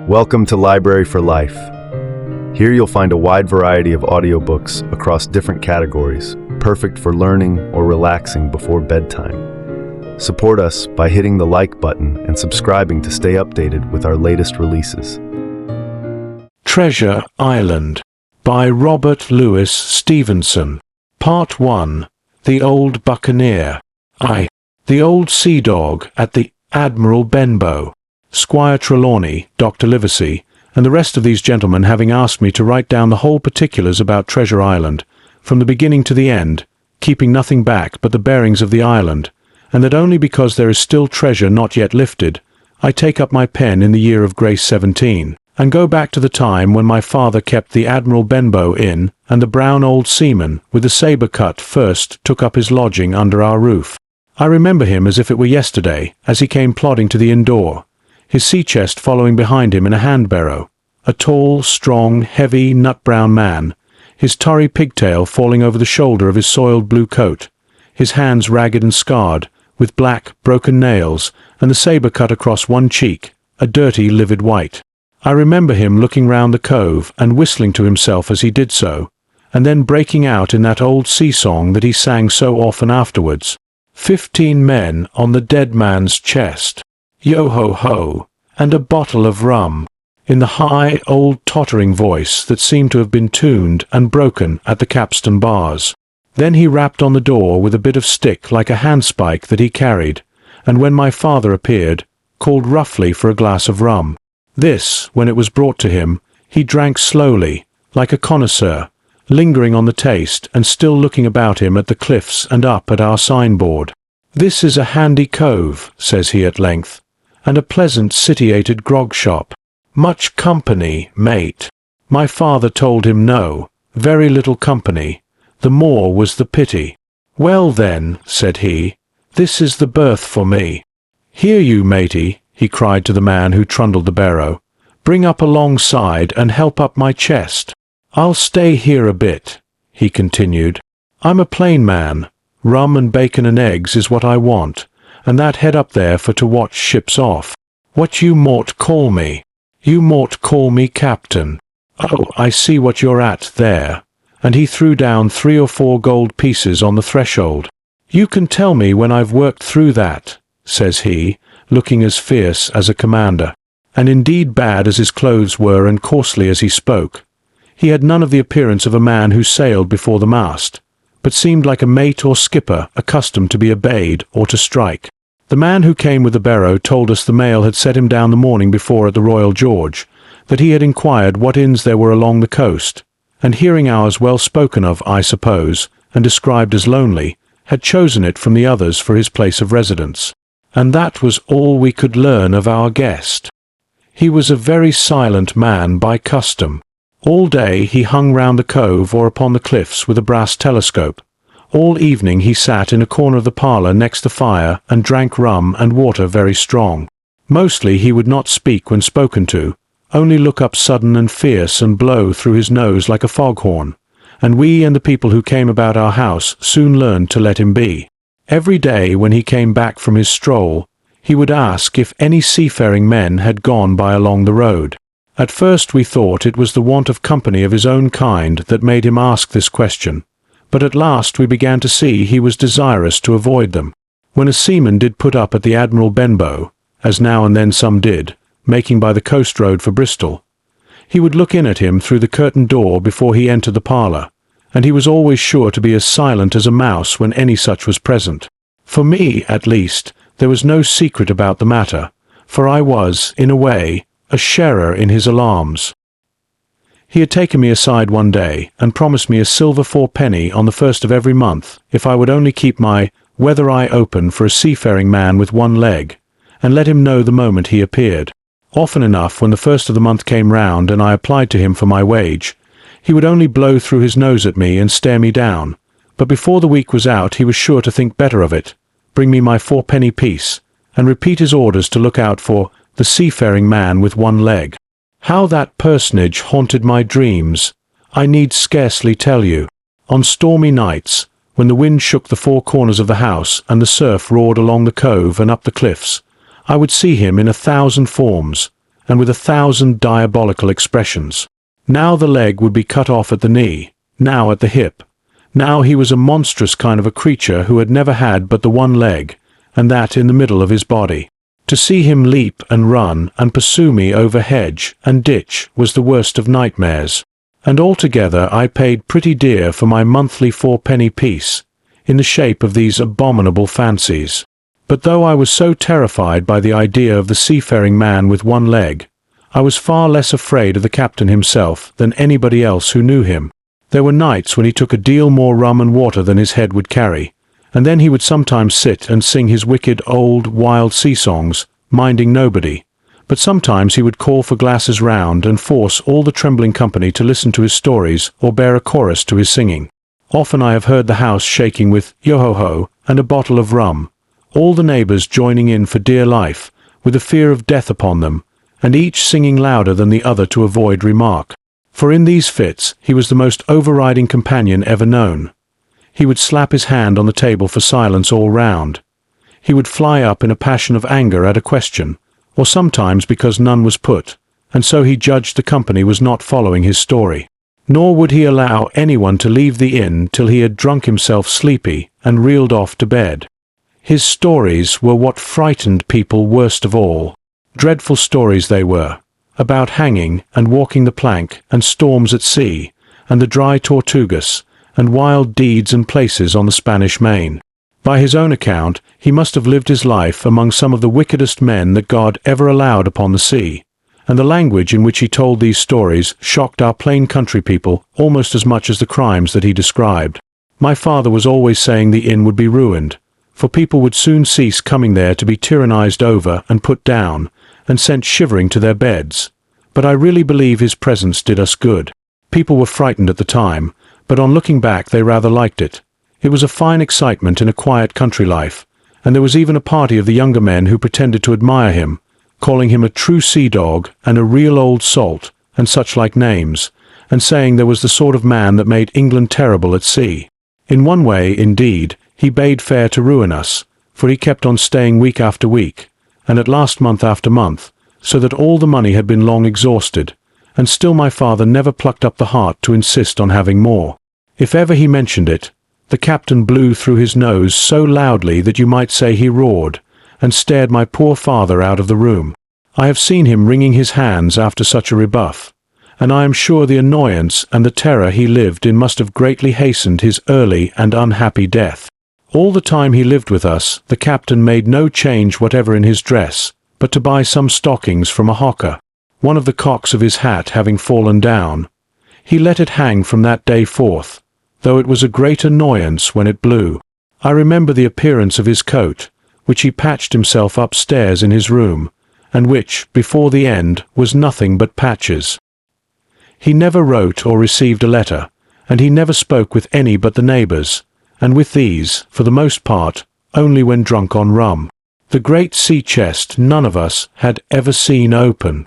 Welcome to Library for Life. Here you'll find a wide variety of audiobooks across different categories, perfect for learning or relaxing before bedtime. Support us by hitting the like button and subscribing to stay updated with our latest releases. Treasure Island by Robert Louis Stevenson. Part 1. The Old Buccaneer. The old sea dog at the Admiral Benbow. Squire Trelawney, Dr. Livesey, and the rest of these gentlemen having asked me to write down the whole particulars about Treasure Island, from the beginning to the end, keeping nothing back but the bearings of the island, and that only because there is still treasure not yet lifted, I take up my pen in the year of grace 17, and go back to the time when my father kept the Admiral Benbow inn, and the brown old seaman, with the sabre cut, first took up his lodging under our roof. I remember him as if it were yesterday, as he came plodding to the inn door, his sea-chest following behind him in a hand-barrow, a tall, strong, heavy, nut-brown man, his tarry pigtail falling over the shoulder of his soiled blue coat, his hands ragged and scarred, with black, broken nails, and the sabre cut across one cheek, a dirty, livid white. I remember him looking round the cove and whistling to himself as he did so, and then breaking out in that old sea-song that he sang so often afterwards. 15 men on the dead man's chest, yo-ho-ho, and a bottle of rum, in the high, old tottering voice that seemed to have been tuned and broken at the capstan bars. Then he rapped on the door with a bit of stick like a handspike that he carried, and when my father appeared, called roughly for a glass of rum. This, when it was brought to him, he drank slowly, like a connoisseur, lingering on the taste and still looking about him at the cliffs and up at our signboard. "This is a handy cove," says he at length, "and a pleasant sitiated grog shop. Much company, mate." My father told him no, very little company, the more was the pity. "Well then," said he, "this is the berth for me. Here you, matey," he cried to the man who trundled the barrow, "bring up alongside and help up my chest. I'll stay here a bit," he continued. "I'm a plain man. Rum and bacon and eggs is what I want, and that head up there for to watch ships off. What you mought call me? You mought call me captain. Oh, I see what you're at there." And he threw down 3 or 4 gold pieces on the threshold. "You can tell me when I've worked through that," says he, looking as fierce as a commander. And indeed, bad as his clothes were and coarsely as he spoke, he had none of the appearance of a man who sailed before the mast, but seemed like a mate or skipper accustomed to be obeyed or to strike. The man who came with the barrow told us the mail had set him down the morning before at the Royal George, that he had inquired what inns there were along the coast, and hearing ours well spoken of, I suppose, and described as lonely, had chosen it from the others for his place of residence. And that was all we could learn of our guest. He was a very silent man by custom. All day he hung round the cove or upon the cliffs with a brass telescope. All evening he sat in a corner of the parlour next the fire and drank rum and water very strong. Mostly he would not speak when spoken to, only look up sudden and fierce and blow through his nose like a foghorn, and we and the people who came about our house soon learned to let him be. Every day when he came back from his stroll, he would ask if any seafaring men had gone by along the road. At first we thought it was the want of company of his own kind that made him ask this question, but at last we began to see he was desirous to avoid them. When a seaman did put up at the Admiral Benbow, as now and then some did, making by the coast road for Bristol, he would look in at him through the curtained door before he entered the parlour, and he was always sure to be as silent as a mouse when any such was present. For me, at least, there was no secret about the matter, for I was, in a way, a sharer in his alarms. He had taken me aside one day and promised me a silver 4 on the 1st of every month if I would only keep my weather eye open for a seafaring man with one leg, and let him know the moment he appeared. Often enough, when the 1st of the month came round and I applied to him for my wage, he would only blow through his nose at me and stare me down, but before the week was out he was sure to think better of it, bring me my 4 piece, and repeat his orders to look out for the seafaring man with one leg. How that personage haunted my dreams, I need scarcely tell you. On stormy nights, when the wind shook the 4 corners of the house and the surf roared along the cove and up the cliffs, I would see him in 1,000 forms, and with 1,000 diabolical expressions. Now the leg would be cut off at the knee, now at the hip. Now he was a monstrous kind of a creature who had never had but the one leg, and that in the middle of his body. To see him leap and run and pursue me over hedge and ditch was the worst of nightmares. And altogether I paid pretty dear for my monthly 4-penny piece, in the shape of these abominable fancies. But though I was so terrified by the idea of the seafaring man with one leg, I was far less afraid of the captain himself than anybody else who knew him. There were nights when he took a deal more rum and water than his head would carry, and then he would sometimes sit and sing his wicked old wild sea songs, minding nobody. But sometimes he would call for glasses round and force all the trembling company to listen to his stories or bear a chorus to his singing. Often I have heard the house shaking with yo-ho-ho and a bottle of rum, all the neighbours joining in for dear life, with the fear of death upon them, and each singing louder than the other to avoid remark. For in these fits he was the most overriding companion ever known. He would slap his hand on the table for silence all round. He would fly up in a passion of anger at a question, or sometimes because none was put, and so he judged the company was not following his story. Nor would he allow anyone to leave the inn till he had drunk himself sleepy and reeled off to bed. His stories were what frightened people worst of all. Dreadful stories they were, about hanging and walking the plank and storms at sea, and the dry Tortugas, and wild deeds and places on the Spanish Main. By his own account, he must have lived his life among some of the wickedest men that God ever allowed upon the sea, and the language in which he told these stories shocked our plain country people almost as much as the crimes that he described. My father was always saying the inn would be ruined, for people would soon cease coming there to be tyrannized over and put down, and sent shivering to their beds. But I really believe his presence did us good. People were frightened at the time, but on looking back they rather liked it. It was a fine excitement in a quiet country life, and there was even a party of the younger men who pretended to admire him, calling him a true sea dog and a real old salt, and such like names, and saying there was the sort of man that made England terrible at sea. In one way, indeed, he bade fair to ruin us, for he kept on staying week after week, and at last month after month, so that all the money had been long exhausted, and still my father never plucked up the heart to insist on having more. If ever he mentioned it, the captain blew through his nose so loudly that you might say he roared, and stared my poor father out of the room. I have seen him wringing his hands after such a rebuff, and I am sure the annoyance and the terror he lived in must have greatly hastened his early and unhappy death. All the time he lived with us, the captain made no change whatever in his dress, but to buy some stockings from a hawker. One of the cocks of his hat having fallen down, he let it hang from that day forth, though it was a great annoyance when it blew. I remember the appearance of his coat, which he patched himself upstairs in his room, and which, before the end, was nothing but patches. He never wrote or received a letter, and he never spoke with any but the neighbours, and with these, for the most part, only when drunk on rum. The great sea chest none of us had ever seen open.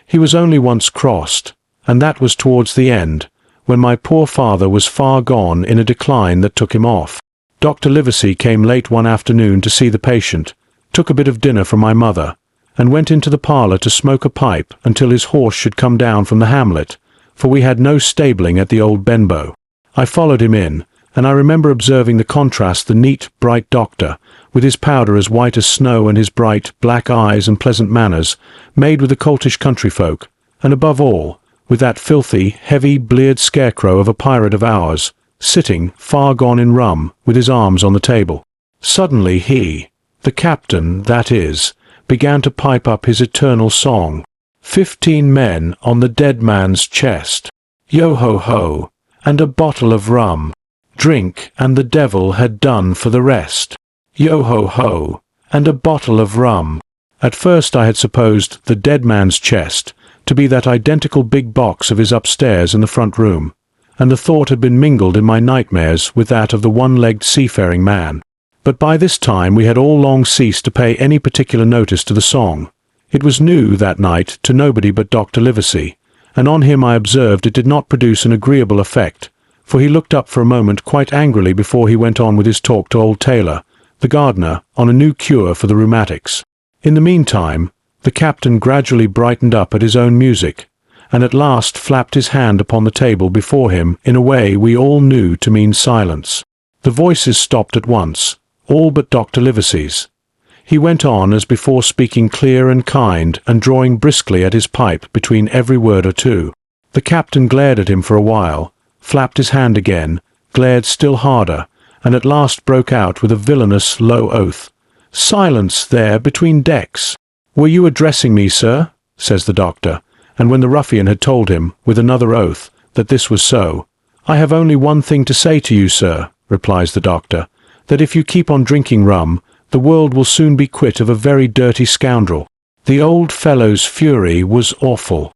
He was only once crossed, and that was towards the end, when my poor father was far gone in a decline that took him off. Dr. Livesey came late one afternoon to see the patient, took a bit of dinner from my mother, and went into the parlour to smoke a pipe until his horse should come down from the hamlet, for we had no stabling at the old Benbow. I followed him in, and I remember observing the contrast the neat, bright doctor, with his powder as white as snow and his bright, black eyes and pleasant manners, made with the coltish country folk, and above all, with that filthy, heavy, bleared scarecrow of a pirate of ours, sitting, far gone in rum, with his arms on the table. Suddenly he, the captain, that is, began to pipe up his eternal song. 15 men on the dead man's chest. Yo-ho-ho, and a bottle of rum. Drink, and the devil had done for the rest. Yo-ho-ho, and a bottle of rum. At first I had supposed the dead man's chest to be that identical big box of his upstairs in the front room, and the thought had been mingled in my nightmares with that of the one-legged seafaring man. But by this time we had all long ceased to pay any particular notice to the song. It was new that night to nobody but Dr. Livesey, and on him I observed it did not produce an agreeable effect, for he looked up for a moment quite angrily before he went on with his talk to old Taylor, the gardener, on a new cure for the rheumatics. In the meantime, The captain gradually brightened up at his own music, and at last flapped his hand upon the table before him in a way we all knew to mean silence. The voices stopped at once, all but Dr. Livesey's. He went on as before, speaking clear and kind, and drawing briskly at his pipe between every word or two. The captain glared at him for a while, flapped his hand again, glared still harder, and at last broke out with a villainous low oath. "Silence there between decks! Were you addressing me, sir?" says the doctor, and when the ruffian had told him, with another oath, that this was so, "I have only one thing to say to you, sir," replies the doctor, "that if you keep on drinking rum, the world will soon be quit of a very dirty scoundrel." The old fellow's fury was awful.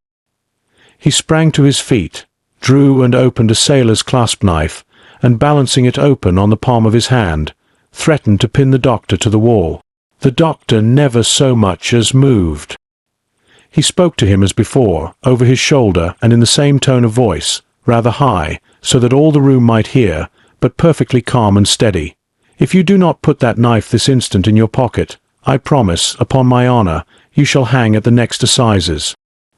He sprang to his feet, drew and opened a sailor's clasp knife, and balancing it open on the palm of his hand, threatened to pin the doctor to the wall. The doctor never so much as moved. He spoke to him as before, over his shoulder and in the same tone of voice, rather high, so that all the room might hear, but perfectly calm and steady. "If you do not put that knife this instant in your pocket, I promise, upon my honour, you shall hang at the next assizes."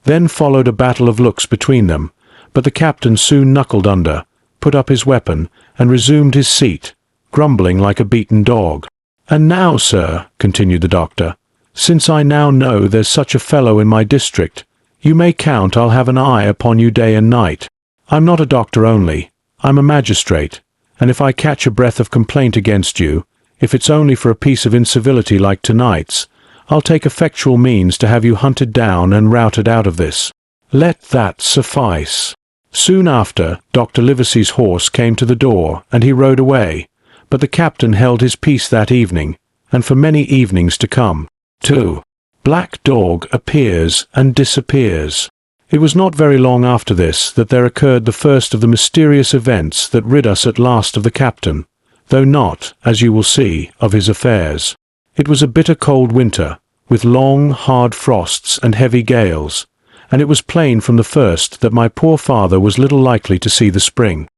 Then followed a battle of looks between them, but the captain soon knuckled under, put up his weapon, and resumed his seat, grumbling like a beaten dog. "And now, sir," continued the doctor, "since I now know there's such a fellow in my district, you may count I'll have an eye upon you day and night. I'm not a doctor only, I'm a magistrate, and if I catch a breath of complaint against you, if it's only for a piece of incivility like tonight's, I'll take effectual means to have you hunted down and routed out of this. Let that suffice." Soon after, Dr. Livesey's horse came to the door, and he rode away, but the captain held his peace that evening, and for many evenings to come. 2. Black Dog appears and disappears. It was not very long after this that there occurred the first of the mysterious events that rid us at last of the captain, though not, as you will see, of his affairs. It was a bitter cold winter, with long, hard frosts and heavy gales, and it was plain from the first that my poor father was little likely to see the spring.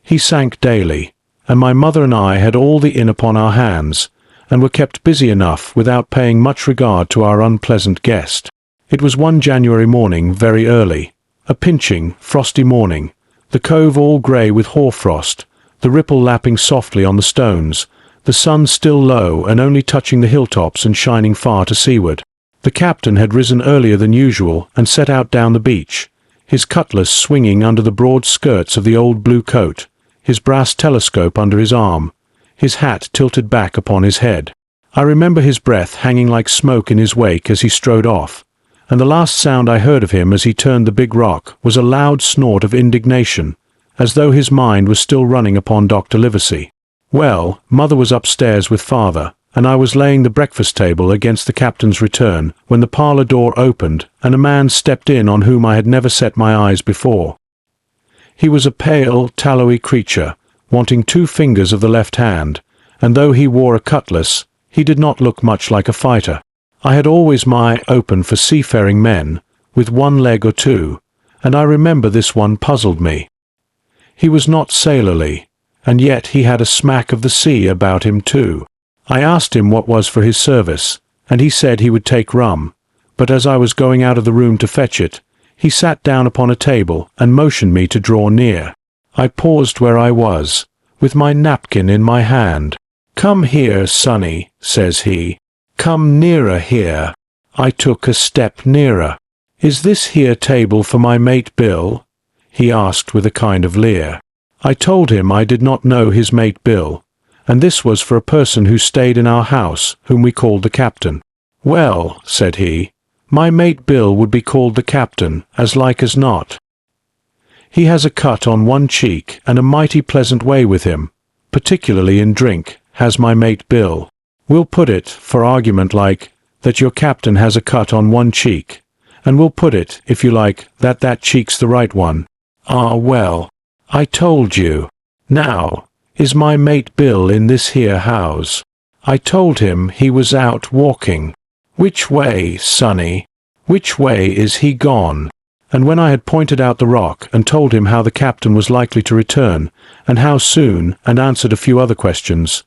He sank daily, and my mother and I had all the inn upon our hands, and were kept busy enough without paying much regard to our unpleasant guest. It was one January morning very early, a pinching, frosty morning, the cove all grey with hoarfrost, the ripple lapping softly on the stones, the sun still low and only touching the hilltops and shining far to seaward. The captain had risen earlier than usual and set out down the beach, his cutlass swinging under the broad skirts of the old blue coat, his brass telescope under his arm, his hat tilted back upon his head. I remember his breath hanging like smoke in his wake as he strode off, and the last sound I heard of him as he turned the big rock was a loud snort of indignation, as though his mind was still running upon Dr. Livesey. Well, mother was upstairs with father, and I was laying the breakfast table against the captain's return, when the parlour door opened, and a man stepped in on whom I had never set my eyes before. He was a pale, tallowy creature, wanting 2 fingers of the left hand, and though he wore a cutlass, he did not look much like a fighter. I had always my eye open for seafaring men, with 1 leg or 2, and I remember this one puzzled me. He was not sailorly, and yet he had a smack of the sea about him too. I asked him what was for his service, and he said he would take rum, but as I was going out of the room to fetch it, he sat down upon a table and motioned me to draw near. I paused where I was, with my napkin in my hand. "Come here, sonny," says he. "Come nearer here." I took a step nearer. "Is this here table for my mate Bill?" he asked with a kind of leer. I told him I did not know his mate Bill, and this was for a person who stayed in our house, whom we called the captain. "Well," said he, "my mate Bill would be called the captain, as like as not. He has a cut on one cheek, and a mighty pleasant way with him, particularly in drink, has my mate Bill. We'll put it, for argument like, that your captain has a cut on one cheek, and we'll put it, if you like, that that cheek's the right one. Ah, well, I told you. Now, is my mate Bill in this here house?" I told him he was out walking. "Which way, sonny? Which way is he gone?" And when I had pointed out the rock and told him how the captain was likely to return, and how soon, and answered a few other questions,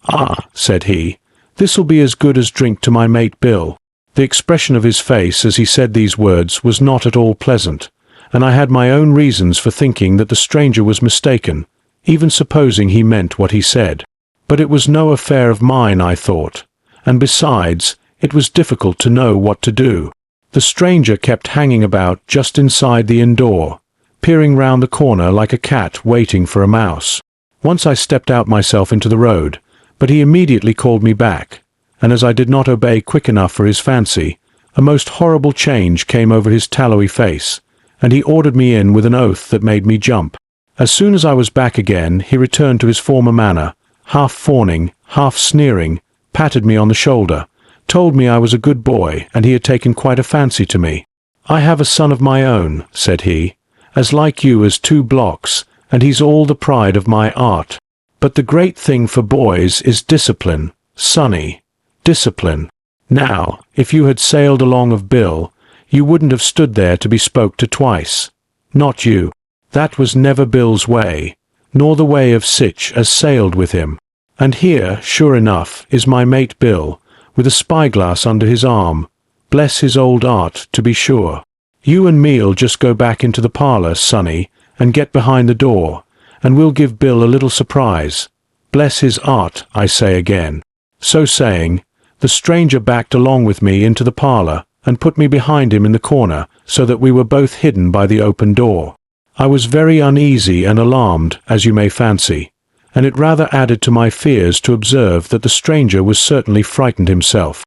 "Ah," said he, "this'll be as good as drink to my mate Bill. The expression of his face as he said these words was not at all pleasant, and I had my own reasons for thinking that the stranger was mistaken, even supposing he meant what he said. But it was no affair of mine, I thought, and besides, it was difficult to know what to do. The stranger kept hanging about just inside the inn door, peering round the corner like a cat waiting for a mouse. Once I stepped out myself into the road, but he immediately called me back, and as I did not obey quick enough for his fancy, a most horrible change came over his tallowy face, and he ordered me in with an oath that made me jump. As soon as I was back again, he returned to his former manner, half fawning, half sneering, patted me on the shoulder, told me I was a good boy, and he had taken quite a fancy to me. "I have a son of my own," said he, "as like you as 2 blocks, and he's all the pride of my art. But the great thing for boys is discipline, sonny, discipline. Now, if you had sailed along of Bill, you wouldn't have stood there to be spoke to twice. Not you. That was never Bill's way, nor the way of sich as sailed with him. And here, sure enough, is my mate Bill, with a spyglass under his arm. Bless his old art, to be sure. You and me'll just go back into the parlour, sonny, and get behind the door, and we'll give Bill a little surprise. Bless his art, I say again." So saying, the stranger backed along with me into the parlour, and put me behind him in the corner, so that we were both hidden by the open door. I was very uneasy and alarmed, as you may fancy, and it rather added to my fears to observe that the stranger was certainly frightened himself.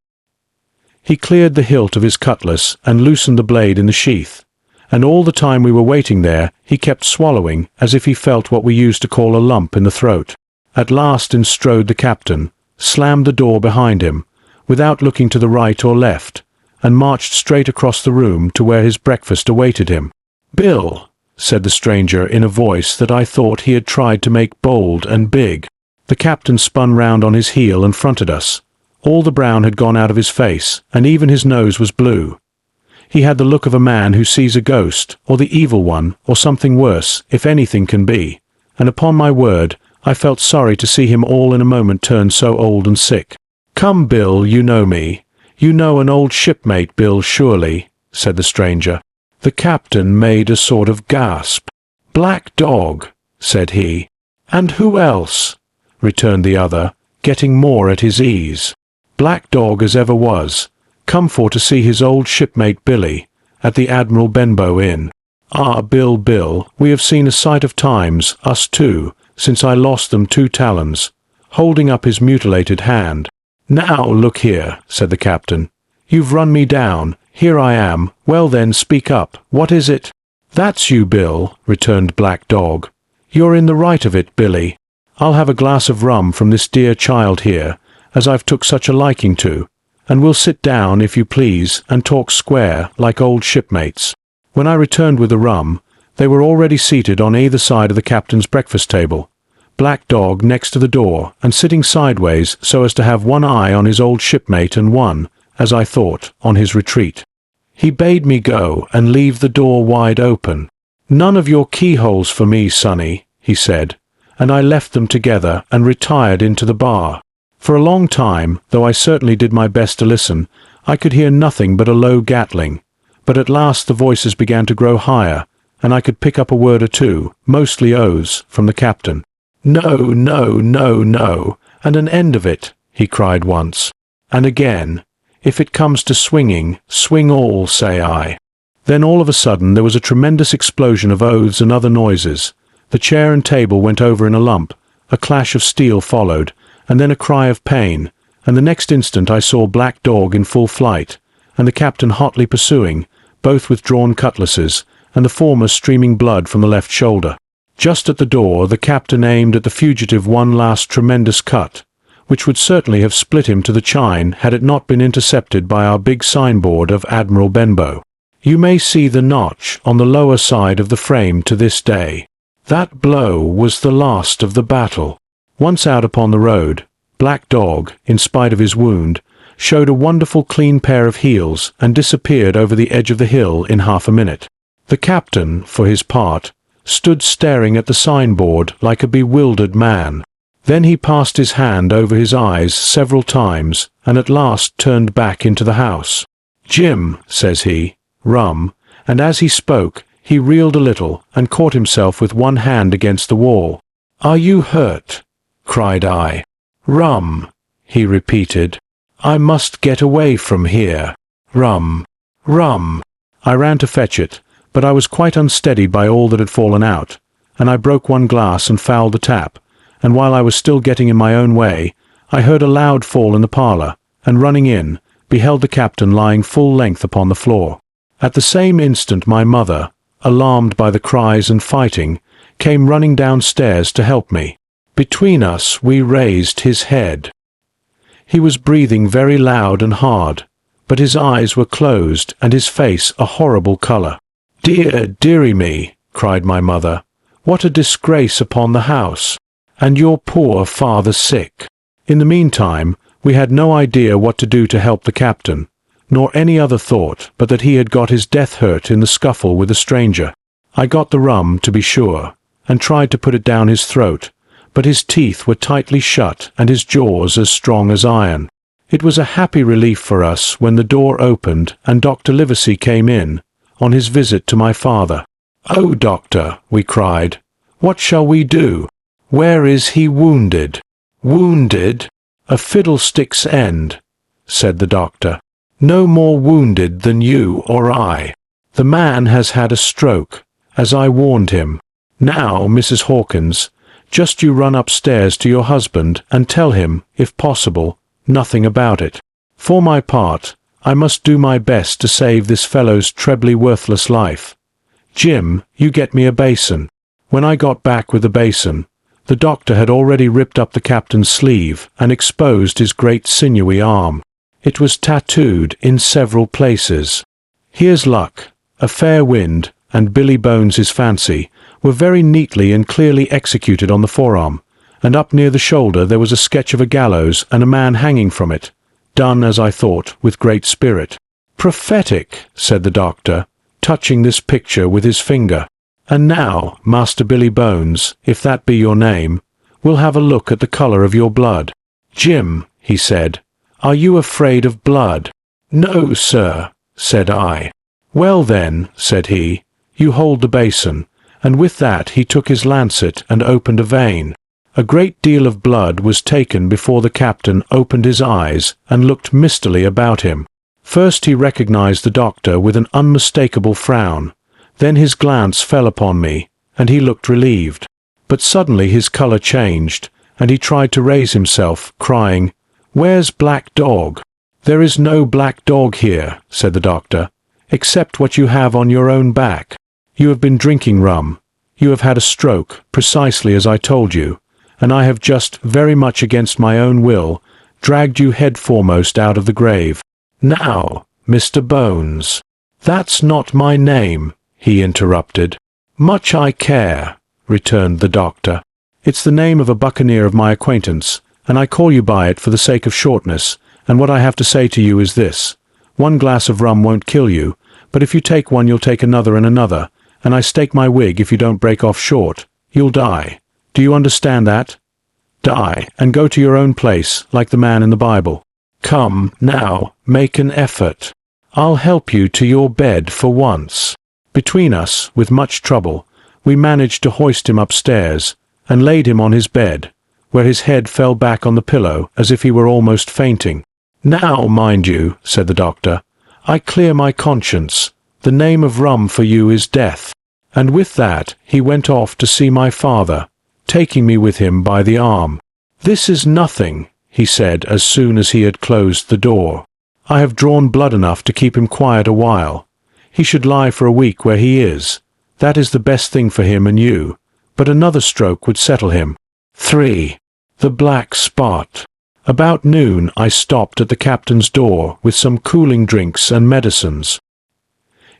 He cleared the hilt of his cutlass and loosened the blade in the sheath, and all the time we were waiting there he kept swallowing as if he felt what we used to call a lump in the throat. At last in strode the captain, slammed the door behind him, without looking to the right or left, and marched straight across the room to where his breakfast awaited him. "Bill," said the stranger in a voice that I thought he had tried to make bold and big. The captain spun round on his heel and fronted us. All the brown had gone out of his face, and even his nose was blue. He had the look of a man who sees a ghost, or the evil one, or something worse, if anything can be, and upon my word, I felt sorry to see him all in a moment turn so old and sick. "Come, Bill, you know me. You know an old shipmate, Bill, surely," said the stranger. The captain made a sort of gasp. "Black Dog," said he. "And who else?" returned the other, getting more at his ease. "Black Dog as ever was, come for to see his old shipmate Billy, at the Admiral Benbow Inn. Ah, Bill, we have seen a sight of times, us two, since I lost them 2 talons," holding up his mutilated hand. "Now, look here," said the captain. "You've run me down. Here I am. Well then, speak up. What is it?" "That's you, Bill," returned Black Dog. "You're in the right of it, Billy. I'll have a glass of rum from this dear child here, as I've took such a liking to, and we'll sit down, if you please, and talk square, like old shipmates." When I returned with the rum, they were already seated on either side of the captain's breakfast table, Black Dog next to the door, and sitting sideways so as to have one eye on his old shipmate and one, as I thought, on his retreat. He bade me go and leave the door wide open. "None of your keyholes for me, sonny," he said, and I left them together and retired into the bar. For a long time, though I certainly did my best to listen, I could hear nothing but a low gattling, but at last the voices began to grow higher, and I could pick up a word or two, mostly oaths, from the captain. "No, no, no, no, and an end of it," he cried once. And again, "If it comes to swinging, swing all, say I." Then all of a sudden there was a tremendous explosion of oaths and other noises. The chair and table went over in a lump, a clash of steel followed, and then a cry of pain, and the next instant I saw Black Dog in full flight, and the captain hotly pursuing, both with drawn cutlasses, and the former streaming blood from the left shoulder. Just at the door the captain aimed at the fugitive one last tremendous cut, which would certainly have split him to the chine had it not been intercepted by our big signboard of Admiral Benbow. You may see the notch on the lower side of the frame to this day. That blow was the last of the battle. Once out upon the road, Black Dog, in spite of his wound, showed a wonderful clean pair of heels and disappeared over the edge of the hill in half a minute. The captain, for his part, stood staring at the signboard like a bewildered man. Then he passed his hand over his eyes several times, and at last turned back into the house. "Jim," says he, "rum," and as he spoke, he reeled a little and caught himself with one hand against the wall. "Are you hurt?" cried I. "Rum," he repeated. "I must get away from here. Rum, rum." I ran to fetch it, but I was quite unsteadied by all that had fallen out, and I broke one glass and fouled the tap, and while I was still getting in my own way, I heard a loud fall in the parlour, and running in, beheld the captain lying full length upon the floor. At the same instant my mother, alarmed by the cries and fighting, came running downstairs to help me. Between us we raised his head. He was breathing very loud and hard, but his eyes were closed and his face a horrible colour. "Dear, dearie me," cried my mother, "what a disgrace upon the house! And your poor father sick." In the meantime, we had no idea what to do to help the captain, nor any other thought but that he had got his death hurt in the scuffle with a stranger. I got the rum, to be sure, and tried to put it down his throat, but his teeth were tightly shut and his jaws as strong as iron. It was a happy relief for us when the door opened and Dr. Livesey came in, on his visit to my father. "Oh, doctor," we cried, "what shall we do? Where is he wounded?" "Wounded? A fiddlestick's end," said the doctor. "No more wounded than you or I. The man has had a stroke, as I warned him. Now, Mrs. Hawkins, just you run upstairs to your husband and tell him, if possible, nothing about it. For my part, I must do my best to save this fellow's trebly worthless life. Jim, you get me a basin." When I got back with the basin, the doctor had already ripped up the captain's sleeve and exposed his great sinewy arm. It was tattooed in several places. "Here's luck." A fair wind and Billy Bones's fancy were very neatly and clearly executed on the forearm, and up near the shoulder there was a sketch of a gallows and a man hanging from it, done, as I thought, with great spirit. "Prophetic," said the doctor, touching this picture with his finger. "And now, Master Billy Bones, if that be your name, we'll have a look at the colour of your blood." "Jim," he said, "are you afraid of blood?" "No, sir," said I. "Well then," said he, "you hold the basin," and with that he took his lancet and opened a vein. A great deal of blood was taken before the captain opened his eyes and looked mistily about him. First he recognized the doctor with an unmistakable frown, then his glance fell upon me, and he looked relieved. But suddenly his colour changed, and he tried to raise himself, crying, "Where's Black Dog?" "There is no black dog here," said the doctor, "except what you have on your own back. You have been drinking rum. You have had a stroke, precisely as I told you, and I have just, very much against my own will, dragged you head foremost out of the grave. Now, Mr. Bones—" "That's not my name," he interrupted. "Much I care," returned the doctor. "It's the name of a buccaneer of my acquaintance, and I call you by it for the sake of shortness, and what I have to say to you is this. One glass of rum won't kill you, but if you take one you'll take another and another, and I stake my wig if you don't break off short, you'll die. Do you understand that? Die, and go to your own place, like the man in the Bible. Come, now, make an effort. I'll help you to your bed for once." Between us, with much trouble, we managed to hoist him upstairs, and laid him on his bed, where his head fell back on the pillow as if he were almost fainting. "Now, mind you," said the doctor, "I clear my conscience. The name of rum for you is death." And with that he went off to see my father, taking me with him by the arm. "This is nothing," he said as soon as he had closed the door. "I have drawn blood enough to keep him quiet a while. He should lie for a week where he is. That is the best thing for him and you, but another stroke would settle him. 3. The black spot. About noon I stopped at the captain's door with some cooling drinks and medicines.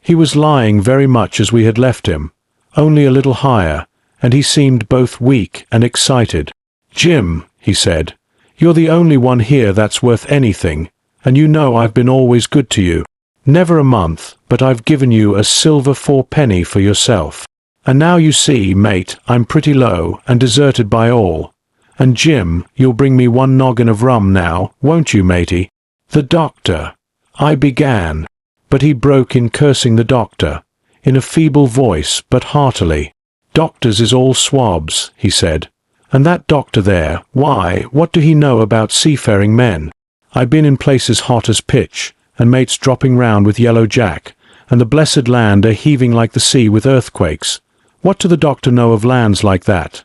He was lying very much as we had left him, only a little higher, and he seemed both weak and excited. "Jim," he said, "you're the only one here that's worth anything, and you know I've been always good to you. Never a month, but I've given you a silver 4 penny for yourself. And now you see, mate, I'm pretty low and deserted by all. And Jim, you'll bring me one noggin of rum now, won't you, matey?" "The doctor," I began, but he broke in cursing the doctor, in a feeble voice but heartily. "Doctors is all swabs," he said. "And that doctor there, why, what do he know about seafaring men? I been in places hot as pitch, and mates dropping round with yellow jack, and the blessed land a heaving like the sea with earthquakes. What do the doctor know of lands like that?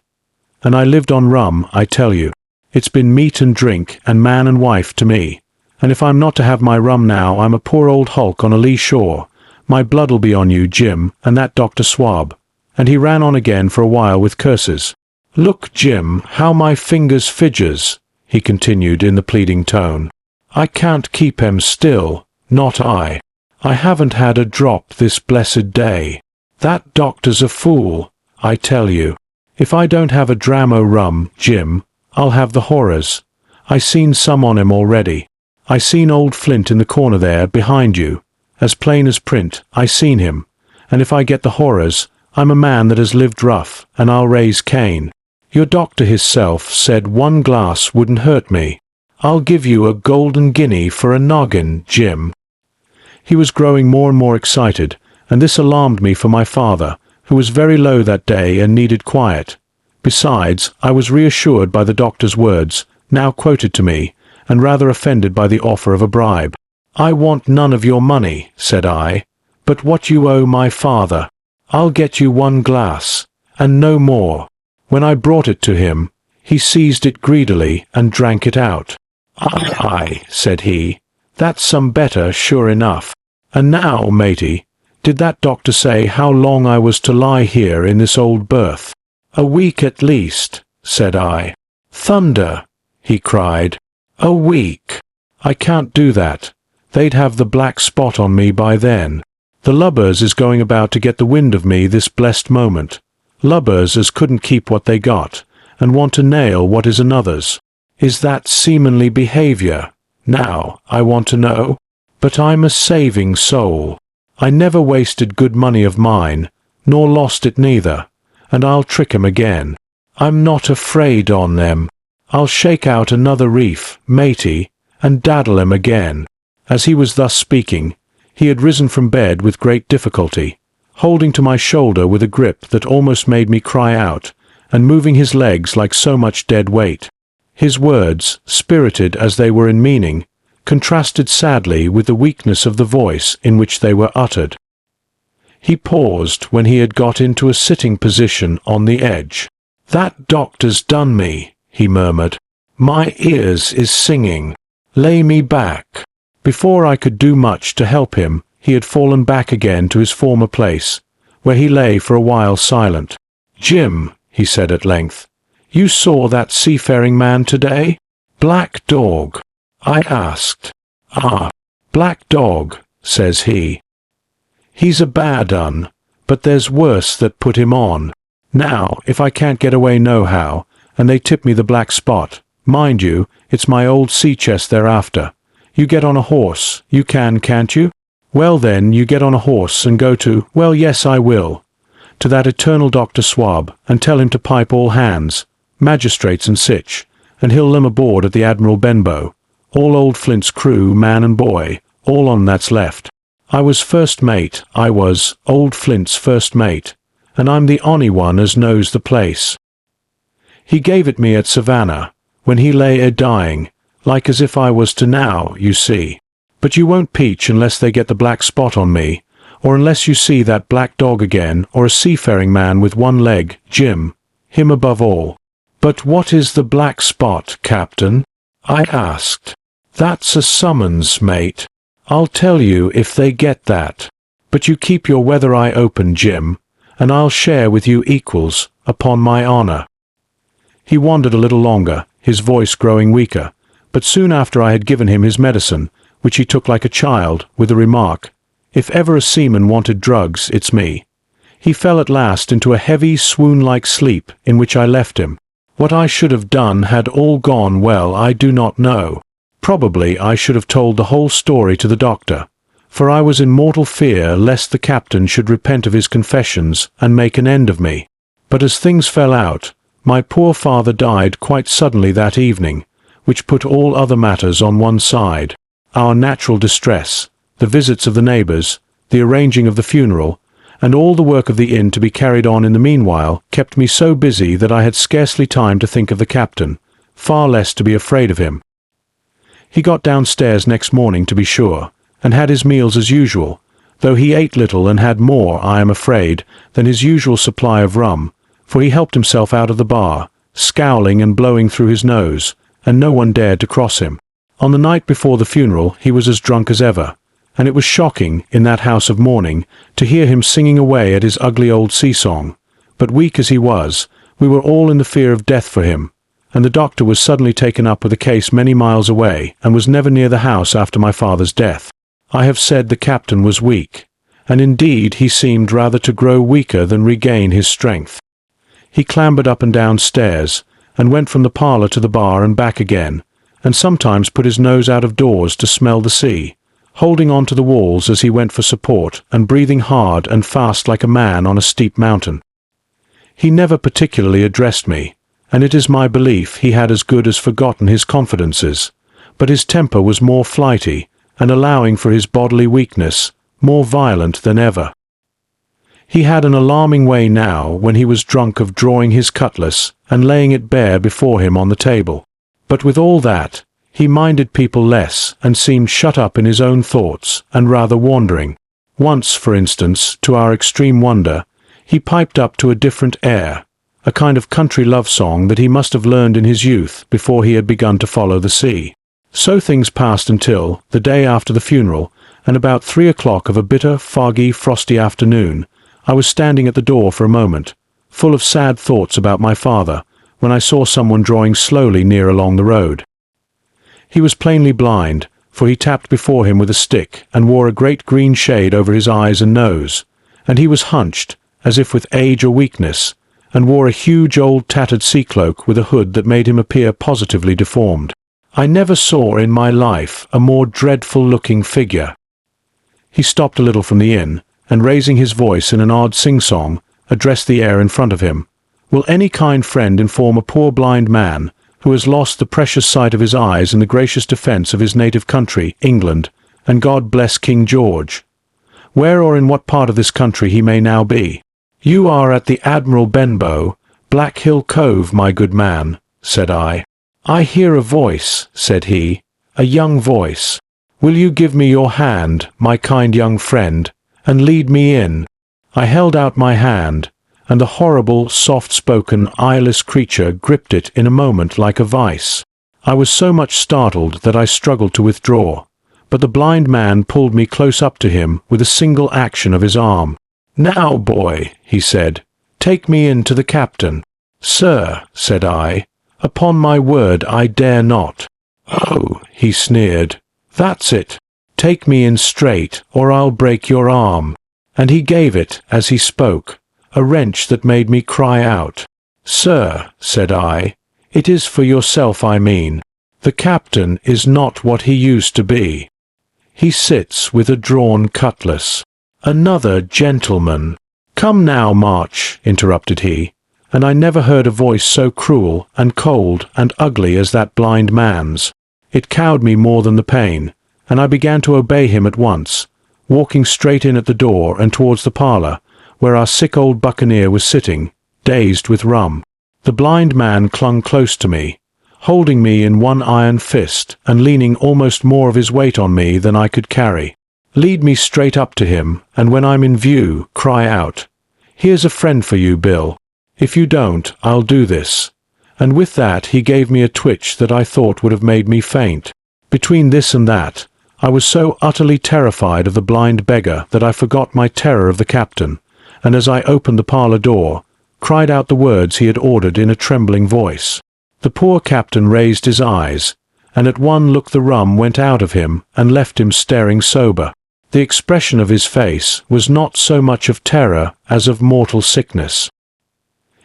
And I lived on rum, I tell you. It's been meat and drink, and man and wife to me. And if I'm not to have my rum now, I'm a poor old hulk on a lee shore. My blood'll be on you, Jim, and that Dr. Swab." And he ran on again for a while with curses. "Look, Jim, how my fingers fidgers," he continued in the pleading tone. "I can't keep 'em still, not I. I haven't had a drop this blessed day. That doctor's a fool, I tell you. If I don't have a dram o' rum, Jim, I'll have the horrors. I seen some on him already. I seen old Flint in the corner there, behind you. As plain as print, I seen him. And if I get the horrors, I'm a man that has lived rough, and I'll raise Cain. Your doctor hisself said one glass wouldn't hurt me. I'll give you a golden guinea for a noggin, Jim." He was growing more and more excited, and this alarmed me for my father, who was very low that day and needed quiet. Besides, I was reassured by the doctor's words, now quoted to me, and rather offended by the offer of a bribe. "I want none of your money," said I, "but what you owe my father. I'll get you one glass, and no more." When I brought it to him, he seized it greedily and drank it out. "Aye," said he, "that's some better, sure enough. And now, matey, did that doctor say how long I was to lie here in this old berth?" "A week at least," said I. "Thunder!" he cried. "A week! I can't do that. They'd have the black spot on me by then. The lubbers is going about to get the wind of me this blessed moment. Lubbers as couldn't keep what they got, and want to nail what is another's. Is that seamanly behaviour? Now, I want to know. But I'm a saving soul. I never wasted good money of mine, nor lost it neither, and I'll trick 'em again. I'm not afraid on them. I'll shake out another reef, matey, and daddle 'em again." As he was thus speaking, he had risen from bed with great difficulty, holding to my shoulder with a grip that almost made me cry out, and moving his legs like so much dead weight. His words, spirited as they were in meaning, contrasted sadly with the weakness of the voice in which they were uttered. He paused when he had got into a sitting position on the edge. "That doctor's done me," he murmured. "My ears is singing. Lay me back." Before I could do much to help him, he had fallen back again to his former place, where he lay for a while silent. "Jim," he said at length, "you saw that seafaring man today?" "Black dog?" I asked. "Ah, black dog," says he. "He's a bad un, but there's worse that put him on. Now, if I can't get away nohow, and they tip me the black spot, mind you, it's my old sea chest they're after. You get on a horse, you can, can't you? Well then, you get on a horse and go to, well yes I will, to that eternal Dr. Swab, and tell him to pipe all hands, magistrates and sich, and he'll limb aboard at the Admiral Benbow. All old Flint's crew, man and boy, all on that's left. I was first mate, I was, old Flint's first mate, and I'm the only one as knows the place. He gave it me at Savannah, when he lay a-dying, like as if I was to now, you see. But you won't peach unless they get the black spot on me, or unless you see that black dog again, or a seafaring man with one leg, Jim, him above all." "But what is the black spot, Captain?" I asked. "That's a summons, mate. I'll tell you if they get that. But you keep your weather eye open, Jim, and I'll share with you equals, upon my honour." He wandered a little longer, his voice growing weaker, but soon after I had given him his medicine, which he took like a child, with the remark, "If ever a seaman wanted drugs, it's me," he fell at last into a heavy, swoon-like sleep in which I left him. What I should have done had all gone well I do not know. Probably I should have told the whole story to the doctor, for I was in mortal fear lest the captain should repent of his confessions and make an end of me. But as things fell out, my poor father died quite suddenly that evening, which put all other matters on one side. Our natural distress, the visits of the neighbours, the arranging of the funeral, and all the work of the inn to be carried on in the meanwhile kept me so busy that I had scarcely time to think of the captain, far less to be afraid of him. He got downstairs next morning, to be sure, and had his meals as usual, though he ate little and had more, I am afraid, than his usual supply of rum, for he helped himself out of the bar, scowling and blowing through his nose, and no one dared to cross him. On the night before the funeral he was as drunk as ever, and it was shocking, in that house of mourning, to hear him singing away at his ugly old sea-song. But weak as he was, we were all in the fear of death for him, and the doctor was suddenly taken up with a case many miles away, and was never near the house after my father's death. I have said the captain was weak, and indeed he seemed rather to grow weaker than regain his strength. He clambered up and down stairs, and went from the parlour to the bar and back again, and sometimes put his nose out of doors to smell the sea, holding on to the walls as he went for support, and breathing hard and fast like a man on a steep mountain. He never particularly addressed me, and it is my belief he had as good as forgotten his confidences, but his temper was more flighty, and allowing for his bodily weakness, more violent than ever. He had an alarming way now, when he was drunk, of drawing his cutlass and laying it bare before him on the table. But with all that, he minded people less, and seemed shut up in his own thoughts, and rather wandering. Once, for instance, to our extreme wonder, he piped up to a different air, a kind of country love song that he must have learned in his youth before he had begun to follow the sea. So things passed until, the day after the funeral, and about 3 o'clock of a bitter, foggy, frosty afternoon, I was standing at the door for a moment, full of sad thoughts about my father, when I saw someone drawing slowly near along the road. He was plainly blind, for he tapped before him with a stick, and wore a great green shade over his eyes and nose, and he was hunched, as if with age or weakness, and wore a huge old tattered sea-cloak with a hood that made him appear positively deformed. I never saw in my life a more dreadful-looking figure. He stopped a little from the inn, and raising his voice in an odd sing-song, addressed the air in front of him. "Will any kind friend inform a poor blind man, who has lost the precious sight of his eyes in the gracious defence of his native country, England, and God bless King George, where or in what part of this country he may now be?" "You are at the Admiral Benbow, Black Hill Cove, my good man," said I. "I hear a voice," said he, "a young voice. Will you give me your hand, my kind young friend, and lead me in?" I held out my hand, and the horrible, soft-spoken, eyeless creature gripped it in a moment like a vice. I was so much startled that I struggled to withdraw, but the blind man pulled me close up to him with a single action of his arm. "Now, boy," he said, "take me in to the captain." "Sir," said I, "upon my word I dare not." "Oh," he sneered, "that's it. Take me in straight, or I'll break your arm." And he gave it, as he spoke, a wrench that made me cry out. "Sir," said I, "it is for yourself I mean. The captain is not what he used to be. He sits with a drawn cutlass. Another gentleman." "Come now, March," interrupted he, and I never heard a voice so cruel and cold and ugly as that blind man's. It cowed me more than the pain, and I began to obey him at once, walking straight in at the door and towards the parlour, where our sick old buccaneer was sitting, dazed with rum. The blind man clung close to me, holding me in one iron fist and leaning almost more of his weight on me than I could carry. "Lead me straight up to him, and when I'm in view, cry out, 'Here's a friend for you, Bill. If you don't, I'll do this.'" And with that he gave me a twitch that I thought would have made me faint. Between this and that, I was so utterly terrified of the blind beggar that I forgot my terror of the captain, and as I opened the parlour door, cried out the words he had ordered in a trembling voice. The poor captain raised his eyes, and at one look the rum went out of him and left him staring sober. The expression of his face was not so much of terror as of mortal sickness.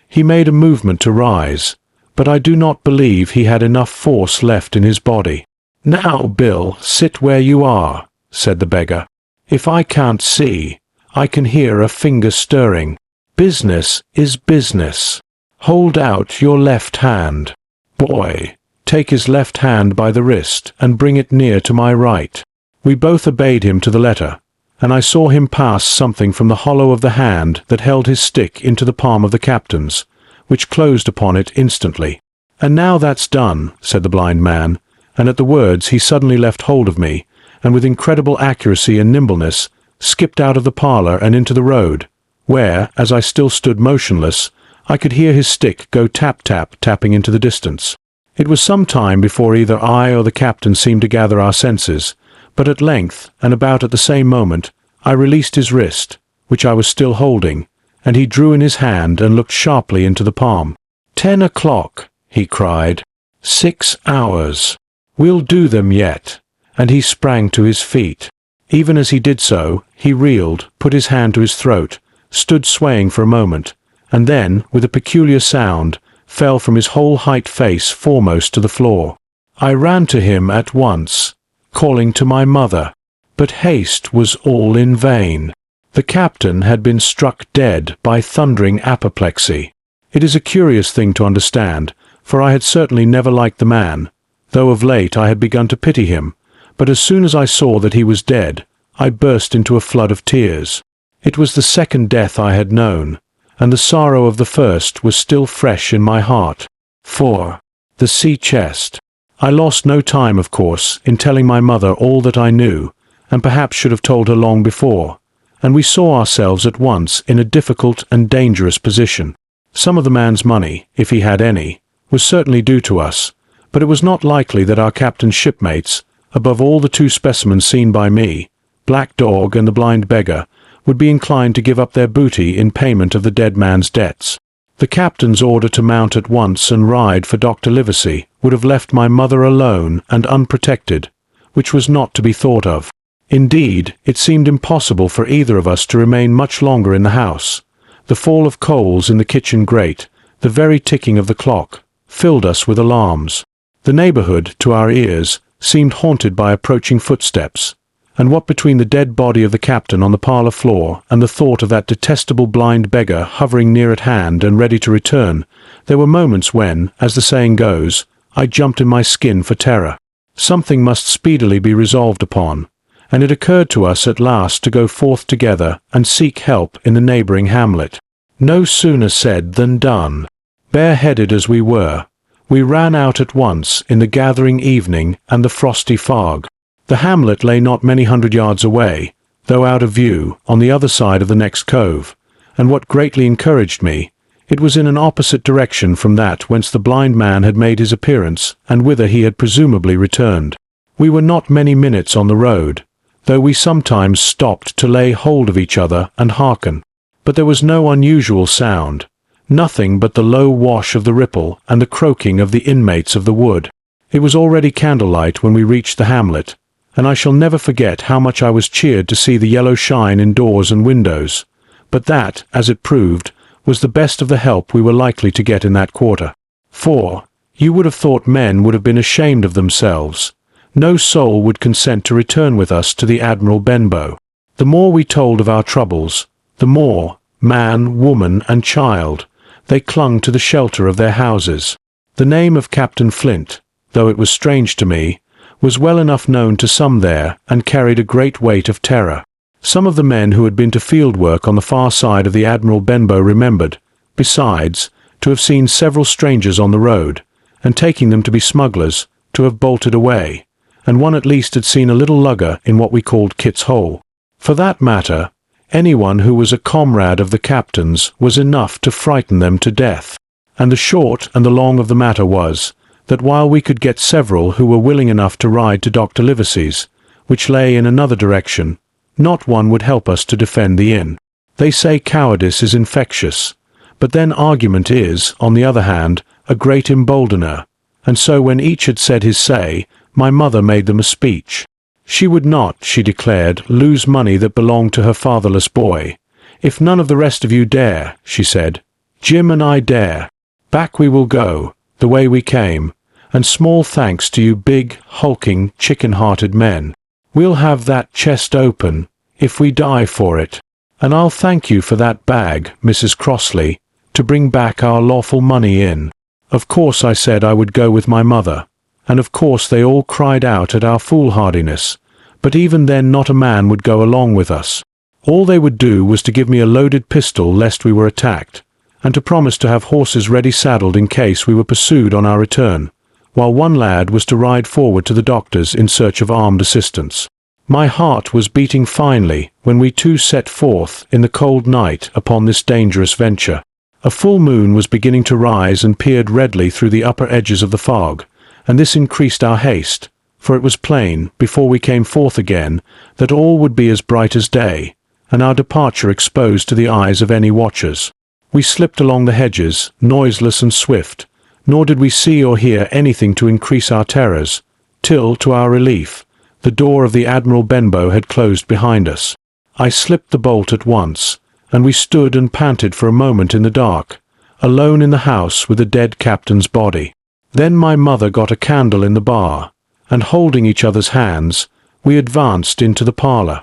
He made a movement to rise, but I do not believe he had enough force left in his body. "Now, Bill, sit where you are," said the beggar. "If I can't see, I can hear a finger stirring. Business is business. Hold out your left hand. Boy, take his left hand by the wrist and bring it near to my right. We both obeyed him to the letter, and I saw him pass something from the hollow of the hand that held his stick into the palm of the captain's, which closed upon it instantly. "And now that's done," said the blind man, and at the words he suddenly left hold of me, and with incredible accuracy and nimbleness skipped out of the parlour and into the road, where, as I still stood motionless, I could hear his stick go tap-tap, tapping into the distance. It was some time before either I or the captain seemed to gather our senses, but at length, and about at the same moment, I released his wrist, which I was still holding, and he drew in his hand and looked sharply into the palm. 10 o'clock, he cried. 6 hours. We'll do them yet. And he sprang to his feet. Even as he did so, he reeled, put his hand to his throat, stood swaying for a moment, and then, with a peculiar sound, fell from his whole height face foremost to the floor. I ran to him at once, calling to my mother, but haste was all in vain. The captain had been struck dead by thundering apoplexy. It is a curious thing to understand, for I had certainly never liked the man, though of late I had begun to pity him, but as soon as I saw that he was dead, I burst into a flood of tears. It was the second death I had known, and the sorrow of the first was still fresh in my heart. 4. The sea chest. I lost no time, of course, in telling my mother all that I knew, and perhaps should have told her long before, and we saw ourselves at once in a difficult and dangerous position. Some of the man's money, if he had any, was certainly due to us, but it was not likely that our captain's shipmates, above all the 2 specimens seen by me, Black Dog and the blind beggar, would be inclined to give up their booty in payment of the dead man's debts. The captain's order to mount at once and ride for Dr. Livesey would have left my mother alone and unprotected, which was not to be thought of. Indeed, it seemed impossible for either of us to remain much longer in the house. The fall of coals in the kitchen grate, the very ticking of the clock, filled us with alarms. The neighbourhood, to our ears, seemed haunted by approaching footsteps, and what between the dead body of the captain on the parlour floor and the thought of that detestable blind beggar hovering near at hand and ready to return, there were moments when, as the saying goes, I jumped in my skin for terror. Something must speedily be resolved upon, and it occurred to us at last to go forth together and seek help in the neighbouring hamlet. No sooner said than done. Bareheaded as we were, we ran out at once in the gathering evening and the frosty fog. The hamlet lay not many 100 yards away, though out of view, on the other side of the next cove, and what greatly encouraged me, it was in an opposite direction from that whence the blind man had made his appearance, and whither he had presumably returned. We were not many minutes on the road, though we sometimes stopped to lay hold of each other and hearken. But there was no unusual sound, nothing but the low wash of the ripple and the croaking of the inmates of the wood. It was already candlelight when we reached the hamlet, and I shall never forget how much I was cheered to see the yellow shine in doors and windows, but that, as it proved, was the best of the help we were likely to get in that quarter. 4. You would have thought men would have been ashamed of themselves. No soul would consent to return with us to the Admiral Benbow. The more we told of our troubles, the more, man, woman, and child, they clung to the shelter of their houses. The name of Captain Flint, though it was strange to me, was well enough known to some there, and carried a great weight of terror. Some of the men who had been to field work on the far side of the Admiral Benbow remembered, besides, to have seen several strangers on the road, and taking them to be smugglers, to have bolted away, and one at least had seen a little lugger in what we called Kit's Hole. For that matter, anyone who was a comrade of the captain's was enough to frighten them to death. And the short and the long of the matter was, that while we could get several who were willing enough to ride to Dr. Livesey's, which lay in another direction, not one would help us to defend the inn. They say cowardice is infectious, but then argument is, on the other hand, a great emboldener, and so when each had said his say, my mother made them a speech. She would not, she declared, lose money that belonged to her fatherless boy. If none of the rest of you dare, she said, Jim and I dare. Back we will go, the way we came, and small thanks to you big, hulking, chicken-hearted men. We'll have that chest open, if we die for it. And I'll thank you for that bag, Mrs. Crossley, to bring back our lawful money in. Of course I said I would go with my mother, and of course they all cried out at our foolhardiness, but even then not a man would go along with us. All they would do was to give me a loaded pistol lest we were attacked, and to promise to have horses ready saddled in case we were pursued on our return, while one lad was to ride forward to the doctors in search of armed assistance. My heart was beating finely when we two set forth in the cold night upon this dangerous venture. A full moon was beginning to rise and peered redly through the upper edges of the fog, and this increased our haste, for it was plain, before we came forth again, that all would be as bright as day, and our departure exposed to the eyes of any watchers. We slipped along the hedges, noiseless and swift, nor did we see or hear anything to increase our terrors, till, to our relief, the door of the Admiral Benbow had closed behind us. I slipped the bolt at once, and we stood and panted for a moment in the dark, alone in the house with the dead captain's body. Then my mother got a candle in the bar, and holding each other's hands, we advanced into the parlour.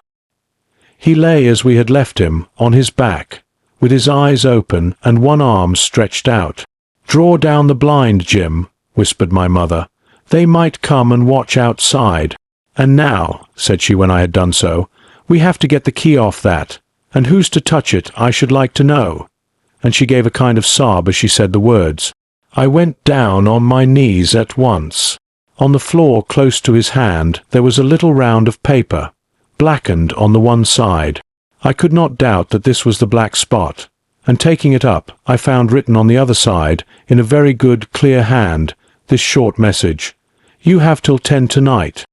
He lay as we had left him, on his back, with his eyes open and one arm stretched out. "Draw down the blind, Jim," whispered my mother. "They might come and watch outside." "And now," said she when I had done so, "we have to get the key off that, and who's to touch it, I should like to know." And she gave a kind of sob as she said the words. I went down on my knees at once. On the floor close to his hand there was a little round of paper, blackened on the one side. I could not doubt that this was the black spot, and taking it up I found written on the other side, in a very good clear hand, this short message: "You have till 10 tonight."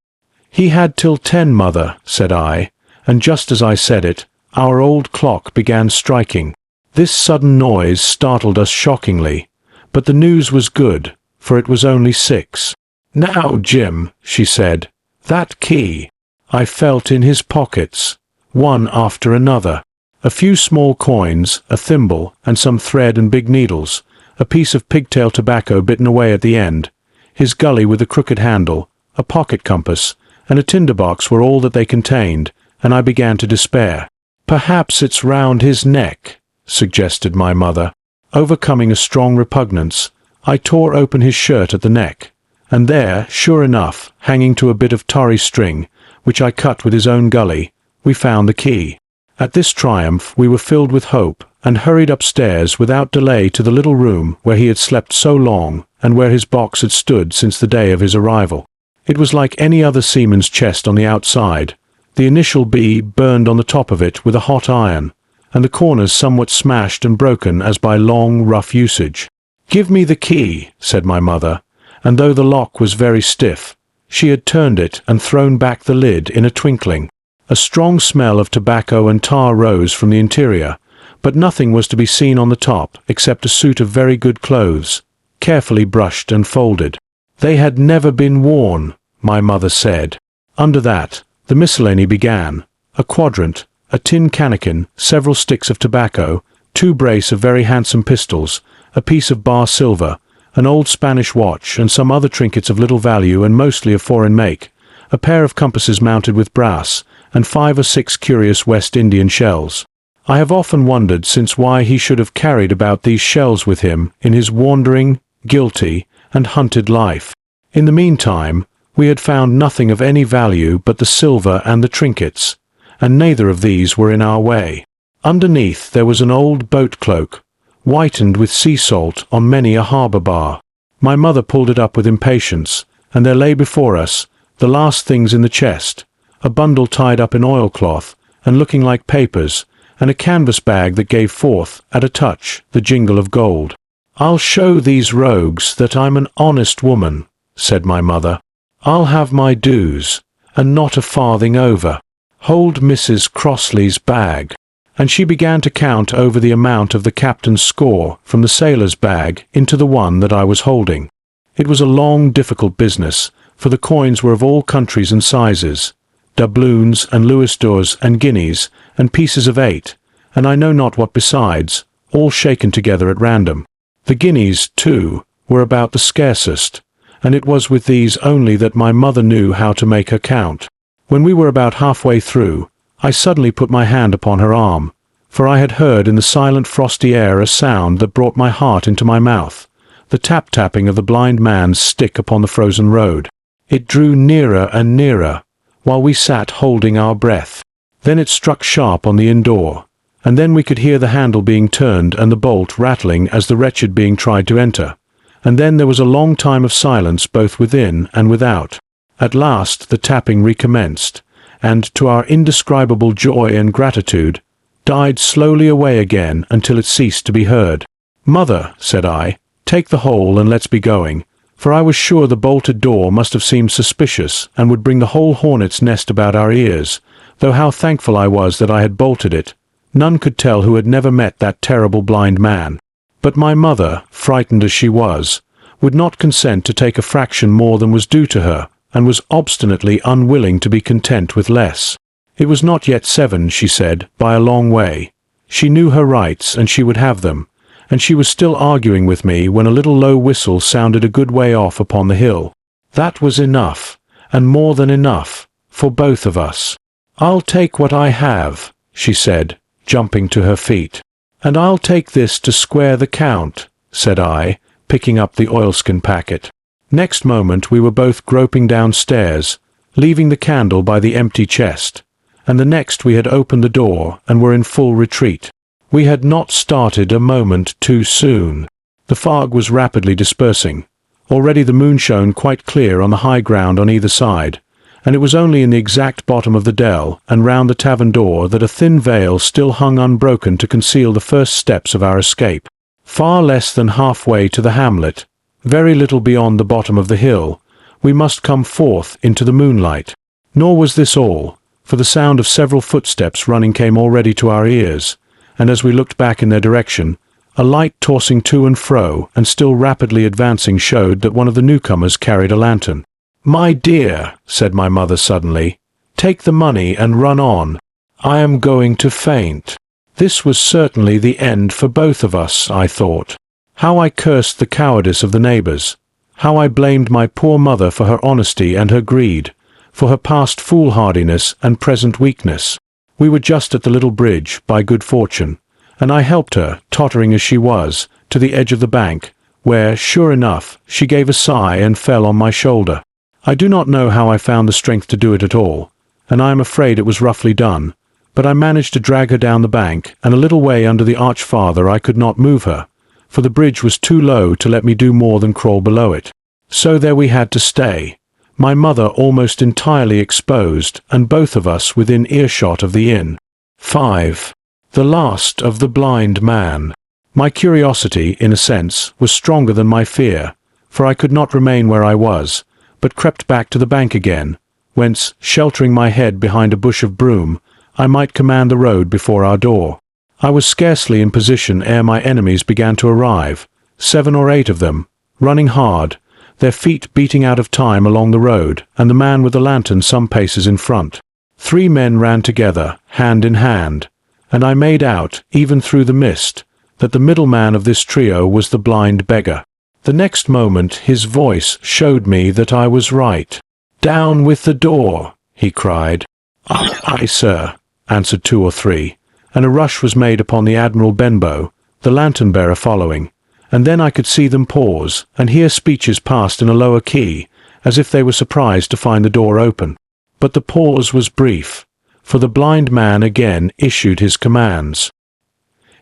"He had till 10, mother," said I, and just as I said it, our old clock began striking. This sudden noise startled us shockingly, but the news was good, for it was only 6. "Now, Jim," she said, "that key." I felt in his pockets, one after another. A few small coins, a thimble, and some thread and big needles, a piece of pigtail tobacco bitten away at the end, his gully with a crooked handle, a pocket compass, and a tinderbox were all that they contained, and I began to despair. "Perhaps it's round his neck," suggested my mother. Overcoming a strong repugnance, I tore open his shirt at the neck, and there, sure enough, hanging to a bit of tarry string, which I cut with his own gully, we found the key. At this triumph we were filled with hope, and hurried upstairs without delay to the little room where he had slept so long, and where his box had stood since the day of his arrival. It was like any other seaman's chest on the outside, the initial B burned on the top of it with a hot iron, and the corners somewhat smashed and broken as by long, rough usage. "Give me the key," said my mother, and though the lock was very stiff, she had turned it and thrown back the lid in a twinkling. A strong smell of tobacco and tar rose from the interior, but nothing was to be seen on the top except a suit of very good clothes, carefully brushed and folded. They had never been worn, my mother said. Under that, the miscellany began: a quadrant, a tin cannikin, several sticks of tobacco, 2 brace of very handsome pistols, a piece of bar silver, an old Spanish watch, and some other trinkets of little value and mostly of foreign make, a pair of compasses mounted with brass, and 5 or 6 curious West Indian shells. I have often wondered since why he should have carried about these shells with him in his wandering, guilty, and hunted life. In the meantime, we had found nothing of any value but the silver and the trinkets, and neither of these were in our way. Underneath there was an old boat cloak, whitened with sea salt on many a harbour bar. My mother pulled it up with impatience, and there lay before us the last things in the chest, a bundle tied up in oilcloth, and looking like papers, and a canvas bag that gave forth, at a touch, the jingle of gold. "I'll show these rogues that I'm an honest woman," said my mother. "I'll have my dues, and not a farthing over. Hold Mrs. Crossley's bag." And she began to count over the amount of the captain's score from the sailor's bag into the one that I was holding. It was a long, difficult business, for the coins were of all countries and sizes, doubloons and louis d'ors and guineas and pieces of 8, and I know not what besides, all shaken together at random. The guineas, too, were about the scarcest, and it was with these only that my mother knew how to make her count. When we were about halfway through, I suddenly put my hand upon her arm, for I had heard in the silent frosty air a sound that brought my heart into my mouth, the tap-tapping of the blind man's stick upon the frozen road. It drew nearer and nearer, while we sat holding our breath. Then it struck sharp on the inn door, and then we could hear the handle being turned and the bolt rattling as the wretched being tried to enter. And then there was a long time of silence both within and without. At last the tapping recommenced, and, to our indescribable joy and gratitude, died slowly away again until it ceased to be heard. "Mother," said I, "take the whole and let's be going," for I was sure the bolted door must have seemed suspicious and would bring the whole hornet's nest about our ears, though how thankful I was that I had bolted it. None could tell who had never met that terrible blind man. But my mother, frightened as she was, would not consent to take a fraction more than was due to her, and was obstinately unwilling to be content with less. It was not yet 7, she said, by a long way. She knew her rights, and she would have them, and she was still arguing with me when a little low whistle sounded a good way off upon the hill. That was enough, and more than enough, for both of us. "I'll take what I have," she said, jumping to her feet. "And I'll take this to square the count," said I, picking up the oilskin packet. Next moment we were both groping downstairs, leaving the candle by the empty chest, and the next we had opened the door and were in full retreat. We had not started a moment too soon. The fog was rapidly dispersing. Already the moon shone quite clear on the high ground on either side, and it was only in the exact bottom of the dell and round the tavern door that a thin veil still hung unbroken to conceal the first steps of our escape. Far less than halfway to the hamlet, very little beyond the bottom of the hill, we must come forth into the moonlight. Nor was this all, for the sound of several footsteps running came already to our ears, and as we looked back in their direction, a light tossing to and fro and still rapidly advancing showed that one of the newcomers carried a lantern. "My dear," said my mother suddenly, "take the money and run on. I am going to faint." This was certainly the end for both of us, I thought. How I cursed the cowardice of the neighbours. How I blamed my poor mother for her honesty and her greed, for her past foolhardiness and present weakness. We were just at the little bridge, by good fortune, and I helped her, tottering as she was, to the edge of the bank, where, sure enough, she gave a sigh and fell on my shoulder. I do not know how I found the strength to do it at all, and I am afraid it was roughly done, but I managed to drag her down the bank, and a little way under the arch farther I could not move her, for the bridge was too low to let me do more than crawl below it. So there we had to stay, my mother almost entirely exposed, and both of us within earshot of the inn. 5. The last of the blind man. My curiosity, in a sense, was stronger than my fear, for I could not remain where I was, but crept back to the bank again, whence, sheltering my head behind a bush of broom, I might command the road before our door. I was scarcely in position ere my enemies began to arrive, 7 or 8 of them, running hard, their feet beating out of time along the road, and the man with the lantern some paces in front. 3 men ran together, hand in hand, and I made out, even through the mist, that the middle man of this trio was the blind beggar. The next moment his voice showed me that I was right. "Down with the door," he cried. "Aye, sir," answered 2 or 3, and a rush was made upon the Admiral Benbow, the lantern-bearer following, and then I could see them pause, and hear speeches passed in a lower key, as if they were surprised to find the door open. But the pause was brief, for the blind man again issued his commands.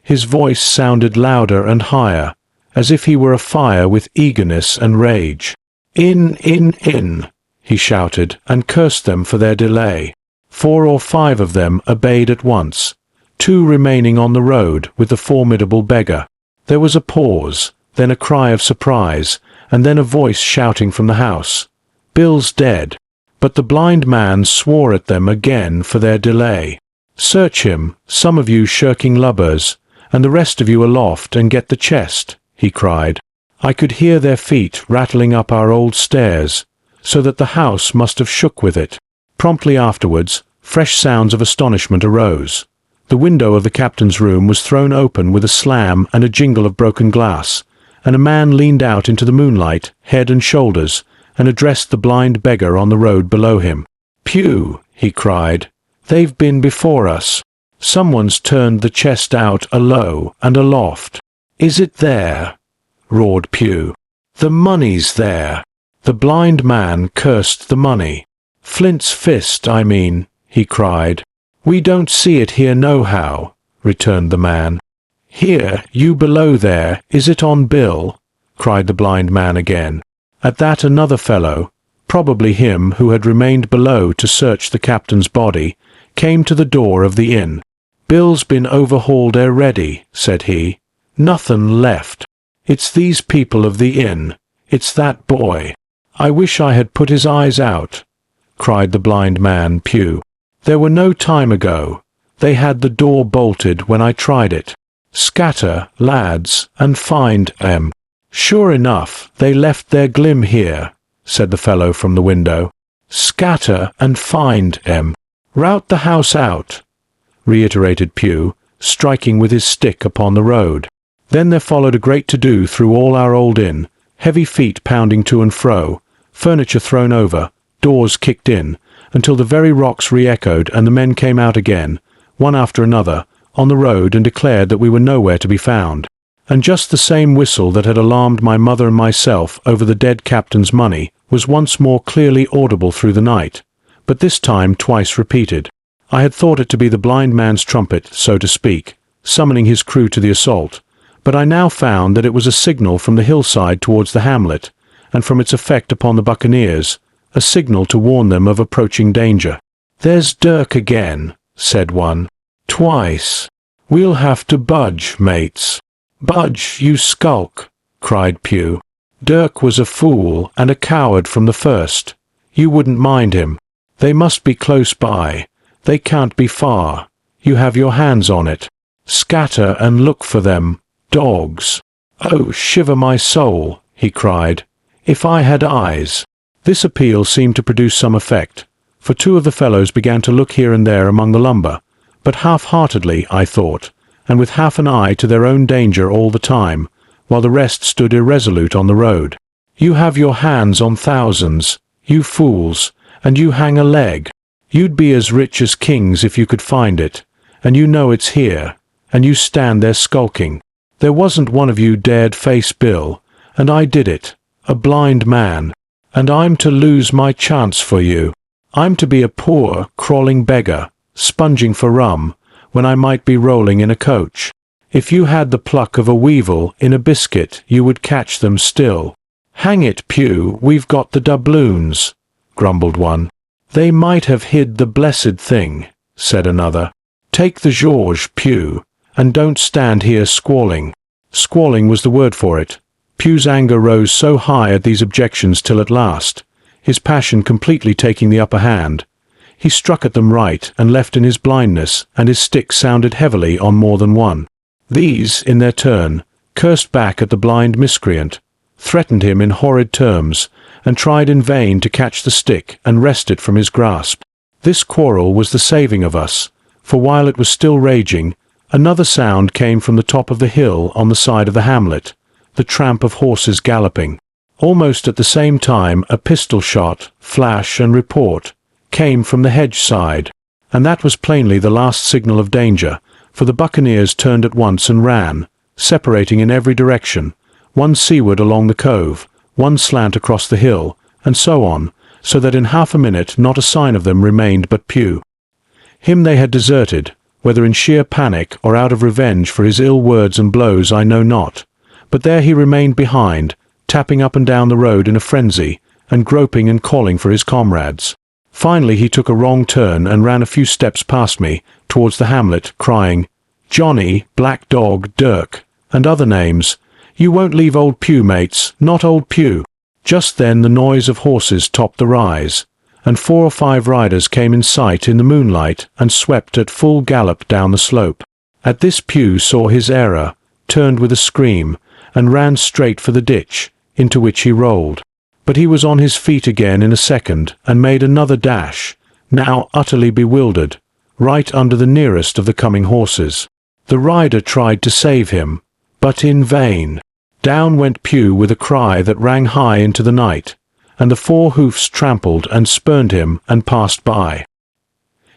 His voice sounded louder and higher, as if he were afire with eagerness and rage. In, he shouted, and cursed them for their delay. 4 or 5 of them obeyed at once, 2 remaining on the road with the formidable beggar. There was a pause, then a cry of surprise, and then a voice shouting from the house, "Bill's dead." But the blind man swore at them again for their delay. "Search him, some of you shirking lubbers, and the rest of you aloft and get the chest," he cried. I could hear their feet rattling up our old stairs, so that the house must have shook with it. Promptly afterwards, fresh sounds of astonishment arose. The window of the captain's room was thrown open with a slam and a jingle of broken glass, and a man leaned out into the moonlight, head and shoulders, and addressed the blind beggar on the road below him. "Pew," he cried, "they've been before us. Someone's turned the chest out alow and aloft." "Is it there?" roared Pew. "The money's there." The blind man cursed the money. Flint's fist, I mean," he cried. "We don't see it here nohow," returned the man. "Here, you below there, is it on Bill?" cried the blind man again. At that another fellow, probably him who had remained below to search the captain's body, came to the door of the inn. "Bill's been overhauled already," said he. "Nothin' left. It's these people of the inn. It's that boy. I wish I had put his eyes out," cried the blind man, Pew. "There were no time ago. They had the door bolted when I tried it. Scatter, lads, and find 'em." "Sure enough, they left their glim here," said the fellow from the window. "Scatter and find 'em. Rout the house out," reiterated Pew, striking with his stick upon the road. Then there followed a great to-do through all our old inn, heavy feet pounding to and fro, furniture thrown over, doors kicked in, until the very rocks re-echoed and the men came out again, one after another, on the road and declared that we were nowhere to be found. And just the same whistle that had alarmed my mother and myself over the dead captain's money was once more clearly audible through the night, but this time twice repeated. I had thought it to be the blind man's trumpet, so to speak, summoning his crew to the assault, but I now found that it was a signal from the hillside towards the hamlet, and from its effect upon the buccaneers, a signal to warn them of approaching danger. "There's Dirk again," said one. "Twice. We'll have to budge, mates." "Budge, you skulk," cried Pew. "Dirk was a fool and a coward from the first. You wouldn't mind him. They must be close by. They can't be far. You have your hands on it. Scatter and look for them, dogs." "Oh, shiver my soul," he cried. "If I had eyes." This appeal seemed to produce some effect, for two of the fellows began to look here and there among the lumber, but half-heartedly, I thought, and with half an eye to their own danger all the time, while the rest stood irresolute on the road. "You have your hands on thousands, you fools, and you hang a leg. You'd be as rich as kings if you could find it, and you know it's here, and you stand there skulking. There wasn't one of you dared face Bill, and I did it, a blind man, and I'm to lose my chance for you. I'm to be a poor, crawling beggar, sponging for rum, when I might be rolling in a coach. If you had the pluck of a weevil in a biscuit, you would catch them still." "Hang it, Pew, we've got the doubloons," grumbled one. "They might have hid the blessed thing," said another. "Take the George, Pew, and don't stand here squalling." Squalling was the word for it. Pew's anger rose so high at these objections till at last, his passion completely taking the upper hand, he struck at them right and left in his blindness, and his stick sounded heavily on more than one. These, in their turn, cursed back at the blind miscreant, threatened him in horrid terms, and tried in vain to catch the stick and wrest it from his grasp. This quarrel was the saving of us, for while it was still raging, another sound came from the top of the hill on the side of the hamlet, the tramp of horses galloping. Almost at the same time a pistol shot, flash and report came from the hedge side, and that was plainly the last signal of danger, for the buccaneers turned at once and ran, separating in every direction, one seaward along the cove, one slant across the hill, and so on, so that in half a minute not a sign of them remained but Pew. Him they had deserted, whether in sheer panic or out of revenge for his ill words and blows I know not, but there he remained behind, tapping up and down the road in a frenzy, and groping and calling for his comrades. Finally he took a wrong turn and ran a few steps past me, towards the hamlet, crying, "Johnny, Black Dog, Dirk," and other names. "You won't leave old Pew, mates, not old Pew." Just then the noise of horses topped the rise, and 4 or 5 riders came in sight in the moonlight and swept at full gallop down the slope. At this Pew saw his error, turned with a scream, and ran straight for the ditch, into which he rolled. But he was on his feet again in a second, and made another dash, now utterly bewildered, right under the nearest of the coming horses. The rider tried to save him, but in vain. Down went Pew with a cry that rang high into the night, and the 4 hoofs trampled and spurned him and passed by.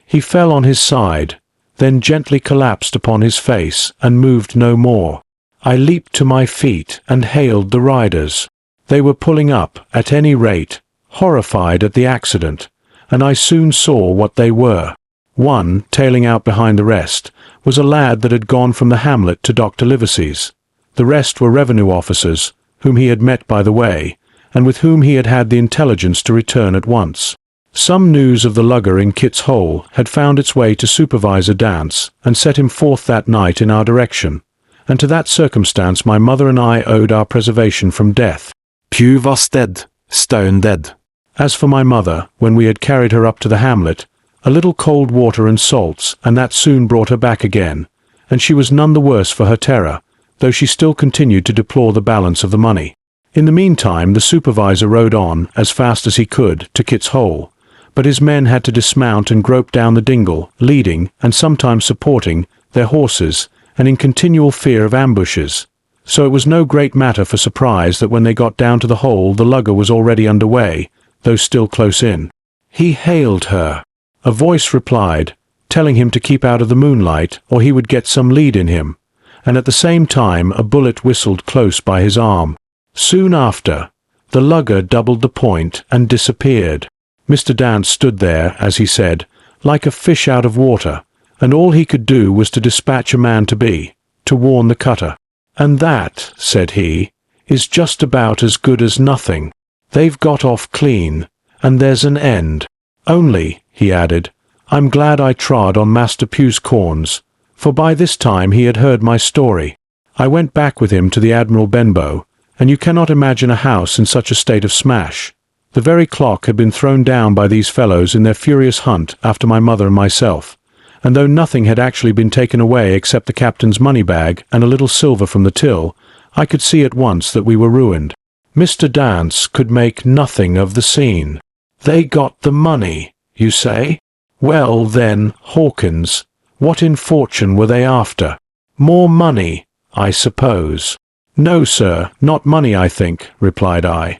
He fell on his side, then gently collapsed upon his face and moved no more. I leaped to my feet and hailed the riders. They were pulling up, at any rate, horrified at the accident, and I soon saw what they were. One, tailing out behind the rest, was a lad that had gone from the hamlet to Dr. Livesey's. The rest were revenue officers, whom he had met by the way, and with whom he had had the intelligence to return at once. Some news of the lugger in Kit's Hole had found its way to Supervisor Dance, and set him forth that night in our direction, and to that circumstance my mother and I owed our preservation from death. Pew was dead, stone dead. As for my mother, when we had carried her up to the hamlet, a little cold water and salts, and that soon brought her back again, and she was none the worse for her terror, though she still continued to deplore the balance of the money. In the meantime the supervisor rode on, as fast as he could, to Kit's Hole, but his men had to dismount and grope down the dingle, leading, and sometimes supporting, their horses, and in continual fear of ambushes. So it was no great matter for surprise that when they got down to the hole the lugger was already under way, though still close in. He hailed her. A voice replied, telling him to keep out of the moonlight, or he would get some lead in him, and at the same time a bullet whistled close by his arm. Soon after, the lugger doubled the point and disappeared. Mr. Dance stood there, as he said, like a fish out of water, and all he could do was to dispatch a man to warn the cutter. "And that," said he, "is just about as good as nothing. They've got off clean, and there's an end. Only," he added, "I'm glad I trod on Master Pugh's corns, for by this time he had heard my story. I went back with him to the Admiral Benbow, and you cannot imagine a house in such a state of smash. The very clock had been thrown down by these fellows in their furious hunt after my mother and myself, and though nothing had actually been taken away except the captain's money-bag and a little silver from the till, I could see at once that we were ruined. Mr. Dance could make nothing of the scene. They got the money, you say? Well, then, Hawkins, what in fortune were they after? More money, I suppose." "No, sir, not money, I think," replied I.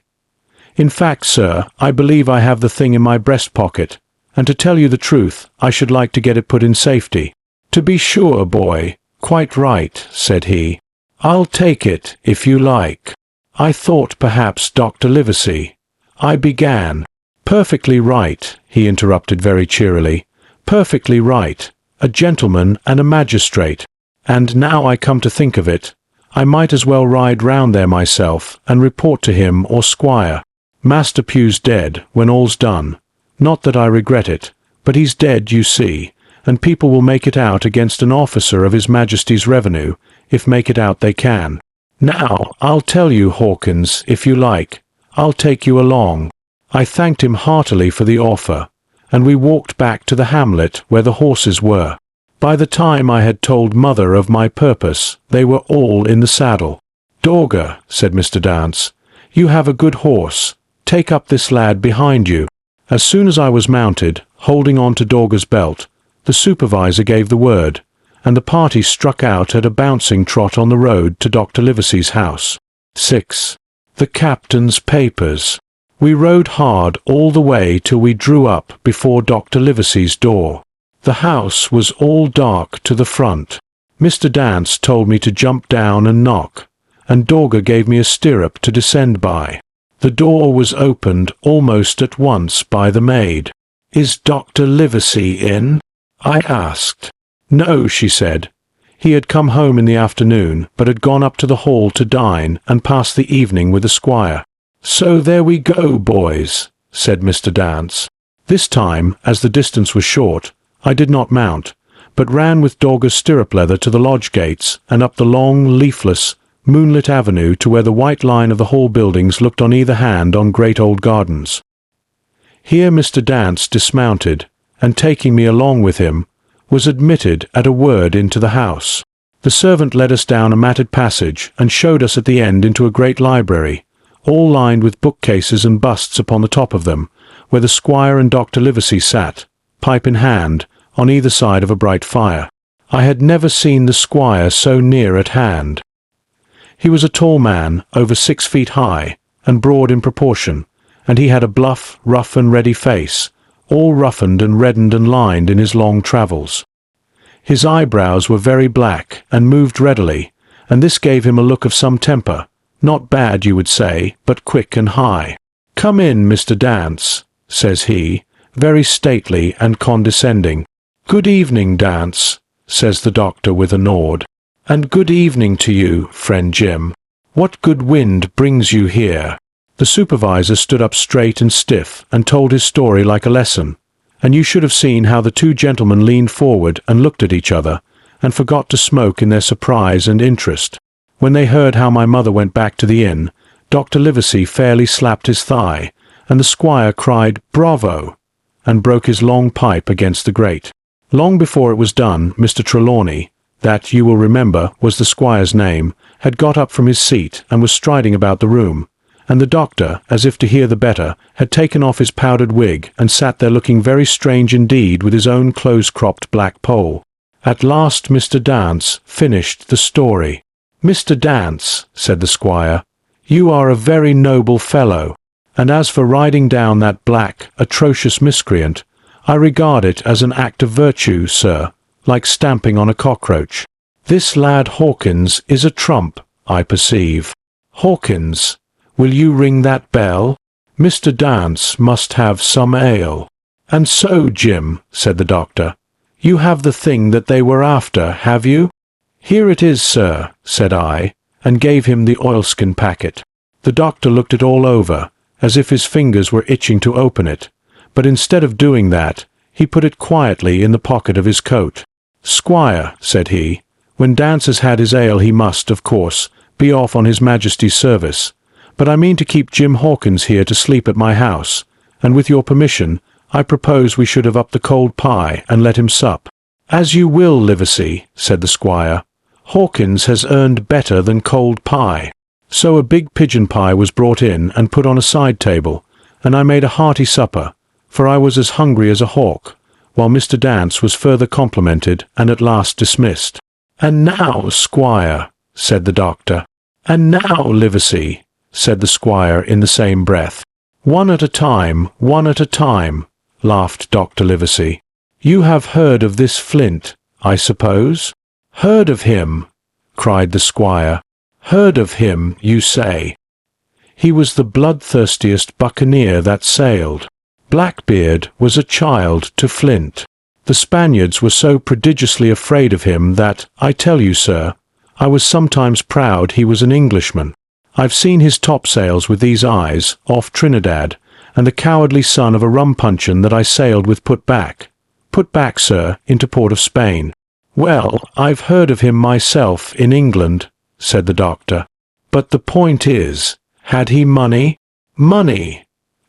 "In fact, sir, I believe I have the thing in my breast pocket, and to tell you the truth, I should like to get it put in safety." "To be sure, boy, quite right," said he. "I'll take it, if you like." "I thought perhaps Dr. Livesey—" I began. "Perfectly right," he interrupted very cheerily. "Perfectly right. A gentleman and a magistrate. And now I come to think of it, I might as well ride round there myself, and report to him or squire. Master Pugh's dead, when all's done. Not that I regret it, but he's dead, you see, and people will make it out against an officer of His Majesty's revenue, if make it out they can. Now, I'll tell you, Hawkins, if you like, I'll take you along." I thanked him heartily for the offer, and we walked back to the hamlet where the horses were. By the time I had told Mother of my purpose, they were all in the saddle. "Dorger," said Mr. Dance, "you have a good horse. Take up this lad behind you." As soon as I was mounted, holding on to Dorger's belt, the supervisor gave the word, and the party struck out at a bouncing trot on the road to Dr. Livesey's house. 6. The captain's papers. We rode hard all the way till we drew up before Dr. Livesey's door. The house was all dark to the front. Mr. Dance told me to jump down and knock, and Dorger gave me a stirrup to descend by. The door was opened almost at once by the maid. "Is Dr. Livesey in?" I asked. "No," she said. He had come home in the afternoon, but had gone up to the hall to dine and pass the evening with the squire. "So there we go, boys," said Mr. Dance. This time, as the distance was short, I did not mount, but ran with Dorger's stirrup leather to the lodge gates and up the long, leafless, moonlit avenue to where the white line of the hall buildings looked on either hand on great old gardens. Here Mr. Dance dismounted, and taking me along with him, was admitted at a word into the house. The servant led us down a matted passage and showed us at the end into a great library, all lined with bookcases and busts upon the top of them, where the squire and Dr. Livesey sat, pipe in hand, on either side of a bright fire. I had never seen the squire so near at hand. He was a tall man, over 6 feet high, and broad in proportion, and he had a bluff, rough and ready face, all roughened and reddened and lined in his long travels. His eyebrows were very black, and moved readily, and this gave him a look of some temper, not bad, you would say, but quick and high. "Come in, Mr. Dance," says he, very stately and condescending. "Good evening, Dance," says the doctor with a nod. "And good evening to you, friend Jim. What good wind brings you here?" The supervisor stood up straight and stiff and told his story like a lesson, and you should have seen how the two gentlemen leaned forward and looked at each other, and forgot to smoke in their surprise and interest. When they heard how my mother went back to the inn, Dr. Livesey fairly slapped his thigh, and the squire cried "Bravo!" and broke his long pipe against the grate. Long before it was done, Mr. Trelawney, that, you will remember, was the squire's name, had got up from his seat and was striding about the room, and the doctor, as if to hear the better, had taken off his powdered wig and sat there looking very strange indeed with his own close-cropped black poll. At last Mr. Dance finished the story. "Mr. Dance," said the squire, "you are a very noble fellow, and as for riding down that black, atrocious miscreant, I regard it as an act of virtue, sir, like stamping on a cockroach. This lad Hawkins is a trump, I perceive. Hawkins, will you ring that bell? Mr. Dance must have some ale." "And so, Jim," said the doctor, "you have the thing that they were after, have you?" "Here it is, sir," said I, and gave him the oilskin packet. The doctor looked it all over, as if his fingers were itching to open it, but instead of doing that, he put it quietly in the pocket of his coat. "Squire," said he, "when Dance has had his ale he must, of course, be off on his Majesty's service, but I mean to keep Jim Hawkins here to sleep at my house, and with your permission, I propose we should have up the cold pie and let him sup." "As you will, Livesey," said the squire. "Hawkins has earned better than cold pie." So a big pigeon pie was brought in and put on a side table, and I made a hearty supper, for I was as hungry as a hawk, while Mr. Dance was further complimented and at last dismissed. "And now, squire," said the doctor. "And now, Livesey," said the squire in the same breath. One at a time, laughed Dr. Livesey. "You have heard of this Flint, I suppose?" "Heard of him?" cried the squire. "Heard of him, you say? He was the bloodthirstiest buccaneer that sailed. Blackbeard was a child to Flint. The Spaniards were so prodigiously afraid of him that, I tell you, sir, I was sometimes proud he was an Englishman. I've seen his topsails with these eyes, off Trinidad, and the cowardly son of a rum puncheon that I sailed with put back, sir, into port of Spain. Well, I've heard of him myself in England," said the doctor. "But the point is, had he money?" "Money!"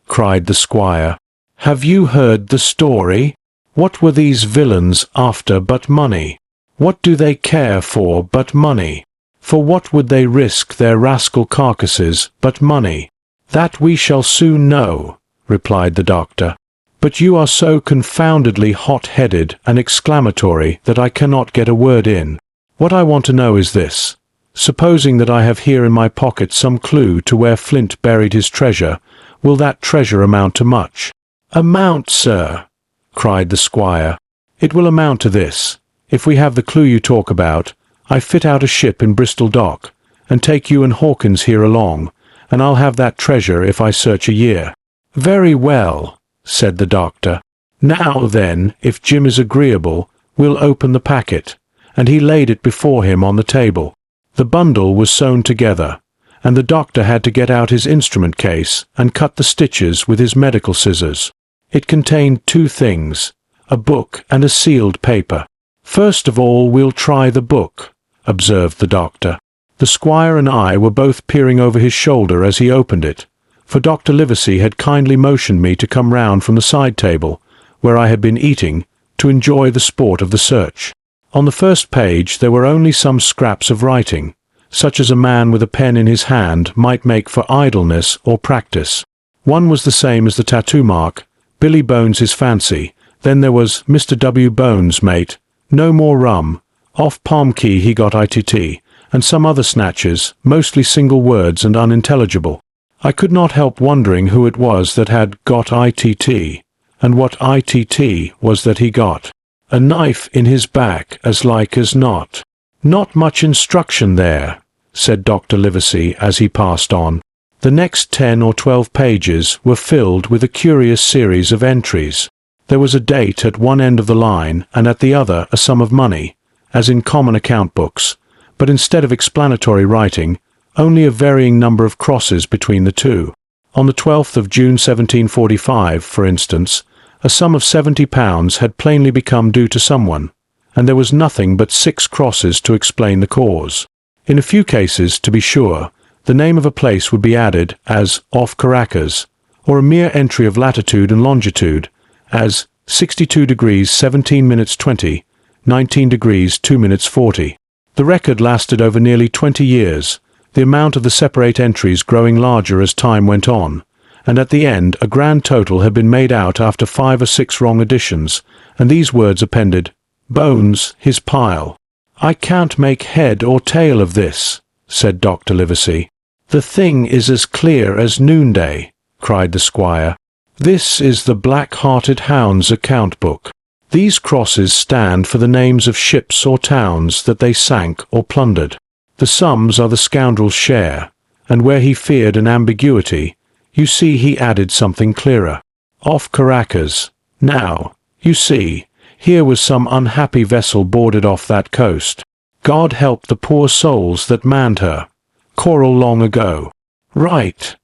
cried the squire. "Have you heard the story? What were these villains after but money? What do they care for but money? For what would they risk their rascal carcasses but money?" "That we shall soon know," replied the doctor. "But you are so confoundedly hot-headed and exclamatory that I cannot get a word in. What I want to know is this. Supposing that I have here in my pocket some clue to where Flint buried his treasure, will that treasure amount to much?" "Amount, sir!" cried the squire. "It will amount to this. If we have the clue you talk about, I fit out a ship in Bristol dock, and take you and Hawkins here along, and I'll have that treasure if I search a year." "Very well," said the doctor. "Now then, if Jim is agreeable, we'll open the packet," and he laid it before him on the table. The bundle was sewn together, and the doctor had to get out his instrument case and cut the stitches with his medical scissors. It contained two things, a book and a sealed paper. "First of all we'll try the book," observed the doctor. The squire and I were both peering over his shoulder as he opened it, for Dr. Livesey had kindly motioned me to come round from the side table, where I had been eating, to enjoy the sport of the search. On the first page there were only some scraps of writing, such as a man with a pen in his hand might make for idleness or practice. One was the same as the tattoo mark, "Billy Bones his fancy." Then there was "Mr. W. Bones, mate. No more rum. Off Palm Key he got ITT," and some other snatches, mostly single words and unintelligible. I could not help wondering who it was that had got ITT, and what ITT was that he got. "A knife in his back, as like as not." "Not much instruction there," said Dr. Livesey as he passed on. The next 10 or 12 pages were filled with a curious series of entries. There was a date at one end of the line and at the other a sum of money, as in common account books, but instead of explanatory writing, only a varying number of crosses between the two. On the 12th of June 1745, for instance, a sum of £70 had plainly become due to someone, and there was nothing but 6 crosses to explain the cause. In a few cases, to be sure, the name of a place would be added as off Caracas, or a mere entry of latitude and longitude, as 62 degrees 17 minutes 20, 19 degrees 2 minutes 40. The record lasted over nearly 20 years, the amount of the separate entries growing larger as time went on, and at the end a grand total had been made out after 5 or 6 wrong additions, and these words appended, "Bones, his pile." "I can't make head or tail of this," said Dr. Livesey. "The thing is as clear as noonday," cried the squire. "This is the Black-Hearted Hound's account book. These crosses stand for the names of ships or towns that they sank or plundered. The sums are the scoundrel's share, and where he feared an ambiguity, you see he added something clearer. Off Caracas. Now, you see, here was some unhappy vessel boarded off that coast. God help the poor souls that manned her. Coracle long ago." "Right,"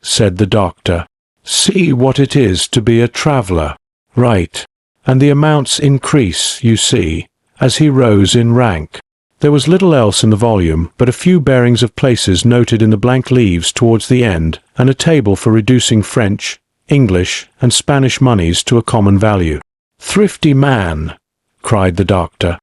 said the doctor. "See what it is to be a traveller." "Right. And the amounts increase, you see, as he rose in rank." There was little else in the volume but a few bearings of places noted in the blank leaves towards the end, and a table for reducing French, English, and Spanish moneys to a common value. "Thrifty man," cried the doctor.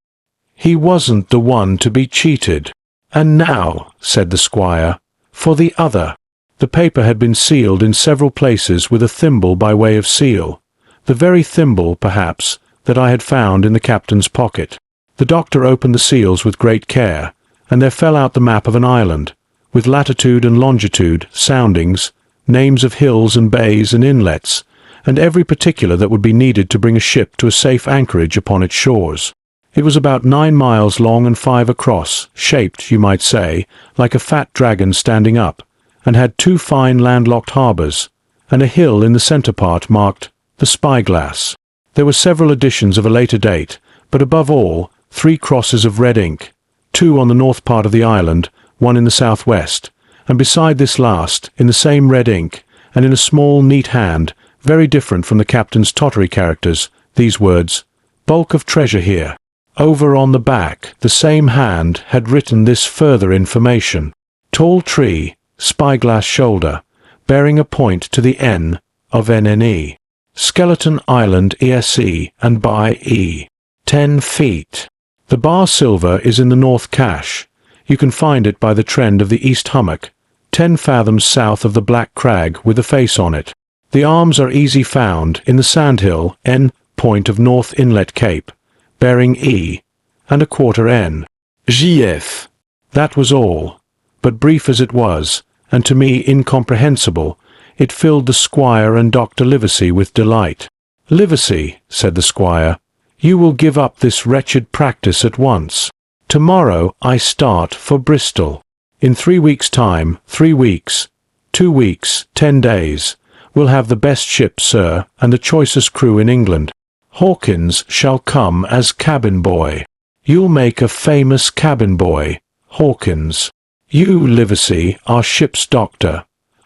"He wasn't the one to be cheated." "And now," said the squire, "for the other." The paper had been sealed in several places with a thimble by way of seal, the very thimble, perhaps, that I had found in the captain's pocket. The doctor opened the seals with great care, and there fell out the map of an island, with latitude and longitude, soundings, names of hills and bays and inlets, and every particular that would be needed to bring a ship to a safe anchorage upon its shores. It was about 9 miles long and 5 across, shaped, you might say, like a fat dragon standing up, and had 2 fine landlocked harbours, and a hill in the centre part marked the Spyglass. There were several additions of a later date, but above all, 3 crosses of red ink, 2 on the north part of the island, 1 in the southwest, and beside this last, in the same red ink, and in a small, neat hand, very different from the captain's tottery characters, these words, "Bulk of treasure here." Over on the back, the same hand had written this further information: "Tall tree, spyglass shoulder, bearing a point to the N of NNE. Skeleton Island ESE and by E. 10 feet. The bar silver is in the north cache. You can find it by the trend of the east hummock, 10 fathoms south of the black crag with a face on it. The arms are easy found in the sandhill N point of North Inlet Cape, bearing E, and a quarter N. JF. That was all, but brief as it was, and to me incomprehensible, it filled the squire and Dr. Livesey with delight. "Livesey," said the squire, "you will give up this wretched practice at once. Tomorrow I start for Bristol. In 3 weeks' time, 3 weeks, 2 weeks, 10 days, we'll have the best ship, sir, and the choicest crew in England. Hawkins shall come as cabin boy. You'll make a famous cabin boy, Hawkins. You, Livesey, are ship's doctor.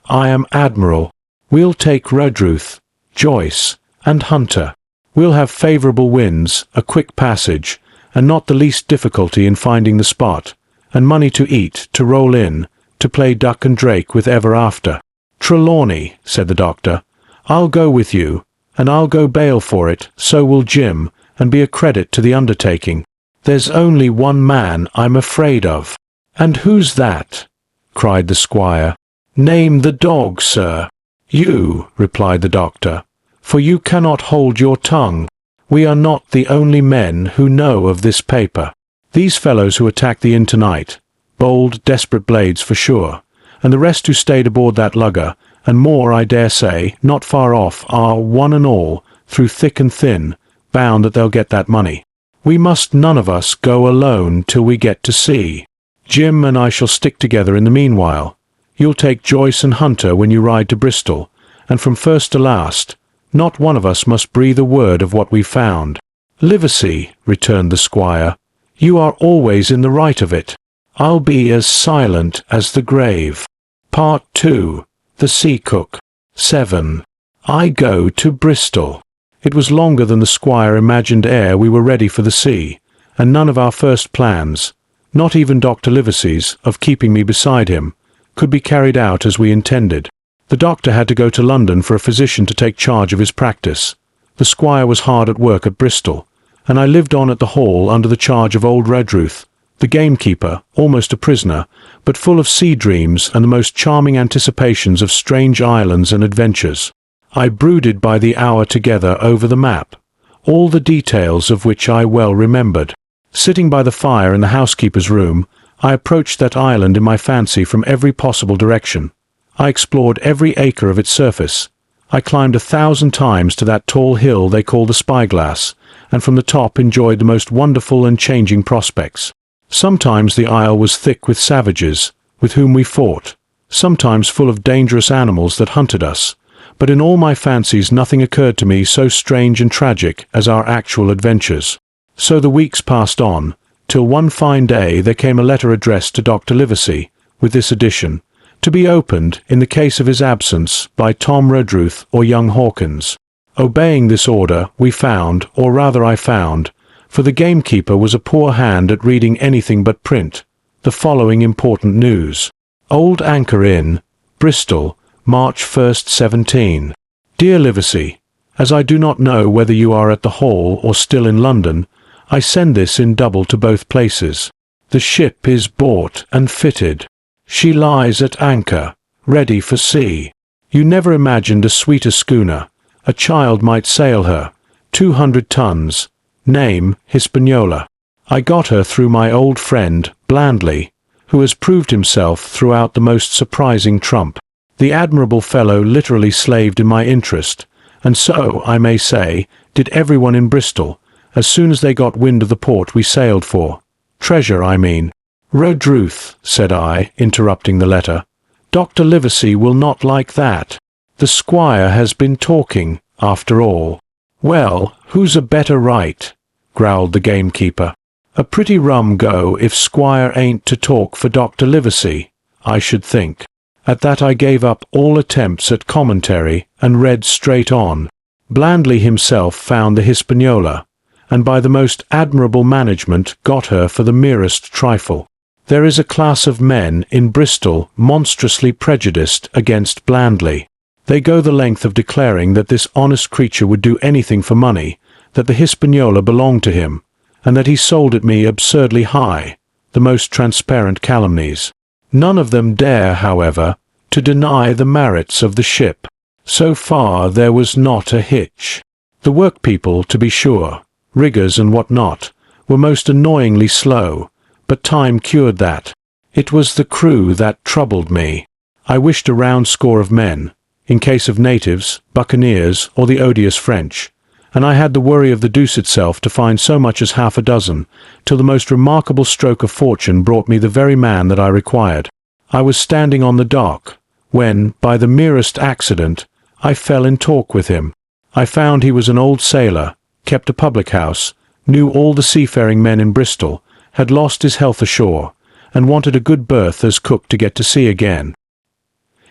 I am Admiral. We'll take Redruth, Joyce, and Hunter. We'll have favourable winds, a quick passage, and not the least difficulty in finding the spot, and money to eat, to roll in, to play duck and drake with ever after. Trelawney," said the doctor, "I'll go with you, and I'll go bail for it, so will Jim, and be a credit to the undertaking. There's only one man I'm afraid of." "And who's that?" cried the squire. "Name the dog, sir." "You," replied the doctor, "for you cannot hold your tongue. We are not the only men who know of this paper. These fellows who attacked the inn tonight, bold, desperate blades for sure, and the rest who stayed aboard that lugger, and more, I dare say, not far off, are, one and all, through thick and thin, bound that they'll get that money. We must none of us go alone till we get to sea. Jim and I shall stick together in the meanwhile. You'll take Joyce and Hunter when you ride to Bristol, and from first to last, Not one of us must breathe a word of what we found. Livesey, returned the squire, you are always in the right of it. I'll be as silent as the grave. Part 2. The Sea Cook. 7. I go to Bristol. It was longer than the squire imagined ere we were ready for the sea, and none of our first plans, not even Dr. Livesey's, of keeping me beside him, could be carried out as we intended. The doctor had to go to London for a physician to take charge of his practice. The squire was hard at work at Bristol, and I lived on at the Hall under the charge of old Redruth, the gamekeeper, almost a prisoner, but full of sea dreams and the most charming anticipations of strange islands and adventures. I brooded by the hour together over the map, all the details of which I well remembered. Sitting by the fire in the housekeeper's room, I approached that island in my fancy from every possible direction. I explored every acre of its surface. I climbed 1,000 times to that tall hill they call the Spyglass, and from the top enjoyed the most wonderful and changing prospects. Sometimes the isle was thick with savages, with whom we fought, sometimes full of dangerous animals that hunted us, but in all my fancies nothing occurred to me so strange and tragic as our actual adventures. So the weeks passed on, till one fine day there came a letter addressed to Dr. Livesey, with this addition, to be opened, in the case of his absence, by Tom Redruth or young Hawkins. Obeying this order, we found, or rather I found, for the gamekeeper was a poor hand at reading anything but print, the following important news. Old Anchor Inn, Bristol, March 1st, 17. Dear Livesey, as I do not know whether you are at the Hall or still in London, I send this in double to both places. The ship is bought and fitted. She lies at anchor, ready for sea. You never imagined a sweeter schooner. A child might sail her. 200 tons. Name, Hispaniola. I got her through my old friend, Blandly, who has proved himself throughout the most surprising trump. The admirable fellow literally slaved in my interest, and so, I may say, did everyone in Bristol, as soon as they got wind of the port we sailed for. Treasure, I mean. Redruth, said I, interrupting the letter. Dr. Livesey will not like that. The squire has been talking, after all. Well, who's a better right? Growled the gamekeeper. A pretty rum go if squire ain't to talk for Dr. Livesey, I should think. At that I gave up all attempts at commentary and read straight on. Blandly himself found the Hispaniola, and by the most admirable management got her for the merest trifle. There is a class of men in Bristol monstrously prejudiced against Blandly. They go the length of declaring that this honest creature would do anything for money, that the Hispaniola belonged to him, and that he sold it me absurdly high, the most transparent calumnies. None of them dare, however, to deny the merits of the ship. So far there was not a hitch. The workpeople, to be sure, riggers and what not, were most annoyingly slow, but time cured that. It was the crew that troubled me. I wished a round score of men, in case of natives, buccaneers, or the odious French, and I had the worry of the deuce itself to find so much as half a dozen, till the most remarkable stroke of fortune brought me the very man that I required. I was standing on the dock, when, by the merest accident, I fell in talk with him. I found he was an old sailor, kept a public-house, knew all the seafaring men in Bristol, had lost his health ashore, and wanted a good berth as cook to get to sea again.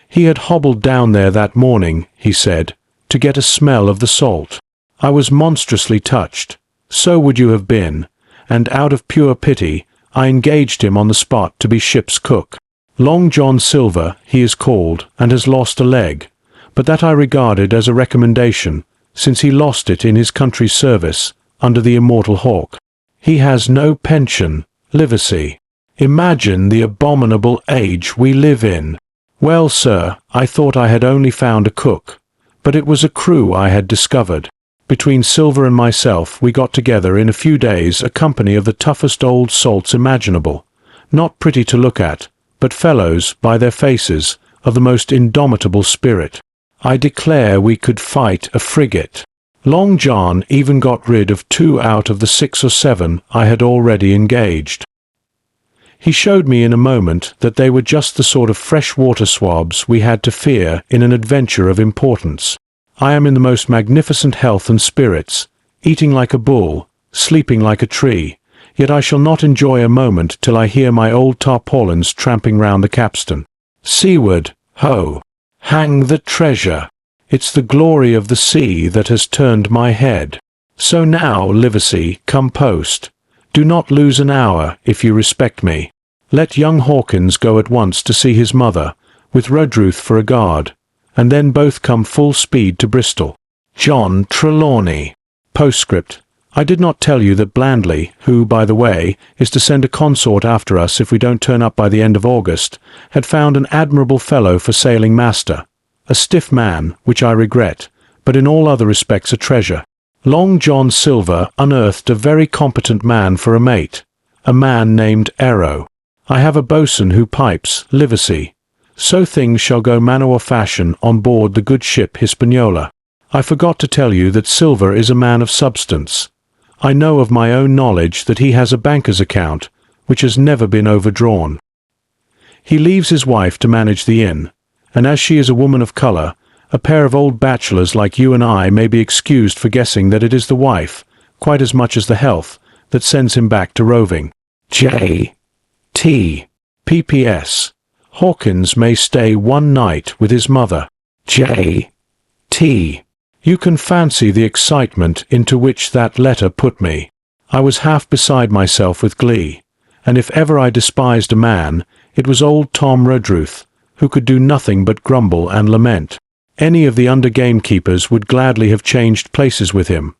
He had hobbled down there that morning, he said, to get a smell of the salt. I was monstrously touched. So would you have been, and out of pure pity, I engaged him on the spot to be ship's cook. Long John Silver, he is called, and has lost a leg, but that I regarded as a recommendation, since he lost it in his country's service, under the immortal Hawk. He has no pension, Livesey. Imagine the abominable age we live in. Well, sir, I thought I had only found a cook, but it was a crew I had discovered. Between Silver and myself we got together in a few days a company of the toughest old salts imaginable, not pretty to look at, but fellows, by their faces, of the most indomitable spirit. I declare we could fight a frigate. Long John even got rid of 2 out of the 6 or 7 I had already engaged. He showed me in a moment that they were just the sort of fresh-water swabs we had to fear in an adventure of importance. I am in the most magnificent health and spirits, eating like a bull, sleeping like a tree, yet I shall not enjoy a moment till I hear my old tarpaulins tramping round the capstan. Seaward, ho! Hang the treasure! It's the glory of the sea that has turned my head. So now, Livesey, come post. Do not lose an hour, if you respect me. Let young Hawkins go at once to see his mother, with Redruth for a guard, and then both come full speed to Bristol. John Trelawney. Postscript. I did not tell you that Blandley, who, by the way, is to send a consort after us if we don't turn up by the end of August, had found an admirable fellow for sailing master. A stiff man, which I regret, but in all other respects a treasure. Long John Silver unearthed a very competent man for a mate, a man named Arrow. I have a boatswain who pipes, Livesey. So things shall go manner or fashion on board the good ship Hispaniola. I forgot to tell you that Silver is a man of substance. I know of my own knowledge that he has a banker's account, which has never been overdrawn. He leaves his wife to manage the inn, and as she is a woman of colour, a pair of old bachelors like you and I may be excused for guessing that it is the wife, quite as much as the health, that sends him back to roving. J. T. P.P.S. Hawkins may stay one night with his mother. J. T. You can fancy the excitement into which that letter put me. I was half beside myself with glee, and if ever I despised a man, it was old Tom Redruth, who could do nothing but grumble and lament. Any of the under gamekeepers would gladly have changed places with him,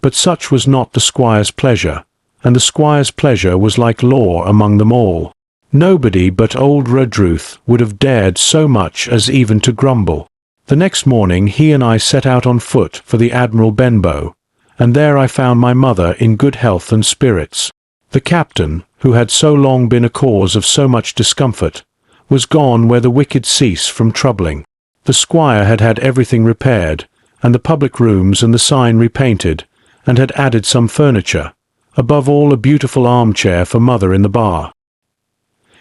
but such was not the squire's pleasure, and the squire's pleasure was like law among them all. Nobody but old Redruth would have dared so much as even to grumble. The next morning he and I set out on foot for the Admiral Benbow, and there I found my mother in good health and spirits. The captain, who had so long been a cause of so much discomfort, was gone where the wicked cease from troubling. The squire had had everything repaired, and the public rooms and the sign repainted, and had added some furniture, above all a beautiful armchair for mother in the bar.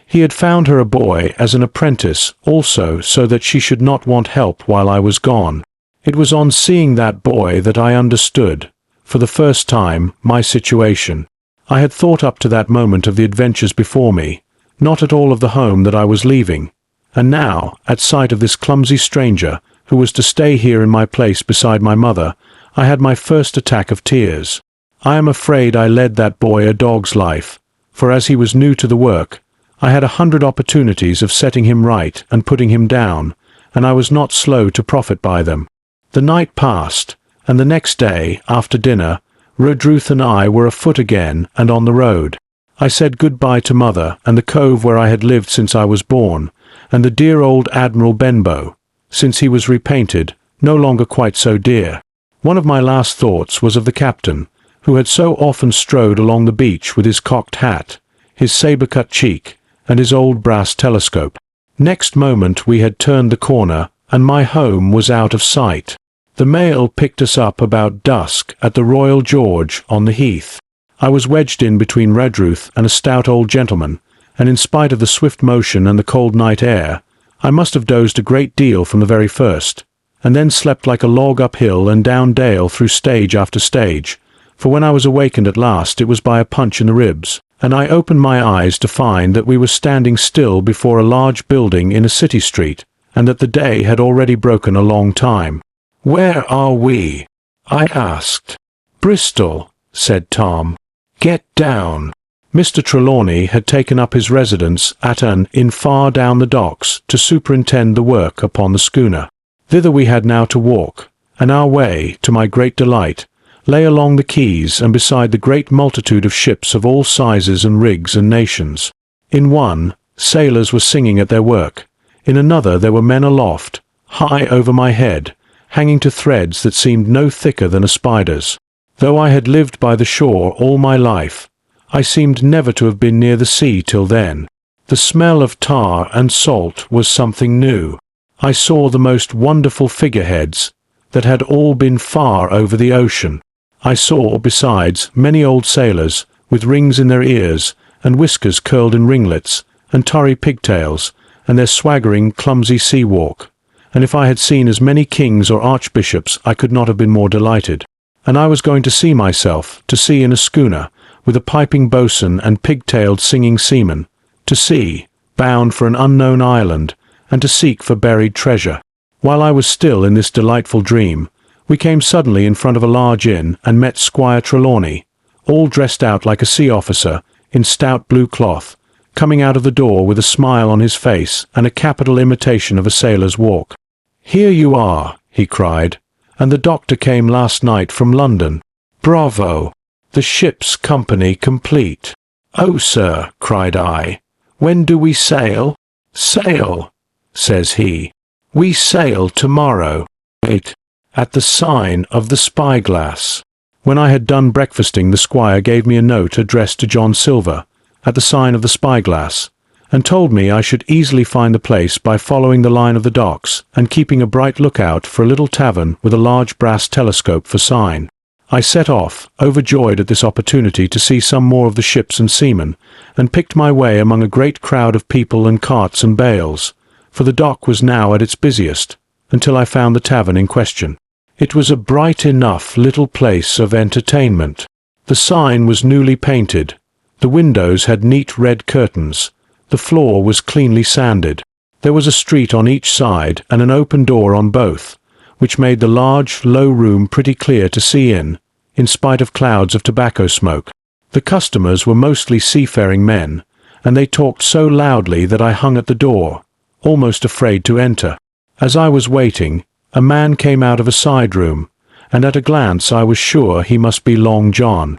He had found her a boy as an apprentice also, so that she should not want help while I was gone. It was on seeing that boy that I understood, for the first time, my situation. I had thought up to that moment of the adventures before me, not at all of the home that I was leaving, and now, at sight of this clumsy stranger, who was to stay here in my place beside my mother, I had my first attack of tears. I am afraid I led that boy a dog's life, for as he was new to the work, I had 100 opportunities of setting him right and putting him down, and I was not slow to profit by them. The night passed, and the next day, after dinner, Redruth and I were afoot again and on the road. I said good-bye to mother and the cove where I had lived since I was born, and the dear old Admiral Benbow, since he was repainted, no longer quite so dear. One of my last thoughts was of the captain, who had so often strode along the beach with his cocked hat, his sabre-cut cheek, and his old brass telescope. Next moment we had turned the corner, and my home was out of sight. The mail picked us up about dusk at the Royal George on the heath. I was wedged in between Redruth and a stout old gentleman, and in spite of the swift motion and the cold night air, I must have dozed a great deal from the very first, and then slept like a log uphill and down dale through stage after stage, for when I was awakened at last it was by a punch in the ribs, and I opened my eyes to find that we were standing still before a large building in a city street, and that the day had already broken a long time. "Where are we?" I asked. "Bristol," said Tom. "Get down." Mr. Trelawney had taken up his residence at an inn far down the docks to superintend the work upon the schooner. Thither we had now to walk, and our way, to my great delight, lay along the quays and beside the great multitude of ships of all sizes and rigs and nations. In one, sailors were singing at their work. In another there were men aloft, high over my head, hanging to threads that seemed no thicker than a spider's. Though I had lived by the shore all my life, I seemed never to have been near the sea till then. The smell of tar and salt was something new. I saw the most wonderful figureheads that had all been far over the ocean. I saw, besides, many old sailors, with rings in their ears, and whiskers curled in ringlets, and tarry pigtails, and their swaggering, clumsy sea-walk, and if I had seen as many kings or archbishops I could not have been more delighted. And I was going to see myself, to sea in a schooner, with a piping boatswain and pig-tailed singing seamen, to sea, bound for an unknown island, and to seek for buried treasure. While I was still in this delightful dream, we came suddenly in front of a large inn and met Squire Trelawney, all dressed out like a sea officer, in stout blue cloth, coming out of the door with a smile on his face and a capital imitation of a sailor's walk. "Here you are," he cried, "and the doctor came last night from London. Bravo! The ship's company complete." "Oh, sir," cried I, "when do we sail?" "Sail," says he. "We sail tomorrow. Wait, at the sign of the Spyglass." When I had done breakfasting, the squire gave me a note addressed to John Silver, at the sign of the Spyglass, and told me I should easily find the place by following the line of the docks and keeping a bright lookout for a little tavern with a large brass telescope for sign. I set off, overjoyed at this opportunity to see some more of the ships and seamen, and picked my way among a great crowd of people and carts and bales, for the dock was now at its busiest, until I found the tavern in question. It was a bright enough little place of entertainment. The sign was newly painted, the windows had neat red curtains, the floor was cleanly sanded. There was a street on each side and an open door on both, which made the large, low room pretty clear to see in spite of clouds of tobacco smoke. The customers were mostly seafaring men, and they talked so loudly that I hung at the door, almost afraid to enter. As I was waiting, a man came out of a side room, and at a glance I was sure he must be Long John.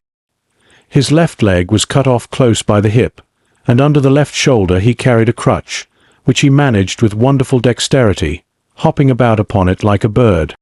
His left leg was cut off close by the hip, and under the left shoulder he carried a crutch, which he managed with wonderful dexterity, hopping about upon it like a bird.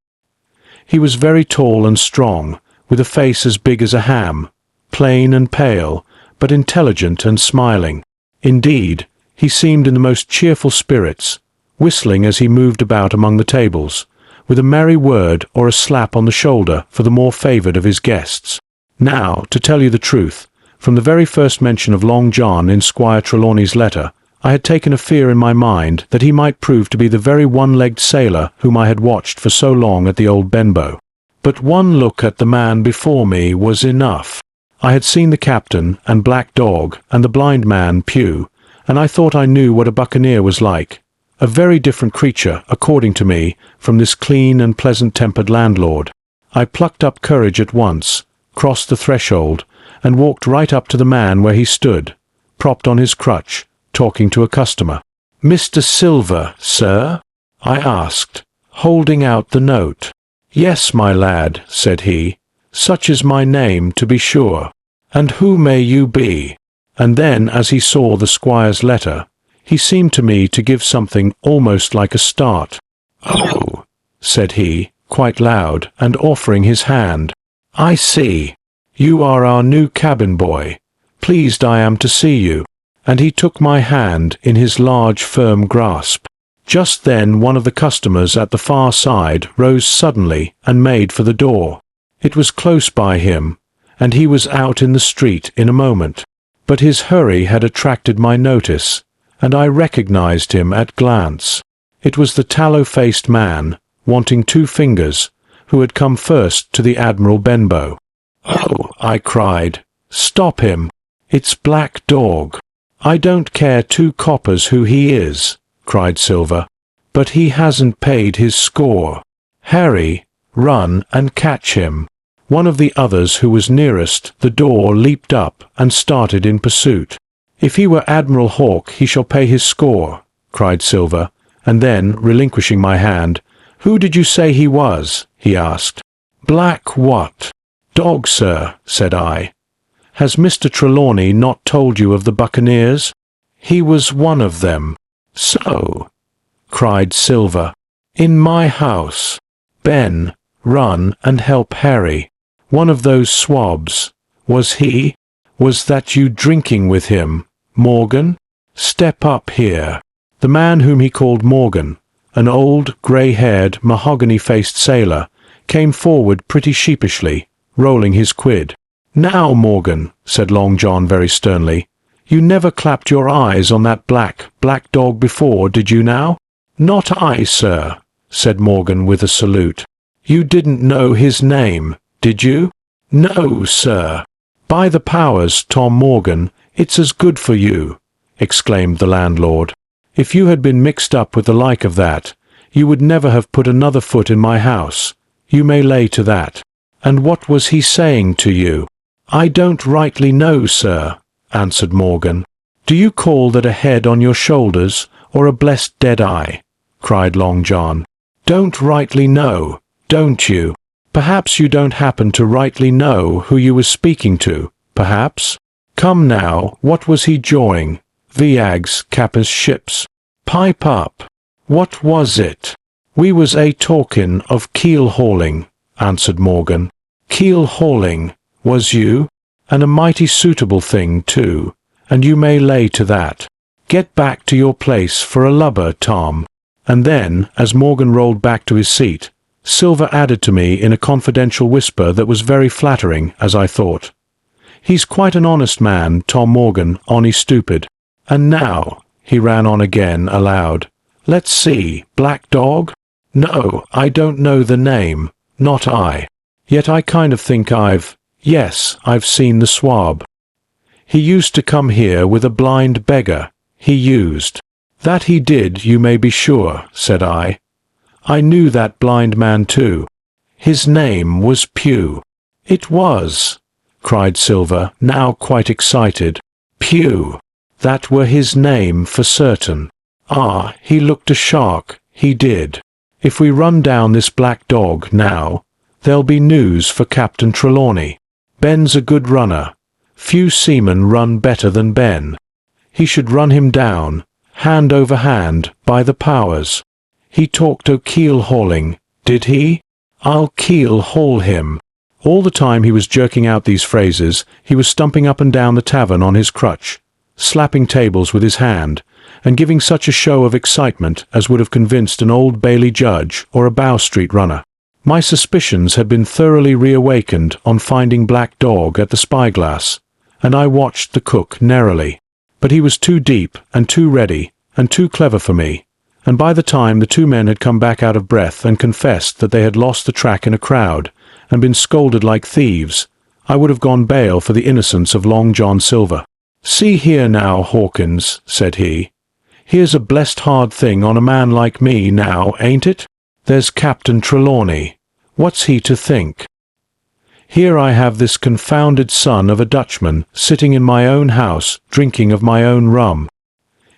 He was very tall and strong, with a face as big as a ham, plain and pale, but intelligent and smiling. Indeed, he seemed in the most cheerful spirits, whistling as he moved about among the tables, with a merry word or a slap on the shoulder for the more favoured of his guests. Now, to tell you the truth, from the very first mention of Long John in Squire Trelawney's letter, I had taken a fear in my mind that he might prove to be the very one-legged sailor whom I had watched for so long at the old Benbow. But one look at the man before me was enough. I had seen the captain and Black Dog and the blind man Pew, and I thought I knew what a buccaneer was like. A very different creature, according to me, from this clean and pleasant-tempered landlord. I plucked up courage at once, crossed the threshold, and walked right up to the man where he stood, propped on his crutch, talking to a customer. "Mr. Silver, sir?" I asked, holding out the note. "Yes, my lad," said he, "such is my name, to be sure. And who may you be?" And then, as he saw the squire's letter, he seemed to me to give something almost like a start. "Oh," said he, quite loud, and offering his hand. "I see. You are our new cabin boy. Pleased I am to see you." And he took my hand in his large, firm grasp. Just then one of the customers at the far side rose suddenly and made for the door. It was close by him, and he was out in the street in a moment. But his hurry had attracted my notice, and I recognized him at glance. It was the tallow-faced man, wanting 2 fingers, who had come first to the Admiral Benbow. "Oh," I cried, "stop him! It's Black Dog." "I don't care 2 coppers who he is," cried Silver, "but he hasn't paid his score. Harry, run and catch him." One of the others who was nearest the door leaped up and started in pursuit. "If he were Admiral Hawke he shall pay his score," cried Silver, and then, relinquishing my hand, "Who did you say he was?" he asked. "Black what?" "Dog, sir," said I. "Has Mr. Trelawney not told you of the buccaneers?" "He was one of them." "So," cried Silver. "In my house. Ben, run and help Harry. One of those swabs. Was he? Was that you drinking with him, Morgan? Step up here." The man whom he called Morgan, an old, grey-haired, mahogany-faced sailor, came forward pretty sheepishly, rolling his quid. "Now, Morgan," said Long John very sternly, "you never clapped your eyes on that black dog before, did you now?" "Not I, sir," said Morgan with a salute. "You didn't know his name, did you?" "No, sir." "By the powers, Tom Morgan, it's as good for you," exclaimed the landlord. "If you had been mixed up with the like of that, you would never have put another foot in my house. You may lay to that." "And what was he saying to you?" "I don't rightly know, sir," answered Morgan. "Do you call that a head on your shoulders, or a blessed dead eye?" cried Long John. "Don't rightly know, don't you? Perhaps you don't happen to rightly know who you was speaking to, perhaps? Come now, what was he jawing? Viags, Kappa's ships. Pipe up. What was it?" "We was talkin' of keel hauling," answered Morgan. "Keel hauling, was you? And a mighty suitable thing, too, and you may lay to that. Get back to your place for a lubber, Tom." And then, as Morgan rolled back to his seat, Silver added to me in a confidential whisper that was very flattering, as I thought. "He's quite an honest man, Tom Morgan, honest stupid. And now," he ran on again aloud, "let's see, Black Dog? No, I don't know the name, not I. Yet I kind of think yes, I've seen the swab. He used to come here with a blind beggar, he used." "That he did, you may be sure," said I. "I knew that blind man too. His name was Pew." "It was," cried Silver, now quite excited. "Pew. That were his name for certain. Ah, he looked a shark, he did. If we run down this Black Dog now, there'll be news for Captain Trelawney. Ben's a good runner. Few seamen run better than Ben. He should run him down, hand over hand, by the powers. He talked o' keel hauling, did he? I'll keel haul him." All the time he was jerking out these phrases, he was stumping up and down the tavern on his crutch, slapping tables with his hand, and giving such a show of excitement as would have convinced an Old Bailey judge or a Bow Street runner. My suspicions had been thoroughly reawakened on finding Black Dog at the spyglass, and I watched the cook narrowly. But he was too deep and too ready and too clever for me, and by the time the two men had come back out of breath and confessed that they had lost the track in a crowd and been scolded like thieves, I would have gone bail for the innocence of Long John Silver. "See here now, Hawkins," said he. "Here's a blessed hard thing on a man like me now, ain't it? There's Captain Trelawney. What's he to think? Here I have this confounded son of a Dutchman sitting in my own house drinking of my own rum.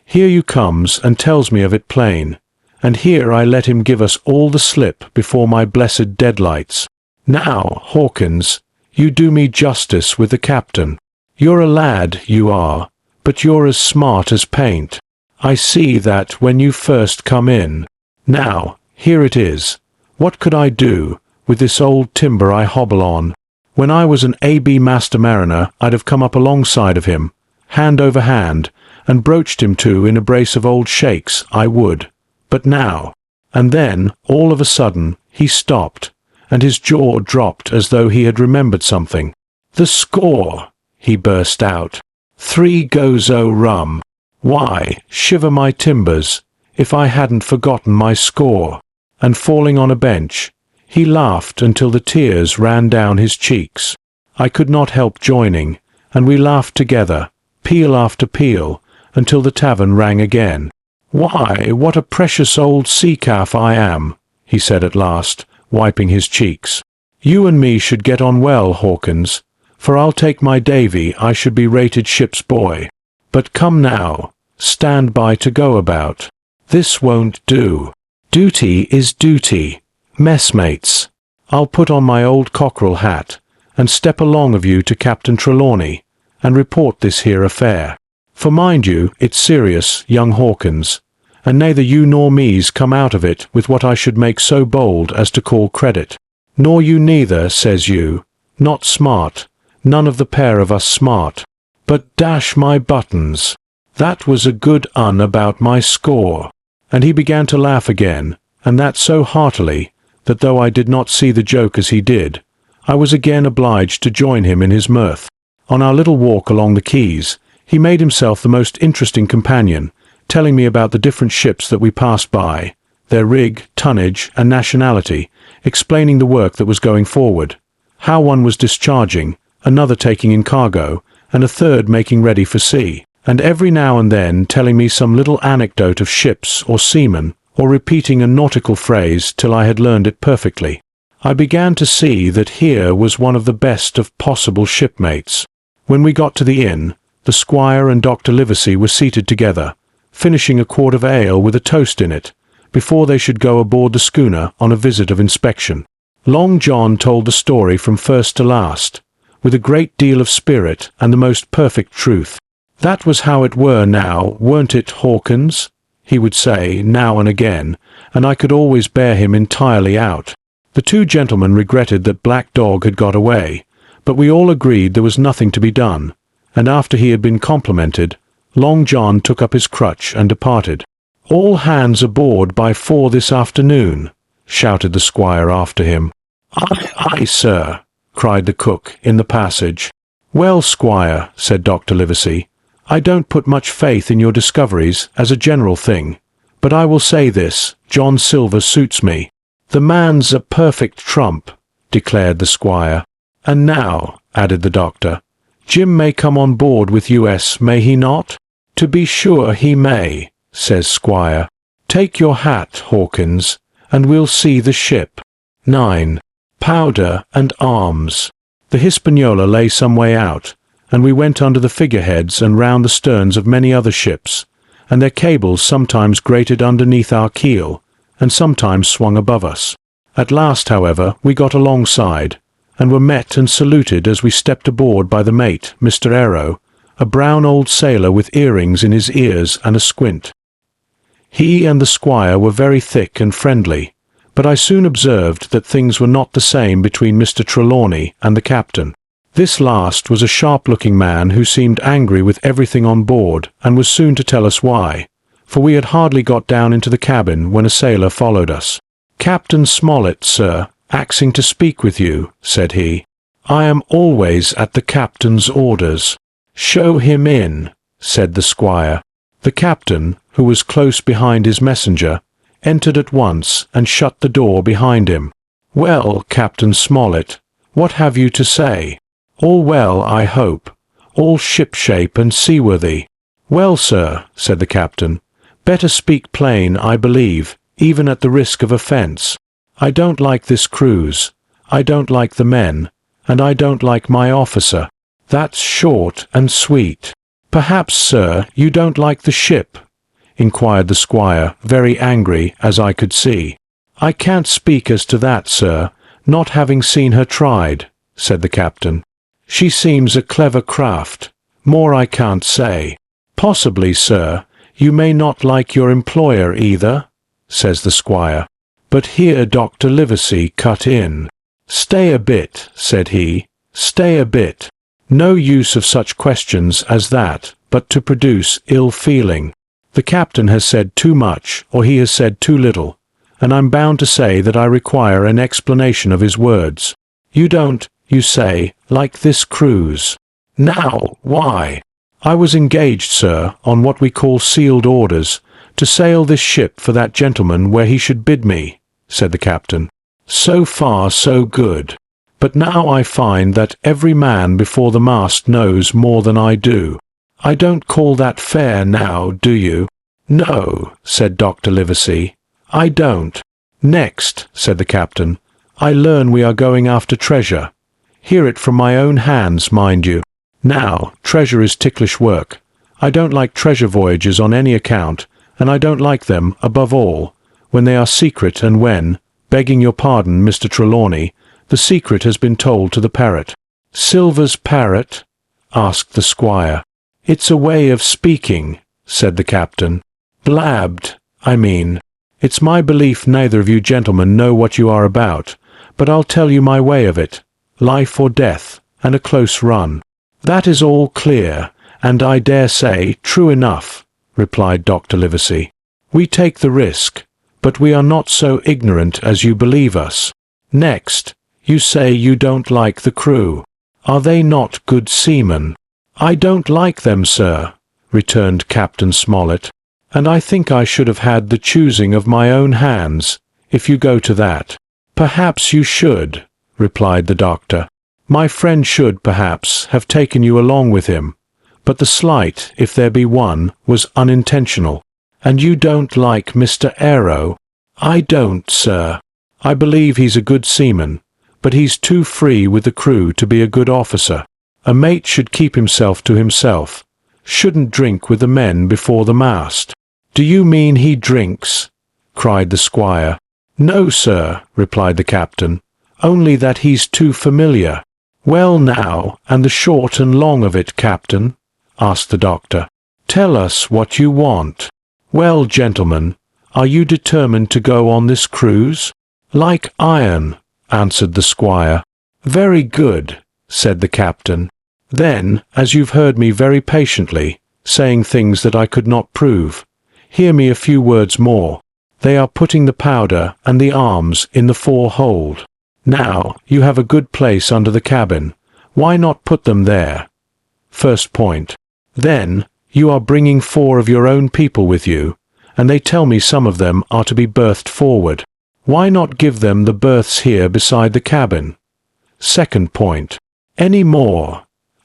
Here you comes and tells me of it plain, and here I let him give us all the slip before my blessed deadlights. Now, Hawkins, you do me justice with the captain. You're a lad, you are, but you're as smart as paint. I see that when you first come in. Now, here it is. What could I do with this old timber I hobble on? When I was an A.B. master mariner, I'd have come up alongside of him, hand over hand, and broached him to in a brace of old shakes, I would. But now, and then, all of a sudden, he stopped, and his jaw dropped as though he had remembered something. "The score!" he burst out. "3 gozo rum. Why, shiver my timbers, if I hadn't forgotten my score." And falling on a bench, he laughed until the tears ran down his cheeks. I could not help joining, and we laughed together, peal after peal, until the tavern rang again. "Why, what a precious old sea-calf I am," he said at last, wiping his cheeks. "You and me should get on well, Hawkins, for I'll take my Davy I should be rated ship's boy. But come now, stand by to go about. This won't do. Duty is duty, messmates. I'll put on my old cockerel hat, and step along of you to Captain Trelawney, and report this here affair. For mind you, it's serious, young Hawkins, and neither you nor me's come out of it with what I should make so bold as to call credit. Nor you neither, says you. Not smart, none of the pair of us smart. But dash my buttons, that was a good un about my score." And he began to laugh again, and that so heartily, that though I did not see the joke as he did, I was again obliged to join him in his mirth. On our little walk along the quays, he made himself the most interesting companion, telling me about the different ships that we passed by, their rig, tonnage, and nationality, explaining the work that was going forward, how one was discharging, another taking in cargo, and a third making ready for sea, and every now and then telling me some little anecdote of ships or seamen, or repeating a nautical phrase till I had learned it perfectly. I began to see that here was one of the best of possible shipmates. When we got to the inn, the squire and Dr. Livesey were seated together, finishing a quart of ale with a toast in it, before they should go aboard the schooner on a visit of inspection. Long John told the story from first to last, with a great deal of spirit and the most perfect truth. "That was how it were now, weren't it, Hawkins?" he would say now and again, and I could always bear him entirely out. The two gentlemen regretted that Black Dog had got away, but we all agreed there was nothing to be done, and after he had been complimented, Long John took up his crutch and departed. "All hands aboard by 4 this afternoon," shouted the squire after him. "Aye, aye, sir," cried the cook in the passage. "Well, squire," said Dr. Livesey, "I don't put much faith in your discoveries as a general thing, but I will say this, John Silver suits me." "The man's a perfect trump," declared the squire. "And now," added the doctor, "Jim may come on board with us, may he not?" "To be sure he may," says squire. "Take your hat, Hawkins, and we'll see the ship." 9. Powder and arms. The Hispaniola lay some way out, and we went under the figureheads and round the sterns of many other ships, and their cables sometimes grated underneath our keel, and sometimes swung above us. At last, however, we got alongside, and were met and saluted as we stepped aboard by the mate, Mr. Arrow, a brown old sailor with earrings in his ears and a squint. He and the squire were very thick and friendly, but I soon observed that things were not the same between Mr. Trelawney and the captain. This last was a sharp-looking man who seemed angry with everything on board, and was soon to tell us why, for we had hardly got down into the cabin when a sailor followed us. "Captain Smollett, sir, axing to speak with you," said he. "I am always at the captain's orders." "Show him in," said the squire. The captain, who was close behind his messenger, entered at once and shut the door behind him. "Well, Captain Smollett, what have you to say? All well, I hope, all shipshape and seaworthy." "Well, sir," said the captain, "better speak plain, I believe, even at the risk of offence. I don't like this cruise, I don't like the men, and I don't like my officer. That's short and sweet." "Perhaps, sir, you don't like the ship?" inquired the squire, very angry, as I could see. "I can't speak as to that, sir, not having seen her tried," said the captain. "She seems a clever craft. More I can't say." "Possibly, sir, you may not like your employer either," says the squire. But here Dr. Livesey cut in. "Stay a bit," said he, "stay a bit. No use of such questions as that, but to produce ill feeling. The captain has said too much, or he has said too little, and I'm bound to say that I require an explanation of his words. You don't, you say, like this cruise. Now, why?" "I was engaged, sir, on what we call sealed orders, to sail this ship for that gentleman where he should bid me," said the captain. "So far so good. But now I find that every man before the mast knows more than I do. I don't call that fair now, do you?" "No," said Dr. Livesey, "I don't." "Next," said the captain, "I learn we are going after treasure. Hear it from my own hands, mind you. Now, treasure is ticklish work. I don't like treasure voyages on any account, and I don't like them, above all, when they are secret and when, begging your pardon, Mr. Trelawney, the secret has been told to the parrot." "Silver's parrot?" asked the squire. "It's a way of speaking," said the captain. "Blabbed, I mean. It's my belief neither of you gentlemen know what you are about, but I'll tell you my way of it. Life or death, and a close run." "That is all clear, and I dare say true enough," replied Dr. Livesey. "We take the risk, but we are not so ignorant as you believe us. Next, you say you don't like the crew. Are they not good seamen?" "I don't like them, sir," returned Captain Smollett. and I think I should have had the choosing of my own hands, if you go to that." "Perhaps you should," replied the doctor. "My friend should, perhaps, have taken you along with him, but the slight, if there be one, was unintentional. And you don't like Mr. Arrow?" "I don't, sir. I believe he's a good seaman, but he's too free with the crew to be a good officer. A mate should keep himself to himself, shouldn't drink with the men before the mast." "Do you mean he drinks?" cried the squire. "No, sir," replied the captain, "only that he's too familiar." "Well now, and the short and long of it, captain?" asked the doctor. "Tell us what you want." "Well, gentlemen, are you determined to go on this cruise?" "Like iron," answered the squire. "Very good," said the captain. "Then, as you've heard me very patiently, saying things that I could not prove, hear me a few words more. They are putting the powder and the arms in the fore-hold. Now, you have a good place under the cabin. Why not put them there? First point. Then, you are bringing 4 of your own people with you, and they tell me some of them are to be berthed forward. Why not give them the berths here beside the cabin? Second point. "Any more?"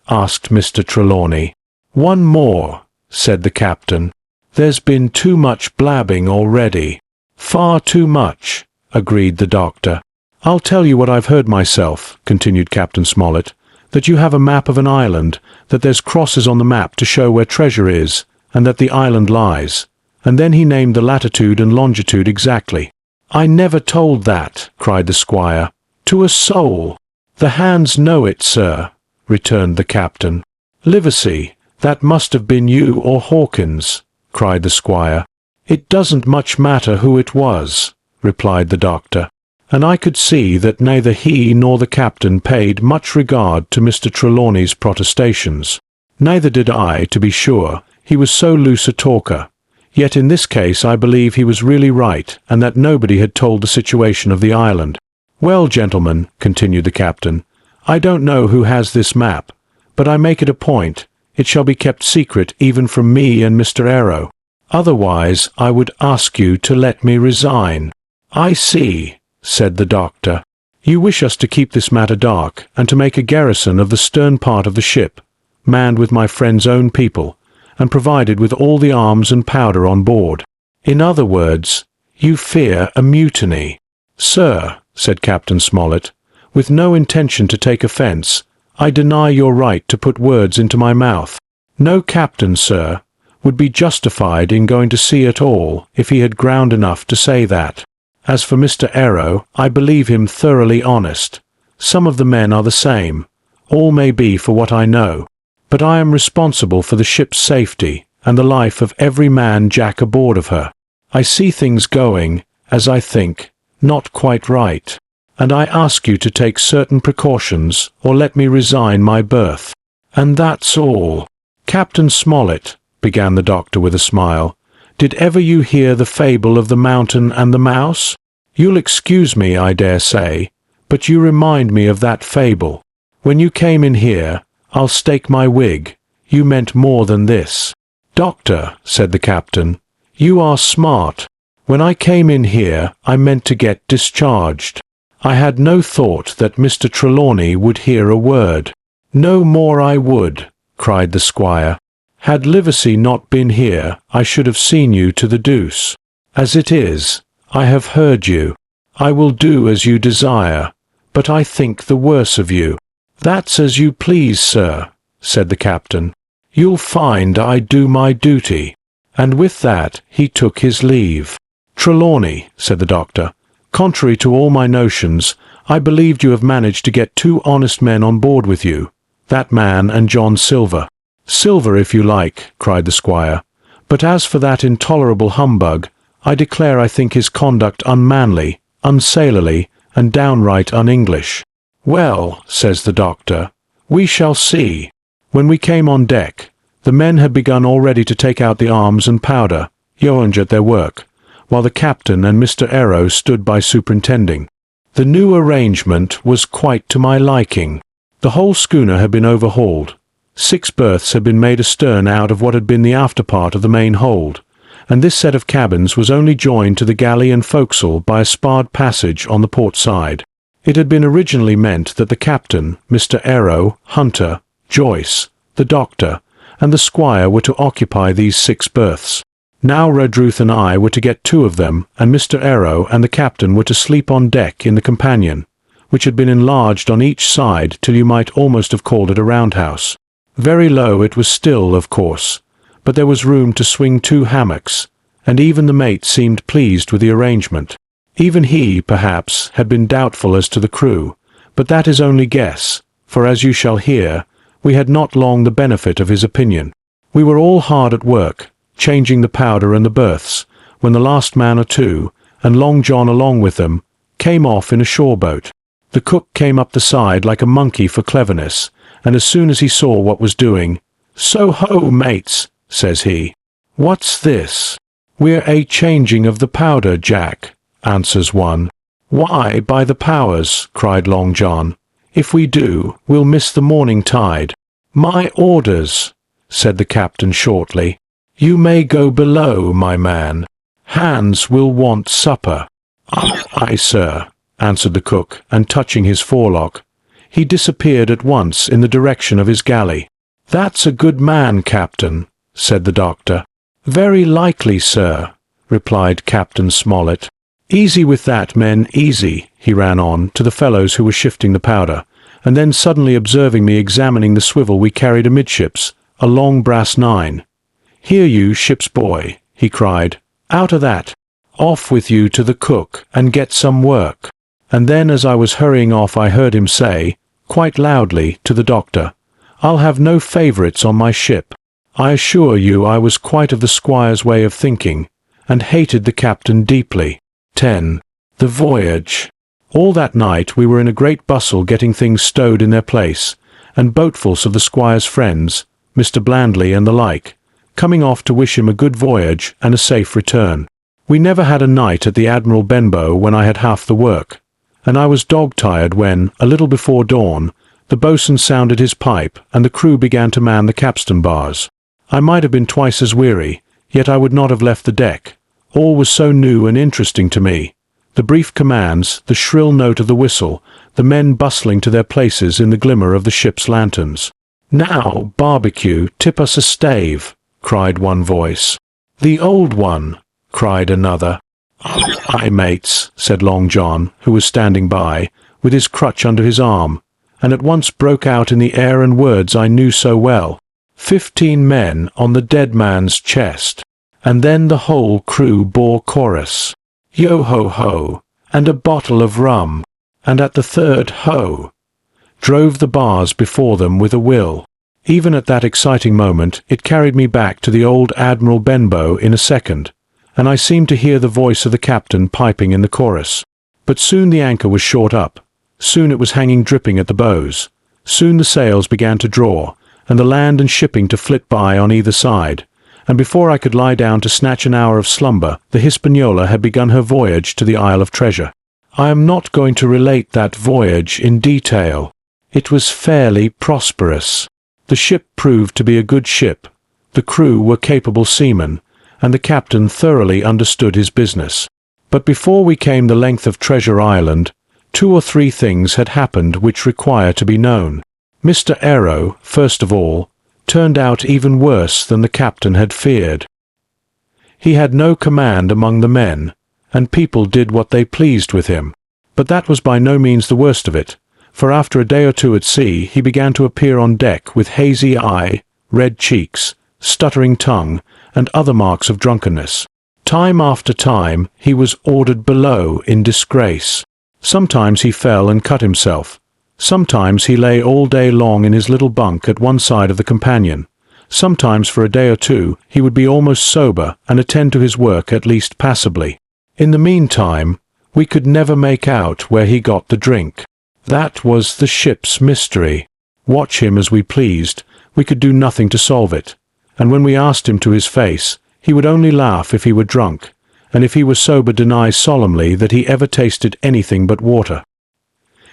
asked Mr. Trelawney. "One more," said the captain. "There's been too much blabbing already." "Far too much," agreed the doctor. "I'll tell you what I've heard myself," continued Captain Smollett, "that you have a map of an island, that there's crosses on the map to show where treasure is, and that the island lies." And then he named the latitude and longitude exactly. "I never told that," cried the squire, "to a soul." "The hands know it, sir," returned the captain. "Livesey, that must have been you or Hawkins," cried the squire. "It doesn't much matter who it was," replied the doctor, and I could see that neither he nor the captain paid much regard to Mr. Trelawney's protestations. Neither did I, to be sure, he was so loose a talker. Yet in this case I believe he was really right, and that nobody had told the situation of the island. "Well, gentlemen," continued the captain, "I don't know who has this map, but I make it a point, it shall be kept secret even from me and Mr. Arrow. Otherwise I would ask you to let me resign." "I see," said the doctor. "You wish us to keep this matter dark, and to make a garrison of the stern part of the ship, manned with my friend's own people, and provided with all the arms and powder on board. In other words, you fear a mutiny." "Sir," said Captain Smollett, "with no intention to take offence, I deny your right to put words into my mouth. No captain, sir, would be justified in going to sea at all if he had ground enough to say that. As for Mr. Arrow, I believe him thoroughly honest. Some of the men are the same. All may be for what I know. But I am responsible for the ship's safety and the life of every man jack aboard of her. I see things going, as I think, not quite right, and I ask you to take certain precautions or let me resign my berth. And that's all." "Captain Smollett," began the doctor with a smile, "did ever you hear the fable of the mountain and the mouse? You'll excuse me, I dare say, but you remind me of that fable. When you came in here, I'll stake my wig, you meant more than this." "Doctor," said the captain, "you are smart. When I came in here, I meant to get discharged. I had no thought that Mr. Trelawney would hear a word." "No more I would," cried the squire. "Had Livesey not been here, I should have seen you to the deuce. As it is, I have heard you. I will do as you desire, but I think the worse of you." "That's as you please, sir," said the captain. "You'll find I do my duty." And with that he took his leave. "Trelawney," said the doctor, "contrary to all my notions, I believed you have managed to get 2 honest men on board with you, that man and John Silver." "Silver, if you like," cried the squire, "but as for that intolerable humbug, I declare I think his conduct unmanly, unsailorly, and downright un-English." "Well," says the doctor, "we shall see." When we came on deck, the men had begun already to take out the arms and powder, yawing at their work, while the captain and Mr. Arrow stood by superintending. The new arrangement was quite to my liking. The whole schooner had been overhauled. 6 berths had been made astern out of what had been the after part of the main hold, and this set of cabins was only joined to the galley and forecastle by a sparred passage on the port side. It had been originally meant that the captain, Mr. Arrow, Hunter, Joyce, the doctor, and the squire were to occupy these 6 berths. Now Redruth and I were to get 2 of them, and Mr. Arrow and the captain were to sleep on deck in the companion, which had been enlarged on each side till you might almost have called it a roundhouse. Very low it was still, of course, but there was room to swing 2 hammocks, and even the mate seemed pleased with the arrangement. Even he, perhaps, had been doubtful as to the crew, but that is only guess, for as you shall hear, we had not long the benefit of his opinion. We were all hard at work, changing the powder and the berths, when the last man or 2, and Long John along with them, came off in a shore boat. The cook came up the side like a monkey for cleverness, and as soon as he saw what was doing, "So ho, mates," says he. "What's this?" "We're a-changing of the powder, Jack," answers one. "Why, by the powers," cried Long John, "if we do, we'll miss the morning tide." "My orders," said the captain shortly. "You may go below, my man. Hands will want supper." "Aye, sir," answered the cook, and touching his forelock, he disappeared at once in the direction of his galley. "That's a good man, Captain," said the doctor. "Very likely, sir," replied Captain Smollett. "Easy with that, men, easy," he ran on, to the fellows who were shifting the powder, and then suddenly observing me examining the swivel we carried amidships, a long brass 9. "Here you, ship's boy," he cried, "out of that. Off with you to the cook, and get some work." And then as I was hurrying off I heard him say, quite loudly, to the doctor, "I'll have no favourites on my ship." I assure you I was quite of the squire's way of thinking, and hated the captain deeply. 10. The Voyage. All that night we were in a great bustle getting things stowed in their place, and boatfuls of the squire's friends, Mr. Blandley and the like, coming off to wish him a good voyage and a safe return. We never had a night at the Admiral Benbow when I had half the work, and I was dog-tired when, a little before dawn, the boatswain sounded his pipe and the crew began to man the capstan bars. I might have been twice as weary, yet I would not have left the deck. All was so new and interesting to me. The brief commands, the shrill note of the whistle, the men bustling to their places in the glimmer of the ship's lanterns. "Now, barbecue, tip us a stave," cried one voice. "The old one," cried another. "Aye, mates," said Long John, who was standing by, with his crutch under his arm, and at once broke out in the air and words I knew so well. 15 men on the dead man's chest, and then the whole crew bore chorus. Yo-ho-ho, and a bottle of rum, and at the third ho, drove the bars before them with a will. Even at that exciting moment it carried me back to the old Admiral Benbow in a second, and I seemed to hear the voice of the captain piping in the chorus. But soon the anchor was short up, soon it was hanging dripping at the bows, soon the sails began to draw, and the land and shipping to flit by on either side, and before I could lie down to snatch an hour of slumber, the Hispaniola had begun her voyage to the Isle of Treasure. I am not going to relate that voyage in detail. It was fairly prosperous. The ship proved to be a good ship, the crew were capable seamen, and the captain thoroughly understood his business. But before we came the length of Treasure Island, 2 or 3 things had happened which require to be known. Mr. Arrow, first of all, turned out even worse than the captain had feared. He had no command among the men, and people did what they pleased with him. But that was by no means the worst of it, for after a day or 2 at sea he began to appear on deck with hazy eye, red cheeks, stuttering tongue, and other marks of drunkenness. Time after time he was ordered below in disgrace. Sometimes he fell and cut himself. Sometimes he lay all day long in his little bunk at one side of the companion. Sometimes for a day or 2 he would be almost sober and attend to his work at least passably. In the meantime, we could never make out where he got the drink. That was the ship's mystery. Watch him as we pleased, we could do nothing to solve it, and when we asked him to his face, he would only laugh if he were drunk, and if he were sober deny solemnly that he ever tasted anything but water.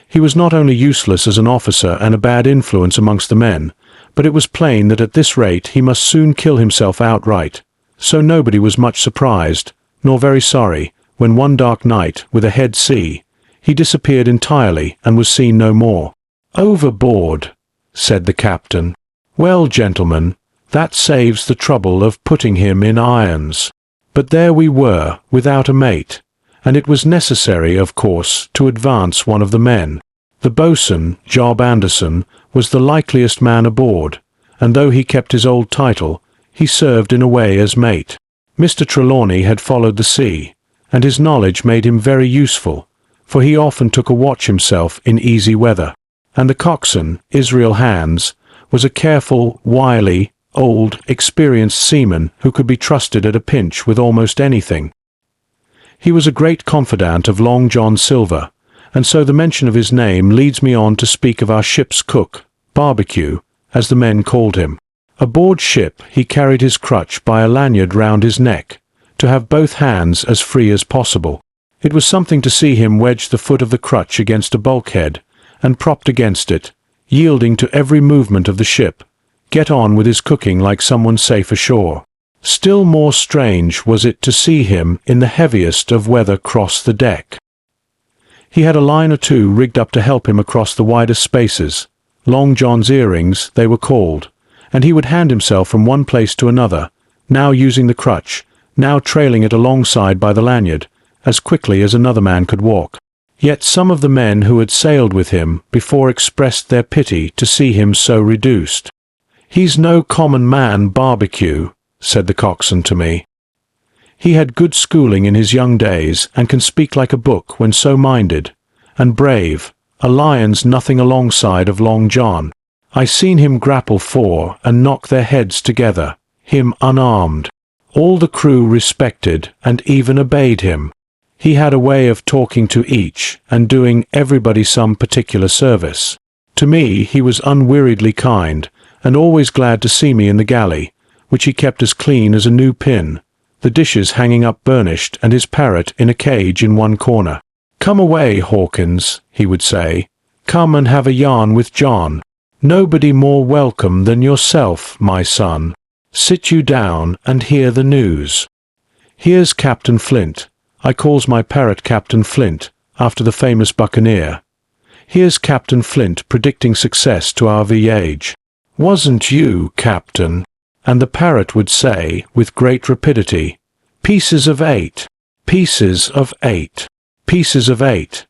He was not only useless as an officer and a bad influence amongst the men, but it was plain that at this rate he must soon kill himself outright, so nobody was much surprised, nor very sorry, when one dark night, with a head sea, he disappeared entirely and was seen no more. "Overboard," said the captain. "Well, gentlemen, that saves the trouble of putting him in irons." But there we were, without a mate, and it was necessary, of course, to advance one of the men. The boatswain, Job Anderson, was the likeliest man aboard, and though he kept his old title, he served in a way as mate. Mr. Trelawney had followed the sea, and his knowledge made him very useful, for he often took a watch himself in easy weather. And the coxswain, Israel Hands, was a careful, wily, old, experienced seaman who could be trusted at a pinch with almost anything. He was a great confidant of Long John Silver, and so the mention of his name leads me on to speak of our ship's cook, Barbecue, as the men called him. Aboard ship he carried his crutch by a lanyard round his neck, to have both hands as free as possible. It was something to see him wedge the foot of the crutch against a bulkhead, and propped against it, yielding to every movement of the ship, get on with his cooking like someone safe ashore. Still more strange was it to see him in the heaviest of weather cross the deck. He had a line or two rigged up to help him across the widest spaces, Long John's earrings they were called, and he would hand himself from one place to another, now using the crutch, now trailing it alongside by the lanyard, as quickly as another man could walk. Yet some of the men who had sailed with him before expressed their pity to see him so reduced. "He's no common man, Barbecue," said the coxswain to me. "He had good schooling in his young days, and can speak like a book when so minded, and brave, a lion's nothing alongside of Long John. I seen him grapple four and knock their heads together, him unarmed. All the crew respected and even obeyed him. He had a way of talking to each and doing everybody some particular service. To me he was unweariedly kind, and always glad to see me in the galley, which he kept as clean as a new pin, the dishes hanging up burnished and his parrot in a cage in one corner. "Come away, Hawkins," he would say. "Come and have a yarn with John. Nobody more welcome than yourself, my son. Sit you down and hear the news. Here's Captain Flint. I calls my parrot Captain Flint, after the famous buccaneer. Here's Captain Flint predicting success to our Voyage. Wasn't you, Captain?" And the parrot would say, with great rapidity, "Pieces of 8, pieces of 8, pieces of 8,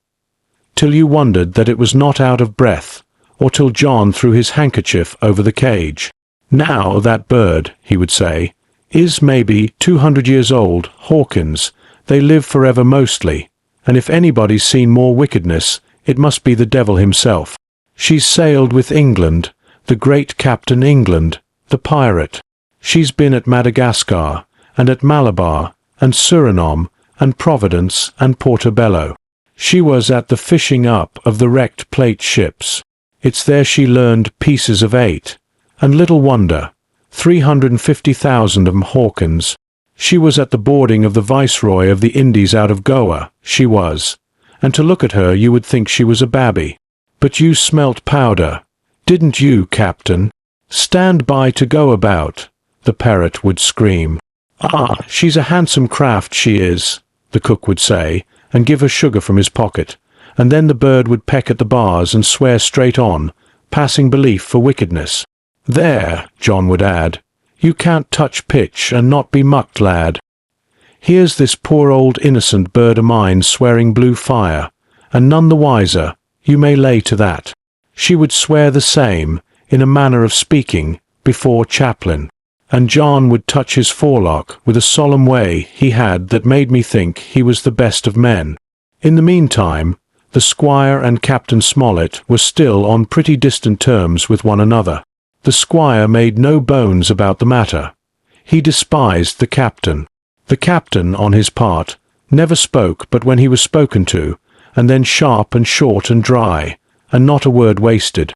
till you wondered that it was not out of breath, or till John threw his handkerchief over the cage. "Now that bird," he would say, "is maybe 200 years old, Hawkins. They live forever mostly, and if anybody's seen more wickedness, it must be the devil himself. She's sailed with England, the great Captain England, the pirate. She's been at Madagascar, and at Malabar, and Suriname, and Providence, and Portobello. She was at the fishing up of the wrecked plate ships. It's there she learned pieces of 8, and little wonder, 350,000 of 'em, Hawkins. She was at the boarding of the Viceroy of the Indies out of Goa, she was, and to look at her you would think she was a babby. But you smelt powder, didn't you, Captain? Stand by to go about," the parrot would scream. "Ah, she's a handsome craft, she is," the cook would say, and give her sugar from his pocket, and then the bird would peck at the bars and swear straight on, passing belief for wickedness. "There," John would add, "you can't touch pitch and not be mucked, lad. Here's this poor old innocent bird o' mine swearing blue fire, and none the wiser, you may lay to that." She would swear the same, in a manner of speaking, before Chaplain, and John would touch his forelock with a solemn way he had that made me think he was the best of men. In the meantime, the squire and Captain Smollett were still on pretty distant terms with one another. The squire made no bones about the matter. He despised the captain. The captain, on his part, never spoke but when he was spoken to, and then sharp and short and dry, and not a word wasted.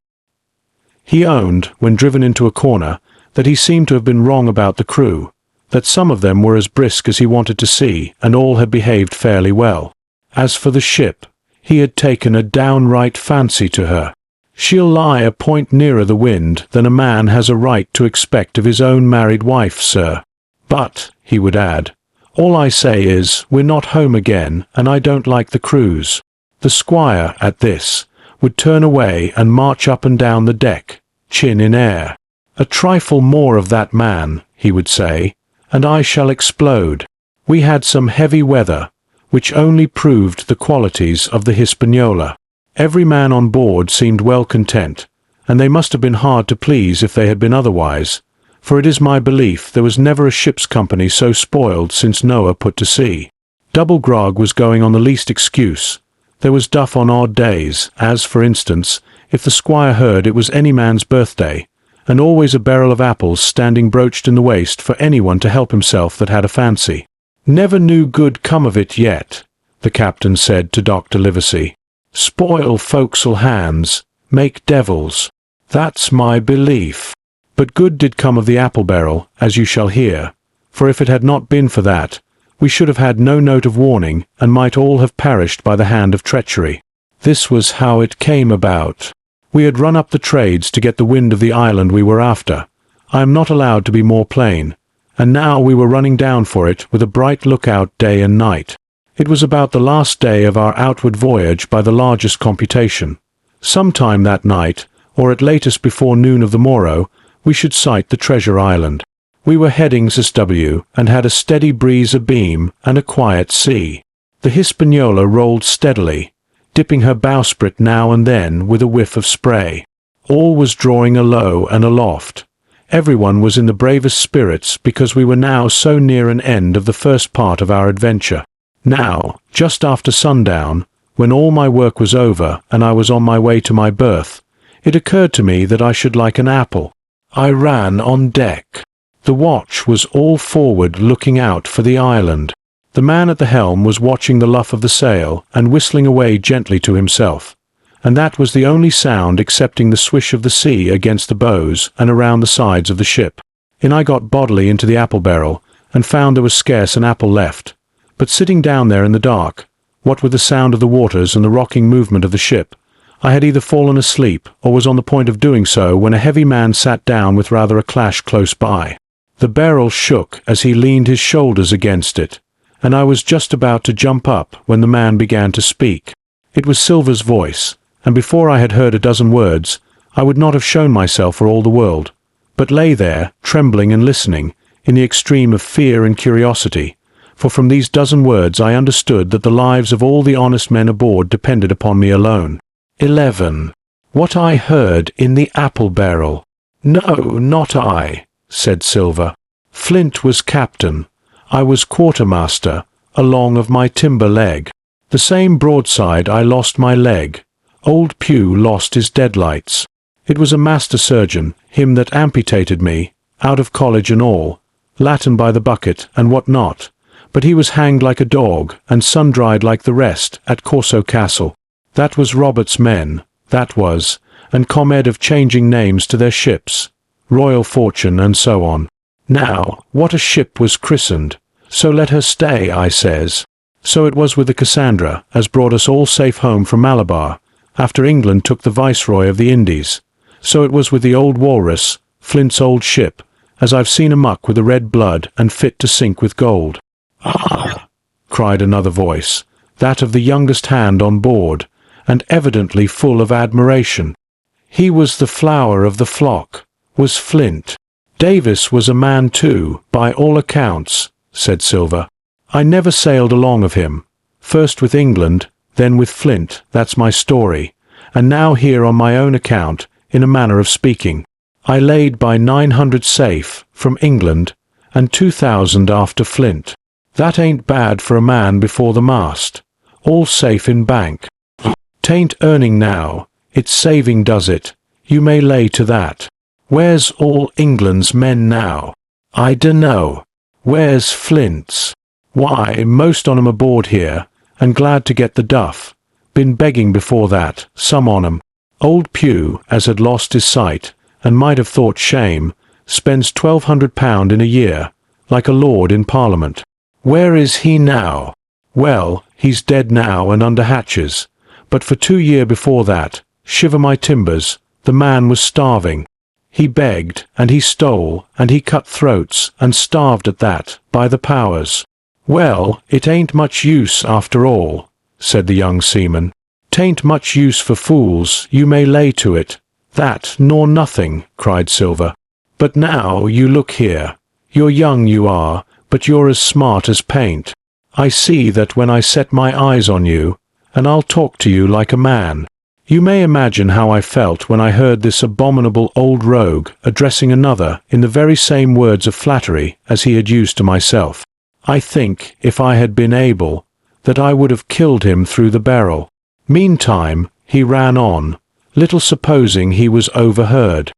He owned, when driven into a corner, that he seemed to have been wrong about the crew, that some of them were as brisk as he wanted to see, and all had behaved fairly well. As for the ship, he had taken a downright fancy to her. "She'll lie a point nearer the wind than a man has a right to expect of his own married wife, sir. But," he would add. "All I say is, we're not home again, and I don't like the cruise." The squire, at this, would turn away and march up and down the deck, chin in air. "A trifle more of that man," he would say, "and I shall explode." We had some heavy weather, which only proved the qualities of the Hispaniola. Every man on board seemed well content, and they must have been hard to please if they had been otherwise, for it is my belief there was never a ship's company so spoiled since Noah put to sea. Double grog was going on the least excuse. There was duff on odd days, as, for instance, if the squire heard it was any man's birthday, and always a barrel of apples standing broached in the waist for anyone to help himself that had a fancy. "Never knew good come of it yet," the captain said to Dr. Livesey. "Spoil forecastle hands, make devils. That's my belief." But good did come of the apple barrel, as you shall hear, for if it had not been for that, we should have had no note of warning, and might all have perished by the hand of treachery. This was how it came about. We had run up the trades to get the wind of the island we were after. I am not allowed to be more plain, and now we were running down for it with a bright lookout day and night. It was about the last day of our outward voyage by the largest computation. Sometime that night, or at latest before noon of the morrow, we should sight the treasure island. We were heading SW, and had a steady breeze abeam and a quiet sea. The Hispaniola rolled steadily, dipping her bowsprit now and then with a whiff of spray. All was drawing alow and aloft. Everyone was in the bravest spirits because we were now so near an end of the first part of our adventure. Now, just after sundown, when all my work was over and I was on my way to my berth, it occurred to me that I should like an apple. I ran on deck. The watch was all forward looking out for the island. The man at the helm was watching the luff of the sail and whistling away gently to himself, and that was the only sound excepting the swish of the sea against the bows and around the sides of the ship. In I got bodily into the apple barrel, and found there was scarce an apple left. But sitting down there in the dark, what with the sound of the waters and the rocking movement of the ship, I had either fallen asleep or was on the point of doing so when a heavy man sat down with rather a clash close by. The barrel shook as he leaned his shoulders against it, and I was just about to jump up when the man began to speak. It was Silver's voice, and before I had heard a dozen words, I would not have shown myself for all the world, but lay there, trembling and listening, in the extreme of fear and curiosity, for from these dozen words I understood that the lives of all the honest men aboard depended upon me alone. 11. What I heard in the apple barrel. "No, not I," said Silver. "Flint was captain. I was quartermaster, along of my timber leg. The same broadside I lost my leg. Old Pew lost his deadlights. It was a master surgeon, him that amputated me, out of college and all, Latin by the bucket and what not, but he was hanged like a dog, and sun-dried like the rest, at Corso Castle. That was Robert's men, that was, and comed of changing names to their ships, Royal Fortune and so on. Now, what a ship was christened, so let her stay, I says. So it was with the Cassandra, as brought us all safe home from Malabar, after England took the Viceroy of the Indies. So it was with the old Walrus, Flint's old ship, as I've seen amuck with the red blood and fit to sink with gold." "Ah!" cried another voice, that of the youngest hand on board, and evidently full of admiration. "He was the flower of the flock, was Flint." "Davis was a man too, by all accounts," said Silver. "I never sailed along of him. First with England, then with Flint, that's my story, and now here on my own account, in a manner of speaking. I laid by 900 safe, from England, and 2,000 after Flint. That ain't bad for a man before the mast. All safe in bank. 'Tain't earning now, it's saving does it, you may lay to that. Where's all England's men now? I dunno. Where's Flint's? Why, most on 'em aboard here, and glad to get the duff. Been begging before that, some on 'em. Old Pew, as had lost his sight, and might have thought shame, spends £1,200 in a year, like a lord in Parliament. Where is he now? Well, he's dead now and under hatches, but for 2 years before that, shiver my timbers, the man was starving. He begged, and he stole, and he cut throats, and starved at that, by the powers. Well, it ain't much use after all, said the young seaman. "'Tain't much use for fools, you may lay to it." "That nor nothing," cried Silver. "But now you look here. You're young, you are, but you're as smart as paint. I see that when I set my eyes on you, and I'll talk to you like a man." You may imagine how I felt when I heard this abominable old rogue addressing another in the very same words of flattery as he had used to myself. I think, if I had been able, that I would have killed him through the barrel. Meantime, he ran on, little supposing he was overheard.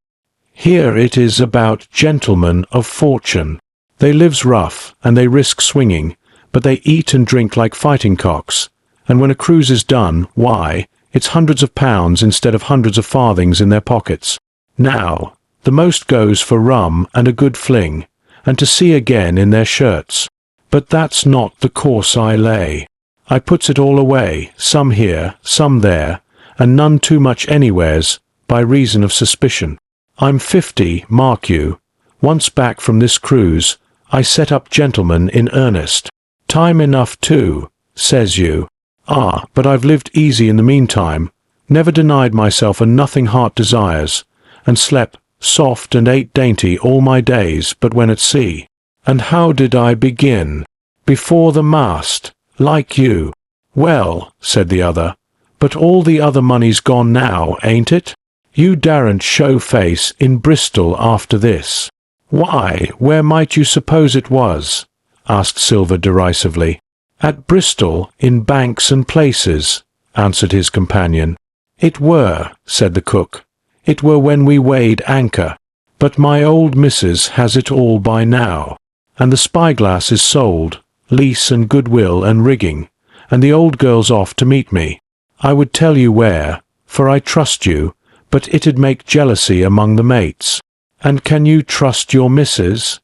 "Here it is about gentlemen of fortune. They lives rough, and they risk swinging, but they eat and drink like fighting cocks, and when a cruise is done, why, it's hundreds of pounds instead of hundreds of farthings in their pockets. Now, the most goes for rum and a good fling, and to sea again in their shirts. But that's not the course I lay. I puts it all away, some here, some there, and none too much anywheres, by reason of suspicion. I'm 50, mark you. Once back from this cruise, I set up gentlemen in earnest. Time enough too, says you. Ah, but I've lived easy in the meantime, never denied myself a nothing heart desires, and slept soft and ate dainty all my days but when at sea. And how did I begin? Before the mast, like you. Well, said the other, but all the other money's gone now, ain't it? You daren't show face in Bristol after this. Why, where might you suppose it was? Asked Silver derisively. At Bristol, in banks and places, answered his companion. It were, said the cook. It were when we weighed anchor. But my old missus has it all by now. And the spyglass is sold, lease and goodwill and rigging, and the old girl's off to meet me. I would tell you where, for I trust you, but it'd make jealousy among the mates. And can you trust your missus?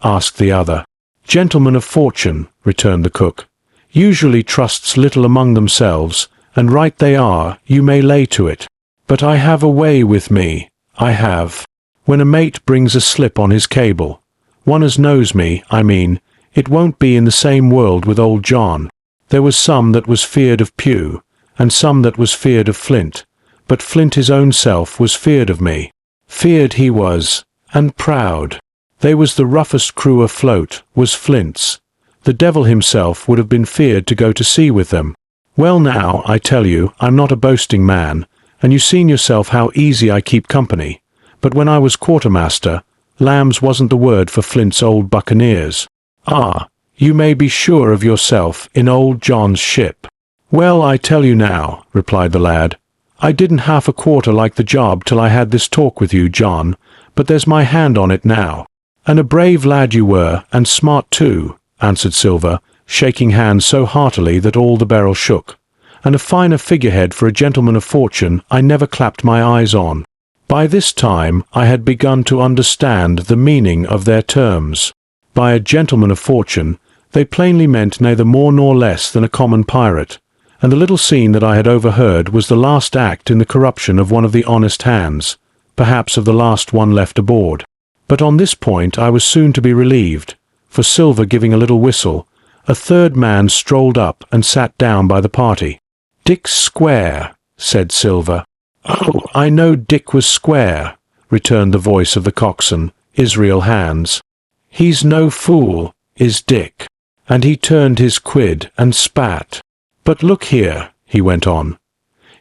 Asked the other. Gentlemen of fortune, returned the cook, usually trusts little among themselves, and right they are, you may lay to it. But I have a way with me, I have. When a mate brings a slip on his cable, one as knows me, I mean, it won't be in the same world with old John. There was some that was feared of Pew, and some that was feared of Flint, but Flint his own self was feared of me. Feared he was, and proud. They was the roughest crew afloat, was Flint's. The devil himself would have been feared to go to sea with them. Well now, I tell you, I'm not a boasting man, and you seen yourself how easy I keep company, but when I was quartermaster, lambs wasn't the word for Flint's old buccaneers. Ah, you may be sure of yourself in old John's ship. Well, I tell you now, replied the lad, I didn't half a quarter like the job till I had this talk with you, John, but there's my hand on it now. And a brave lad you were, and smart too, answered Silver, shaking hands so heartily that all the barrel shook. And a finer figurehead for a gentleman of fortune I never clapped my eyes on. By this time I had begun to understand the meaning of their terms. By a gentleman of fortune, they plainly meant neither more nor less than a common pirate, and the little scene that I had overheard was the last act in the corruption of one of the honest hands, perhaps of the last one left aboard. But on this point I was soon to be relieved, for Silver giving a little whistle, a third man strolled up and sat down by the party. "Dick's square," said Silver. "Oh, I know Dick was square," returned the voice of the coxswain, Israel Hands. "He's no fool, is Dick." And he turned his quid and spat. "But look here," he went on.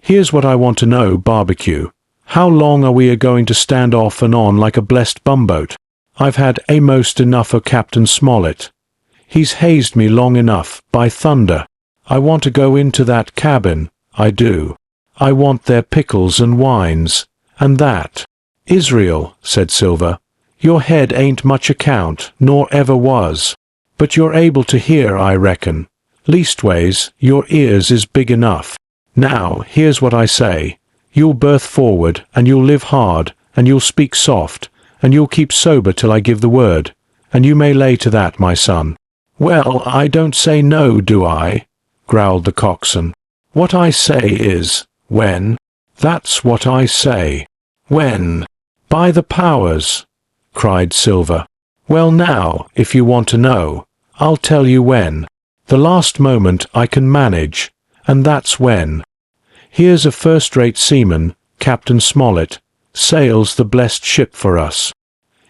"Here's what I want to know, Barbecue. How long are we a-going to stand off and on like a blessed bumboat? I've had a'most enough o' Captain Smollett. He's hazed me long enough, by thunder. I want to go into that cabin, I do. I want their pickles and wines, and that." "Israel," said Silver, "your head ain't much account, nor ever was. But you're able to hear, I reckon. Leastways, your ears is big enough. Now, here's what I say. You'll berth forward, and you'll live hard, and you'll speak soft, and you'll keep sober till I give the word, and you may lay to that, my son." "Well, I don't say no, do I?" growled the coxswain. "What I say is, when. That's what I say. When. "By the powers!" cried Silver. "Well now, if you want to know, I'll tell you when. The last moment I can manage, and that's when. Here's a first-rate seaman, Captain Smollett, sails the blessed ship for us.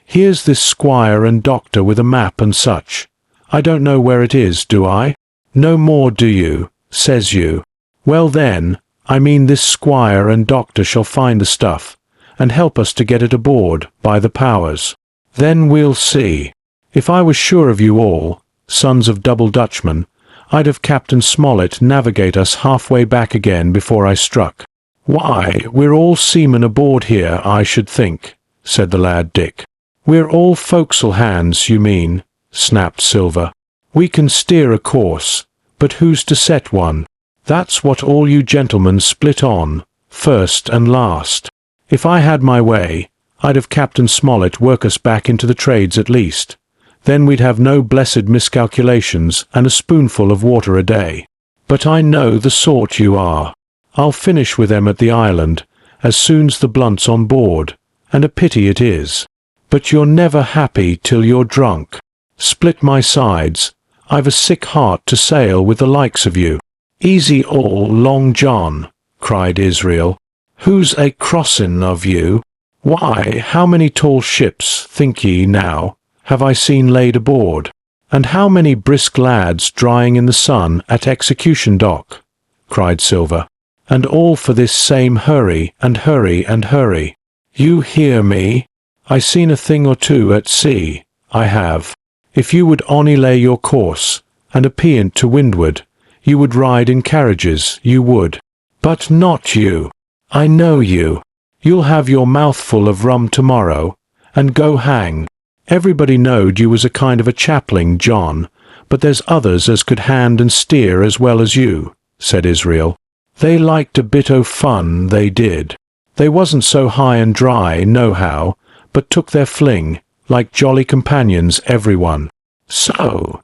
Here's this squire and doctor with a map and such. I don't know where it is, do I? No more do you, says you. Well then, I mean this squire and doctor shall find the stuff, and help us to get it aboard, by the powers. Then we'll see. If I was sure of you all, sons of double Dutchmen, I'd have Captain Smollett navigate us halfway back again before I struck. Why, we're all seamen aboard here, I should think, said the lad Dick. We're all forecastle hands, you mean, snapped Silver. We can steer a course, but who's to set one? That's what all you gentlemen split on, first and last. If I had my way, I'd have Captain Smollett work us back into the trades at least. Then we'd have no blessed miscalculations and a spoonful of water a day. But I know the sort you are. I'll finish with them at the island, as soon's the blunt's on board, and a pity it is. But you're never happy till you're drunk. Split my sides, I've a sick heart to sail with the likes of you. Easy all, Long John, cried Israel. Who's a crossin' of you? Why, how many tall ships, think ye now, have I seen laid aboard? And how many brisk lads drying in the sun at Execution Dock? Cried Silver. And all for this same hurry and hurry and hurry. You hear me? I seen a thing or two at sea, I have. If you would only lay your course, and a peant to windward, you would ride in carriages, you would. But not you. I know you. You'll have your mouthful of rum tomorrow, and go hang. Everybody knowed you was a kind of a chaplain, John, but there's others as could hand and steer as well as you, said Israel. They liked a bit o' fun, they did. They wasn't so high and dry, nohow, but took their fling, like jolly companions every one. So,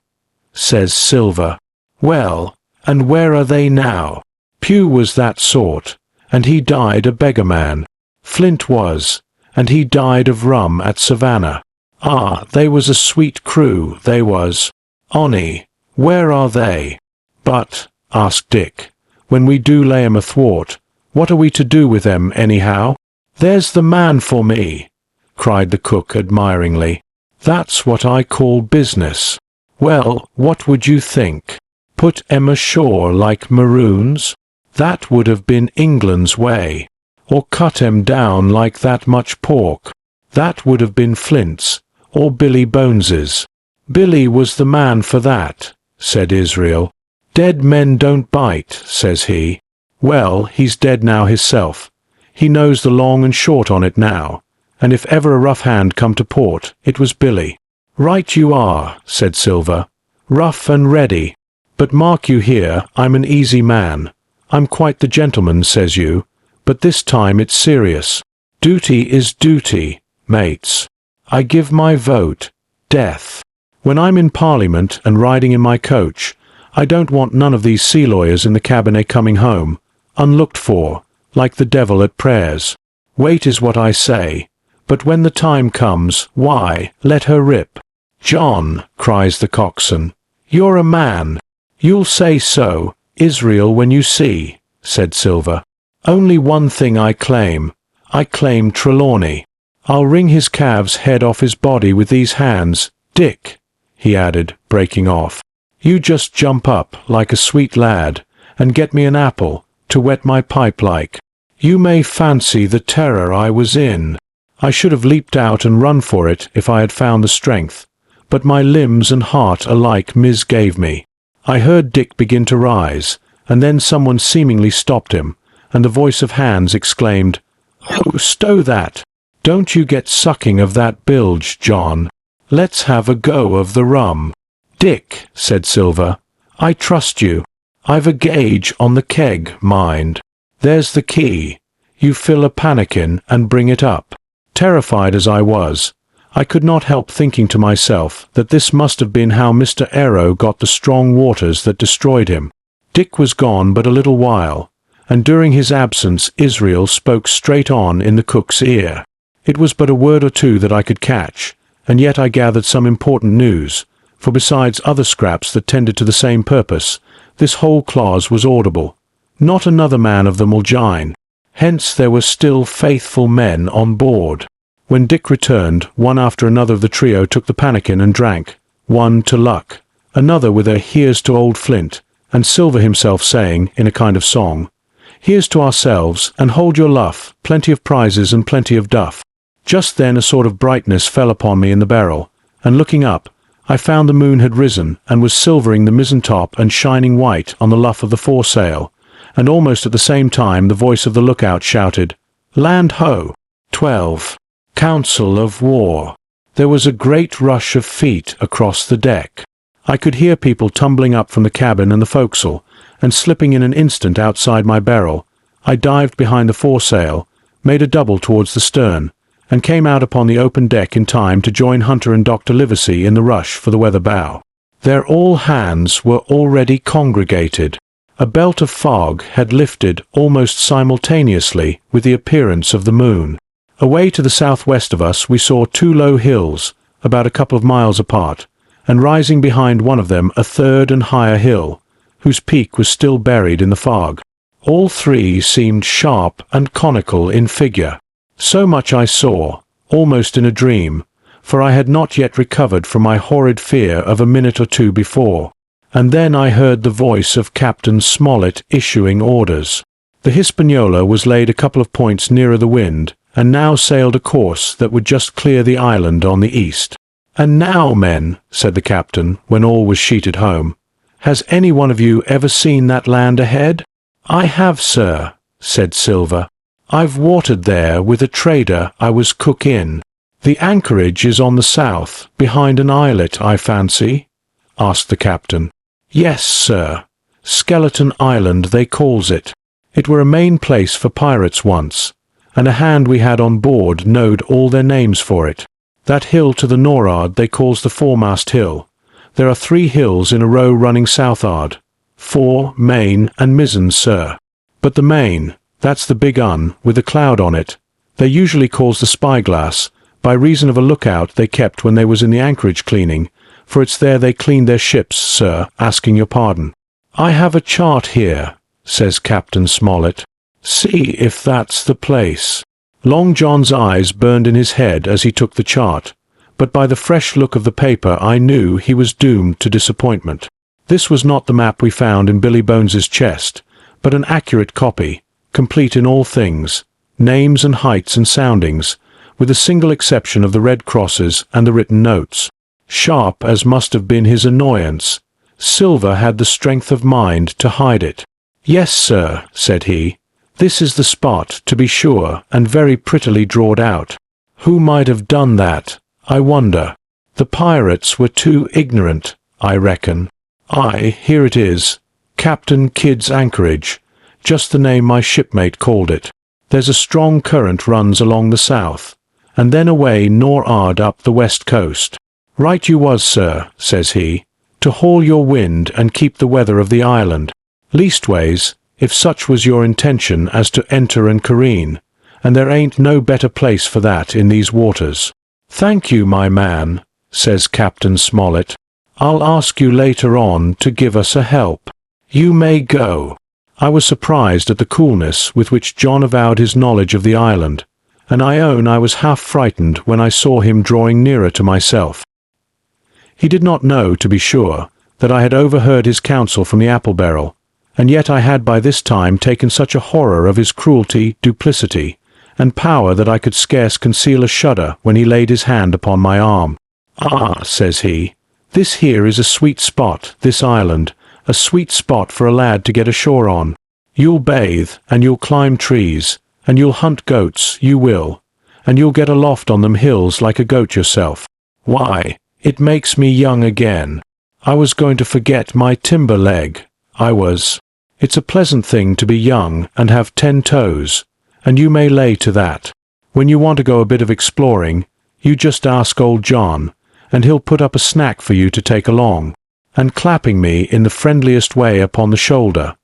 says Silver. Well, and where are they now? Pugh was that sort, and he died a beggar man. Flint was, and he died of rum at Savannah. Ah, they was a sweet crew, they was. Onny, where are they? But, asked Dick, when we do lay 'em athwart, what are we to do with 'em anyhow? There's the man for me, cried the cook admiringly. That's what I call business. Well, what would you think? Put 'em ashore like maroons? That would have been England's way. Or cut 'em down like that much pork? That would have been Flint's, or Billy Bones's. Billy was the man for that, said Israel. Dead men don't bite, says he. Well, he's dead now hisself. He knows the long and short on it now, and if ever a rough hand come to port, it was Billy. Right you are, said Silver. Rough and ready. But mark you here, I'm an easy man. I'm quite the gentleman, says you, but this time it's serious. Duty is duty, mates. I give my vote, death. When I'm in Parliament and riding in my coach, I don't want none of these sea lawyers in the cabinet coming home, unlooked for, like the devil at prayers. Wait is what I say, but when the time comes, why, let her rip. John, cries the coxswain, you're a man. You'll say so, Israel, when you see, said Silver. Only one thing I claim Trelawney. I'll wring his calf's head off his body with these hands. Dick, he added, breaking off, you just jump up, like a sweet lad, and get me an apple, to wet my pipe like. You may fancy the terror I was in. I should have leaped out and run for it if I had found the strength, but my limbs and heart alike misgave me. I heard Dick begin to rise, and then someone seemingly stopped him, and the voice of Hans exclaimed, Oh, stow that! Don't you get sucking of that bilge, John. Let's have a go of the rum. Dick, said Silver, I trust you. I've a gauge on the keg, mind. There's the key. You fill a pannikin and bring it up. Terrified as I was, I could not help thinking to myself that this must have been how Mr. Arrow got the strong waters that destroyed him. Dick was gone but a little while, and during his absence Israel spoke straight on in the cook's ear. It was but a word or two that I could catch, and yet I gathered some important news, for besides other scraps that tended to the same purpose, this whole clause was audible. Not another man of them will join. Hence there were still faithful men on board. When Dick returned, one after another of the trio took the pannikin and drank, one to luck, another with a here's to old Flint, and Silver himself saying, in a kind of song, here's to ourselves, and hold your luff, plenty of prizes and plenty of duff. Just then a sort of brightness fell upon me in the barrel, and looking up, I found the moon had risen, and was silvering the mizzen-top and shining white on the luff of the foresail, and almost at the same time the voice of the lookout shouted, "Land ho!" 12. Council of War. There was a great rush of feet across the deck. I could hear people tumbling up from the cabin and the forecastle, and slipping in an instant outside my barrel, I dived behind the foresail, made a double towards the stern, and came out upon the open deck in time to join Hunter and Dr. Livesey in the rush for the weather bow. There all hands were already congregated. A belt of fog had lifted almost simultaneously with the appearance of the moon. Away to the southwest of us we saw two low hills, about a couple of miles apart, and rising behind one of them a third and higher hill, whose peak was still buried in the fog. All three seemed sharp and conical in figure. So much I saw, almost in a dream, for I had not yet recovered from my horrid fear of a minute or two before. And then I heard the voice of Captain Smollett issuing orders. The Hispaniola was laid a couple of points nearer the wind, and now sailed a course that would just clear the island on the east. "And now, men," said the captain, when all was sheeted home, "has any one of you ever seen that land ahead?" "I have, sir," said Silver. "I've watered there with a trader I was cook in." "The anchorage is on the south, behind an islet, I fancy?" asked the captain. "Yes, sir. Skeleton Island they calls it. It were a main place for pirates once, and a hand we had on board knowed all their names for it. That hill to the nor'ard they calls the foremast hill. There are 3 hills in a row running south'ard, fore, main, and mizzen, sir. But the main, that's the big un, with a cloud on it, they usually calls the spyglass, by reason of a lookout they kept when they was in the anchorage cleaning, for it's there they cleaned their ships, sir, asking your pardon." "I have a chart here," says Captain Smollett. "See if that's the place." Long John's eyes burned in his head as he took the chart, but by the fresh look of the paper I knew he was doomed to disappointment. This was not the map we found in Billy Bones's chest, but an accurate copy, complete in all things, names and heights and soundings, with a single exception of the red crosses and the written notes. Sharp as must have been his annoyance, Silver had the strength of mind to hide it. "Yes, sir," said he, "this is the spot, to be sure, and very prettily drawed out. Who might have done that, I wonder? The pirates were too ignorant, I reckon. Aye, here it is, Captain Kidd's Anchorage, just the name my shipmate called it. There's a strong current runs along the south, and then away nor'ard up the west coast. Right you was, sir," says he, "to haul your wind and keep the weather of the island. Leastways, if such was your intention as to enter and careen, and there ain't no better place for that in these waters." "Thank you, my man," says Captain Smollett. "I'll ask you later on to give us a help. You may go." I was surprised at the coolness with which John avowed his knowledge of the island, and I own I was half frightened when I saw him drawing nearer to myself. He did not know, to be sure, that I had overheard his counsel from the apple barrel, and yet I had by this time taken such a horror of his cruelty, duplicity, and power that I could scarce conceal a shudder when he laid his hand upon my arm. "Ah," says he, "this here is a sweet spot, this island, a sweet spot for a lad to get ashore on. You'll bathe, and you'll climb trees, and you'll hunt goats, you will, and you'll get aloft on them hills like a goat yourself. Why, it makes me young again. I was going to forget my timber leg, I was. It's a pleasant thing to be young and have 10 toes, and you may lay to that. When you want to go a bit of exploring, you just ask old John, and he'll put up a snack for you to take along." And clapping me in the friendliest way upon the shoulder,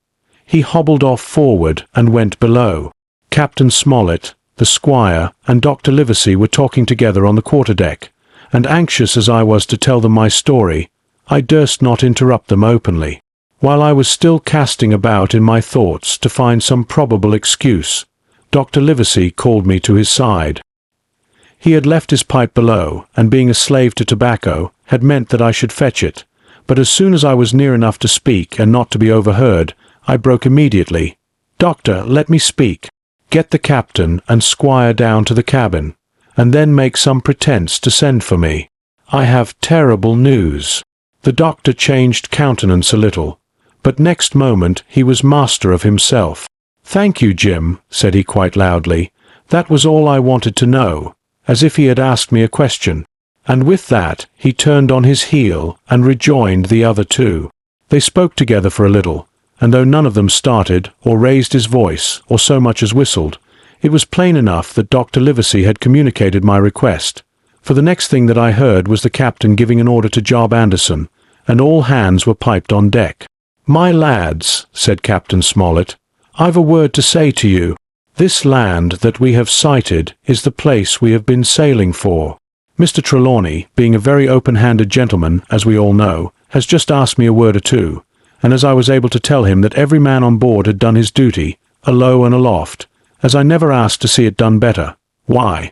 he hobbled off forward and went below. Captain Smollett, the squire, and Dr. Livesey were talking together on the quarterdeck, and anxious as I was to tell them my story, I durst not interrupt them openly. While I was still casting about in my thoughts to find some probable excuse, Dr. Livesey called me to his side. He had left his pipe below, and being a slave to tobacco, had meant that I should fetch it, but as soon as I was near enough to speak and not to be overheard, I broke immediately. "Doctor, let me speak. Get the captain and squire down to the cabin, and then make some pretence to send for me. I have terrible news." The doctor changed countenance a little, but next moment he was master of himself. "Thank you, Jim," said he quite loudly. "That was all I wanted to know," as if he had asked me a question. And with that he turned on his heel and rejoined the other two. They spoke together for a little, and though none of them started, or raised his voice, or so much as whistled, it was plain enough that Dr. Livesey had communicated my request, for the next thing that I heard was the captain giving an order to Job Anderson, and all hands were piped on deck. "My lads," said Captain Smollett, "I've a word to say to you. This land that we have sighted is the place we have been sailing for. Mr. Trelawney, being a very open-handed gentleman, as we all know, has just asked me a word or two, and as I was able to tell him that every man on board had done his duty, alow and aloft, as I never asked to see it done better, why,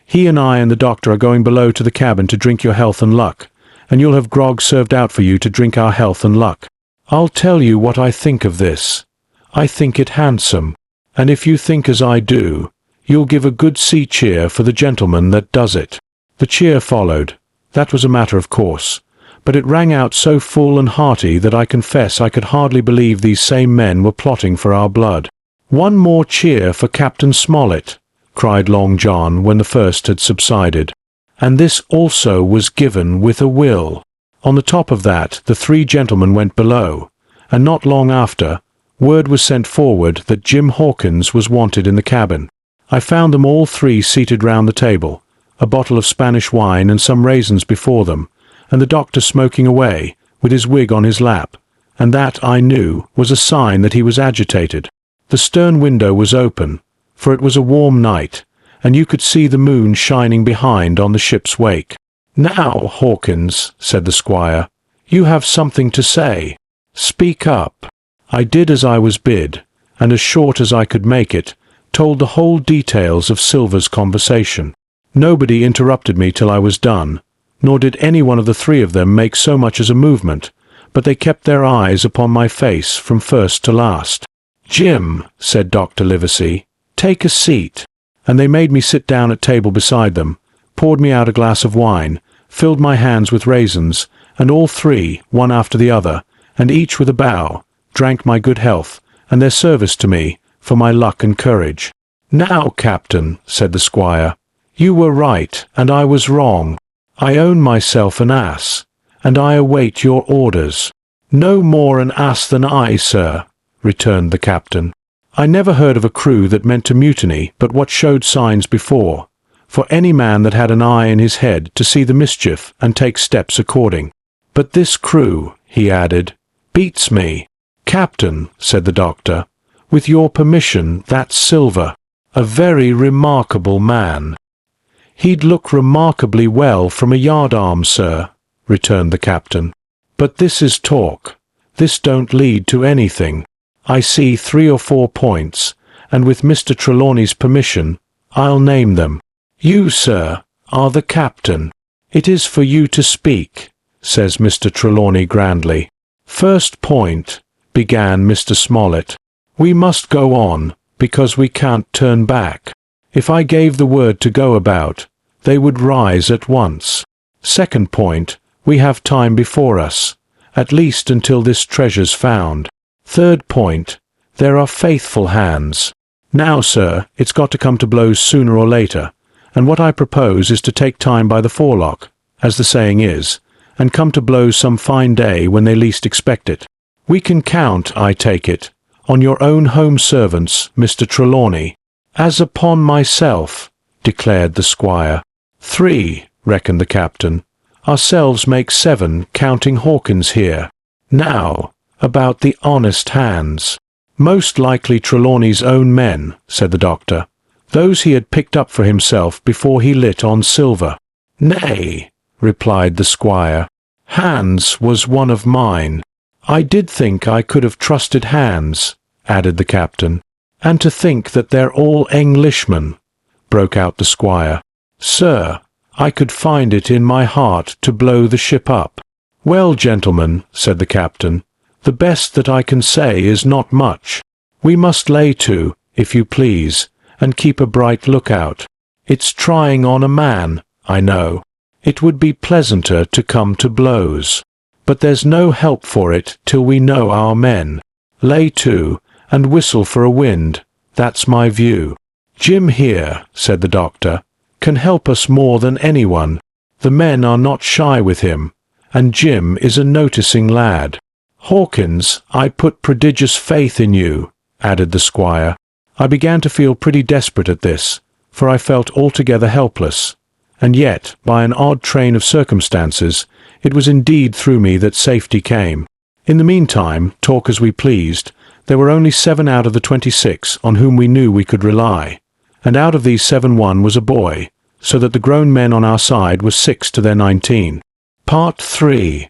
he and I and the doctor are going below to the cabin to drink your health and luck, and you'll have grog served out for you to drink our health and luck. I'll tell you what I think of this. I think it handsome, and if you think as I do, you'll give a good sea cheer for the gentleman that does it." The cheer followed. That was a matter of course, but it rang out so full and hearty that I confess I could hardly believe these same men were plotting for our blood. "One more cheer for Captain Smollett," cried Long John when the first had subsided. And this also was given with a will. On the top of that the three gentlemen went below, and not long after, word was sent forward that Jim Hawkins was wanted in the cabin. I found them all three seated round the table, a bottle of Spanish wine and some raisins before them, and the doctor smoking away, with his wig on his lap, and that, I knew, was a sign that he was agitated. The stern window was open, for it was a warm night, and you could see the moon shining behind on the ship's wake. "Now, Hawkins," said the squire, "you have something to say. Speak up." I did as I was bid, and as short as I could make it, told the whole details of Silver's conversation. Nobody interrupted me till I was done, nor did any one of the three of them make so much as a movement, but they kept their eyes upon my face from first to last. "Jim," said Dr. Livesey, "take a seat," and they made me sit down at table beside them, poured me out a glass of wine, filled my hands with raisins, and all three, one after the other, and each with a bow, drank my good health, and their service to me, for my luck and courage. "Now, Captain," said the squire, "you were right, and I was wrong. I own myself an ass, and I await your orders." "No more an ass than I, sir," returned the captain. "I never heard of a crew that meant to mutiny but what showed signs before, for any man that had an eye in his head to see the mischief and take steps according. But this crew," he added, "beats me." "Captain," said the doctor, "with your permission, that's Silver. A very remarkable man." "He'd look remarkably well from a yardarm, sir," returned the captain. "But this is talk. This don't lead to anything. I see 3 or 4 points, and with Mr. Trelawney's permission, I'll name them. You, sir, are the captain. It is for you to speak," says Mr. Trelawney grandly. "First point," began Mr. Smollett. "We must go on, because we can't turn back. If I gave the word to go about, they would rise at once. Second point, we have time before us, at least until this treasure's found. Third point, there are faithful hands. Now, sir, it's got to come to blows sooner or later, and what I propose is to take time by the forelock, as the saying is, and come to blows some fine day when they least expect it. We can count, I take it, on your own home servants, Mr. Trelawney." "As upon myself," declared the squire. "3, reckoned the captain. "Ourselves make 7, counting Hawkins here. Now, about the honest hands." "Most likely Trelawney's own men," said the doctor. those he had picked up for himself before he lit on silver. "Nay," replied the squire, "Hans was one of mine." "I did think I could have trusted Hans," added the captain. "And to think that they're all Englishmen," broke out the squire. "Sir, I could find it in my heart to blow the ship up." "Well, gentlemen," said the captain, "the best that I can say is not much. We must lay to, if you please, and keep a bright lookout. It's trying on a man, I know. It would be pleasanter to come to blows. But there's no help for it till we know our men. Lay to, and whistle for a wind, that's my view. Jim here," said the doctor, "can help us more than anyone. The men are not shy with him, and Jim is a noticing lad. Hawkins, I put prodigious faith in you," added the squire. I began to feel pretty desperate at this, for I felt altogether helpless, and yet, by an odd train of circumstances, it was indeed through me that safety came. In the meantime, talk as we pleased, there were only 7 out of the 26 on whom we knew we could rely, and out of these 7 one was a boy, so that the grown men on our side were 6 to their 19. Part 3.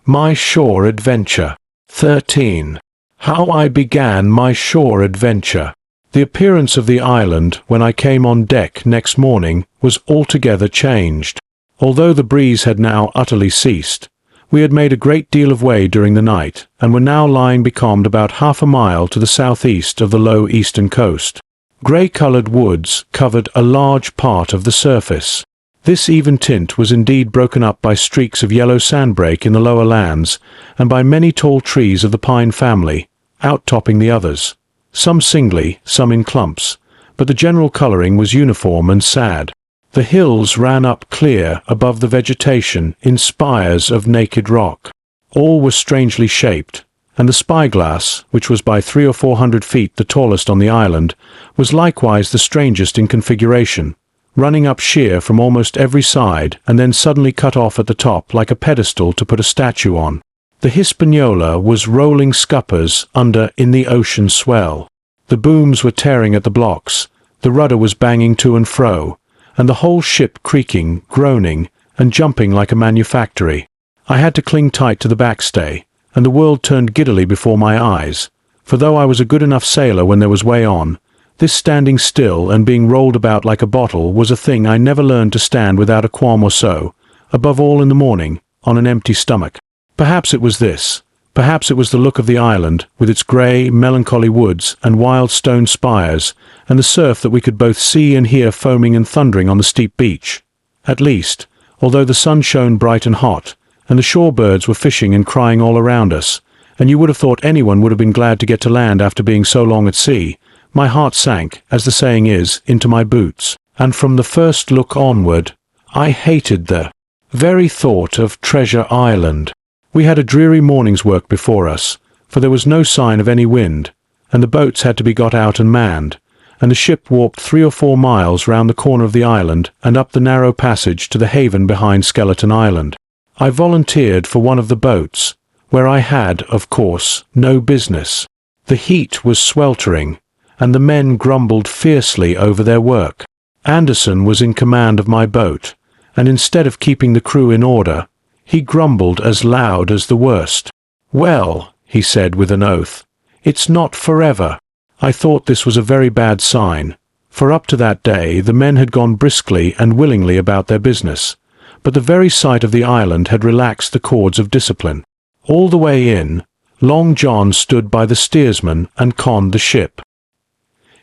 My Shore Adventure. 13. How I began my shore adventure. The appearance of the island when I came on deck next morning was altogether changed. Although the breeze had now utterly ceased, we had made a great deal of way during the night, and were now lying becalmed about half a mile to the southeast of the low eastern coast. Grey-coloured woods covered a large part of the surface. This even tint was indeed broken up by streaks of yellow sandbrake in the lower lands, and by many tall trees of the pine family, outtopping the others, some singly, some in clumps, but the general colouring was uniform and sad. The hills ran up clear above the vegetation in spires of naked rock. All were strangely shaped, and the spyglass, which was by 300 or 400 feet the tallest on the island, was likewise the strangest in configuration, running up sheer from almost every side and then suddenly cut off at the top like a pedestal to put a statue on. The Hispaniola was rolling scuppers under in the ocean swell. The booms were tearing at the blocks, the rudder was banging to and fro, and the whole ship creaking, groaning, and jumping like a manufactory. I had to cling tight to the backstay, and the world turned giddily before my eyes, for though I was a good enough sailor when there was way on, this standing still and being rolled about like a bottle was a thing I never learned to stand without a qualm or so, above all in the morning, on an empty stomach. Perhaps it was this. Perhaps it was the look of the island, with its grey, melancholy woods and wild stone spires, and the surf that we could both see and hear foaming and thundering on the steep beach. At least, although the sun shone bright and hot, and the shore birds were fishing and crying all around us, and you would have thought anyone would have been glad to get to land after being so long at sea, my heart sank, as the saying is, into my boots, and from the first look onward, I hated the very thought of Treasure Island. We had a dreary morning's work before us, for there was no sign of any wind, and the boats had to be got out and manned, and the ship warped 3 or 4 miles round the corner of the island and up the narrow passage to the haven behind Skeleton Island. I volunteered for one of the boats, where I had, of course, no business. The heat was sweltering, and the men grumbled fiercely over their work. Anderson was in command of my boat, and instead of keeping the crew in order, he grumbled as loud as the worst. "Well," he said with an oath, "it's not forever." I thought this was a very bad sign, for up to that day the men had gone briskly and willingly about their business, but the very sight of the island had relaxed the cords of discipline. All the way in, Long John stood by the steersman and conned the ship.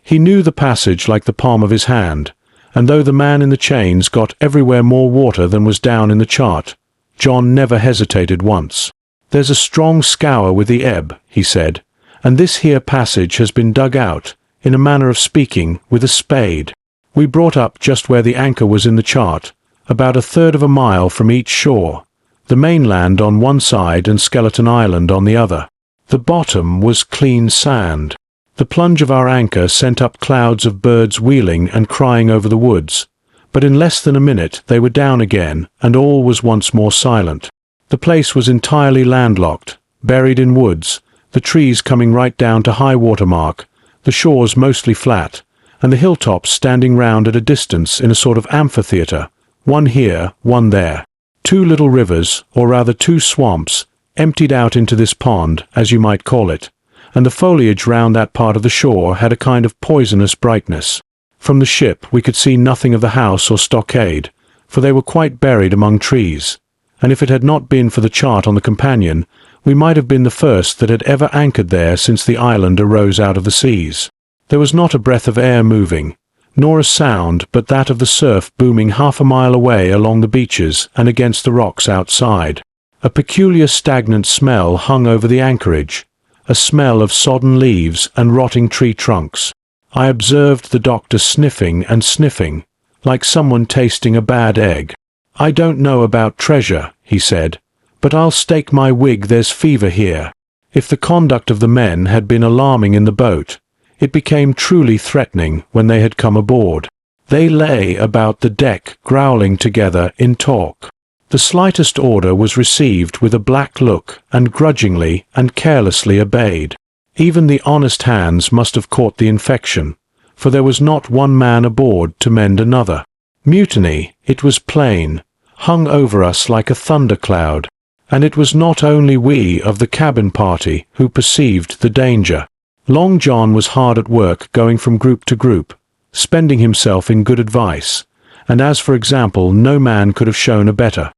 He knew the passage like the palm of his hand, and though the man in the chains got everywhere more water than was down in the chart, John never hesitated once. "There's a strong scour with the ebb," he said, "and this here passage has been dug out, in a manner of speaking, with a spade. We brought up just where the anchor was in the chart, about 1/3 of a mile from each shore, the mainland on one side and Skeleton Island on the other. The bottom was clean sand. The plunge of our anchor sent up clouds of birds wheeling and crying over the woods, but in less than a minute they were down again, and all was once more silent. The place was entirely landlocked, buried in woods, the trees coming right down to high water mark, the shores mostly flat, and the hilltops standing round at a distance in a sort of amphitheatre, one here, one there. 2 little rivers, or rather 2 swamps, emptied out into this pond, as you might call it, and the foliage round that part of the shore had a kind of poisonous brightness. From the ship we could see nothing of the house or stockade, for they were quite buried among trees, and if it had not been for the chart on the companion, we might have been the first that had ever anchored there since the island arose out of the seas. There was not a breath of air moving, nor a sound but that of the surf booming half a mile away along the beaches and against the rocks outside. A peculiar stagnant smell hung over the anchorage, a smell of sodden leaves and rotting tree trunks. I observed the doctor sniffing and sniffing, like someone tasting a bad egg. "I don't know about treasure," he said, "but I'll stake my wig there's fever here." If the conduct of the men had been alarming in the boat, it became truly threatening when they had come aboard. They lay about the deck growling together in talk. The slightest order was received with a black look and grudgingly and carelessly obeyed. Even the honest hands must have caught the infection, for there was not one man aboard to mend another. Mutiny, it was plain, hung over us like a thundercloud, and it was not only we of the cabin party who perceived the danger. Long John was hard at work going from group to group, spending himself in good advice, and as for example no man could have shown a better.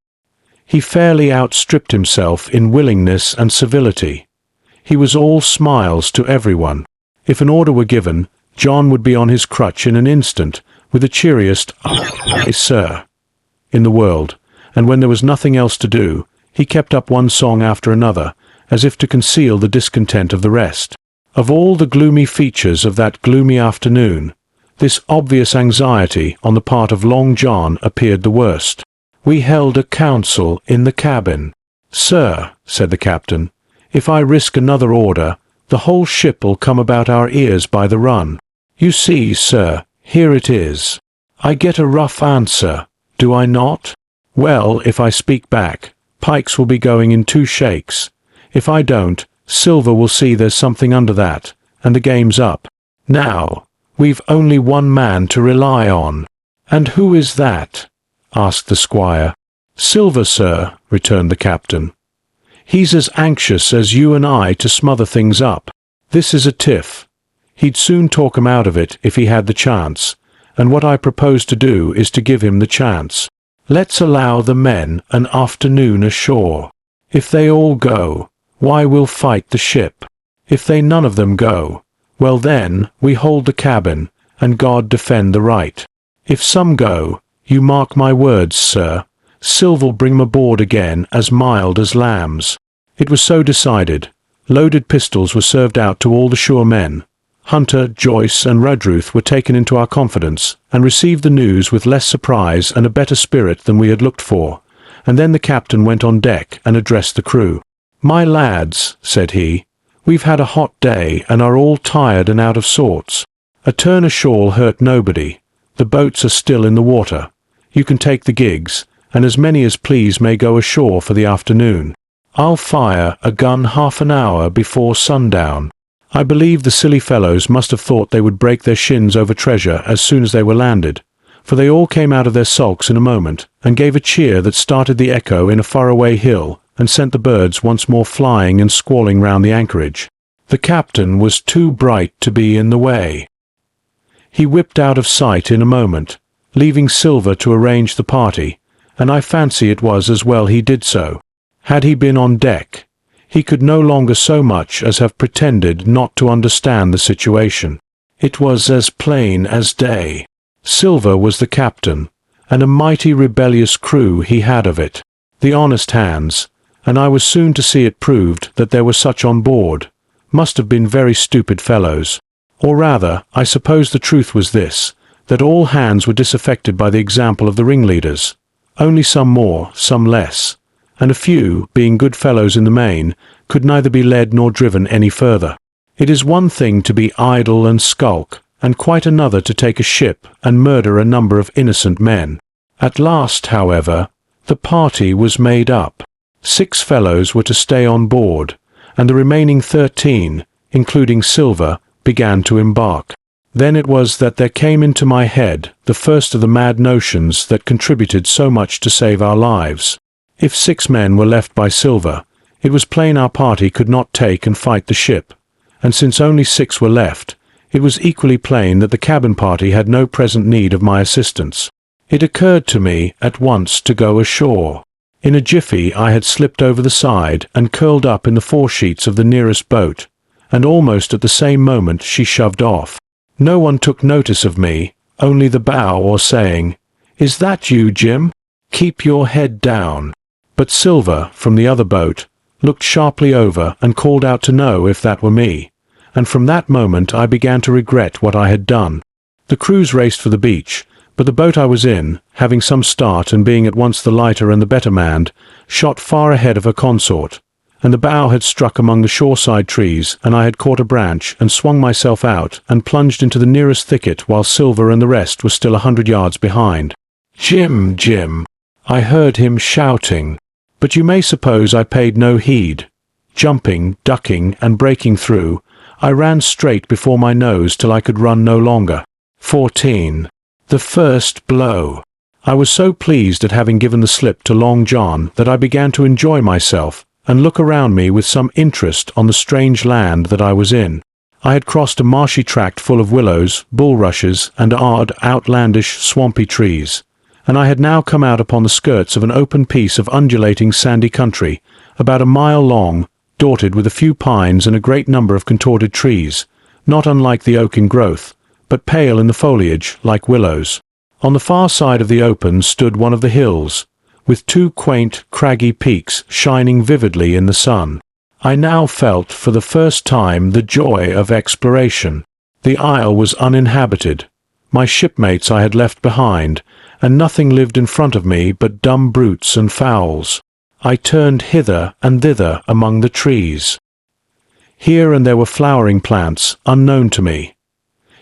He fairly outstripped himself in willingness and civility. He was all smiles to everyone. If an order were given, John would be on his crutch in an instant, with the cheeriest "Aye, sir," in the world, and when there was nothing else to do, he kept up one song after another, as if to conceal the discontent of the rest. Of all the gloomy features of that gloomy afternoon, this obvious anxiety on the part of Long John appeared the worst. We held a council in the cabin. "Sir," said the captain, "if I risk another order, the whole ship'll come about our ears by the run. You see, sir, here it is. I get a rough answer, do I not? Well, if I speak back, Pikes will be going in 2 shakes. If I don't, Silver will see there's something under that, and the game's up. Now, we've only one man to rely on." "And who is that?" asked the squire. "Silver, sir," returned the captain. "He's as anxious as you and I to smother things up. This is a tiff. He'd soon talk 'em out of it if he had the chance, and what I propose to do is to give him the chance. Let's allow the men an afternoon ashore. If they all go, why we'll fight the ship. If they none of them go, well then, we hold the cabin, and God defend the right. If some go, you mark my words, sir, Silver'll bring 'em aboard again as mild as lambs." It was so decided. Loaded pistols were served out to all the shore men. Hunter, Joyce, and Redruth were taken into our confidence, and received the news with less surprise and a better spirit than we had looked for, and then the captain went on deck and addressed the crew. "My lads," said he, "we've had a hot day and are all tired and out of sorts. A turn ashore hurt nobody. The boats are still in the water. You can take the gigs, and as many as please may go ashore for the afternoon. I'll fire a gun half an hour before sundown." I believe the silly fellows must have thought they would break their shins over treasure as soon as they were landed, for they all came out of their sulks in a moment, and gave a cheer that started the echo in a faraway hill, and sent the birds once more flying and squalling round the anchorage. The captain was too bright to be in the way. He whipped out of sight in a moment, leaving Silver to arrange the party, and I fancy it was as well he did so. Had he been on deck, he could no longer so much as have pretended not to understand the situation. It was as plain as day. Silver was the captain, and a mighty rebellious crew he had of it. The honest hands, and I was soon to see it proved that there were such on board, must have been very stupid fellows. Or rather, I suppose the truth was this, that all hands were disaffected by the example of the ringleaders, only some more, some less, and a few, being good fellows in the main, could neither be led nor driven any further. It is one thing to be idle and skulk, and quite another to take a ship and murder a number of innocent men. At last, however, the party was made up. 6 fellows were to stay on board, and the remaining 13, including Silver, began to embark. Then it was that there came into my head the first of the mad notions that contributed so much to save our lives. If 6 men were left by Silver, it was plain our party could not take and fight the ship, and since only 6 were left, it was equally plain that the cabin party had no present need of my assistance. It occurred to me at once to go ashore. In a jiffy I had slipped over the side and curled up in the foresheets of the nearest boat, and almost at the same moment she shoved off. No one took notice of me, only the bow oar saying, "Is that you, Jim? Keep your head down." But Silver, from the other boat, looked sharply over and called out to know if that were me, and from that moment I began to regret what I had done. The crews raced for the beach, but the boat I was in, having some start and being at once the lighter and the better manned, shot far ahead of her consort, and the bow had struck among the shoreside trees, and I had caught a branch and swung myself out and plunged into the nearest thicket while Silver and the rest were still 100 yards behind. "Jim, Jim!" I heard him shouting, but you may suppose I paid no heed. Jumping, ducking, and breaking through, I ran straight before my nose till I could run no longer. 14. The first blow. I was so pleased at having given the slip to Long John that I began to enjoy myself and look around me with some interest on the strange land that I was in. I had crossed a marshy tract full of willows, bulrushes, and odd, outlandish, swampy trees, and I had now come out upon the skirts of an open piece of undulating sandy country, about a mile long, dotted with a few pines and a great number of contorted trees, not unlike the oak in growth, but pale in the foliage, like willows. On the far side of the open stood one of the hills, with 2 quaint, craggy peaks shining vividly in the sun. I now felt for the first time the joy of exploration. The isle was uninhabited. My shipmates I had left behind, and nothing lived in front of me but dumb brutes and fowls. I turned hither and thither among the trees. Here and there were flowering plants, unknown to me.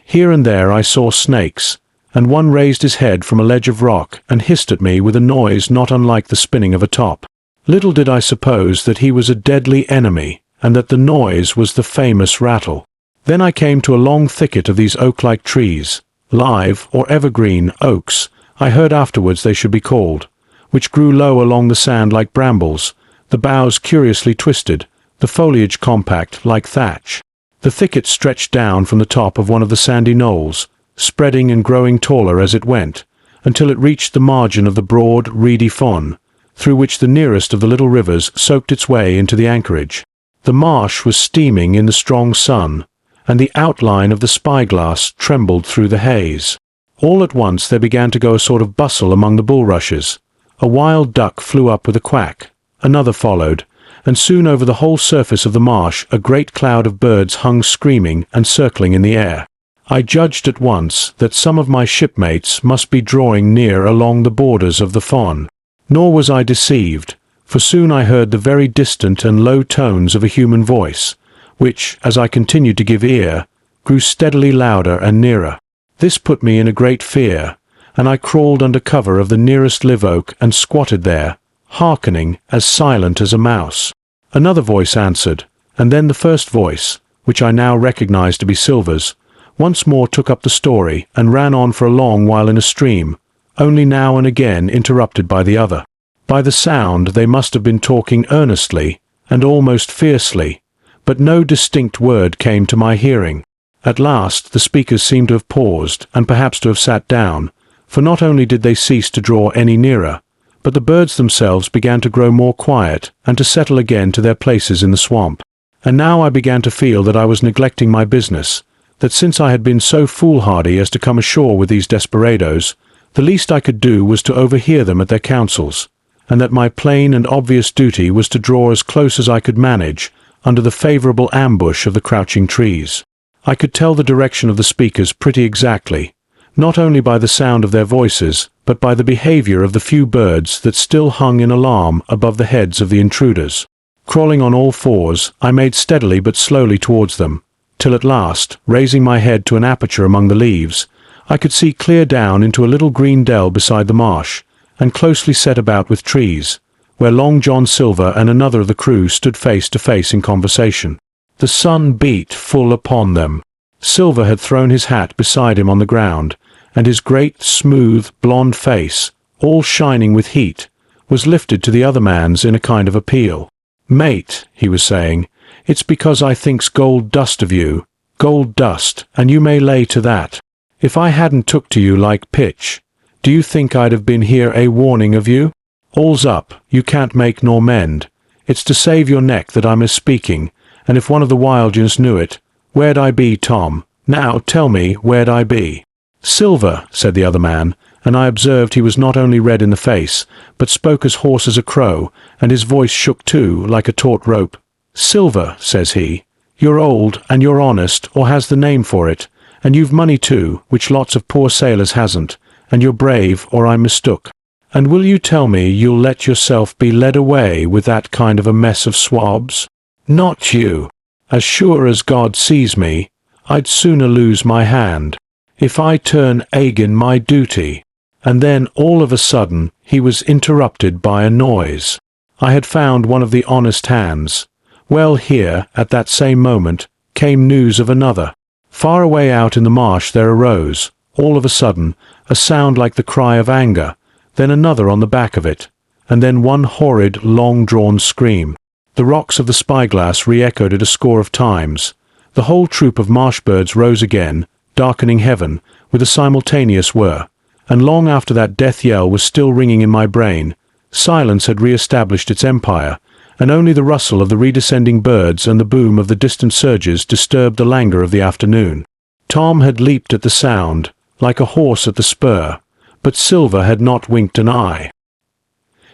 Here and there I saw snakes, and one raised his head from a ledge of rock and hissed at me with a noise not unlike the spinning of a top. Little did I suppose that he was a deadly enemy, and that the noise was the famous rattle. Then I came to a long thicket of these oak-like trees, live or evergreen oaks, I heard afterwards they should be called, which grew low along the sand like brambles, the boughs curiously twisted, the foliage compact like thatch. The thicket stretched down from the top of one of the sandy knolls, spreading and growing taller as it went, until it reached the margin of the broad, reedy Fon, through which the nearest of the little rivers soaked its way into the anchorage. The marsh was steaming in the strong sun, and the outline of the spyglass trembled through the haze. All at once there began to go a sort of bustle among the bulrushes. A wild duck flew up with a quack, another followed, and soon over the whole surface of the marsh a great cloud of birds hung screaming and circling in the air. I judged at once that some of my shipmates must be drawing near along the borders of the Fon. Nor was I deceived, for soon I heard the very distant and low tones of a human voice, which, as I continued to give ear, grew steadily louder and nearer. This put me in a great fear, and I crawled under cover of the nearest live-oak and squatted there, hearkening, as silent as a mouse. Another voice answered, and then the first voice, which I now recognized to be Silver's, once more took up the story and ran on for a long while in a stream, only now and again interrupted by the other. By the sound they must have been talking earnestly and almost fiercely, but no distinct word came to my hearing. At last the speakers seemed to have paused and perhaps to have sat down, for not only did they cease to draw any nearer, but the birds themselves began to grow more quiet and to settle again to their places in the swamp. And now I began to feel that I was neglecting my business, that since I had been so foolhardy as to come ashore with these desperadoes, the least I could do was to overhear them at their councils, and that my plain and obvious duty was to draw as close as I could manage under the favourable ambush of the crouching trees. I could tell the direction of the speakers pretty exactly, not only by the sound of their voices, but by the behaviour of the few birds that still hung in alarm above the heads of the intruders. Crawling on all fours, I made steadily but slowly towards them, till at last, raising my head to an aperture among the leaves, I could see clear down into a little green dell beside the marsh, and closely set about with trees, where Long John Silver and another of the crew stood face to face in conversation. The sun beat full upon them. Silver had thrown his hat beside him on the ground, and his great, smooth, blond face, all shining with heat, was lifted to the other man's in a kind of appeal. "Mate," he was saying, "it's because I thinks gold dust of you, gold dust, and you may lay to that. If I hadn't took to you like pitch, do you think I'd have been here a warning of you? All's up, you can't make nor mend. It's to save your neck that I'm a-speaking, and if one of the Wildjans knew it, where'd I be, Tom? Now tell me, where'd I be?" "Silver," said the other man, and I observed he was not only red in the face, but spoke as hoarse as a crow, and his voice shook too, like a taut rope. "Silver," says he, "you're old, and you're honest, or has the name for it, and you've money too, which lots of poor sailors hasn't, and you're brave, or I'm mistook. And will you tell me you'll let yourself be led away with that kind of a mess of swabs? Not you. As sure as God sees me, I'd sooner lose my hand. If I turn agin my duty." And then, all of a sudden, he was interrupted by a noise. I had found one of the honest hands. Well, here, at that same moment, came news of another. Far away out in the marsh there arose, all of a sudden, a sound like the cry of anger, then another on the back of it, and then one horrid, long-drawn scream. The rocks of the spyglass re-echoed it a score of times. The whole troop of marsh birds rose again, darkening heaven, with a simultaneous whir, and long after that death yell was still ringing in my brain, silence had re-established its empire, and only the rustle of the redescending birds and the boom of the distant surges disturbed the languor of the afternoon. Tom had leaped at the sound, like a horse at the spur, but Silver had not winked an eye.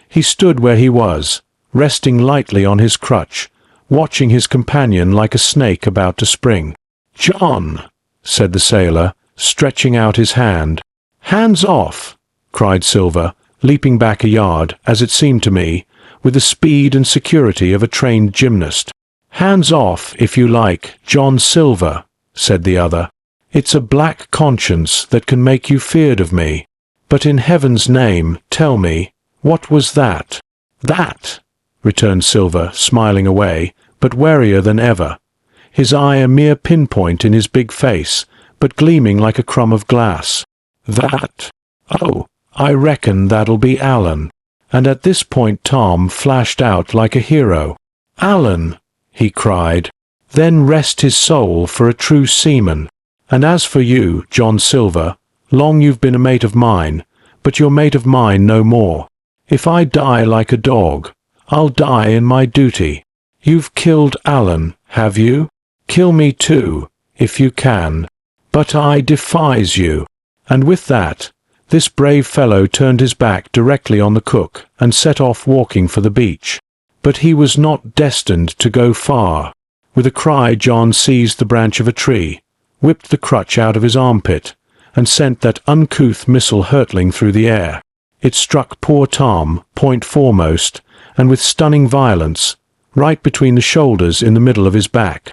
He stood where he was, resting lightly on his crutch, watching his companion like a snake about to spring. "John," said the sailor, stretching out his hand. "Hands off!" cried Silver, leaping back a yard, as it seemed to me, with the speed and security of a trained gymnast. "Hands off, if you like, John Silver," said the other. "It's a black conscience that can make you feared of me. But in heaven's name, tell me, what was that?" "That," returned Silver, smiling away, but warier than ever, his eye a mere pinpoint in his big face, but gleaming like a crumb of glass. "That? Oh, I reckon that'll be Alan." And at this point Tom flashed out like a hero. "Alan!" he cried. "Then rest his soul for a true seaman. And as for you, John Silver, long you've been a mate of mine, but you're mate of mine no more. If I die like a dog, I'll die in my duty. You've killed Alan, have you? Kill me too, if you can. But I defies you." And with that, this brave fellow turned his back directly on the cook and set off walking for the beach. But he was not destined to go far. With a cry John seized the branch of a tree, whipped the crutch out of his armpit, and sent that uncouth missile hurtling through the air. It struck poor Tom, point foremost, and with stunning violence, right between the shoulders in the middle of his back.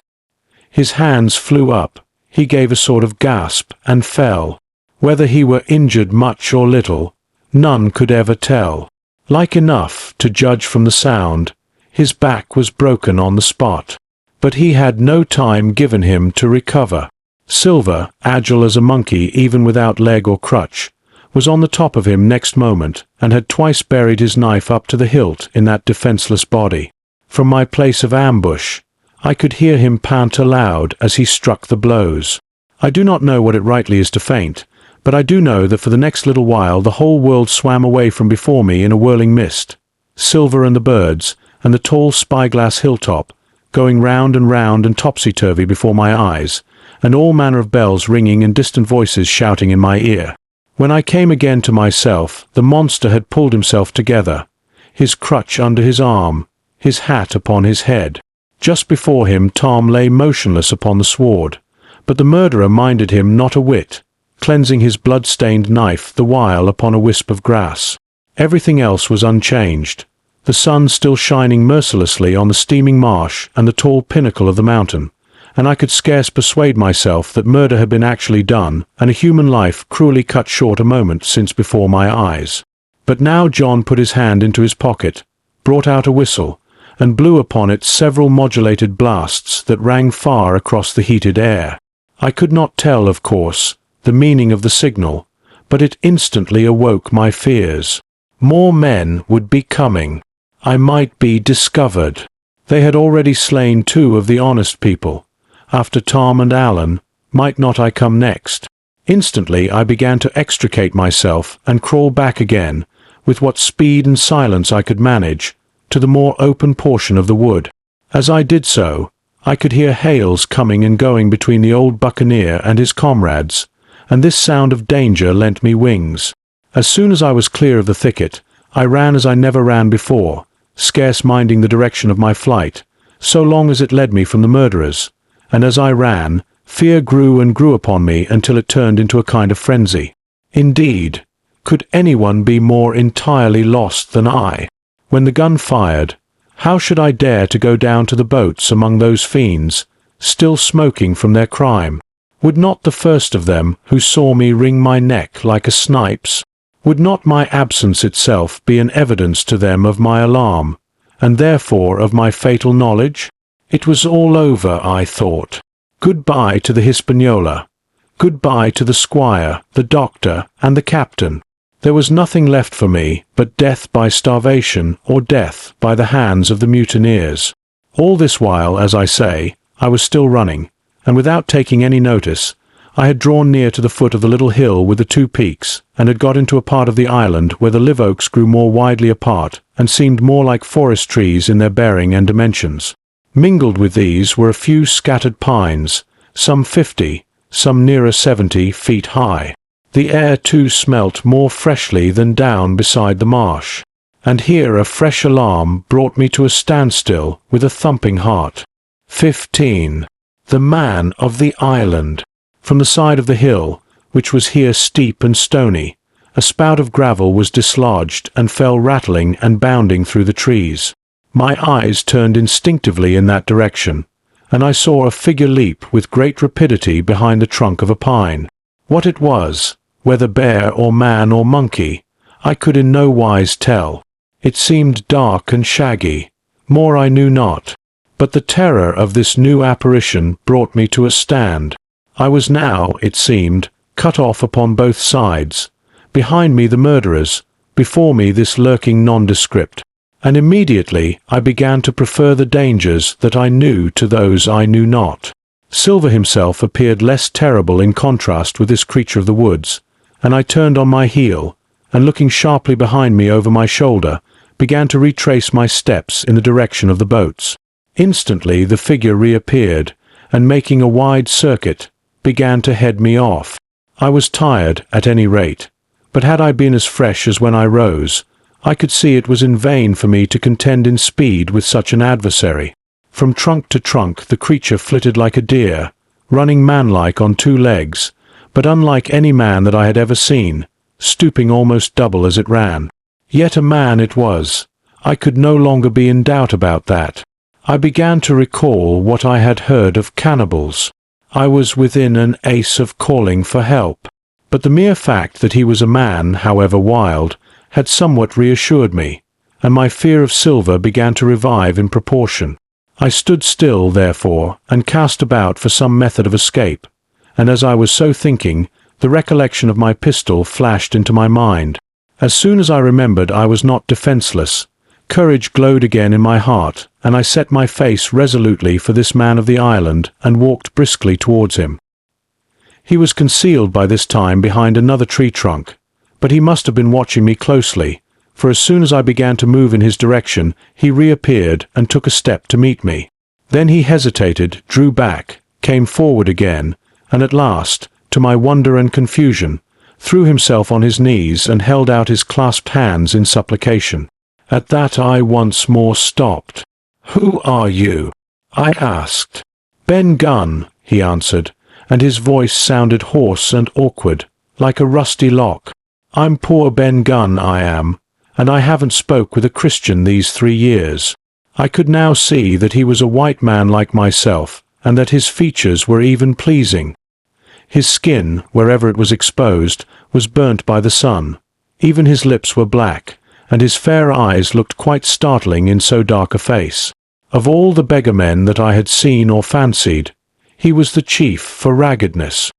His hands flew up, he gave a sort of gasp, and fell. Whether he were injured much or little, none could ever tell. Like enough, to judge from the sound, his back was broken on the spot. But he had no time given him to recover. Silver, agile as a monkey even without leg or crutch, was on the top of him next moment, and had twice buried his knife up to the hilt in that defenceless body. From my place of ambush, I could hear him pant aloud as he struck the blows. I do not know what it rightly is to faint, but I do know that for the next little while the whole world swam away from before me in a whirling mist. Silver and the birds, and the tall spyglass hilltop, going round and topsy-turvy before my eyes, and all manner of bells ringing and distant voices shouting in my ear. When I came again to myself, the monster had pulled himself together, his crutch under his arm, his hat upon his head. Just before him Tom lay motionless upon the sward, but the murderer minded him not a whit, cleansing his blood-stained knife the while upon a wisp of grass. Everything else was unchanged, the sun still shining mercilessly on the steaming marsh and the tall pinnacle of the mountain, and I could scarce persuade myself that murder had been actually done, and a human life cruelly cut short a moment since before my eyes. But now John put his hand into his pocket, brought out a whistle, and blew upon it several modulated blasts that rang far across the heated air. I could not tell, of course, the meaning of the signal, but it instantly awoke my fears. More men would be coming. I might be discovered. They had already slain 2 of the honest people. After Tom and Alan, might not I come next? Instantly I began to extricate myself and crawl back again, with what speed and silence I could manage, to the more open portion of the wood. As I did so, I could hear hails coming and going between the old buccaneer and his comrades, and this sound of danger lent me wings. As soon as I was clear of the thicket, I ran as I never ran before, scarce minding the direction of my flight, so long as it led me from the murderers, and as I ran, fear grew and grew upon me until it turned into a kind of frenzy. Indeed, could anyone be more entirely lost than I? When the gun fired, how should I dare to go down to the boats among those fiends, still smoking from their crime? Would not the first of them who saw me wring my neck like a snipe's? Would not my absence itself be an evidence to them of my alarm, and therefore of my fatal knowledge? It was all over, I thought. Goodbye to the Hispaniola. Goodbye to the squire, the doctor, and the captain. There was nothing left for me but death by starvation or death by the hands of the mutineers. All this while, as I say, I was still running, and without taking any notice, I had drawn near to the foot of the little hill with the 2 peaks, and had got into a part of the island where the live oaks grew more widely apart and seemed more like forest trees in their bearing and dimensions. Mingled with these were a few scattered pines, some 50, some nearer 70 feet high. The air too smelt more freshly than down beside the marsh, and here a fresh alarm brought me to a standstill with a thumping heart. 15. The man of the island. From the side of the hill, which was here steep and stony, a spout of gravel was dislodged and fell rattling and bounding through the trees. My eyes turned instinctively in that direction, and I saw a figure leap with great rapidity behind the trunk of a pine. What it was, whether bear or man or monkey, I could in no wise tell. It seemed dark and shaggy. More I knew not. But the terror of this new apparition brought me to a stand. I was now, it seemed, cut off upon both sides. Behind me the murderers, before me this lurking nondescript. And immediately I began to prefer the dangers that I knew to those I knew not. Silver himself appeared less terrible in contrast with this creature of the woods, and I turned on my heel, and looking sharply behind me over my shoulder, began to retrace my steps in the direction of the boats. Instantly the figure reappeared, and making a wide circuit, began to head me off. I was tired, at any rate, but had I been as fresh as when I rose, I could see it was in vain for me to contend in speed with such an adversary. From trunk to trunk the creature flitted like a deer, running manlike on 2 legs, but unlike any man that I had ever seen, stooping almost double as it ran. Yet a man it was. I could no longer be in doubt about that. I began to recall what I had heard of cannibals. I was within an ace of calling for help. But the mere fact that he was a man, however wild, had somewhat reassured me, and my fear of Silver began to revive in proportion. I stood still, therefore, and cast about for some method of escape, and as I was so thinking, the recollection of my pistol flashed into my mind. As soon as I remembered I was not defenceless, courage glowed again in my heart, and I set my face resolutely for this man of the island and walked briskly towards him. He was concealed by this time behind another tree trunk, but he must have been watching me closely, for as soon as I began to move in his direction, he reappeared and took a step to meet me. Then he hesitated, drew back, came forward again, and at last, to my wonder and confusion, threw himself on his knees and held out his clasped hands in supplication. At that I once more stopped. "Who are you?" I asked. "Ben Gunn," he answered, and his voice sounded hoarse and awkward, like a rusty lock. "I'm poor Ben Gunn, I am, and I haven't spoke with a Christian these 3 years." I could now see that he was a white man like myself, and that his features were even pleasing. His skin, wherever it was exposed, was burnt by the sun. Even his lips were black, and his fair eyes looked quite startling in so dark a face. Of all the beggar-men that I had seen or fancied, He was the chief for raggedness.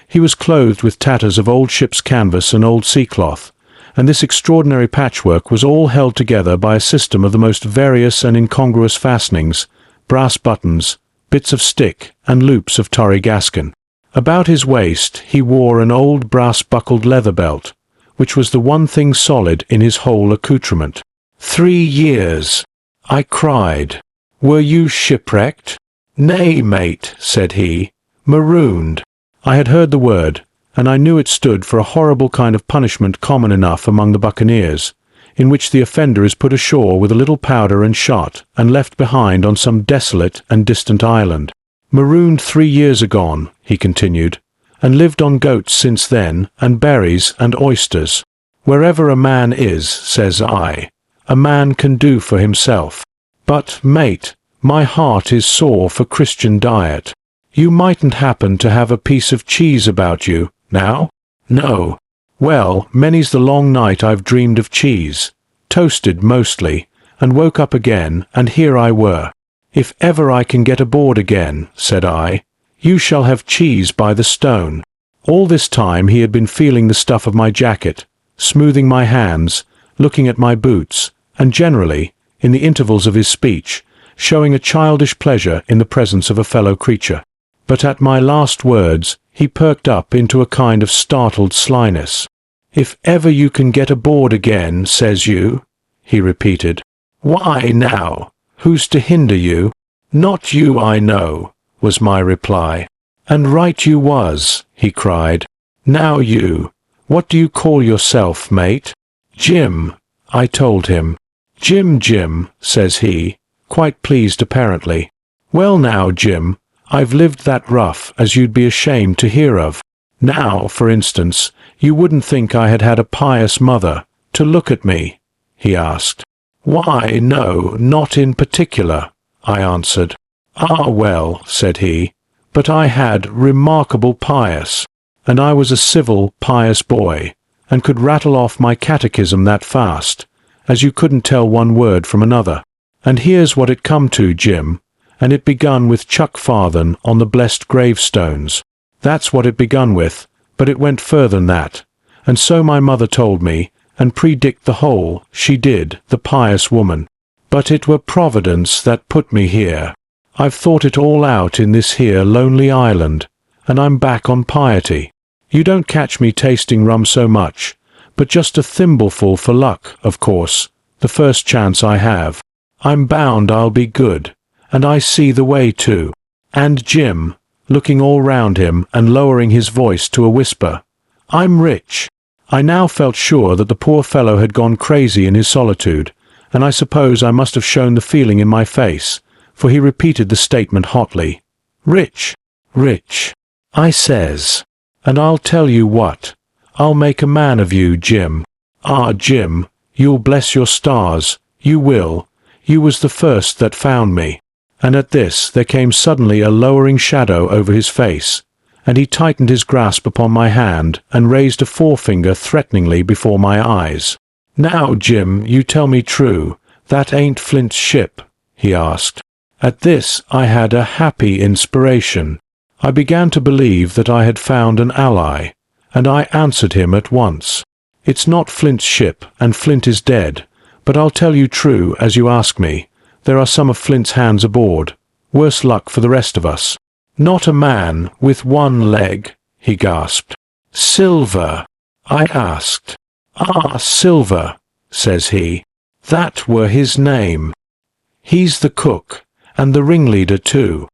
He was clothed with tatters of old ship's canvas and old sea-cloth, and this extraordinary patchwork was all held together by a system of the most various and incongruous fastenings, brass buttons, bits of stick, and loops of torry gascon. About his waist he wore an old brass-buckled leather belt, which was the one thing solid in his whole accoutrement. 3 years! I cried. Were you shipwrecked? Nay, mate, said he. Marooned. I had heard the word, and I knew it stood for a horrible kind of punishment common enough among the buccaneers, in which the offender is put ashore with a little powder and shot, and left behind on some desolate and distant island. Marooned 3 years agone, he continued, and lived on goats since then, and berries and oysters. Wherever a man is, says I, a man can do for himself. But, mate, my heart is sore for Christian diet. You mightn't happen to have a piece of cheese about you, now? No. Well, many's the long night I've dreamed of cheese, toasted mostly, and woke up again, and here I were. If ever I can get aboard again, said I, you shall have cheese by the stone. All this time he had been feeling the stuff of my jacket, smoothing my hands, looking at my boots, and generally, in the intervals of his speech, showing a childish pleasure in the presence of a fellow creature. But at my last words he perked up into a kind of startled slyness. If ever you can get aboard again, says you, he repeated. Why now? Who's to hinder you? Not you, I know, was my reply. And right you was, he cried. Now you, what do you call yourself, mate? Jim, I told him. Jim, says he, quite pleased apparently. Well now, Jim, I've lived that rough as you'd be ashamed to hear of. Now, for instance, you wouldn't think I had had a pious mother, to look at me, he asked. Why, no, not in particular, I answered. Ah, well, said he, but I had remarkable pious, and I was a civil, pious boy, and could rattle off my catechism that fast, as you couldn't tell one word from another. And here's what it come to, Jim, and it begun with Chuck Farthen on the blessed gravestones. That's what it begun with, but it went further than that, and so my mother told me, and predict the whole, she did, the pious woman. But it were Providence that put me here. I've thought it all out in this here lonely island, and I'm back on piety. You don't catch me tasting rum so much, but just a thimbleful for luck, of course, the first chance I have. I'm bound I'll be good, and I see the way too. And Jim, looking all round him and lowering his voice to a whisper, I'm rich. I now felt sure that the poor fellow had gone crazy in his solitude, and I suppose I must have shown the feeling in my face, for he repeated the statement hotly. Rich, rich, I says. And I'll tell you what, I'll make a man of you, Jim. Ah, Jim, you'll bless your stars, you will. You was the first that found me. And at this there came suddenly a lowering shadow over his face, and he tightened his grasp upon my hand and raised a forefinger threateningly before my eyes. Now, Jim, you tell me true, that ain't Flint's ship, he asked. At this I had a happy inspiration. I began to believe that I had found an ally, and I answered him at once. It's not Flint's ship, and Flint is dead, but I'll tell you true as you ask me. There are some of Flint's hands aboard. Worse luck for the rest of us. Not a man with one leg, he gasped. Silver, I asked. Ah, Silver, says he. That were his name. He's the cook, and the ringleader too.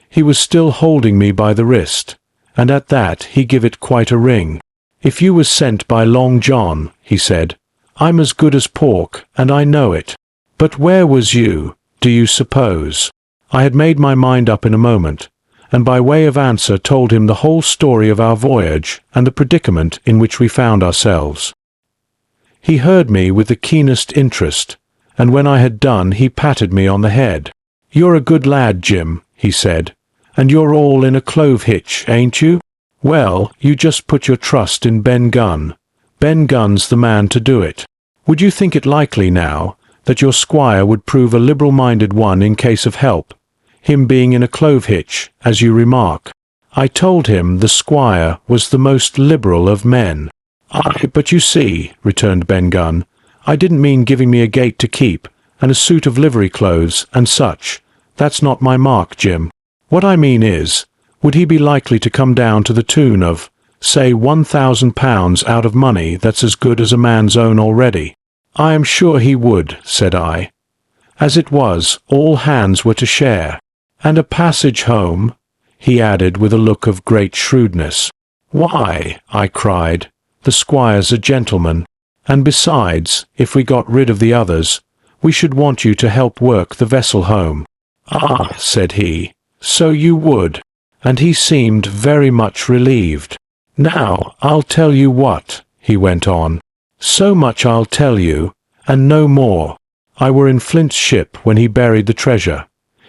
He was still holding me by the wrist, and at that he give it quite a ring. If you was sent by Long John, he said, I'm as good as pork, and I know it. But where was you, do you suppose? I had made my mind up in a moment, and by way of answer told him the whole story of our voyage and the predicament in which we found ourselves. He heard me with the keenest interest, and when I had done he patted me on the head. You're a good lad, Jim, he said, and you're all in a clove hitch, ain't you? Well, you just put your trust in Ben Gunn. Ben Gunn's the man to do it. Would you think it likely now that your squire would prove a liberal-minded one in case of help? him being in a clove hitch, as you remark. I told him the squire was the most liberal of men. Aye, but you see, returned Ben Gunn, I didn't mean giving me a gate to keep, and a suit of livery clothes, and such. That's not my mark, Jim. What I mean is, would he be likely to come down to the tune of, say, £1,000 out of money that's as good as a man's own already? I am sure he would, said I. As it was, all hands were to share. And a passage home, he added with a look of great shrewdness. Why, I cried, the squire's a gentleman, and besides, if we got rid of the others, we should want you to help work the vessel home. Ah, said he, so you would, and he seemed very much relieved. Now, I'll tell you what, he went on. So much I'll tell you, and no more. I were in Flint's ship when he buried the treasure.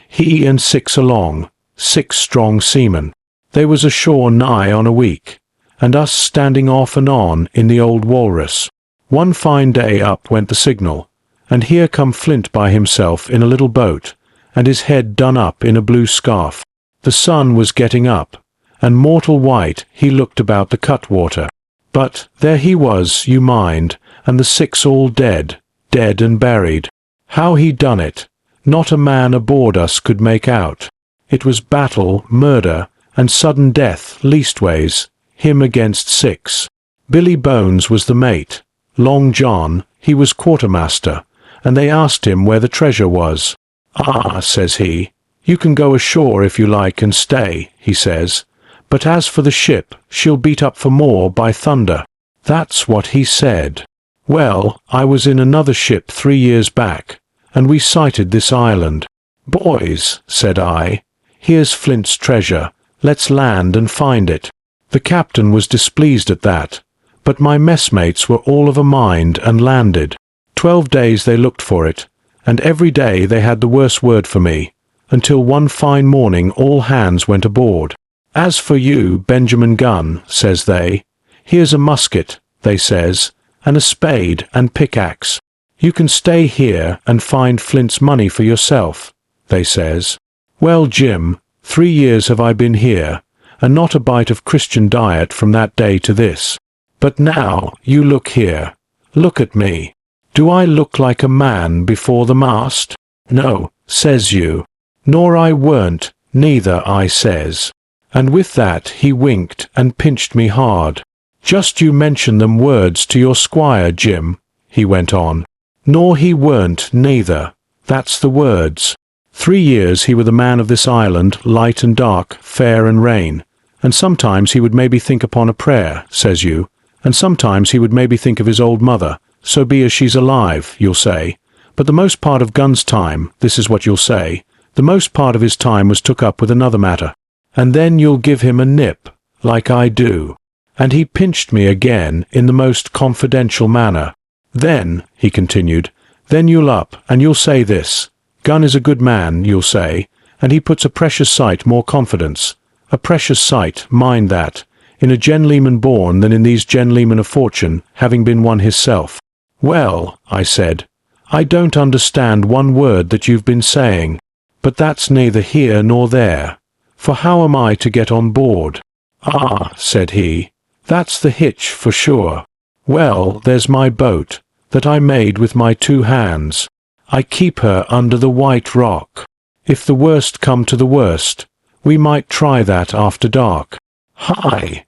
He and 6 along, 6 strong seamen. They was ashore nigh on a week, and us standing off and on in the old Walrus. One fine day up went the signal, and here come Flint by himself in a little boat, and his head done up in a blue scarf. The sun was getting up, and mortal white he looked about the cutwater. But there he was, you mind, and the 6 all dead, dead and buried. How he done it, not a man aboard us could make out. It was battle, murder, and sudden death, leastways, him against 6. Billy Bones was the mate. Long John, he was quartermaster, and they asked him where the treasure was. Ah, says he, you can go ashore if you like and stay, he says, but as for the ship, she'll beat up for more by thunder. That's what he said. Well, I was in another ship 3 years back, and we sighted this island. Boys, said I, here's Flint's treasure, let's land and find it. The captain was displeased at that, but my messmates were all of a mind and landed. 12 days they looked for it, and every day they had the worse word for me, until one fine morning all hands went aboard. As for you, Benjamin Gunn, says they, here's a musket, they says, and a spade and pickaxe. You can stay here and find Flint's money for yourself, they says. Well, Jim, 3 years have I been here, and not a bite of Christian diet from that day to this. But now, you look here. Look at me. Do I look like a man before the mast? No, says you. Nor I weren't, neither, I says. And with that he winked and pinched me hard. Just you mention them words to your squire, Jim, he went on. Nor he weren't, neither. That's the words. 3 years he were the man of this island, light and dark, fair and rain. And sometimes he would maybe think upon a prayer, says you, and sometimes he would maybe think of his old mother, so be as she's alive, you'll say. But the most part of Gunn's time, this is what you'll say, the most part of his time was took up with another matter. And then you'll give him a nip, like I do. And he pinched me again in the most confidential manner. Then, he continued, then you'll up, and you'll say this, Gunn is a good man, you'll say, and he puts a precious sight more confidence. A precious sight, mind that, in a gentleman born than in these gentlemen of fortune, having been one hisself. Well, I said, I don't understand one word that you've been saying, but that's neither here nor there, for how am I to get on board? Ah, said he, that's the hitch for sure. Well, there's my boat, that I made with my 2 hands. I keep her under the white rock. If the worst come to the worst, we might try that after dark. Hi!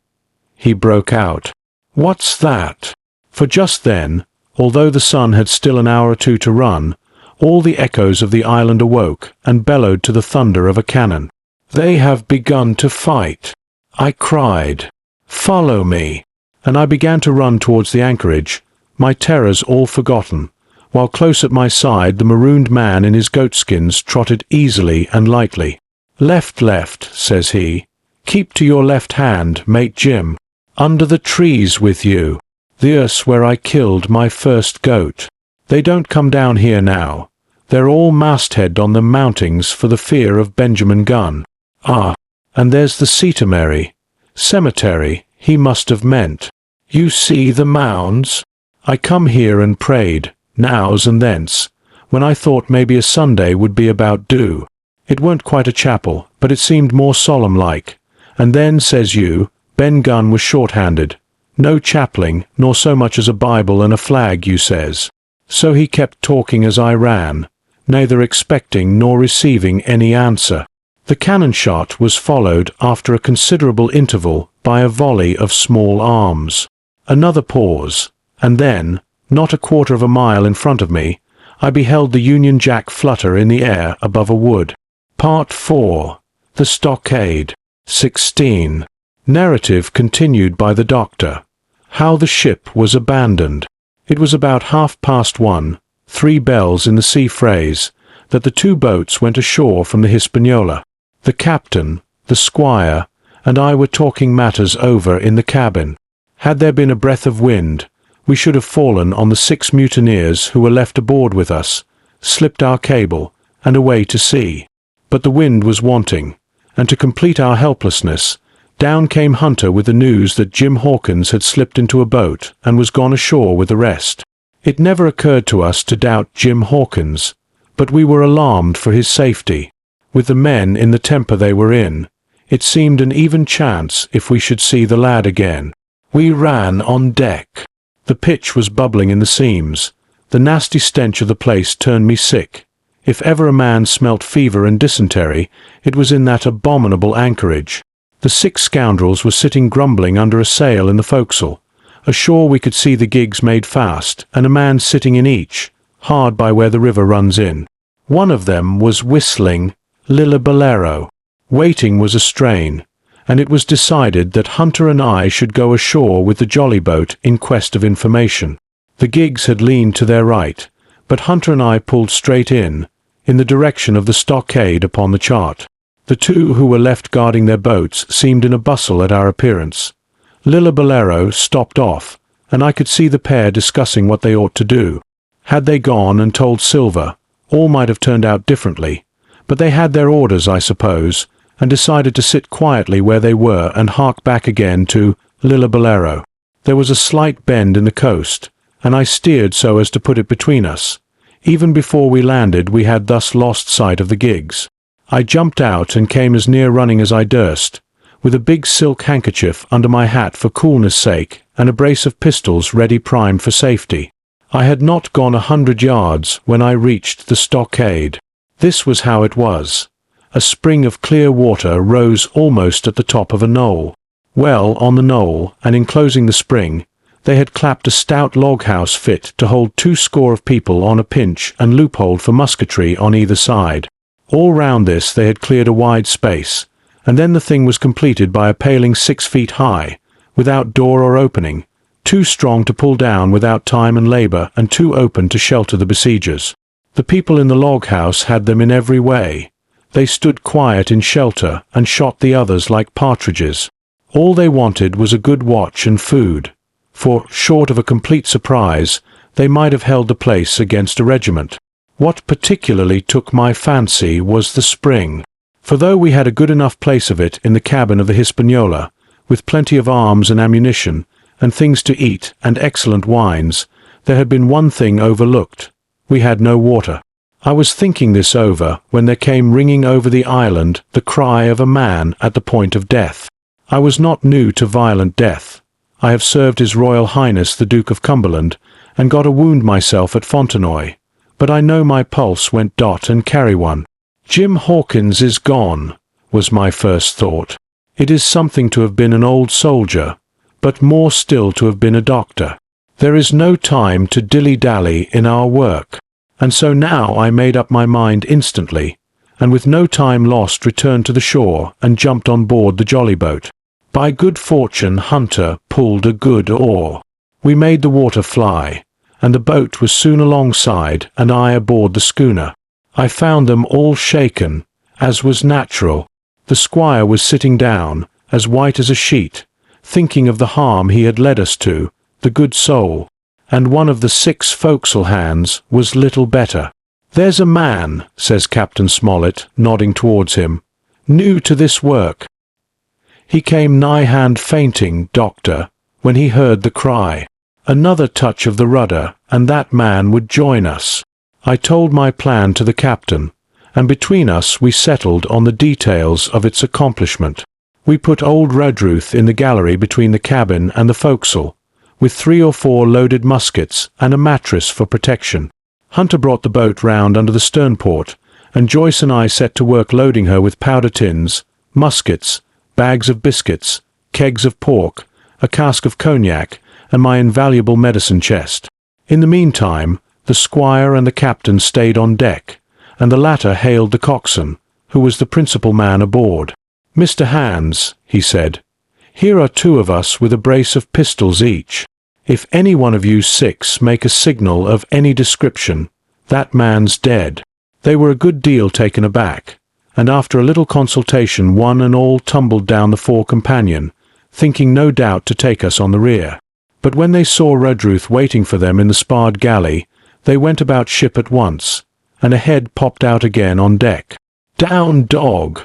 He broke out. What's that? For just then, although the sun had still an hour or 2 to run, all the echoes of the island awoke and bellowed to the thunder of a cannon. They have begun to fight. I cried, follow me, and I began to run towards the anchorage, my terrors all forgotten, while close at my side the marooned man in his goatskins trotted easily and lightly. Left, says he. Keep to your left hand, mate Jim. Under the trees with you. The earth's where I killed my first goat. They don't come down here now. They're all masthead on the mountings for the fear of Benjamin Gunn. Ah, and there's the cemetery, he must have meant. You see the mounds? I come here and prayed, nows and thence, when I thought maybe a Sunday would be about due. It weren't quite a chapel, but it seemed more solemn-like. And then, says you, Ben Gunn was short-handed. No chaplain, nor so much as a Bible and a flag, you says. So he kept talking as I ran, neither expecting nor receiving any answer. The cannon shot was followed, after a considerable interval, by a volley of small arms. Another pause, and then, not a quarter of a mile in front of me, I beheld the Union Jack flutter in the air above a wood. Part 4. The Stockade. 16. Narrative continued by the Doctor. How the ship was abandoned. It was about 1:30, 3 bells in the sea phrase, that the 2 boats went ashore from the Hispaniola. The captain, the squire, and I were talking matters over in the cabin. Had there been a breath of wind, we should have fallen on the 6 mutineers who were left aboard with us, slipped our cable, and away to sea. But the wind was wanting, and to complete our helplessness, down came Hunter with the news that Jim Hawkins had slipped into a boat and was gone ashore with the rest. It never occurred to us to doubt Jim Hawkins, but we were alarmed for his safety. With the men in the temper they were in, it seemed an even chance if we should see the lad again. We ran on deck. The pitch was bubbling in the seams. The nasty stench of the place turned me sick. If ever a man smelt fever and dysentery, it was in that abominable anchorage. The 6 scoundrels were sitting grumbling under a sail in the forecastle. Ashore we could see the gigs made fast, and a man sitting in each, hard by where the river runs in. One of them was whistling Lilla-Bolero. Waiting was a strain, and it was decided that Hunter and I should go ashore with the jolly boat in quest of information. The gigs had leaned to their right, but Hunter and I pulled straight in the direction of the Stockade upon the chart. The 2 who were left guarding their boats seemed in a bustle at our appearance. Lilla-Bolero stopped off, and I could see the pair discussing what they ought to do. Had they gone and told Silver, all might have turned out differently, but they had their orders, I suppose, and decided to sit quietly where they were and hark back again to Lilla-Bolero. There was a slight bend in the coast, and I steered so as to put it between us. Even before we landed we had thus lost sight of the gigs. I jumped out and came as near running as I durst, with a big silk handkerchief under my hat for coolness' sake, and a brace of pistols ready primed for safety. I had not gone 100 yards when I reached the Stockade. This was how it was. A spring of clear water rose almost at the top of a knoll. Well on the knoll, and enclosing the spring, they had clapped a stout log-house fit to hold 20 of people on a pinch and loophole for musketry on either side. All round this they had cleared a wide space, and then the thing was completed by a paling 6 feet high, without door or opening, too strong to pull down without time and labour, and too open to shelter the besiegers. The people in the log-house had them in every way. They stood quiet in shelter and shot the others like partridges. All they wanted was a good watch and food, for, short of a complete surprise, they might have held the place against a regiment. What particularly took my fancy was the spring, for though we had a good enough place of it in the cabin of the Hispaniola, with plenty of arms and ammunition, and things to eat and excellent wines, there had been one thing overlooked. We had no water. I was thinking this over when there came ringing over the island the cry of a man at the point of death. I was not new to violent death. I have served His Royal Highness the Duke of Cumberland, and got a wound myself at Fontenoy, but I know my pulse went dot and carry one. Jim Hawkins is gone, was my first thought. It is something to have been an old soldier, but more still to have been a doctor. There is no time to dilly-dally in our work, and so now I made up my mind instantly, and with no time lost returned to the shore and jumped on board the jolly boat. By good fortune Hunter pulled a good oar. We made the water fly, and the boat was soon alongside and I aboard the schooner. I found them all shaken, as was natural. The squire was sitting down, as white as a sheet, thinking of the harm he had led us to, the good soul, and one of the 6 forecastle hands was little better. "There's a man," says Captain Smollett, nodding towards him, "new to this work." He came nigh-hand fainting, Doctor, when he heard the cry. Another touch of the rudder, and that man would join us. I told my plan to the captain, and between us we settled on the details of its accomplishment. We put old Redruth in the gallery between the cabin and the forecastle, with 3 or 4 loaded muskets and a mattress for protection. Hunter brought the boat round under the sternport, and Joyce and I set to work loading her with powder tins, muskets, bags of biscuits, kegs of pork, a cask of cognac, and my invaluable medicine chest. In the meantime, the squire and the captain stayed on deck, and the latter hailed the coxswain, who was the principal man aboard. "Mr. Hands," he said, "here are 2 of us with a brace of pistols each. If any one of you 6 make a signal of any description, that man's dead." They were a good deal taken aback, and after a little consultation one and all tumbled down the fore companion, thinking no doubt to take us on the rear. But when they saw Redruth waiting for them in the sparred galley, they went about ship at once, and a head popped out again on deck. "Down, dog!"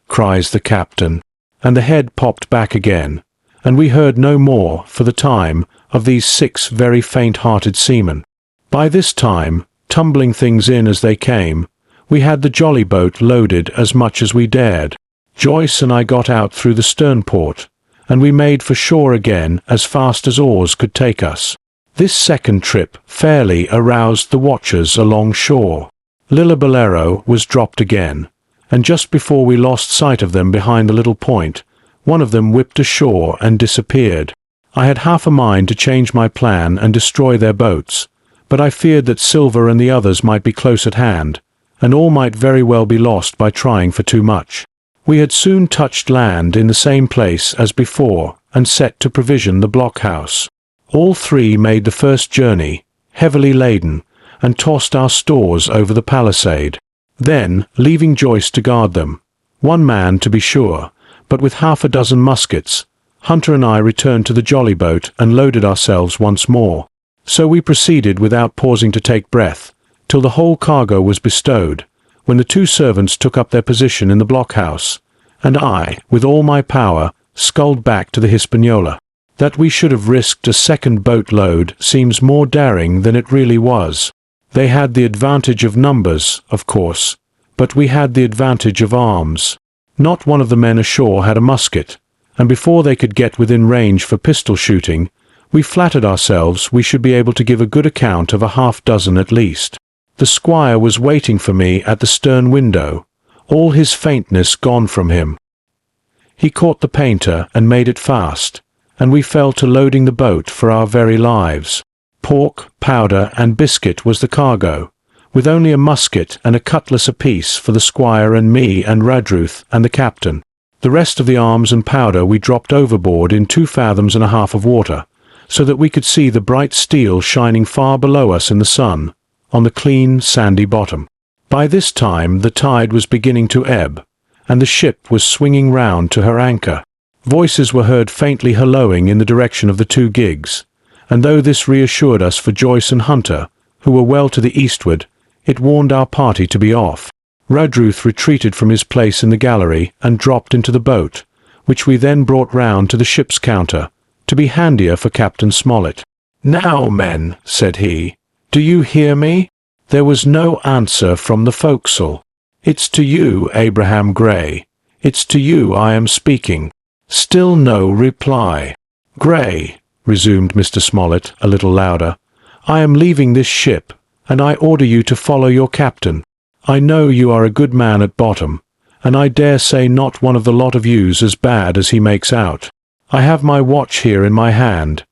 cries the captain, and the head popped back again, and we heard no more, for the time, of these 6 very faint-hearted seamen. By this time, tumbling things in as they came, we had the jolly boat loaded as much as we dared. Joyce and I got out through the sternport, and we made for shore again as fast as oars could take us. This second trip fairly aroused the watchers along shore. Lillibulero was dropped again, and just before we lost sight of them behind the little point, one of them whipped ashore and disappeared. I had half a mind to change my plan and destroy their boats, but I feared that Silver and the others might be close at hand, and all might very well be lost by trying for too much. We had soon touched land in the same place as before, and set to provision the blockhouse. All 3 made the first journey, heavily laden, and tossed our stores over the palisade. Then, leaving Joyce to guard them, 1 man to be sure, but with half a dozen muskets, Hunter and I returned to the jolly boat and loaded ourselves once more. So we proceeded without pausing to take breath, till the whole cargo was bestowed, when the 2 servants took up their position in the blockhouse, and I, with all my power, sculled back to the Hispaniola. That we should have risked a second boat-load seems more daring than it really was. They had the advantage of numbers, of course, but we had the advantage of arms. Not one of the men ashore had a musket, and before they could get within range for pistol shooting, we flattered ourselves we should be able to give a good account of a half-dozen at least. The squire was waiting for me at the stern window, all his faintness gone from him. He caught the painter and made it fast, and we fell to loading the boat for our very lives. Pork, powder, and biscuit was the cargo, with only a musket and a cutlass apiece for the squire and me and Redruth and the captain. The rest of the arms and powder we dropped overboard in 2 fathoms and a half of water, so that we could see the bright steel shining far below us in the sun, on the clean, sandy bottom. By this time the tide was beginning to ebb, and the ship was swinging round to her anchor. Voices were heard faintly hallooing in the direction of the 2 gigs, and though this reassured us for Joyce and Hunter, who were well to the eastward, it warned our party to be off. Redruth retreated from his place in the gallery and dropped into the boat, which we then brought round to the ship's counter, to be handier for Captain Smollett. "Now, men," said he, "do you hear me?" There was no answer from the forecastle. "It's to you, Abraham Gray. It's to you I am speaking." Still no reply. "Gray," resumed Mr. Smollett a little louder, "I am leaving this ship, and I order you to follow your captain. I know you are a good man at bottom, and I dare say not one of the lot of you's as bad as he makes out. I have my watch here in my hand.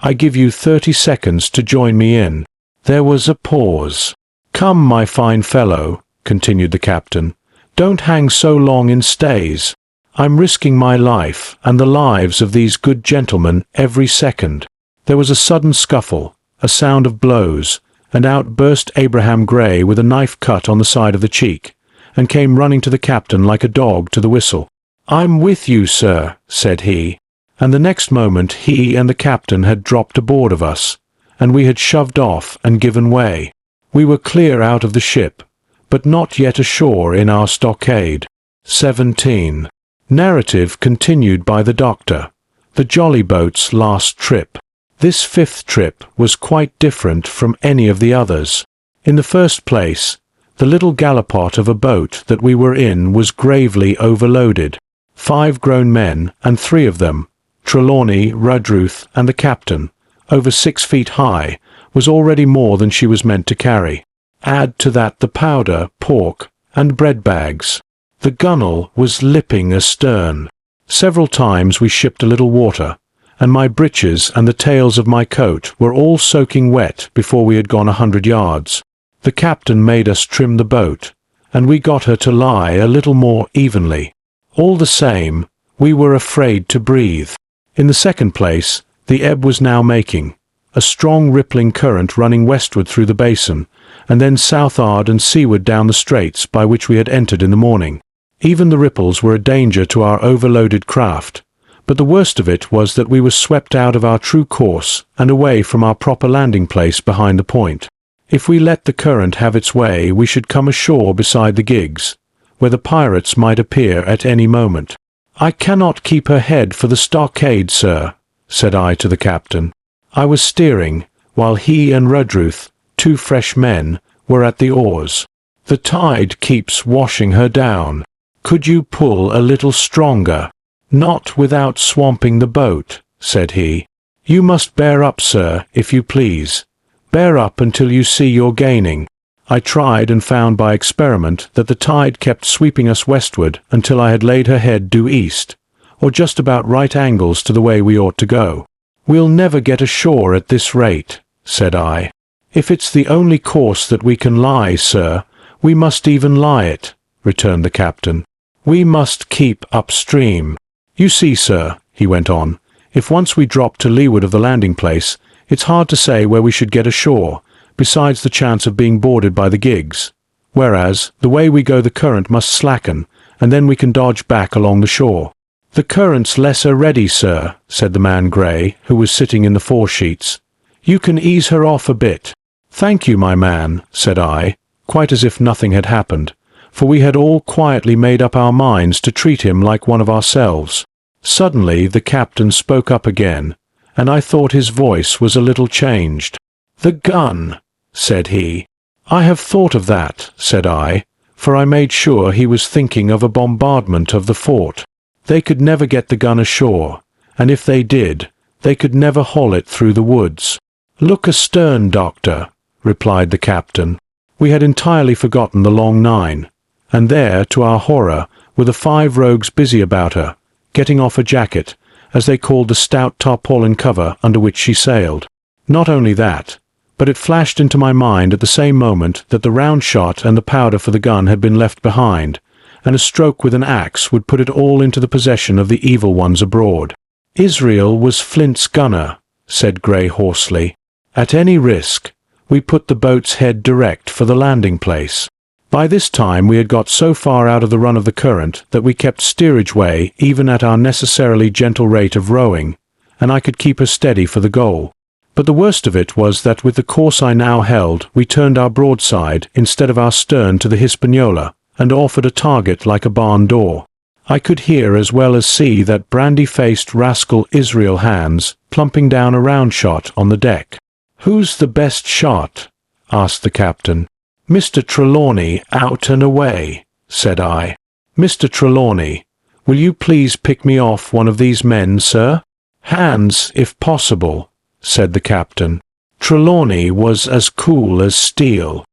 I give you 30 seconds to join me in." There was a pause. "Come, my fine fellow," continued the captain, "don't hang so long in stays. I'm risking my life and the lives of these good gentlemen every second." There was a sudden scuffle, a sound of blows, and out burst Abraham Gray with a knife cut on the side of the cheek, and came running to the captain like a dog to the whistle. "I'm with you, sir," said he, and the next moment he and the captain had dropped aboard of us, and we had shoved off and given way. We were clear out of the ship, but not yet ashore in our stockade. 17. Narrative continued by the Doctor. The jolly boat's last trip. This 5th trip was quite different from any of the others. In the first place, The little gallipot of a boat that we were in was gravely overloaded. 5 grown men, and 3 of them, Trelawney, Redruth, and the captain, over 6 feet high, was already more than she was meant to carry. Add to that the powder, pork, and bread bags. The gunwale was lipping astern. Several times we shipped a little water, and my breeches and the tails of my coat were all soaking wet before we had gone 100 yards. The captain made us trim the boat, and we got her to lie a little more evenly. All the same, we were afraid to breathe. In the second place, the ebb was now making, a strong rippling current running westward through the basin, and then southward and seaward down the straits by which we had entered in the morning. Even the ripples were a danger to our overloaded craft, but the worst of it was that we were swept out of our true course and away from our proper landing place behind the point. If we let the current have its way, we should come ashore beside the gigs, where the pirates might appear at any moment. "I cannot keep her head for the Stockade, sir," said I to the captain. I was steering, while he and Redruth, 2 fresh men, were at the oars. "The tide keeps washing her down. Could you pull a little stronger?" "Not without swamping the boat," said he. "You must bear up, sir, if you please. Bear up until you see you're gaining." I tried and found by experiment that the tide kept sweeping us westward until I had laid her head due east, or just about right angles to the way we ought to go. "We'll never get ashore at this rate," said I. "If it's the only course that we can lie, sir, we must even lie it," returned the captain. "We must keep upstream. You see, sir," he went on, "if once we drop to leeward of the landing place, it's hard to say where we should get ashore, besides the chance of being boarded by the gigs. Whereas, the way we go the current must slacken, and then we can dodge back along the shore." "The current's lesser ready, sir," said the man Grey, who was sitting in the foresheets. "You can ease her off a bit." "Thank you, my man," said I, quite as if nothing had happened, for we had all quietly made up our minds to treat him like one of ourselves. Suddenly the captain spoke up again, and I thought his voice was a little changed. "The gun," said he. "I have thought of that," said I, for I made sure he was thinking of a bombardment of the fort. They could never get the gun ashore, and if they did, they could never haul it through the woods. "Look astern, Doctor," replied the captain. We had entirely forgotten the long 9, and there, to our horror, were the 5 rogues busy about her, getting off a jacket, as they called the stout tarpaulin cover under which she sailed. Not only that, but it flashed into my mind at the same moment that the round shot and the powder for the gun had been left behind, and a stroke with an axe would put it all into the possession of the evil ones abroad. "Israel was Flint's gunner," said Grey hoarsely. "At any risk, we put the boat's head direct for the landing place." By this time we had got so far out of the run of the current that we kept steerage way even at our necessarily gentle rate of rowing, and I could keep her steady for the goal. But the worst of it was that with the course I now held, we turned our broadside instead of our stern to the Hispaniola, and offered a target like a barn door. I could hear as well as see that brandy-faced rascal Israel Hands plumping down a round shot on the deck. "Who's the best shot?" asked the captain. "Mr. Trelawney, out and away," said I. "Mr. Trelawney, will you please pick me off one of these men, sir?" "Hands, if possible," said the captain. Trelawney was as cool as steel.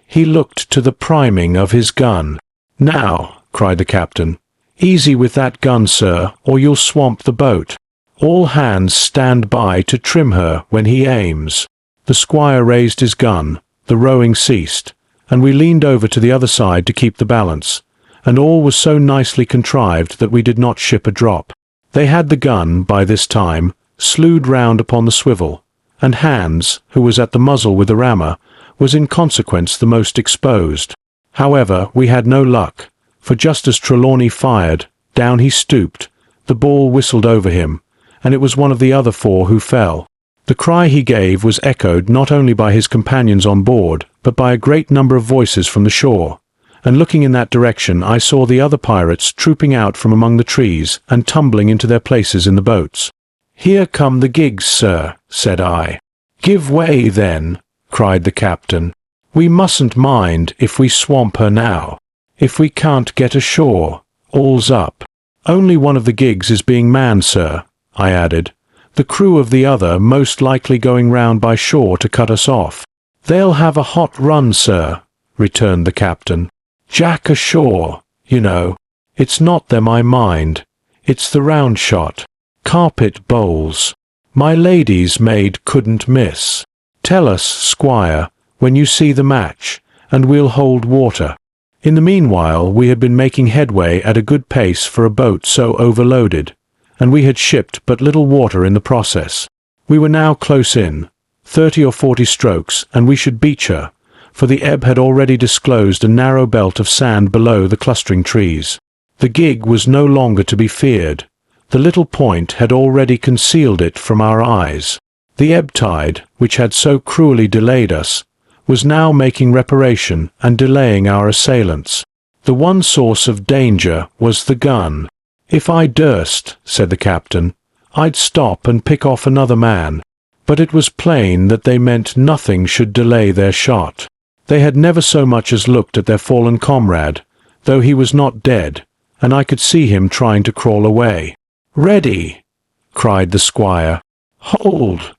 He looked to the priming of his gun. "Now," cried the captain, "easy with that gun, sir, or you'll swamp the boat. All hands stand by to trim her when he aims." The squire raised his gun, the rowing ceased, and we leaned over to the other side to keep the balance, and all was so nicely contrived that we did not ship a drop. They had the gun, by this time, slewed round upon the swivel, and Hands, who was at the muzzle with the rammer, was in consequence the most exposed. However, we had no luck, for just as Trelawney fired, down he stooped, the ball whistled over him, and it was one of the other 4 who fell. The cry he gave was echoed not only by his companions on board, but by a great number of voices from the shore, and looking in that direction I saw the other pirates trooping out from among the trees and tumbling into their places in the boats. "Here come the gigs, sir," said I. "Give way, then," cried the captain. We mustn't mind if we swamp her now. If we can't get ashore, all's up. Only one of the gigs is being manned, sir, I added. The crew of the other most likely going round by shore to cut us off. They'll have a hot run, sir, returned the captain. Jack ashore, you know. It's not them I mind. It's the round shot. Carpet bowls. My lady's maid couldn't miss. Tell us, squire, when you see the match, and we'll hold water. In the meanwhile we had been making headway at a good pace for a boat so overloaded, and we had shipped but little water in the process. We were now close in, 30 or 40 strokes, and we should beach her, for the ebb had already disclosed a narrow belt of sand below the clustering trees. The gig was no longer to be feared. The little point had already concealed it from our eyes. The ebb-tide, which had so cruelly delayed us, was now making reparation and delaying our assailants. The one source of danger was the gun. If I durst, said the captain, I'd stop and pick off another man. But it was plain that they meant nothing should delay their shot. They had never so much as looked at their fallen comrade, though he was not dead, and I could see him trying to crawl away. "Ready!" cried the squire. "Hold!"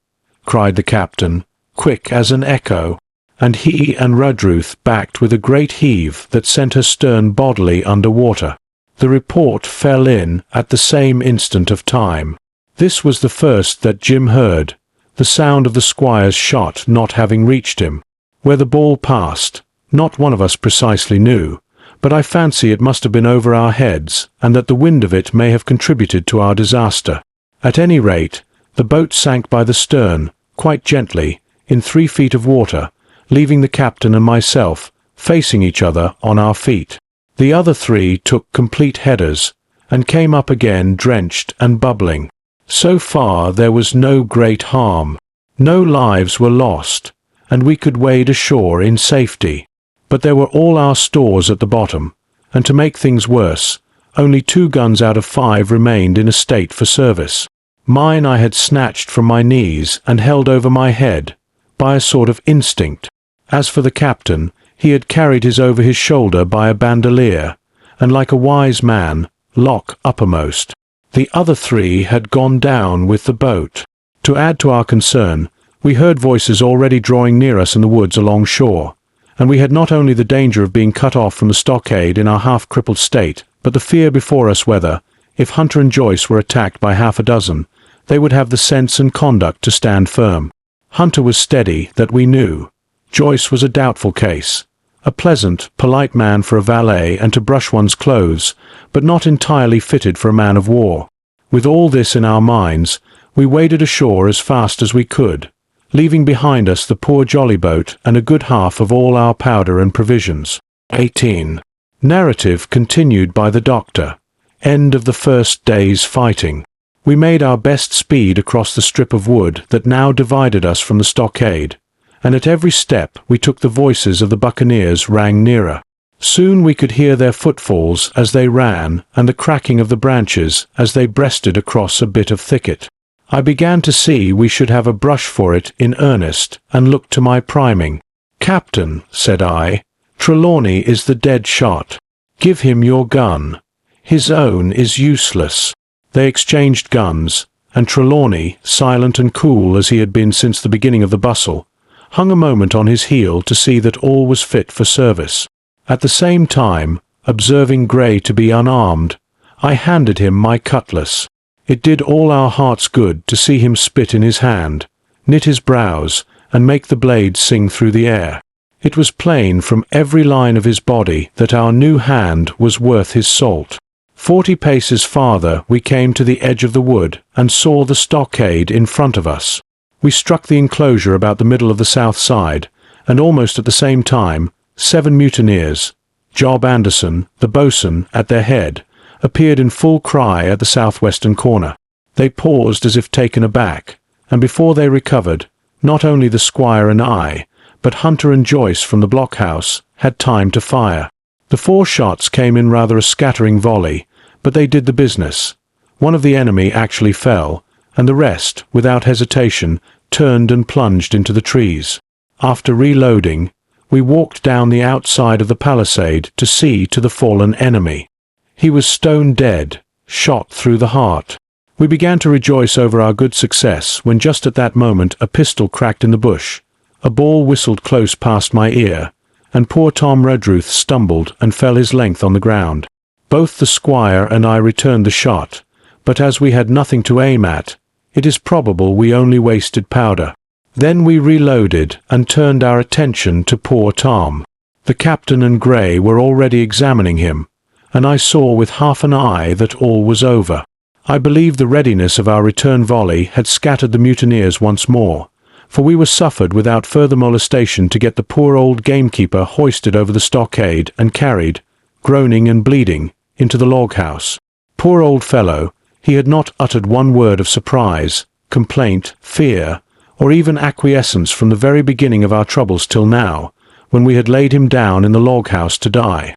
cried the captain, quick as an echo, and he and Rudruth backed with a great heave that sent her stern bodily under water. The report fell in at the same instant of time. This was the first that Jim heard, the sound of the squire's shot not having reached him. Where the ball passed, not one of us precisely knew, but I fancy it must have been over our heads, and that the wind of it may have contributed to our disaster. At any rate, the boat sank by the stern, quite gently, in 3 feet of water, leaving the captain and myself facing each other on our feet. The other 3 took complete headers, and came up again drenched and bubbling. So far there was no great harm. No lives were lost, and we could wade ashore in safety. But there were all our stores at the bottom, and to make things worse, only 2 guns out of 5 remained in a state for service. Mine I had snatched from my knees and held over my head, by a sort of instinct. As for the captain, he had carried his over his shoulder by a bandolier, and like a wise man, lock uppermost. The other 3 had gone down with the boat. To add to our concern, we heard voices already drawing near us in the woods along shore, and we had not only the danger of being cut off from the stockade in our half-crippled state, but the fear before us whether, if Hunter and Joyce were attacked by half a dozen, they would have the sense and conduct to stand firm. Hunter was steady, that we knew. Joyce was a doubtful case. A pleasant, polite man for a valet and to brush one's clothes, but not entirely fitted for a man of war. With all this in our minds, we waded ashore as fast as we could, leaving behind us the poor jolly boat and a good half of all our powder and provisions. 18. Narrative continued by the doctor. End of the first day's fighting. We made our best speed across the strip of wood that now divided us from the stockade, and at every step we took the voices of the buccaneers rang nearer. Soon we could hear their footfalls as they ran, and the cracking of the branches as they breasted across a bit of thicket. I began to see we should have a brush for it in earnest, and looked to my priming. "Captain," said I, "Trelawney is the dead shot. Give him your gun. His own is useless." They exchanged guns, and Trelawney, silent and cool as he had been since the beginning of the bustle, hung a moment on his heel to see that all was fit for service. At the same time, observing Grey to be unarmed, I handed him my cutlass. It did all our hearts good to see him spit in his hand, knit his brows, and make the blade sing through the air. It was plain from every line of his body that our new hand was worth his salt. 40 paces farther we came to the edge of the wood and saw the stockade in front of us. We struck the enclosure about the middle of the south side, and almost at the same time 7 mutineers, Job Anderson, the boatswain, at their head, appeared in full cry at the southwestern corner. They paused as if taken aback, and before they recovered, not only the squire and I, but Hunter and Joyce from the blockhouse, had time to fire. The 4 shots came in rather a scattering volley, but they did the business. One of the enemy actually fell, and the rest, without hesitation, turned and plunged into the trees. After reloading, we walked down the outside of the palisade to see to the fallen enemy. He was stone dead, shot through the heart. We began to rejoice over our good success when just at that moment a pistol cracked in the bush, a ball whistled close past my ear, and poor Tom Redruth stumbled and fell his length on the ground. Both the squire and I returned the shot, but as we had nothing to aim at, it is probable we only wasted powder. Then we reloaded and turned our attention to poor Tom. The captain and Gray were already examining him, and I saw with half an eye that all was over. I believe the readiness of our return volley had scattered the mutineers once more, for we were suffered without further molestation to get the poor old gamekeeper hoisted over the stockade and carried, groaning and bleeding, into the log-house. Poor old fellow, he had not uttered one word of surprise, complaint, fear, or even acquiescence from the very beginning of our troubles till now, when we had laid him down in the log-house to die.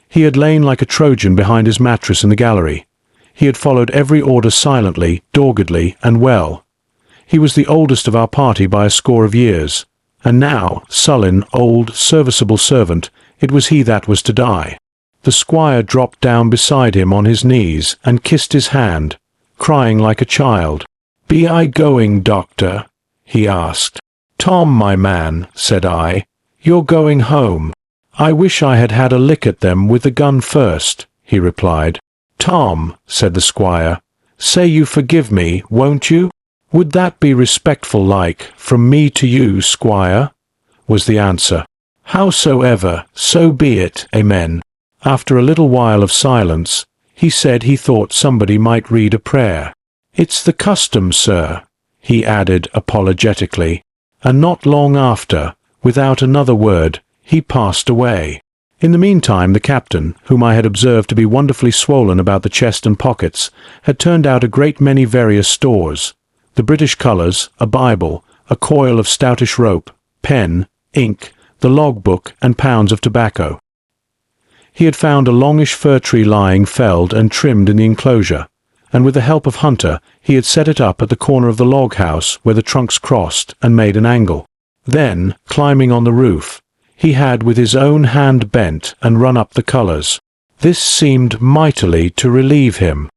He had lain like a Trojan behind his mattress in the gallery. He had followed every order silently, doggedly, and well. He was the oldest of our party by a score of years, and now, sullen, old, serviceable servant, it was he that was to die. The squire dropped down beside him on his knees and kissed his hand, crying like a child. "Be I going, doctor?" he asked. "Tom, my man," said I, "you're going home." "I wish I had had a lick at them with the gun first," he replied. "Tom," said the squire, "say you forgive me, won't you?" "Would that be respectful like, from me to you, squire?" was the answer. "Howsoever, so be it, amen." After a little while of silence, he said he thought somebody might read a prayer. "It's the custom, sir," he added apologetically, and not long after, without another word, he passed away. In the meantime the captain, whom I had observed to be wonderfully swollen about the chest and pockets, had turned out a great many various stores: the British colours, a Bible, a coil of stoutish rope, pen, ink, the log-book, and pounds of tobacco. He had found a longish fir tree lying felled and trimmed in the enclosure, and with the help of Hunter he had set it up at the corner of the log-house where the trunks crossed and made an angle. Then, climbing on the roof, he had with his own hand bent and run up the colours. This seemed mightily to relieve him.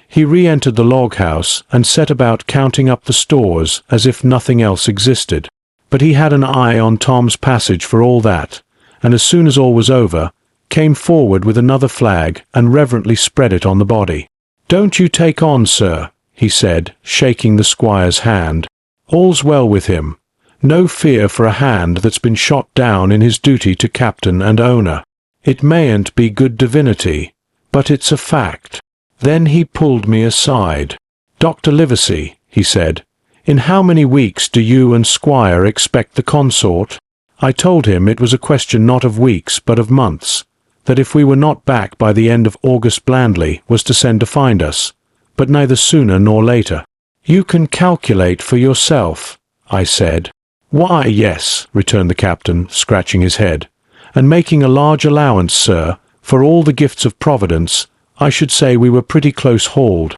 He re-entered the log-house and set about counting up the stores as if nothing else existed. But he had an eye on Tom's passage for all that, and as soon as all was over, came forward with another flag and reverently spread it on the body. "Don't you take on, sir," he said, shaking the squire's hand. "All's well with him. No fear for a hand that's been shot down in his duty to captain and owner. It mayn't be good divinity, but it's a fact." Then he pulled me aside. "Dr. Livesey," he said, "in how many weeks do you and Squire expect the consort?" I told him it was a question not of weeks but of months, that if we were not back by the end of August Blandly was to send to find us, but neither sooner nor later. "You can calculate for yourself," I said. "Why, yes," returned the captain, scratching his head, "and making a large allowance, sir, for all the gifts of Providence, I should say we were pretty close hauled."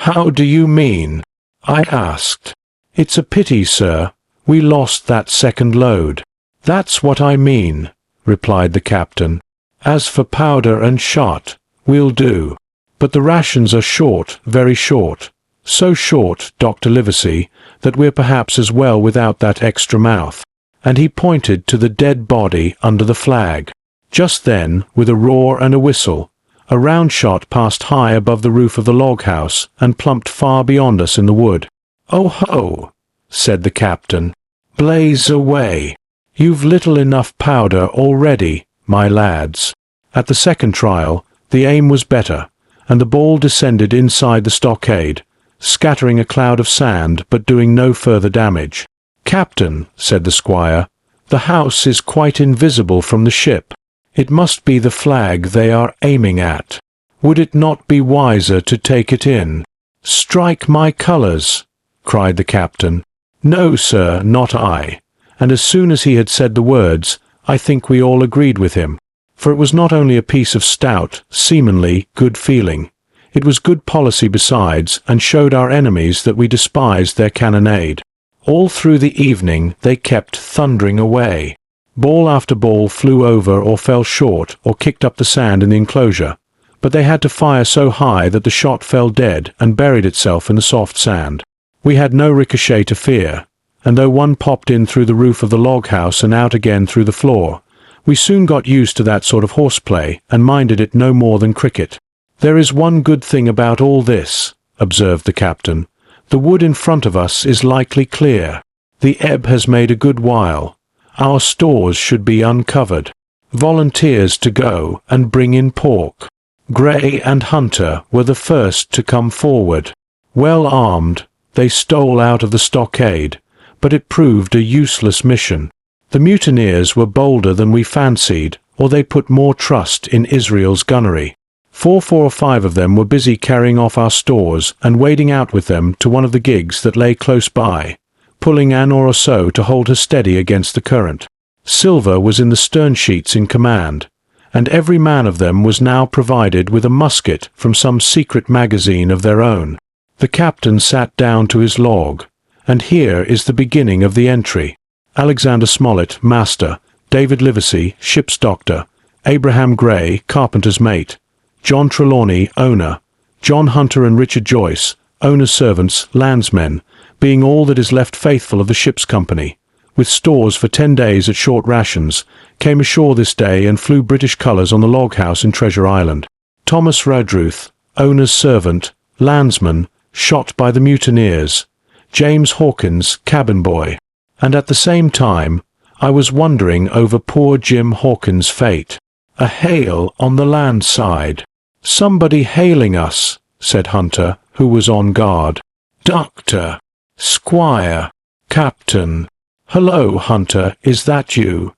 "How do you mean?" I asked. "It's a pity, sir, we lost that second load." "That's what I mean," replied the captain. "As for powder and shot, we'll do. But the rations are short, very short. So short, Dr. Livesey, that we're perhaps as well without that extra mouth." And he pointed to the dead body under the flag. Just then, with a roar and a whistle, a round shot passed high above the roof of the log-house and plumped far beyond us in the wood. "Oh ho!" said the captain. "Blaze away. You've little enough powder already, my lads." At the second trial, the aim was better, and the ball descended inside the stockade, scattering a cloud of sand but doing no further damage. "Captain," said the squire, "the house is quite invisible from the ship. It must be the flag they are aiming at. Would it not be wiser to take it in?" "Strike my colours," cried the captain. "No, sir, not I." And as soon as he had said the words, I think we all agreed with him, for it was not only a piece of stout, seamanly, good feeling, it was good policy besides, and showed our enemies that we despised their cannonade. All through the evening they kept thundering away. Ball after ball flew over or fell short or kicked up the sand in the enclosure, but they had to fire so high that the shot fell dead and buried itself in the soft sand. We had no ricochet to fear, and though one popped in through the roof of the log house and out again through the floor, we soon got used to that sort of horseplay and minded it no more than cricket. "There is one good thing about all this," observed the captain. "The wood in front of us is likely clear. The ebb has made a good while. Our stores should be uncovered. Volunteers to go and bring in pork." Gray and Hunter were the first to come forward. Well armed, they stole out of the stockade, but it proved a useless mission. The mutineers were bolder than we fancied, or they put more trust in Israel's gunnery. Four or five of them were busy carrying off our stores and wading out with them to one of the gigs that lay close by, pulling an oar or so to hold her steady against the current. Silver was in the stern sheets in command, and every man of them was now provided with a musket from some secret magazine of their own. The captain sat down to his log, and here is the beginning of the entry. Alexander Smollett, master; David Livesey, ship's doctor; Abraham Gray, carpenter's mate; John Trelawney, owner; John Hunter and Richard Joyce, owner's servants, landsmen, being all that is left faithful of the ship's company, with stores for 10 days at short rations, came ashore this day and flew British colours on the log house in Treasure Island. Thomas Radruth, owner's servant, landsman, shot by the mutineers; James Hawkins, cabin boy. And at the same time, I was wondering over poor Jim Hawkins' fate. A hail on the land side. "Somebody hailing us," said Hunter, who was on guard. "Doctor, Squire, Captain." "Hello, Hunter, is that you?"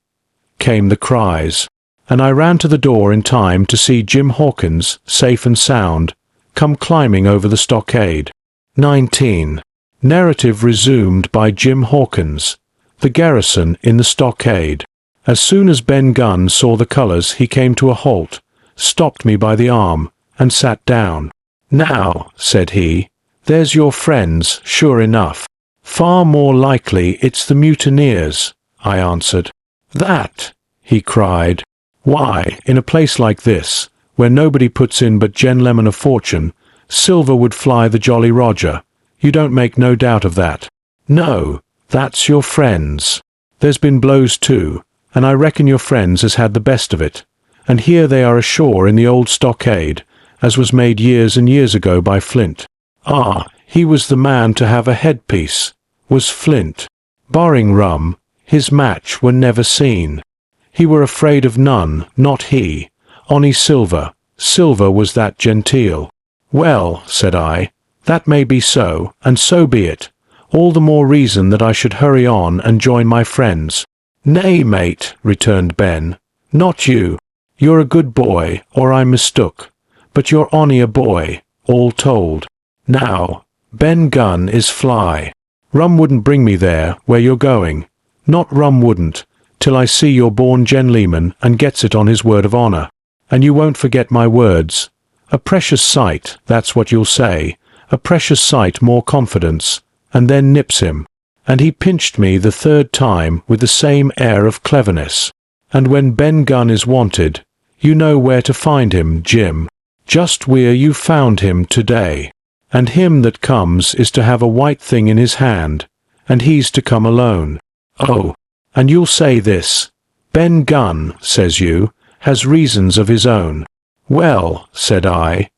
came the cries, and I ran to the door in time to see Jim Hawkins, safe and sound, come climbing over the stockade. 19. Narrative resumed by Jim Hawkins. The garrison in the stockade. As soon as Ben Gunn saw the colours he came to a halt, stopped me by the arm, and sat down. "Now," said he, "there's your friends, sure enough." "Far more likely it's the mutineers," I answered. "That!" he cried. "Why, in a place like this, where nobody puts in but Jen Lemon of fortune, Silver would fly the Jolly Roger. You don't make no doubt of that." "No, that's your friends. There's been blows too, and I reckon your friends has had the best of it. And here they are ashore in the old stockade, as was made years and years ago by Flint. Ah, he was the man to have a headpiece, was Flint. Barring rum, his match were never seen. He were afraid of none, not he. Onny Silver, Silver was that genteel." "Well," said I, "that may be so, and so be it. All the more reason that I should hurry on and join my friends." "Nay, mate," returned Ben, "not you. You're a good boy, or I mistook, but you're only a boy, all told. Now, Ben Gunn is fly. Rum wouldn't bring me there, where you're going. Not rum wouldn't, till I see you're born gentleman and gets it on his word of honour. And you won't forget my words. A precious sight, that's what you'll say, a precious sight more confidence, and then nips him. And he pinched me the third time with the same air of cleverness. And when Ben Gunn is wanted, you know where to find him, Jim. Just where you found him today. And him that comes is to have a white thing in his hand, and he's to come alone. Oh, and you'll say this, Ben Gunn, says you, has reasons of his own. Well, said I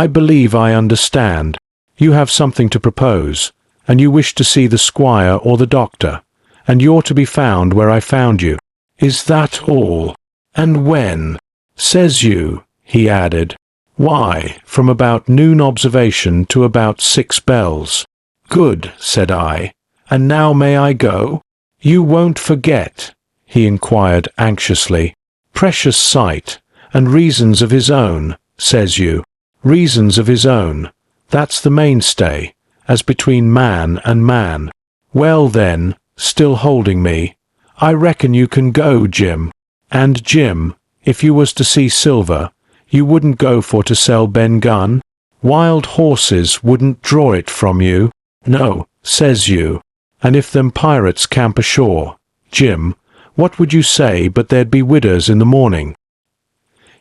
believe I understand. You have something to propose, and you wish to see the squire or the doctor, and you're to be found where I found you. Is that all? And when? Says you, he added. Why, from about noon observation to about 6 bells. Good, said I. And now may I go? You won't forget, he inquired anxiously. Precious sight, and reasons of his own, says you. Reasons of his own. That's the mainstay, as between man and man. Well then, still holding me, I reckon you can go, Jim. And Jim, if you was to see Silver, you wouldn't go for to sell Ben Gunn? Wild horses wouldn't draw it from you. No, says you. And if them pirates camp ashore, Jim, What would you say but there'd be widows in the morning?"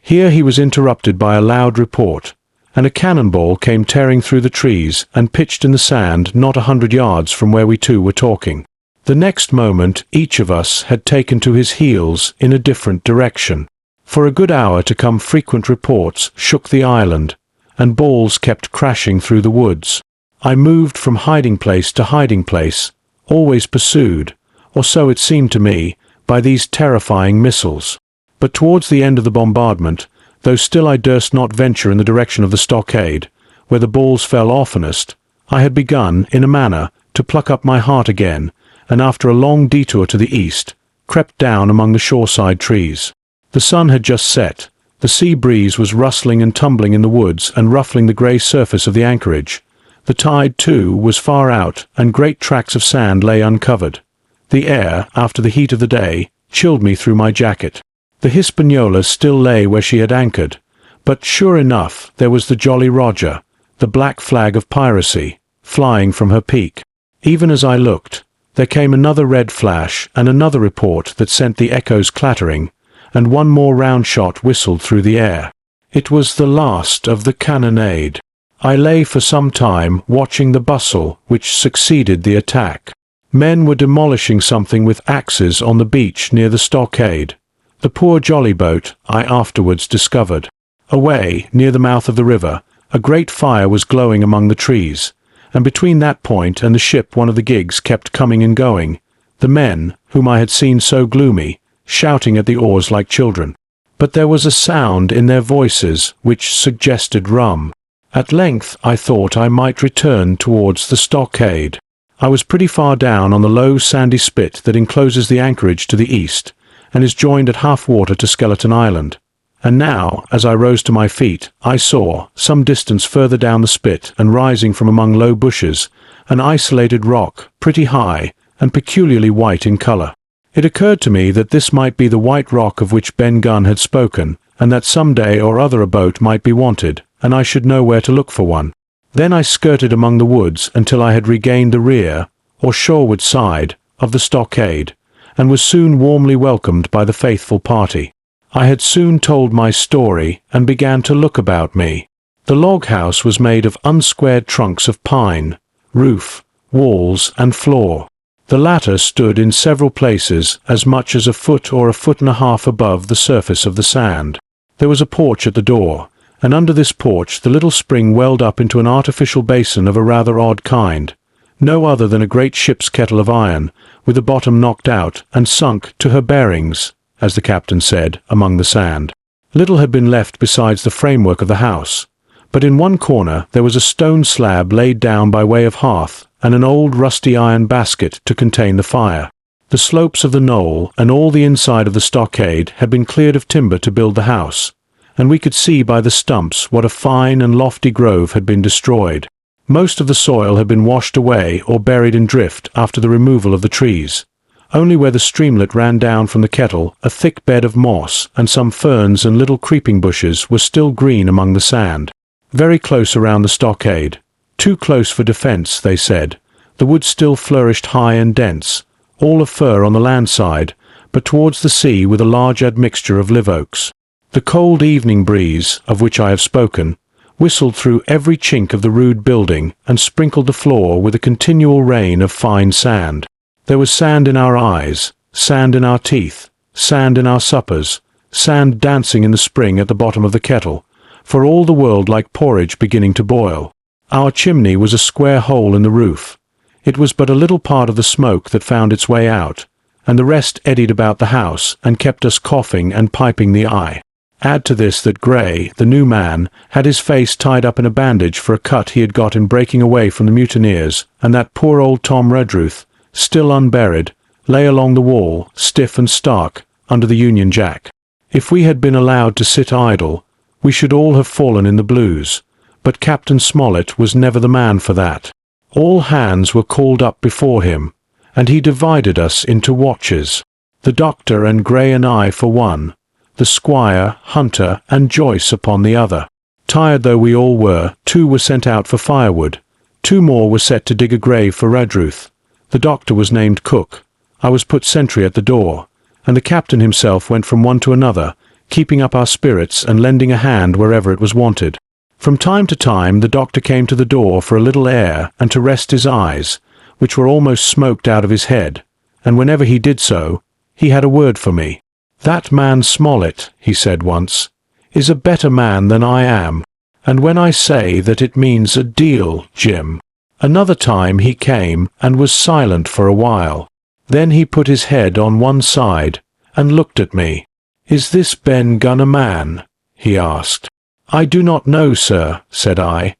Here he was interrupted by a loud report, and a cannonball came tearing through the trees and pitched in the sand not 100 yards from where we two were talking. The next moment each of us had taken to his heels in a different direction. For a good hour to come frequent reports shook the island, and balls kept crashing through the woods. I moved from hiding place to hiding place, always pursued, or so it seemed to me, by these terrifying missiles. But towards the end of the bombardment, though still I durst not venture in the direction of the stockade, where the balls fell oftenest, I had begun, in a manner, to pluck up my heart again, and after a long detour to the east, crept down among the shoreside trees. The sun had just set, the sea breeze was rustling and tumbling in the woods and ruffling the grey surface of the anchorage. The tide, too, was far out, and great tracts of sand lay uncovered. The air, after the heat of the day, chilled me through my jacket. The Hispaniola still lay where she had anchored, but sure enough there was the Jolly Roger, the black flag of piracy, flying from her peak. Even as I looked, there came another red flash and another report that sent the echoes clattering, and one more round shot whistled through the air. It was the last of the cannonade. I lay for some time watching the bustle which succeeded the attack. Men were demolishing something with axes on the beach near the stockade. The poor jolly boat, I afterwards discovered. Away, near the mouth of the river, a great fire was glowing among the trees, and between that point and the ship one of the gigs kept coming and going, the men, whom I had seen so gloomy, shouting at the oars like children. But there was a sound in their voices which suggested rum. At length I thought I might return towards the stockade. I was pretty far down on the low sandy spit that encloses the anchorage to the east, and is joined at half water to Skeleton Island. And now, as I rose to my feet, I saw, some distance further down the spit and rising from among low bushes, an isolated rock, pretty high, and peculiarly white in colour. It occurred to me that this might be the white rock of which Ben Gunn had spoken, and that some day or other a boat might be wanted, and I should know where to look for one. Then I skirted among the woods until I had regained the rear, or shoreward side, of the stockade, and was soon warmly welcomed by the faithful party. I had soon told my story, and began to look about me. The log house was made of unsquared trunks of pine, roof, walls, and floor. The latter stood in several places as much as a foot or a foot and a half above the surface of the sand. There was a porch at the door, and under this porch the little spring welled up into an artificial basin of a rather odd kind, no other than a great ship's kettle of iron, with the bottom knocked out and sunk to her bearings, as the captain said, among the sand. Little had been left besides the framework of the house, but in one corner there was a stone slab laid down by way of hearth, and an old rusty iron basket to contain the fire. The slopes of the knoll and all the inside of the stockade had been cleared of timber to build the house, and we could see by the stumps what a fine and lofty grove had been destroyed. Most of the soil had been washed away or buried in drift after the removal of the trees. Only where the streamlet ran down from the kettle, a thick bed of moss and some ferns and little creeping bushes were still green among the sand. Very close around the stockade, too close for defence, they said, the wood still flourished high and dense, all of fir on the land side, but towards the sea with a large admixture of live oaks. The cold evening breeze, of which I have spoken, whistled through every chink of the rude building and sprinkled the floor with a continual rain of fine sand. There was sand in our eyes, sand in our teeth, sand in our suppers, sand dancing in the spring at the bottom of the kettle, for all the world like porridge beginning to boil. Our chimney was a square hole in the roof. It was but a little part of the smoke that found its way out, and the rest eddied about the house and kept us coughing and piping the eye. Add to this that Gray, the new man, had his face tied up in a bandage for a cut he had got in breaking away from the mutineers, and that poor old Tom Redruth, still unburied, lay along the wall, stiff and stark, under the Union Jack. If we had been allowed to sit idle, we should all have fallen in the blues, but Captain Smollett was never the man for that. All hands were called up before him, and he divided us into watches. The doctor and Gray and I for one, the squire, Hunter, and Joyce upon the other. Tired though we all were, 2 were sent out for firewood. 2 more were set to dig a grave for Redruth. The doctor was named Cook. I was put sentry at the door, and the captain himself went from one to another, keeping up our spirits and lending a hand wherever it was wanted. From time to time the doctor came to the door for a little air and to rest his eyes, which were almost smoked out of his head, and whenever he did so, he had a word for me. "That man Smollett," he said once, "is a better man than I am, and when I say that it means a deal, Jim." Another time he came and was silent for a while. Then he put his head on one side and looked at me. "Is this Ben Gunn a man?" he asked. "I do not know, sir," said I.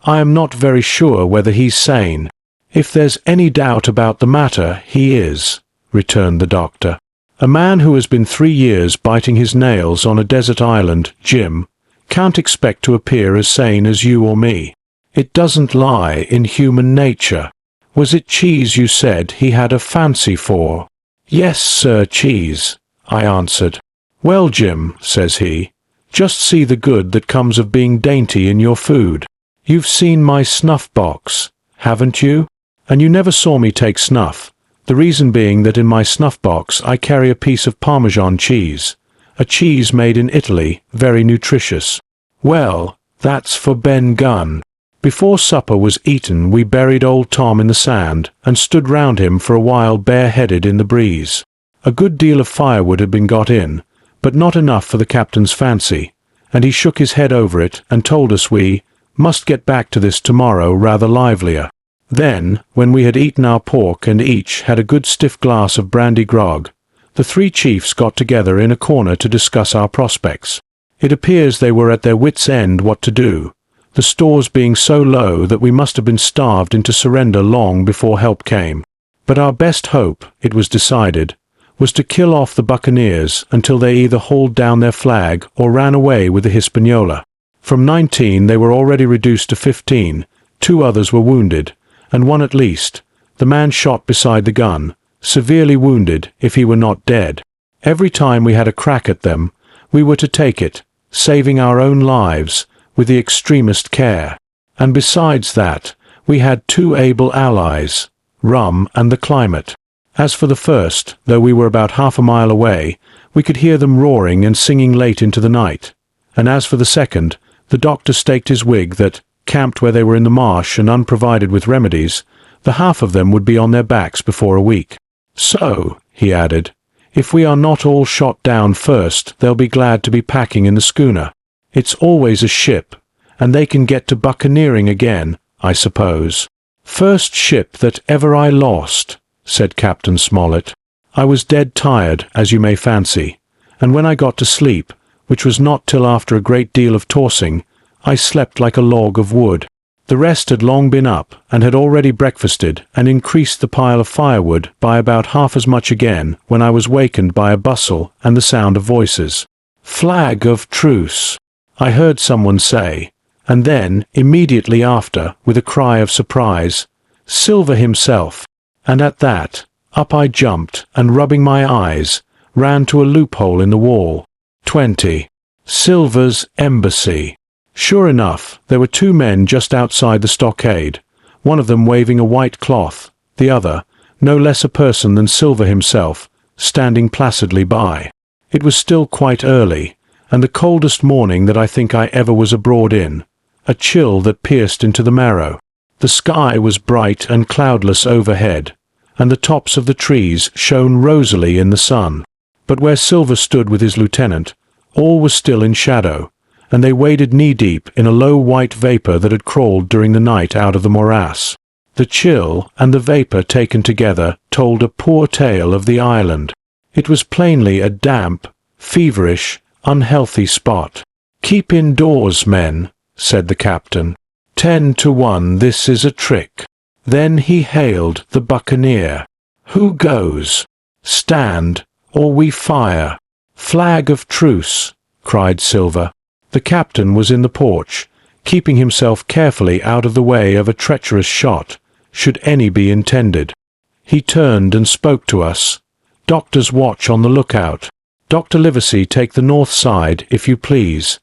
"I am not very sure whether he's sane." "If there's any doubt about the matter, he is," returned the doctor. "A man who has been 3 years biting his nails on a desert island, Jim, can't expect to appear as sane as you or me. It doesn't lie in human nature. Was it cheese you said he had a fancy for?" "Yes, sir, cheese," I answered. "Well, Jim," says he, "just see the good that comes of being dainty in your food. You've seen my snuff box, haven't you? And you never saw me take snuff, the reason being that in my snuff box I carry a piece of Parmesan cheese, a cheese made in Italy, very nutritious. Well, that's for Ben Gunn." Before supper was eaten we buried old Tom in the sand and stood round him for a while bareheaded in the breeze. A good deal of firewood had been got in, but not enough for the captain's fancy, and he shook his head over it and told us we must get back to this tomorrow rather livelier. Then, when we had eaten our pork and each had a good stiff glass of brandy grog, the 3 chiefs got together in a corner to discuss our prospects. It appears they were at their wits' end what to do, the stores being so low that we must have been starved into surrender long before help came. But our best hope, it was decided, was to kill off the buccaneers until they either hauled down their flag or ran away with the Hispaniola. From 19 they were already reduced to 15, 2 others were wounded, and one at least, the man shot beside the gun, severely wounded if he were not dead. Every time we had a crack at them, we were to take it, saving our own lives, with the extremest care. And besides that, we had 2 able allies, rum and the climate. As for the first, though we were about half a mile away, we could hear them roaring and singing late into the night. And as for the second, the doctor staked his wig that, camped where they were in the marsh and unprovided with remedies, the half of them would be on their backs before a week. "So," he added, "if we are not all shot down first, they'll be glad to be packing in the schooner. It's always a ship, and they can get to buccaneering again, I suppose." "First ship that ever I lost," said Captain Smollett. "I was dead tired, as you may fancy, and when I got to sleep, which was not till after a great deal of tossing, I slept like a log of wood. The rest had long been up, and had already breakfasted, and increased the pile of firewood by about half as much again, when I was wakened by a bustle and the sound of voices. "Flag of truce," I heard someone say, and then, immediately after, with a cry of surprise, "Silver himself," and at that, up I jumped, and rubbing my eyes, ran to a loophole in the wall. 20. Silver's embassy. Sure enough, there were 2 men just outside the stockade, one of them waving a white cloth, the other, no less a person than Silver himself, standing placidly by. It was still quite early, and the coldest morning that I think I ever was abroad in, a chill that pierced into the marrow. The sky was bright and cloudless overhead, and the tops of the trees shone rosily in the sun. But where Silver stood with his lieutenant, all was still in shadow, and they waded knee-deep in a low white vapour that had crawled during the night out of the morass. The chill and the vapour taken together told a poor tale of the island. It was plainly a damp, feverish, unhealthy spot. "Keep indoors, men," said the captain. 10 to 1 this is a trick." Then he hailed the buccaneer. "Who goes? Stand, or we fire." "Flag of truce," cried Silver. The captain was in the porch, keeping himself carefully out of the way of a treacherous shot, should any be intended. He turned and spoke to us. "Doctor's watch on the lookout. Dr. Livesey take the north side, if you please.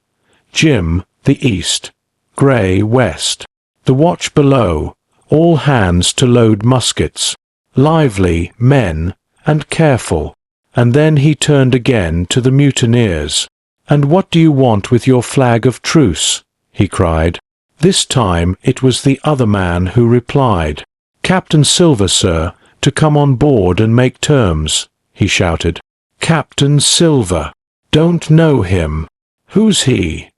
Jim, the east. Gray, west. The watch below, all hands to load muskets. Lively, men, and careful. and then he turned again to the mutineers. "And what do you want with your flag of truce?" he cried. This time it was the other man who replied. "Captain Silver, sir, to come on board and make terms," he shouted. "Captain Silver! Don't know him." "Who's he?"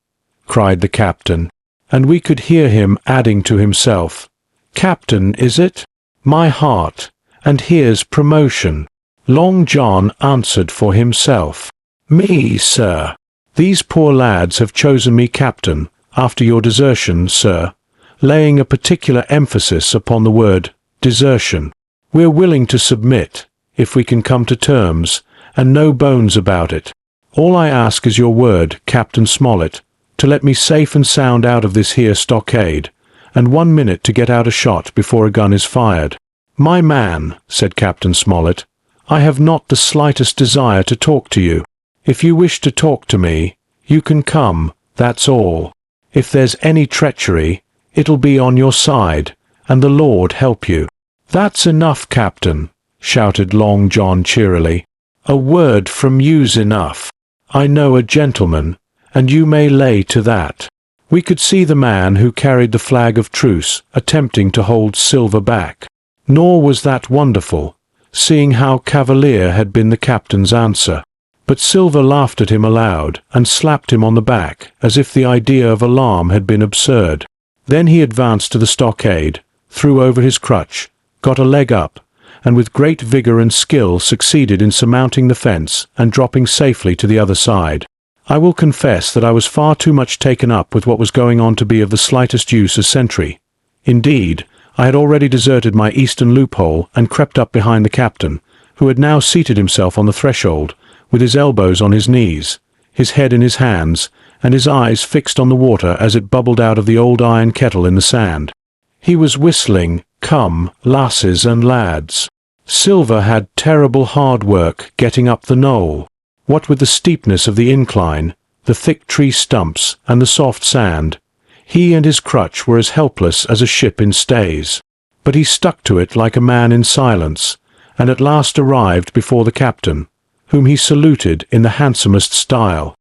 cried the captain, and we could hear him adding to himself, "Captain, is it? My heart, and here's promotion." Long John answered for himself. "Me, sir. These poor lads have chosen me captain, after your desertion, sir," laying a particular emphasis upon the word desertion. "We're willing to submit, if we can come to terms, and no bones about it. All I ask is your word, Captain Smollett, to let me safe and sound out of this here stockade, and 1 minute to get out a shot before a gun is fired." "My man," said Captain Smollett, "I have not the slightest desire to talk to you. If you wish to talk to me, you can come, that's all. If there's any treachery, it'll be on your side, and the Lord help you." "That's enough, Captain," shouted Long John cheerily. "A word from you's enough. I know a gentleman, and you may lay to that." We could see the man who carried the flag of truce attempting to hold Silver back. Nor was that wonderful, seeing how cavalier had been the captain's answer. But Silver laughed at him aloud and slapped him on the back as if the idea of alarm had been absurd. Then he advanced to the stockade, threw over his crutch, got a leg up, and with great vigour and skill succeeded in surmounting the fence and dropping safely to the other side. I will confess that I was far too much taken up with what was going on to be of the slightest use as sentry. Indeed, I had already deserted my eastern loophole and crept up behind the captain, who had now seated himself on the threshold, with his elbows on his knees, his head in his hands, and his eyes fixed on the water as it bubbled out of the old iron kettle in the sand. He was whistling, "Come, lasses and lads." Silver had terrible hard work getting up the knoll. What with the steepness of the incline, the thick tree stumps, and the soft sand, he and his crutch were as helpless as a ship in stays. But he stuck to it like a man in silence, and at last arrived before the captain, whom he saluted in the handsomest style.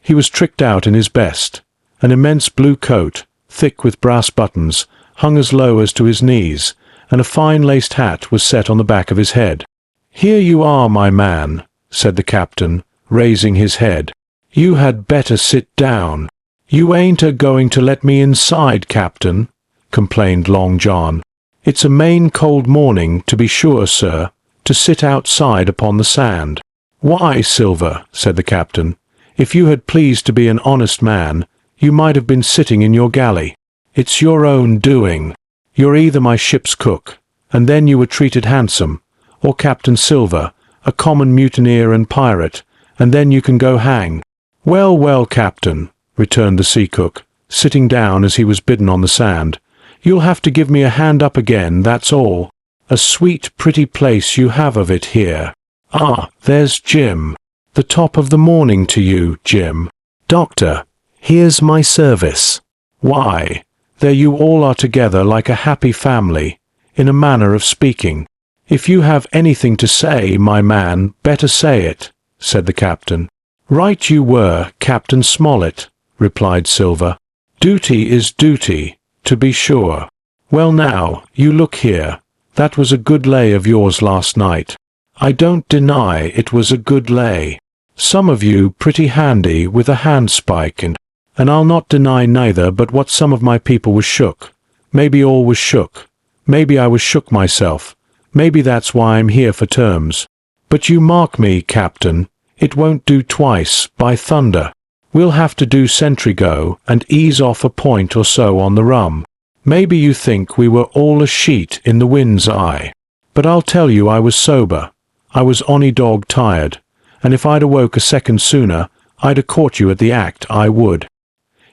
He was tricked out in his best. An immense blue coat, thick with brass buttons, hung as low as to his knees, and a fine laced hat was set on the back of his head. "Here you are, my man," said the captain, raising his head. "You had better sit down." "You ain't a-going to let me inside, Captain," complained Long John. "It's a main cold morning, to be sure, sir, to sit outside upon the sand." "Why, Silver," said the captain, "if you had pleased to be an honest man, you might have been sitting in your galley. It's your own doing. You're either my ship's cook, and then you were treated handsome, or Captain Silver, a common mutineer and pirate, and then you can go hang." "Well, well, Captain," returned the sea cook, sitting down as he was bidden on the sand, "you'll have to give me a hand up again, that's all. A sweet, pretty place you have of it here. Ah, there's Jim. The top of the morning to you, Jim. Doctor, here's my service. Why, there you all are together like a happy family, in a manner of speaking. If you have anything to say, my man, better say it," said the captain. "Right you were, Captain Smollett," replied Silver. "Duty is duty, to be sure. Well now, you look here. That was a good lay of yours last night. I don't deny it was a good lay. Some of you pretty handy with a handspike, and I'll not deny neither but what some of my people was shook. Maybe all was shook. Maybe I was shook myself. Maybe that's why I'm here for terms. But you mark me, Captain, it won't do twice, by thunder. We'll have to do sentry go and ease off a point or so on the rum. Maybe you think we were all a sheet in the wind's eye. But I'll tell you I was sober. I was ony dog tired, and if I'd awoke a second sooner, I'd a caught you at the act, I would.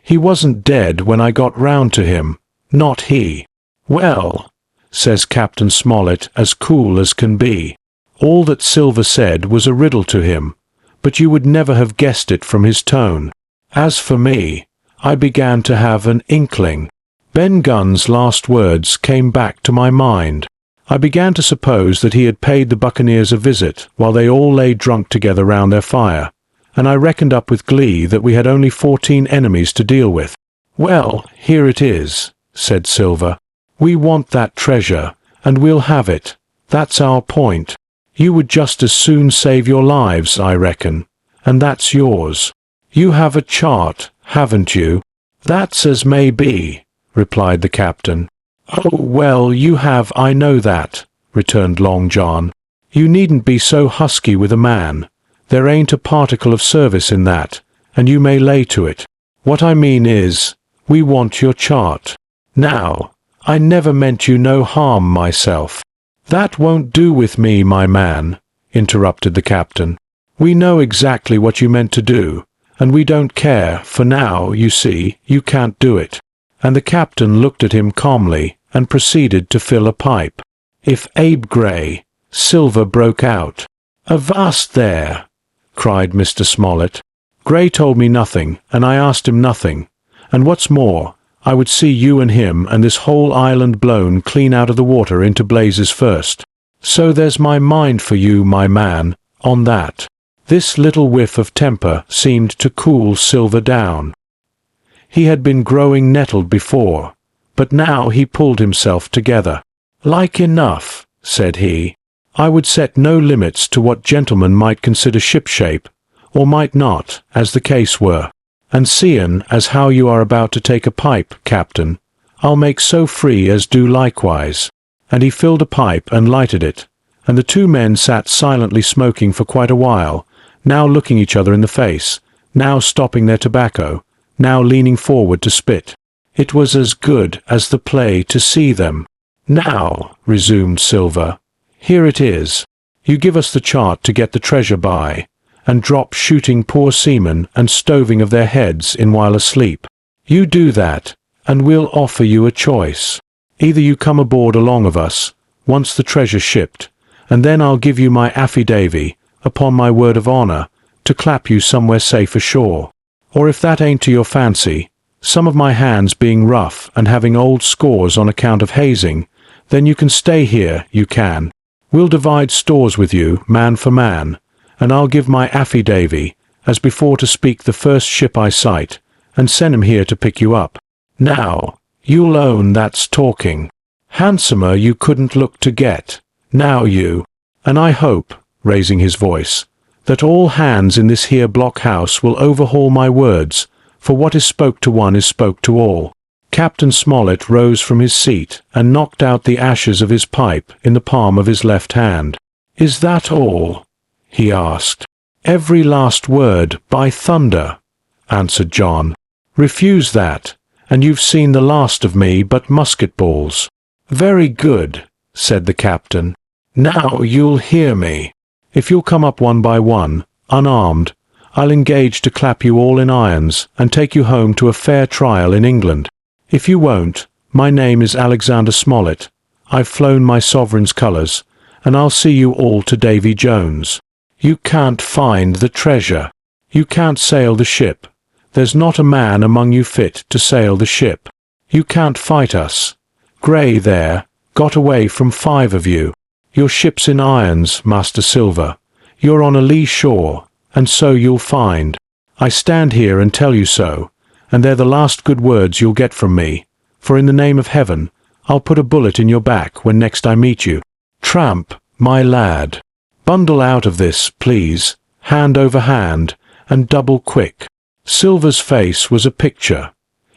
He wasn't dead when I got round to him, not he. Well, says Captain Smollett as cool as can be. All that Silver said was a riddle to him, but you would never have guessed it from his tone. As for me, I began to have an inkling. Ben Gunn's last words came back to my mind. I began to suppose that he had paid the buccaneers a visit while they all lay drunk together round their fire, and I reckoned up with glee that we had only 14 enemies to deal with. "Well, here it is," said Silver. "We want that treasure, and we'll have it. That's our point. You would just as soon save your lives, I reckon, and that's yours. You have a chart, haven't you?" "That's as may be," replied the captain. "Oh, well, you have, I know that," returned Long John. "You needn't be so husky with a man. There ain't a particle of service in that, and you may lay to it. What I mean is, we want your chart. Now, I never meant you no harm myself." "That won't do with me, my man," interrupted the captain. "We know exactly what you meant to do, and we don't care, for now, you see, you can't do it." And the captain looked at him calmly and proceeded to fill a pipe. "If Abe Gray," Silver broke out. "Avast there!" cried Mr. Smollett. "Gray told me nothing, and I asked him nothing. And what's more, I would see you and him and this whole island blown clean out of the water into blazes first. So there's my mind for you, my man, on that." This little whiff of temper seemed to cool Silver down. He had been growing nettled before, but now he pulled himself together. "Like enough," said he. "I would set no limits to what gentlemen might consider shipshape, or might not, as the case were. And seein' as how you are about to take a pipe, Captain, I'll make so free as do likewise." And he filled a pipe and lighted it, and the two men sat silently smoking for quite a while, now looking each other in the face, now stopping their tobacco, now leaning forward to spit. It was as good as the play to see them. "Now," resumed Silver, "here it is. You give us the chart to get the treasure by, and drop shooting poor seamen and stoving of their heads in while asleep. You do that, and we'll offer you a choice. Either you come aboard along of us, once the treasure shipped, and then I'll give you my affidavy, upon my word of honour, to clap you somewhere safe ashore. Or if that ain't to your fancy, some of my hands being rough and having old scores on account of hazing, then you can stay here, you can. We'll divide stores with you, man for man, and I'll give my affidavy, as before to speak the first ship I sight, and send 'em here to pick you up. Now, you'll own that's talking. Handsomer you couldn't look to get. Now you. And I hope," raising his voice, "that all hands in this here blockhouse will overhaul my words, for what is spoke to one is spoke to all." Captain Smollett rose from his seat and knocked out the ashes of his pipe in the palm of his left hand. "Is that all?" he asked. "Every last word, by thunder," answered John. "Refuse that, and you've seen the last of me but musket balls." "Very good," said the captain. "Now you'll hear me. If you'll come up one by one, unarmed, I'll engage to clap you all in irons and take you home to a fair trial in England. If you won't, my name is Alexander Smollett. I've flown my sovereign's colours, and I'll see you all to Davy Jones. You can't find the treasure. You can't sail the ship. There's not a man among you fit to sail the ship. You can't fight us. Gray there got away from 5 of you. Your ship's in irons, Master Silver. You're on a lee shore, and so you'll find. I stand here and tell you so, and they're the last good words you'll get from me, for in the name of heaven, I'll put a bullet in your back when next I meet you. Tramp, my lad. Bundle out of this, please, hand over hand, and double quick." Silver's face was a picture.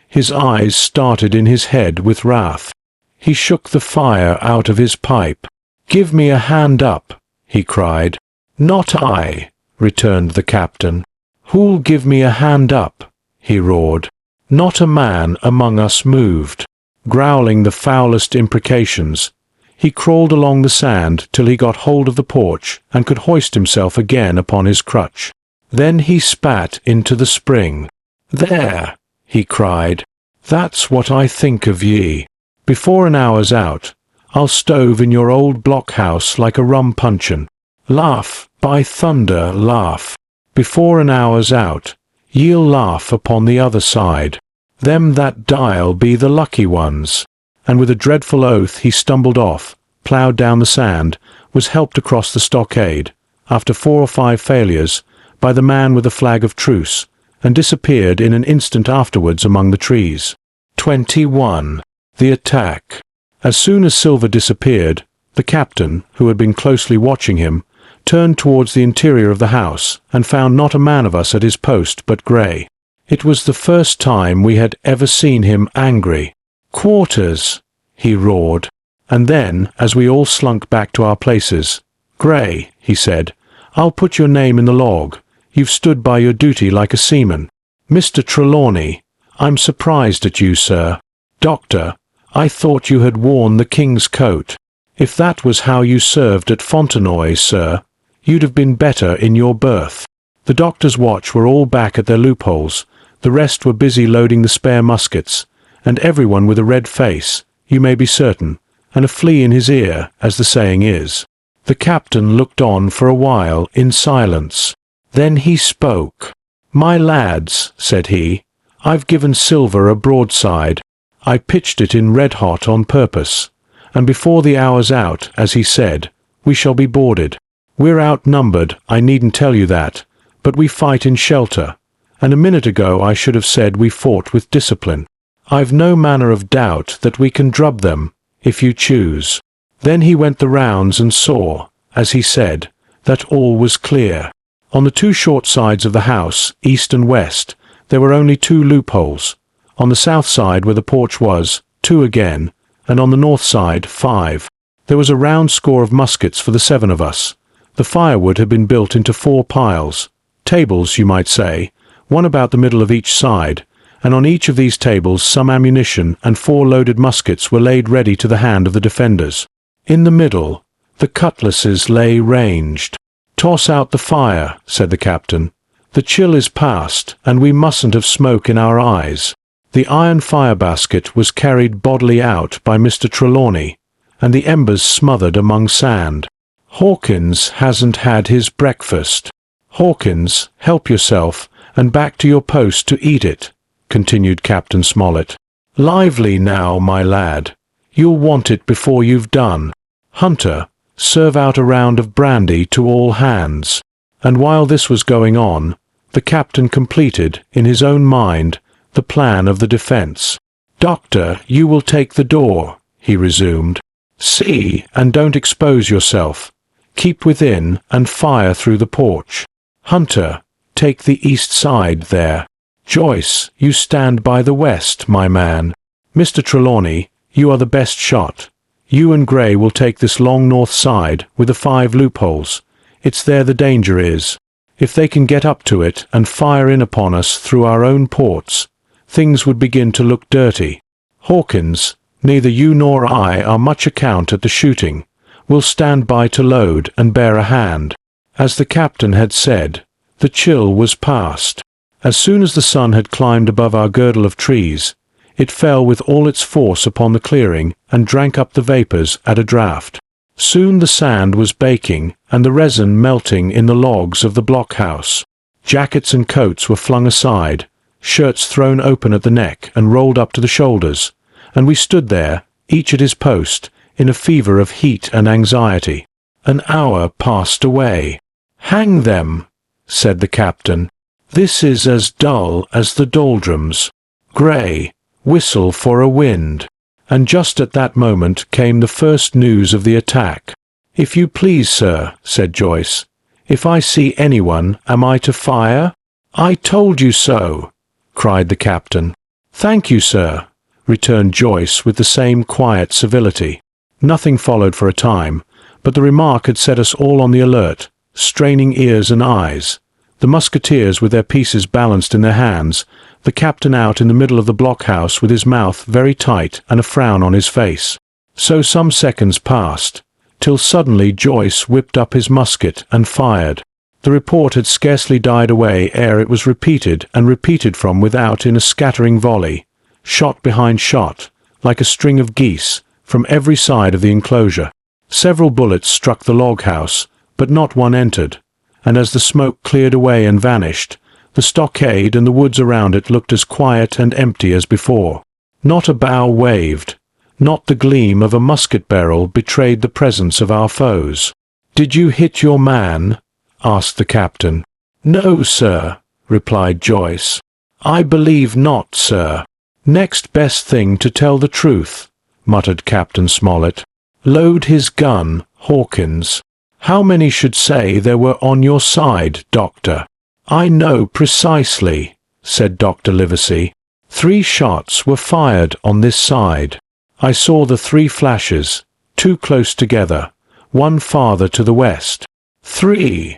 His eyes started in his head with wrath. He shook the fire out of his pipe. "Give me a hand up," he cried. "Not I," returned the captain. "Who'll give me a hand up?" he roared. Not a man among us moved. Growling the foulest imprecations, he crawled along the sand till he got hold of the porch and could hoist himself again upon his crutch. Then he spat into the spring. "There," he cried, "that's what I think of ye. Before an hour's out, I'll stove in your old blockhouse like a rum puncheon. Laugh, by thunder, laugh. Before an hour's out, ye'll laugh upon the other side. Them that die'll be the lucky ones." And with a dreadful oath he stumbled off, ploughed down the sand, was helped across the stockade, after 4 or 5 failures, by the man with the flag of truce, and disappeared in an instant afterwards among the trees. 21. The attack. As soon as Silver disappeared, the captain, who had been closely watching him, turned towards the interior of the house and found not a man of us at his post but Grey. It was the first time we had ever seen him angry. "Quarters!" he roared, and then, as we all slunk back to our places, "Grey," he said, "I'll put your name in the log. You've stood by your duty like a seaman. Mr. Trelawney, I'm surprised at you, sir. Doctor, I thought you had worn the king's coat. If that was how you served at Fontenoy, sir, you'd have been better in your berth." The doctor's watch were all back at their loopholes, the rest were busy loading the spare muskets, and everyone with a red face, you may be certain, and a flea in his ear, as the saying is. The captain looked on for a while in silence. Then he spoke. "My lads," said he, "I've given Silver a broadside. I pitched it in red-hot on purpose, and before the hour's out, as he said, we shall be boarded. We're outnumbered, I needn't tell you that, but we fight in shelter, and a minute ago I should have said we fought with discipline. I've no manner of doubt that we can drub them, if you choose." Then he went the rounds and saw, as he said, that all was clear. On the 2 short sides of the house, east and west, there were only 2 loopholes. On the south side, where the porch was, 2 again, and on the north side, 5. There was a round score of muskets for the 7 of us. The firewood had been built into 4 piles, tables, you might say, one about the middle of each side, and on each of these tables some ammunition and 4 loaded muskets were laid ready to the hand of the defenders. In the middle, the cutlasses lay ranged. "Toss out the fire," said the captain. "The chill is past, and we mustn't have smoke in our eyes." The iron fire basket was carried bodily out by Mr. Trelawney, and the embers smothered among sand. "Hawkins hasn't had his breakfast. Hawkins, help yourself, and back to your post to eat it," continued Captain Smollett. "Lively now, my lad. You'll want it before you've done. Hunter, serve out a round of brandy to all hands." And while this was going on, the captain completed, in his own mind, the plan of the defence. "Doctor, you will take the door," he resumed. "See, and don't expose yourself. Keep within, and fire through the porch. Hunter, take the east side there. Joyce, you stand by the west, my man. Mr. Trelawney, you are the best shot. You and Grey will take this long north side, with the 5 loopholes. It's there the danger is. If they can get up to it and fire in upon us through our own ports, things would begin to look dirty. Hawkins, neither you nor I are much account at the shooting. We'll stand by to load and bear a hand." As the captain had said, the chill was past. As soon as the sun had climbed above our girdle of trees, it fell with all its force upon the clearing and drank up the vapours at a draught. Soon the sand was baking and the resin melting in the logs of the blockhouse. Jackets and coats were flung aside, shirts thrown open at the neck and rolled up to the shoulders, and we stood there, each at his post, in a fever of heat and anxiety. An hour passed away. "Hang them," said the captain. "This is as dull as the doldrums. Grey, whistle for a wind." And just at that moment came the first news of the attack. "If you please, sir," said Joyce, "if I see anyone, am I to fire?" "I told you so," cried the captain. "Thank you, sir," returned Joyce with the same quiet civility. Nothing followed for a time, but the remark had set us all on the alert, straining ears and eyes. The musketeers with their pieces balanced in their hands, the captain out in the middle of the blockhouse with his mouth very tight and a frown on his face. So some seconds passed, till suddenly Joyce whipped up his musket and fired. The report had scarcely died away ere it was repeated and repeated from without in a scattering volley, shot behind shot, like a string of geese, from every side of the enclosure. Several bullets struck the log-house, but not one entered, and as the smoke cleared away and vanished, the stockade and the woods around it looked as quiet and empty as before. Not a bough waved, Not the gleam of a musket barrel betrayed the presence of our foes. "Did you hit your man?" asked the captain. "No, sir," replied Joyce. "I believe not, sir." "Next best thing to tell the truth," muttered Captain Smollett. "Load his gun, Hawkins. How many should say there were on your side, Doctor?" "I know precisely," said Dr. Livesey. "3 shots were fired on this side. I saw the 3 flashes, 2 close together, 1 farther to the west." "3,"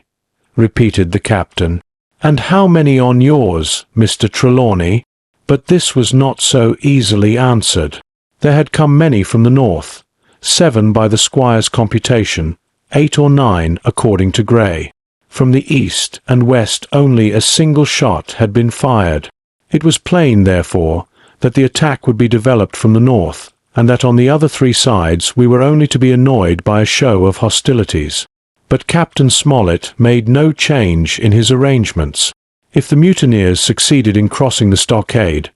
repeated the captain. "And how many on yours, Mr. Trelawney?" But this was not so easily answered. There had come many from the north, 7 by the squire's computation, 8 or 9 according to Gray. From the east and west only a single shot had been fired. It was plain, therefore, that the attack would be developed from the north, and that on the other 3 sides we were only to be annoyed by a show of hostilities. But Captain Smollett made no change in his arrangements. If the mutineers succeeded in crossing the stockade,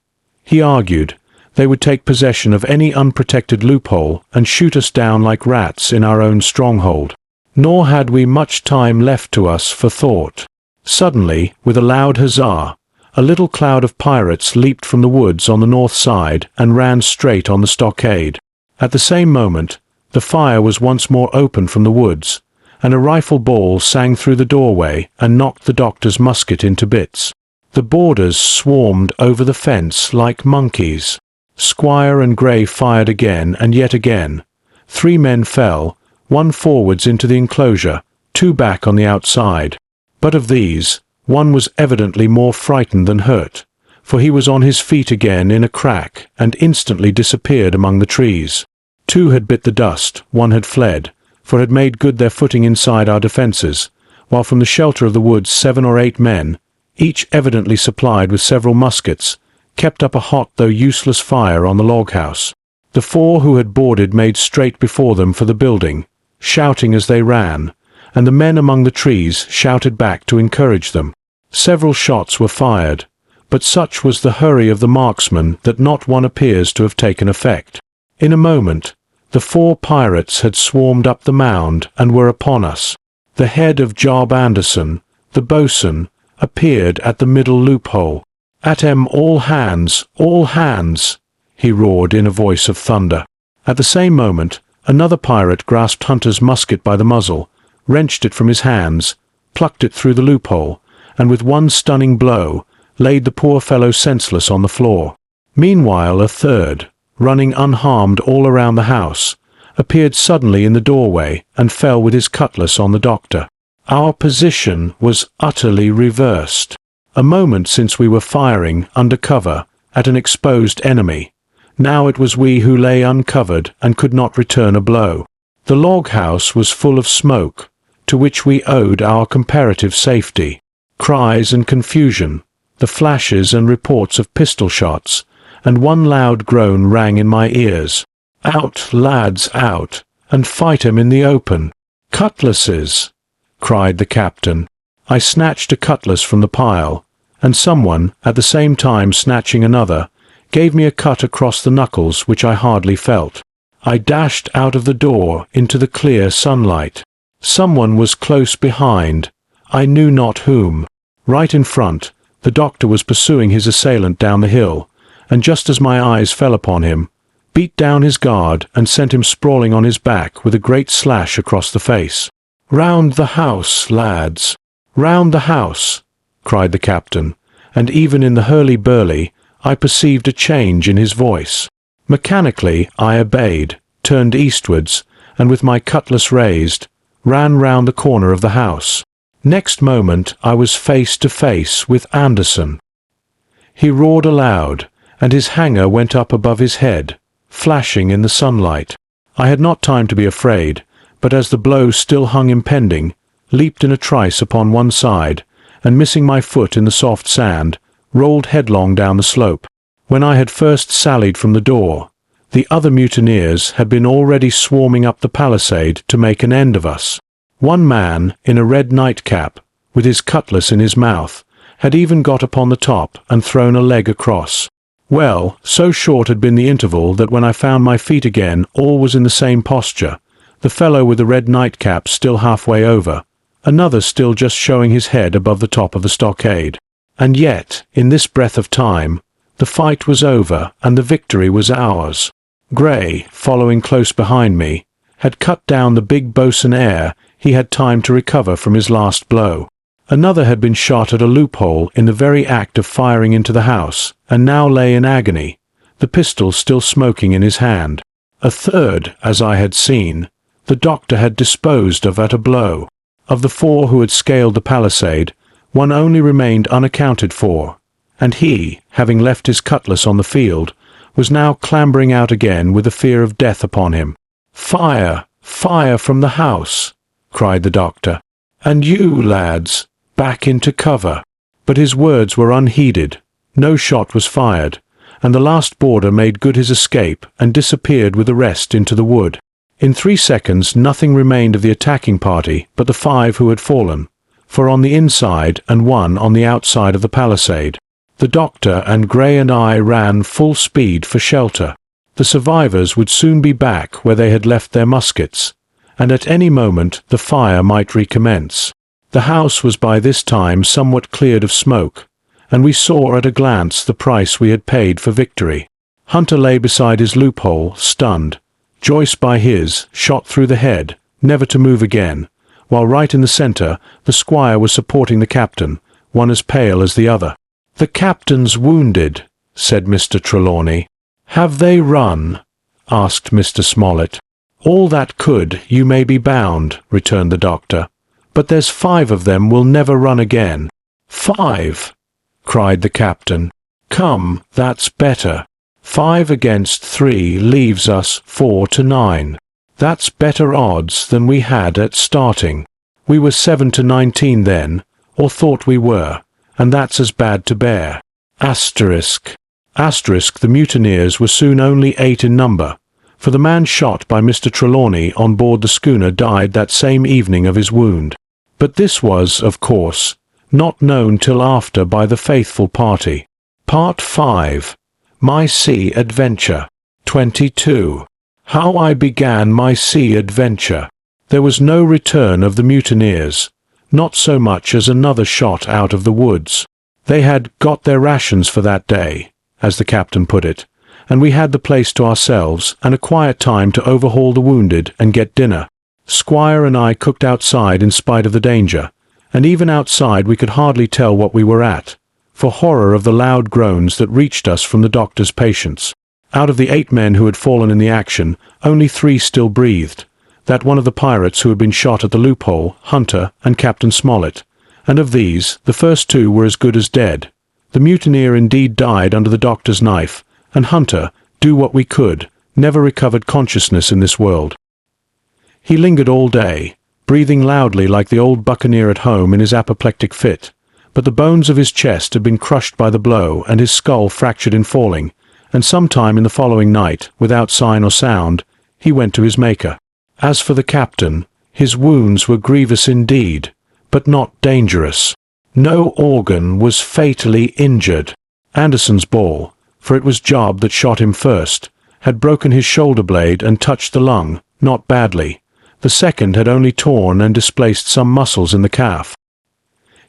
he argued, they would take possession of any unprotected loophole and shoot us down like rats in our own stronghold. Nor had we much time left to us for thought. Suddenly, with a loud huzzah, a little cloud of pirates leaped from the woods on the north side and ran straight on the stockade. At the same moment, the fire was once more opened from the woods, and a rifle ball sang through the doorway and knocked the doctor's musket into bits. The boarders swarmed over the fence like monkeys. Squire and Gray fired again and yet again. 3 men fell, 1 forwards into the enclosure, 2 back on the outside. But of these, 1 was evidently more frightened than hurt, for he was on his feet again in a crack and instantly disappeared among the trees. 2 had bit the dust, 1 had fled, for had made good their footing inside our defences, while from the shelter of the woods 7 or 8 men, each evidently supplied with several muskets, kept up a hot though useless fire on the log-house. The 4 who had boarded made straight before them for the building, shouting as they ran, and the men among the trees shouted back to encourage them. Several shots were fired, but such was the hurry of the marksmen that not one appears to have taken effect. In a moment, the 4 pirates had swarmed up the mound and were upon us. The head of Job Anderson, the boatswain, appeared at the middle loophole. "At 'em all hands!" he roared in a voice of thunder. At the same moment, another pirate grasped Hunter's musket by the muzzle, wrenched it from his hands, plucked it through the loophole, and with one stunning blow, laid the poor fellow senseless on the floor. Meanwhile a third, running unharmed all around the house, appeared suddenly in the doorway and fell with his cutlass on the doctor. Our position was utterly reversed. A moment since we were firing, under cover, at an exposed enemy. Now it was we who lay uncovered and could not return a blow. The log-house was full of smoke, to which we owed our comparative safety. Cries and confusion, the flashes and reports of pistol shots, and one loud groan rang in my ears. "Out, lads, out, and fight 'em in the open." "Cutlasses!" cried the captain. I snatched a cutlass from the pile, and someone, at the same time snatching another, gave me a cut across the knuckles which I hardly felt. I dashed out of the door into the clear sunlight. Someone was close behind, I knew not whom. Right in front, the doctor was pursuing his assailant down the hill, and just as my eyes fell upon him, beat down his guard and sent him sprawling on his back with a great slash across the face. "Round the house, lads! Round the house!" cried the captain, and even in the hurly-burly I perceived a change in his voice. Mechanically I obeyed, turned eastwards, and with my cutlass raised, ran round the corner of the house. Next moment I was face to face with Anderson. He roared aloud, and his hanger went up above his head, flashing in the sunlight. I had not time to be afraid, but as the blow still hung impending, leaped in a trice upon one side, and missing my foot in the soft sand, rolled headlong down the slope. When I had first sallied from the door, the other mutineers had been already swarming up the palisade to make an end of us. One man, in a red nightcap, with his cutlass in his mouth, had even got upon the top and thrown a leg across. Well, so short had been the interval that when I found my feet again all was in the same posture, the fellow with the red nightcap still halfway over, another still just showing his head above the top of the stockade. And yet, in this breath of time, the fight was over and the victory was ours. Gray, following close behind me, had cut down the big bosun ere he had time to recover from his last blow. Another had been shot at a loophole in the very act of firing into the house, and now lay in agony, the pistol still smoking in his hand. A third, as I had seen, the doctor had disposed of at a blow. Of the 4 who had scaled the palisade, one only remained unaccounted for, and he, having left his cutlass on the field, was now clambering out again with the fear of death upon him. "Fire! Fire from the house!" cried the doctor. "And you, lads, back into cover." But his words were unheeded. No shot was fired, and the last boarder made good his escape and disappeared with the rest into the wood. In 3 seconds nothing remained of the attacking party but the 5 who had fallen, 4 on the inside and 1 on the outside of the palisade. The doctor and Gray and I ran full speed for shelter. The survivors would soon be back where they had left their muskets, and at any moment the fire might recommence. The house was by this time somewhat cleared of smoke, and we saw at a glance the price we had paid for victory. Hunter lay beside his loophole, stunned, Joyce by his, shot through the head, never to move again, while right in the centre the squire was supporting the captain, one as pale as the other. "The captain's wounded," said Mr. Trelawney. "Have they run?" asked Mr. Smollett. "All that could, you may be bound," returned the doctor. "But there's 5 of them will never run again." "5!" cried the captain. "Come, that's better. 5 against 3 leaves us 4 to 9. That's better odds than we had at starting. We were 7 to 19 then, or thought we were, and that's as bad to bear. Asterisk. Asterisk, the mutineers were soon only 8 in number, for the man shot by Mr. Trelawney on board the schooner died that same evening of his wound. But this was, of course, not known till after by the faithful party. Part 5. My Sea Adventure. 22. How I began my sea adventure. There was no return of the mutineers, not so much as another shot out of the woods. They had got their rations for that day, as the captain put it, and we had the place to ourselves and a quiet time to overhaul the wounded and get dinner. Squire and I cooked outside in spite of the danger, and even outside we could hardly tell what we were at, for horror of the loud groans that reached us from the doctor's patients. Out of the 8 men who had fallen in the action, only 3 still breathed, that one of the pirates who had been shot at the loophole, Hunter, and Captain Smollett, and of these, the first 2 were as good as dead. The mutineer indeed died under the doctor's knife, and Hunter, do what we could, never recovered consciousness in this world. He lingered all day, breathing loudly like the old buccaneer at home in his apoplectic fit, but the bones of his chest had been crushed by the blow and his skull fractured in falling, and sometime in the following night, without sign or sound, he went to his Maker. As for the captain, his wounds were grievous indeed, but not dangerous. No organ was fatally injured. Anderson's ball, for it was Job that shot him first, had broken his shoulder blade and touched the lung, not badly. The second had only torn and displaced some muscles in the calf.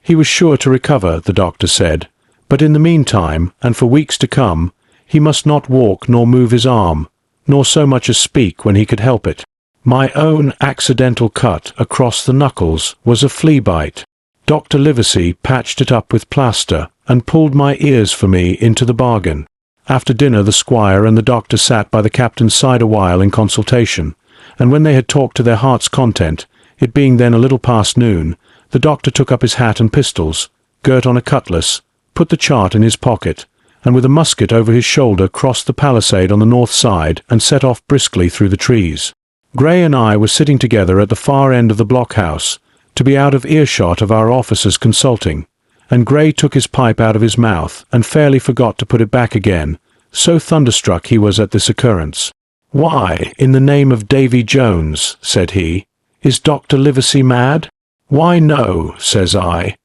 He was sure to recover, the doctor said, but in the meantime, and for weeks to come, he must not walk nor move his arm, nor so much as speak when he could help it. My own accidental cut across the knuckles was a flea bite. Dr. Livesey patched it up with plaster and pulled my ears for me into the bargain. After dinner the squire and the doctor sat by the captain's side a while in consultation, and when they had talked to their heart's content, it being then a little past noon, the doctor took up his hat and pistols, girt on a cutlass, put the chart in his pocket, and with a musket over his shoulder crossed the palisade on the north side and set off briskly through the trees. Gray and I were sitting together at the far end of the blockhouse, to be out of earshot of our officers consulting, and Gray took his pipe out of his mouth and fairly forgot to put it back again, so thunderstruck he was at this occurrence. "Why, in the name of Davy Jones," said he, "is Dr. Livesey mad?" "Why, no," says I.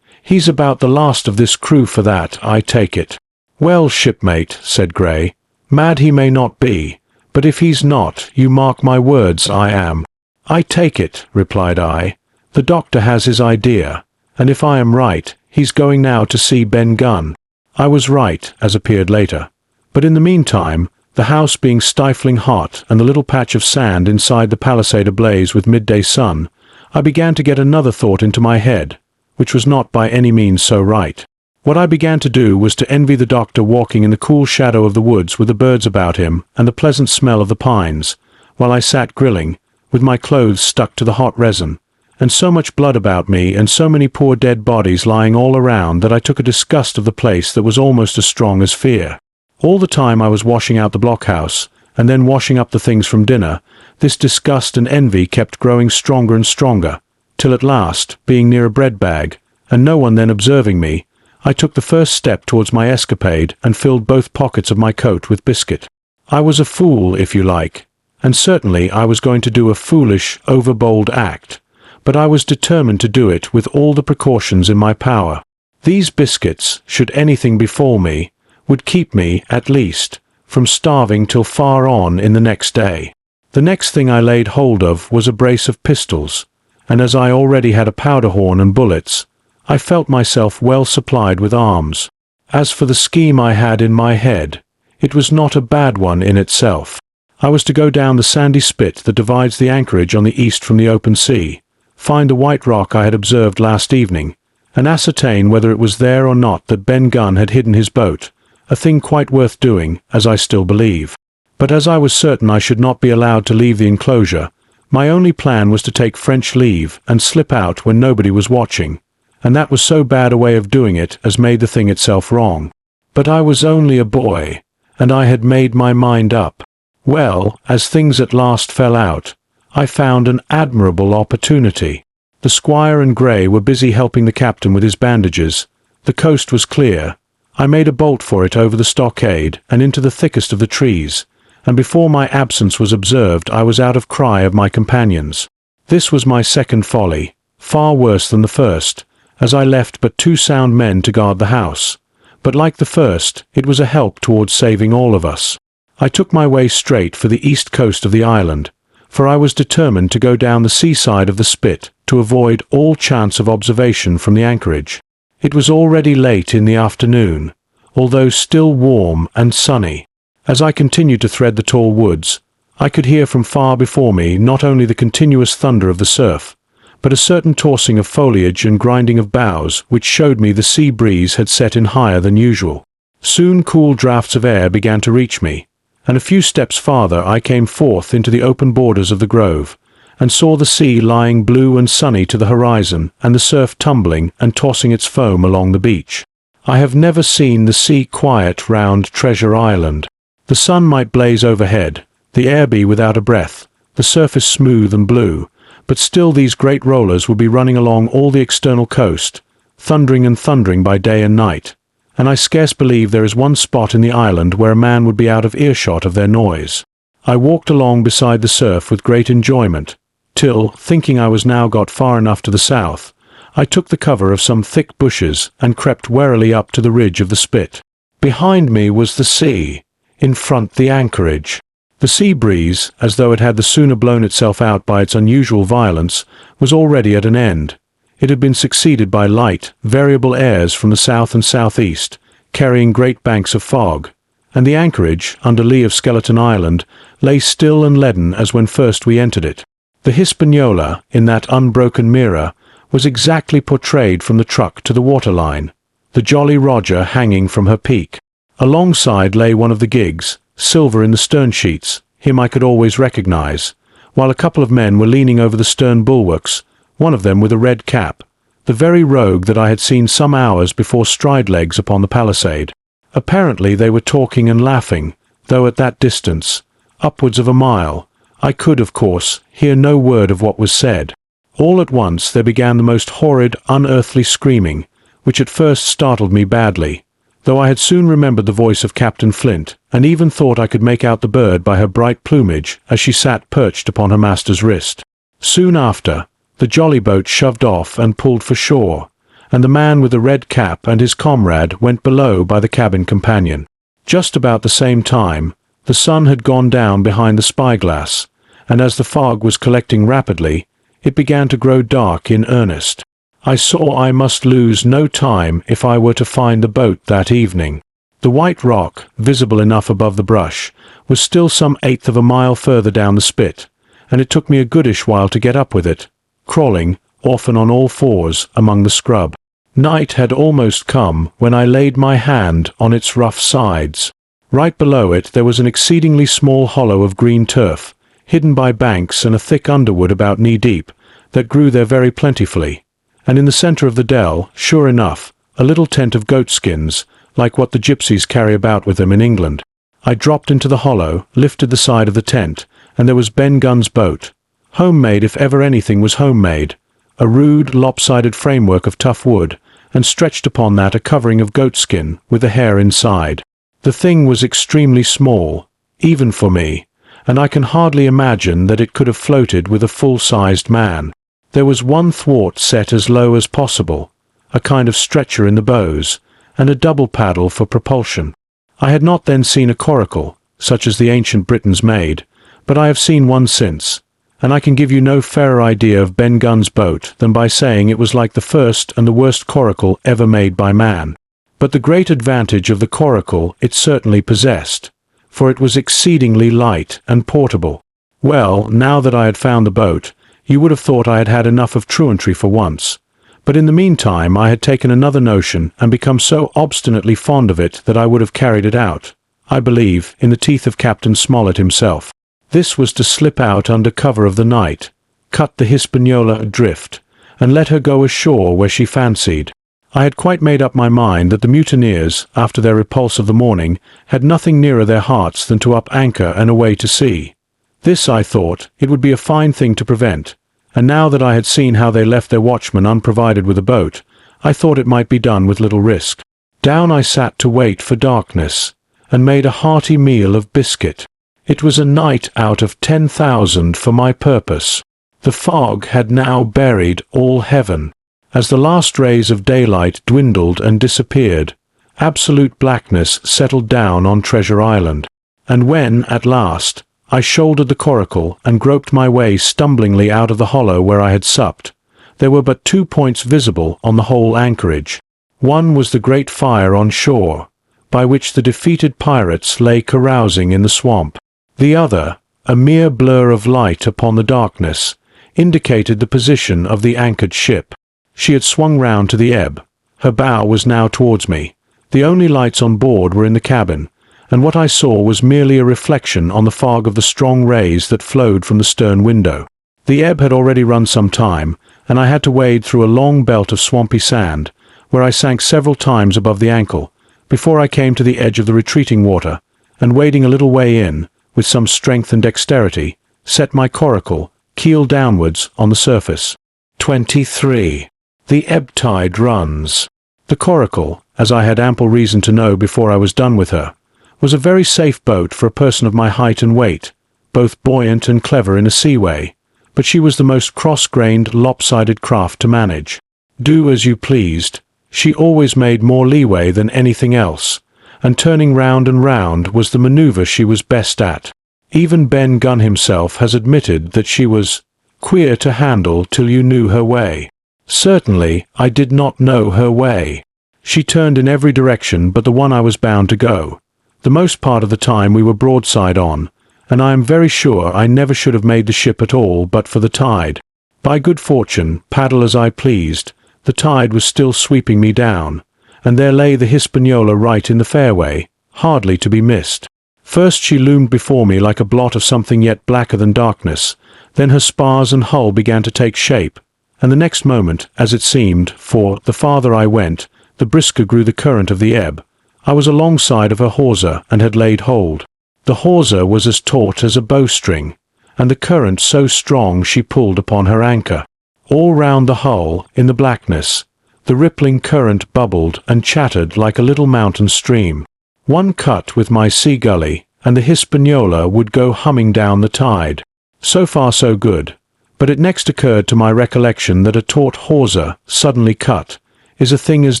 "He's about the last of this crew for that, I take it." "Well, shipmate," said Gray, "mad he may not be, but if he's not, you mark my words, I am." "I take it," replied I. "The doctor has his idea, and if I am right, he's going now to see Ben Gunn." I was right, as appeared later. But in the meantime, the house being stifling hot and the little patch of sand inside the palisade ablaze with midday sun, I began to get another thought into my head, which was not by any means so right. What I began to do was to envy the doctor walking in the cool shadow of the woods with the birds about him and the pleasant smell of the pines, while I sat grilling, with my clothes stuck to the hot resin, and so much blood about me and so many poor dead bodies lying all around that I took a disgust of the place that was almost as strong as fear. All the time I was washing out the blockhouse, and then washing up the things from dinner, this disgust and envy kept growing stronger and stronger, till at last, being near a bread bag, and no one then observing me, I took the first step towards my escapade and filled both pockets of my coat with biscuit. I was a fool, if you like, and certainly I was going to do a foolish, overbold act, but I was determined to do it with all the precautions in my power. These biscuits, should anything befall me, would keep me, at least, from starving till far on in the next day. The next thing I laid hold of was a brace of pistols, and as I already had a powder horn and bullets, I felt myself well supplied with arms. As for the scheme I had in my head, it was not a bad one in itself. I was to go down the sandy spit that divides the anchorage on the east from the open sea, find the white rock I had observed last evening, and ascertain whether it was there or not that Ben Gunn had hidden his boat, a thing quite worth doing, as I still believe. But as I was certain I should not be allowed to leave the enclosure, my only plan was to take French leave and slip out when nobody was watching, and that was so bad a way of doing it as made the thing itself wrong. But I was only a boy, and I had made my mind up. Well, as things at last fell out, I found an admirable opportunity. The squire and Gray were busy helping the captain with his bandages. The coast was clear. I made a bolt for it over the stockade and into the thickest of the trees, and before my absence was observed I was out of cry of my companions. This was my second folly, far worse than the first, as I left but 2 sound men to guard the house, but like the first, it was a help towards saving all of us. I took my way straight for the east coast of the island, for I was determined to go down the seaside of the spit to avoid all chance of observation from the anchorage. It was already late in the afternoon, although still warm and sunny. As I continued to thread the tall woods, I could hear from far before me not only the continuous thunder of the surf, but a certain tossing of foliage and grinding of boughs which showed me the sea breeze had set in higher than usual. Soon cool draughts of air began to reach me, and a few steps farther I came forth into the open borders of the grove, and saw the sea lying blue and sunny to the horizon, and the surf tumbling and tossing its foam along the beach. I have never seen the sea quiet round Treasure Island. The sun might blaze overhead, the air be without a breath, the surface smooth and blue, but still these great rollers would be running along all the external coast, thundering and thundering by day and night, and I scarce believe there is one spot in the island where a man would be out of earshot of their noise. I walked along beside the surf with great enjoyment, till, thinking I was now got far enough to the south, I took the cover of some thick bushes and crept warily up to the ridge of the spit. Behind me was the sea, in front the anchorage. The sea breeze, as though it had the sooner blown itself out by its unusual violence, was already at an end. It had been succeeded by light, variable airs from the south and southeast, carrying great banks of fog, and the anchorage, under lee of Skeleton Island, lay still and leaden as when first we entered it. The Hispaniola, in that unbroken mirror, was exactly portrayed from the truck to the waterline, the Jolly Roger hanging from her peak. Alongside lay one of the gigs, silver in the stern sheets, him I could always recognize, while a couple of men were leaning over the stern bulwarks, one of them with a red cap, the very rogue that I had seen some hours before stride legs upon the palisade. Apparently they were talking and laughing, though at that distance, upwards of a mile, I could, of course, hear no word of what was said. All at once there began the most horrid, unearthly screaming, which at first startled me badly, though I had soon remembered the voice of Captain Flint, and even thought I could make out the bird by her bright plumage as she sat perched upon her master's wrist. Soon after, the jolly boat shoved off and pulled for shore, and the man with the red cap and his comrade went below by the cabin companion. Just about the same time, the sun had gone down behind the spyglass, and as the fog was collecting rapidly, it began to grow dark in earnest. I saw I must lose no time if I were to find the boat that evening. The white rock, visible enough above the brush, was still some eighth of a mile further down the spit, and it took me a goodish while to get up with it, crawling, often on all fours, among the scrub. Night had almost come when I laid my hand on its rough sides. Right below it there was an exceedingly small hollow of green turf, hidden by banks and a thick underwood about knee-deep, that grew there very plentifully, and in the centre of the dell, sure enough, a little tent of goatskins, like what the gypsies carry about with them in England. I dropped into the hollow, lifted the side of the tent, and there was Ben Gunn's boat. Homemade if ever anything was homemade, a rude, lopsided framework of tough wood, and stretched upon that a covering of goatskin, with the hair inside. The thing was extremely small, even for me, and I can hardly imagine that it could have floated with a full-sized man. There was one thwart set as low as possible, a kind of stretcher in the bows, and a double paddle for propulsion. I had not then seen a coracle, such as the ancient Britons made, but I have seen one since, and I can give you no fairer idea of Ben Gunn's boat than by saying it was like the first and the worst coracle ever made by man. But the great advantage of the coracle it certainly possessed, for it was exceedingly light and portable. Well, now that I had found the boat, you would have thought I had had enough of truantry for once, but in the meantime I had taken another notion and become so obstinately fond of it that I would have carried it out, I believe, in the teeth of Captain Smollett himself. This was to slip out under cover of the night, cut the Hispaniola adrift, and let her go ashore where she fancied. I had quite made up my mind that the mutineers, after their repulse of the morning, had nothing nearer their hearts than to up anchor and away to sea. This, I thought, it would be a fine thing to prevent, and now that I had seen how they left their watchman unprovided with a boat, I thought it might be done with little risk. Down I sat to wait for darkness, and made a hearty meal of biscuit. It was a night out of 10,000 for my purpose. The fog had now buried all heaven. As the last rays of daylight dwindled and disappeared, absolute blackness settled down on Treasure Island. And when, at last, I shouldered the coracle and groped my way stumblingly out of the hollow where I had supped, there were but 2 points visible on the whole anchorage. One was the great fire on shore, by which the defeated pirates lay carousing in the swamp. The other, a mere blur of light upon the darkness, indicated the position of the anchored ship. She had swung round to the ebb. Her bow was now towards me. The only lights on board were in the cabin, and what I saw was merely a reflection on the fog of the strong rays that flowed from the stern window. The ebb had already run some time, and I had to wade through a long belt of swampy sand, where I sank several times above the ankle, before I came to the edge of the retreating water, and wading a little way in, with some strength and dexterity, set my coracle, keel downwards, on the surface. 23. The ebb-tide runs. The Coracle, as I had ample reason to know before I was done with her, was a very safe boat for a person of my height and weight, both buoyant and clever in a seaway, but she was the most cross-grained, lopsided craft to manage. Do as you pleased, she always made more leeway than anything else, and turning round and round was the manoeuvre she was best at. Even Ben Gunn himself has admitted that she was queer to handle till you knew her way. Certainly, I did not know her way. She turned in every direction but the one I was bound to go. The most part of the time we were broadside on, and I am very sure I never should have made the ship at all but for the tide. By good fortune, paddle as I pleased, the tide was still sweeping me down, and there lay the Hispaniola right in the fairway, hardly to be missed. First she loomed before me like a blot of something yet blacker than darkness, then her spars and hull began to take shape, and the next moment, as it seemed, for, the farther I went, the brisker grew the current of the ebb, I was alongside of her hawser and had laid hold. The hawser was as taut as a bowstring, and the current so strong she pulled upon her anchor. All round the hull, in the blackness, the rippling current bubbled and chattered like a little mountain stream. One cut with my sea gully, and the Hispaniola would go humming down the tide. So far so good, but it next occurred to my recollection that a taut hawser, suddenly cut, is a thing as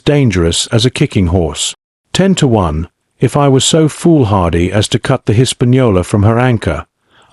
dangerous as a kicking horse. 10 to 1, if I was so foolhardy as to cut the Hispaniola from her anchor,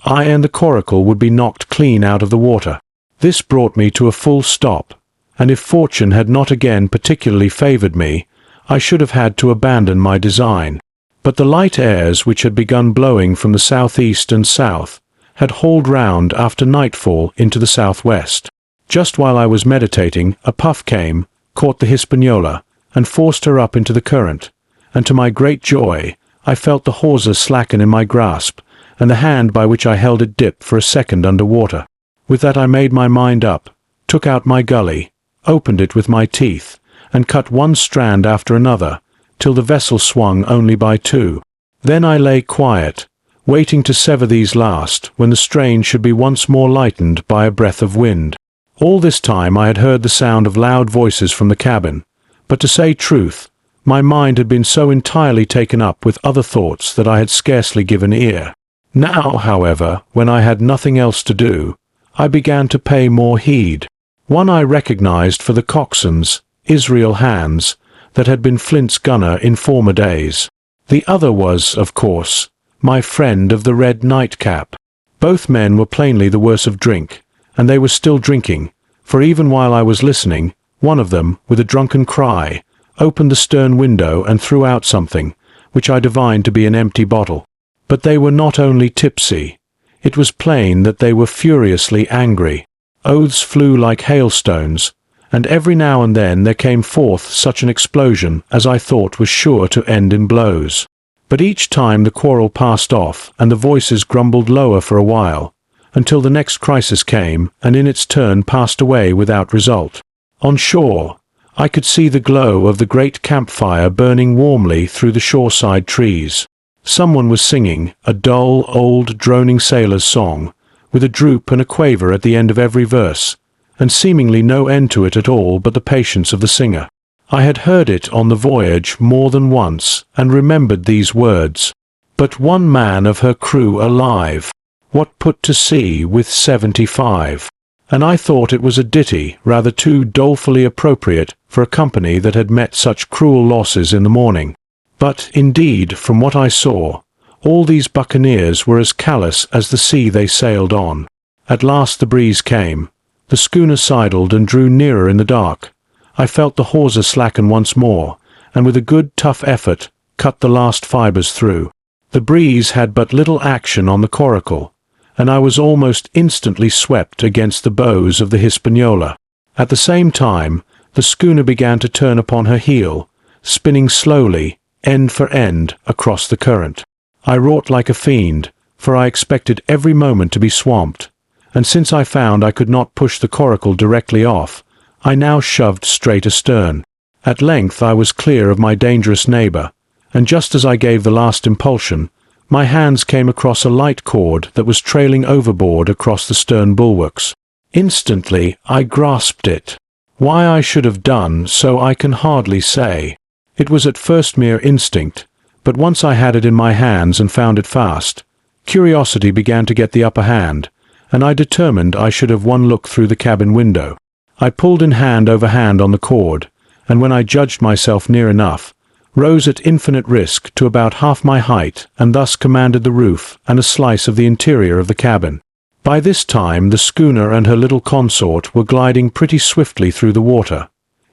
I and the Coracle would be knocked clean out of the water. This brought me to a full stop, and if fortune had not again particularly favoured me, I should have had to abandon my design. But the light airs which had begun blowing from the southeast and south had hauled round after nightfall into the southwest. Just while I was meditating, a puff came, caught the Hispaniola, and forced her up into the current, and to my great joy, I felt the hawser slacken in my grasp, and the hand by which I held it dip for a second under water. With that I made my mind up, took out my gully, opened it with my teeth, and cut one strand after another, till the vessel swung only by 2. Then I lay quiet, waiting to sever these last, when the strain should be once more lightened by a breath of wind. All this time I had heard the sound of loud voices from the cabin, but to say truth, my mind had been so entirely taken up with other thoughts that I had scarcely given ear. Now, however, when I had nothing else to do, I began to pay more heed. One I recognized for the coxswain's, Israel Hands, that had been Flint's gunner in former days. The other was, of course, my friend of the red nightcap. Both men were plainly the worse of drink, and they were still drinking, for even while I was listening, one of them, with a drunken cry, opened the stern window and threw out something, which I divined to be an empty bottle. But they were not only tipsy. It was plain that they were furiously angry. Oaths flew like hailstones, and every now and then there came forth such an explosion as I thought was sure to end in blows. But each time the quarrel passed off, and the voices grumbled lower for a while, until the next crisis came, and in its turn passed away without result. On shore, I could see the glow of the great campfire burning warmly through the shoreside trees. Someone was singing a dull, old, droning sailor's song, with a droop and a quaver at the end of every verse, and seemingly no end to it at all but the patience of the singer. I had heard it on the voyage more than once, and remembered these words, "But one man of her crew alive, what put to sea with 75?" And I thought it was a ditty rather too dolefully appropriate for a company that had met such cruel losses in the morning. But, indeed, from what I saw, all these buccaneers were as callous as the sea they sailed on. At last the breeze came. The schooner sidled and drew nearer in the dark. I felt the hawser slacken once more, and with a good tough effort cut the last fibres through. The breeze had but little action on the Coracle, and I was almost instantly swept against the bows of the Hispaniola. At the same time, the schooner began to turn upon her heel, spinning slowly, end for end, across the current. I wrought like a fiend, for I expected every moment to be swamped, and since I found I could not push the Coracle directly off, I now shoved straight astern. At length I was clear of my dangerous neighbour, and just as I gave the last impulsion, my hands came across a light cord that was trailing overboard across the stern bulwarks. Instantly I grasped it. Why I should have done so I can hardly say. It was at first mere instinct, but once I had it in my hands and found it fast, curiosity began to get the upper hand, and I determined I should have one look through the cabin window. I pulled in hand over hand on the cord, and when I judged myself near enough, rose at infinite risk to about half my height, and thus commanded the roof and a slice of the interior of the cabin. By this time the schooner and her little consort were gliding pretty swiftly through the water.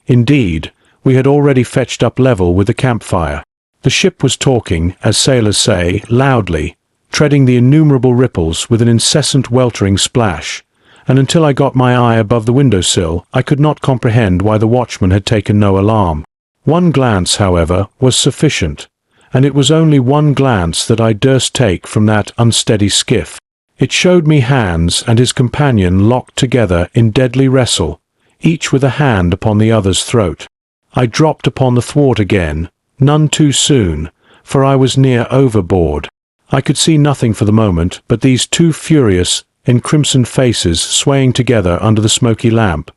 Indeed, we had already fetched up level with the campfire. The ship was talking, as sailors say, loudly, treading the innumerable ripples with an incessant weltering splash, and until I got my eye above the window-sill, I could not comprehend why the watchman had taken no alarm. One glance, however, was sufficient, and it was only one glance that I durst take from that unsteady skiff. It showed me Hans and his companion locked together in deadly wrestle, each with a hand upon the other's throat. I dropped upon the thwart again, none too soon, for I was near overboard. I could see nothing for the moment but these two furious, encrimsoned faces swaying together under the smoky lamp,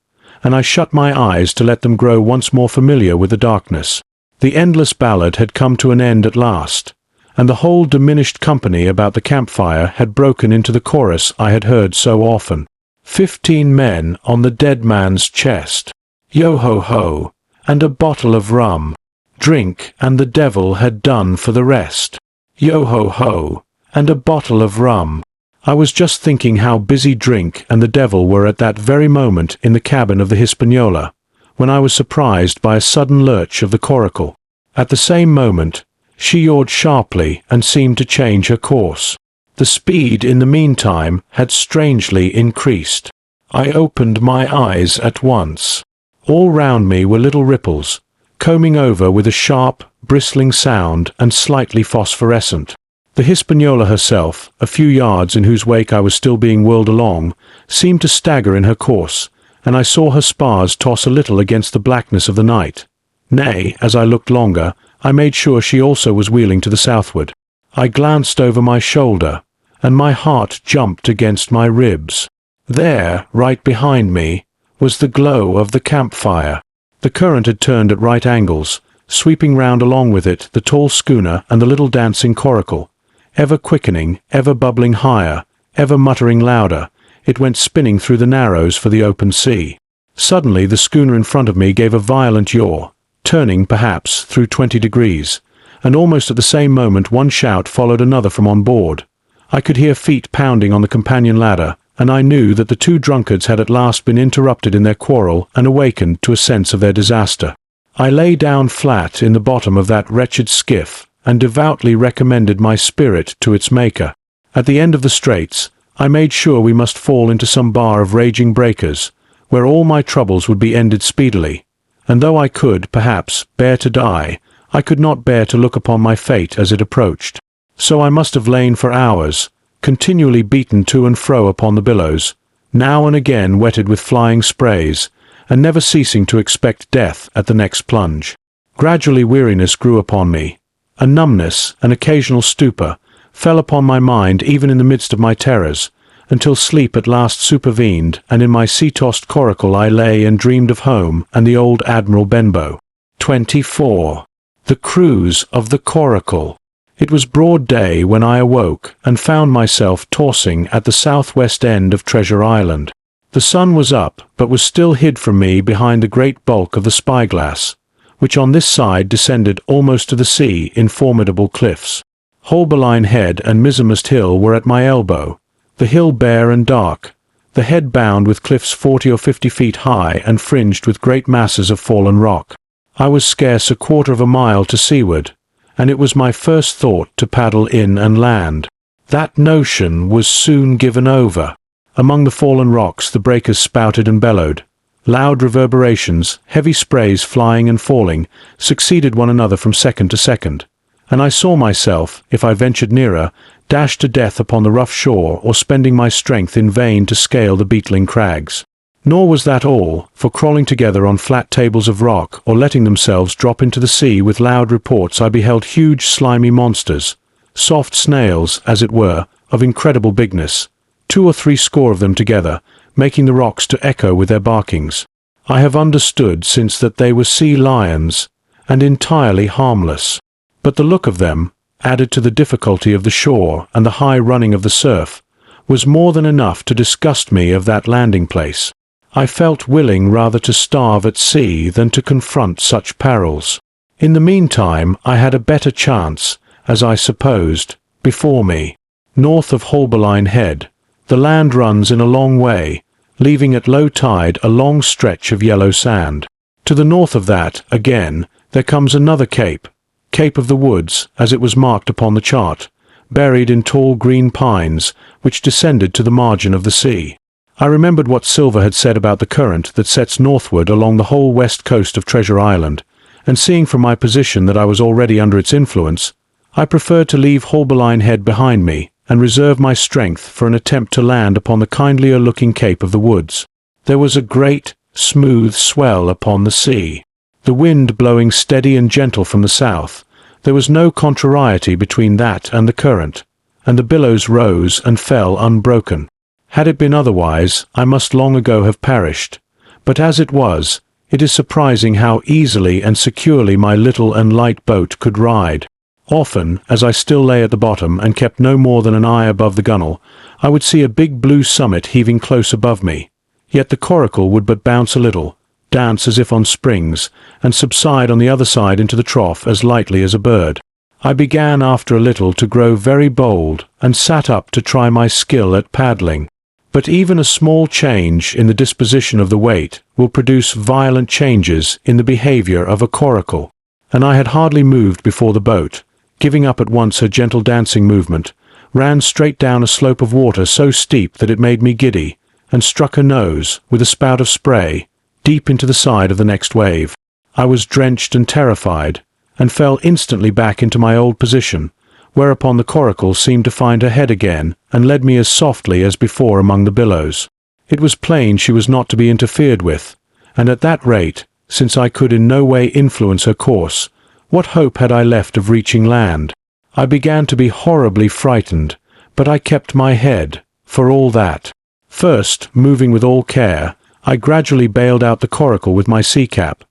and I shut my eyes to let them grow once more familiar with the darkness. The endless ballad had come to an end at last, and the whole diminished company about the campfire had broken into the chorus I had heard so often. 15 men on the dead man's chest. Yo-ho-ho, and a bottle of rum. Drink, and the devil had done for the rest. Yo-ho-ho, and a bottle of rum. I was just thinking how busy drink and the devil were at that very moment in the cabin of the Hispaniola, when I was surprised by a sudden lurch of the Coracle. At the same moment, she yawed sharply and seemed to change her course. The speed in the meantime had strangely increased. I opened my eyes at once. All round me were little ripples, combing over with a sharp, bristling sound and slightly phosphorescent. The Hispaniola herself, a few yards in whose wake I was still being whirled along, seemed to stagger in her course, and I saw her spars toss a little against the blackness of the night. Nay, as I looked longer, I made sure she also was wheeling to the southward. I glanced over my shoulder, and my heart jumped against my ribs. There, right behind me, was the glow of the campfire. The current had turned at right angles, sweeping round along with it the tall schooner and the little dancing Coracle. Ever quickening, ever bubbling higher, ever muttering louder, it went spinning through the narrows for the open sea. Suddenly the schooner in front of me gave a violent yaw, turning, perhaps, through 20 degrees, and almost at the same moment one shout followed another from on board. I could hear feet pounding on the companion ladder, and I knew that the two drunkards had at last been interrupted in their quarrel and awakened to a sense of their disaster. I lay down flat in the bottom of that wretched skiff, and devoutly recommended my spirit to its maker. At the end of the straits, I made sure we must fall into some bar of raging breakers, where all my troubles would be ended speedily, and though I could, perhaps, bear to die, I could not bear to look upon my fate as it approached. So I must have lain for hours, continually beaten to and fro upon the billows, now and again wetted with flying sprays, and never ceasing to expect death at the next plunge. Gradually weariness grew upon me. A numbness, an occasional stupor, fell upon my mind even in the midst of my terrors, until sleep at last supervened, and in my sea-tossed Coracle I lay and dreamed of home and the old Admiral Benbow. 24. The Cruise of the Coracle. It was broad day when I awoke and found myself tossing at the southwest end of Treasure Island. The sun was up, but was still hid from me behind the great bulk of the spyglass, which on this side descended almost to the sea in formidable cliffs. Holbein Head and Misermast Hill were at my elbow, the hill bare and dark, the head bound with cliffs 40 or 50 feet high and fringed with great masses of fallen rock. I was scarce a quarter of a mile to seaward, and it was my first thought to paddle in and land. That notion was soon given over. Among the fallen rocks the breakers spouted and bellowed. Loud reverberations, heavy sprays flying and falling, succeeded one another from second to second, and I saw myself, if I ventured nearer, dashed to death upon the rough shore or spending my strength in vain to scale the beetling crags. Nor was that all, for crawling together on flat tables of rock or letting themselves drop into the sea with loud reports I beheld huge slimy monsters, soft snails, as it were, of incredible bigness, 2 or 3 score of them together, making the rocks to echo with their barkings. I have understood since that they were sea lions, and entirely harmless. But the look of them, added to the difficulty of the shore and the high running of the surf, was more than enough to disgust me of that landing place. I felt willing rather to starve at sea than to confront such perils. In the meantime I had a better chance, as I supposed, before me. North of Holbein Head, the land runs in a long way, leaving at low tide a long stretch of yellow sand. To the north of that, again, there comes another cape, Cape of the Woods, as it was marked upon the chart, buried in tall green pines, which descended to the margin of the sea. I remembered what Silver had said about the current that sets northward along the whole west coast of Treasure Island, and seeing from my position that I was already under its influence, I preferred to leave Holbein Head behind me and reserve my strength for an attempt to land upon the kindlier-looking Cape of the Woods. There was a great, smooth swell upon the sea, the wind blowing steady and gentle from the south. There was no contrariety between that and the current, and the billows rose and fell unbroken. Had it been otherwise, I must long ago have perished, but as it was, it is surprising how easily and securely my little and light boat could ride. Often, as I still lay at the bottom and kept no more than an eye above the gunwale, I would see a big blue summit heaving close above me, yet the Coracle would but bounce a little, dance as if on springs, and subside on the other side into the trough as lightly as a bird. I began after a little to grow very bold, and sat up to try my skill at paddling. But even a small change in the disposition of the weight will produce violent changes in the behavior of a coracle, and I had hardly moved before the boat, giving up at once her gentle dancing movement, ran straight down a slope of water so steep that it made me giddy, and struck her nose, with a spout of spray, deep into the side of the next wave. I was drenched and terrified, and fell instantly back into my old position, whereupon the coracle seemed to find her head again, and led me as softly as before among the billows. It was plain she was not to be interfered with, and at that rate, since I could in no way influence her course, what hope had I left of reaching land? I began to be horribly frightened, but I kept my head, for all that. First, moving with all care, I gradually bailed out the coracle with my sea cap.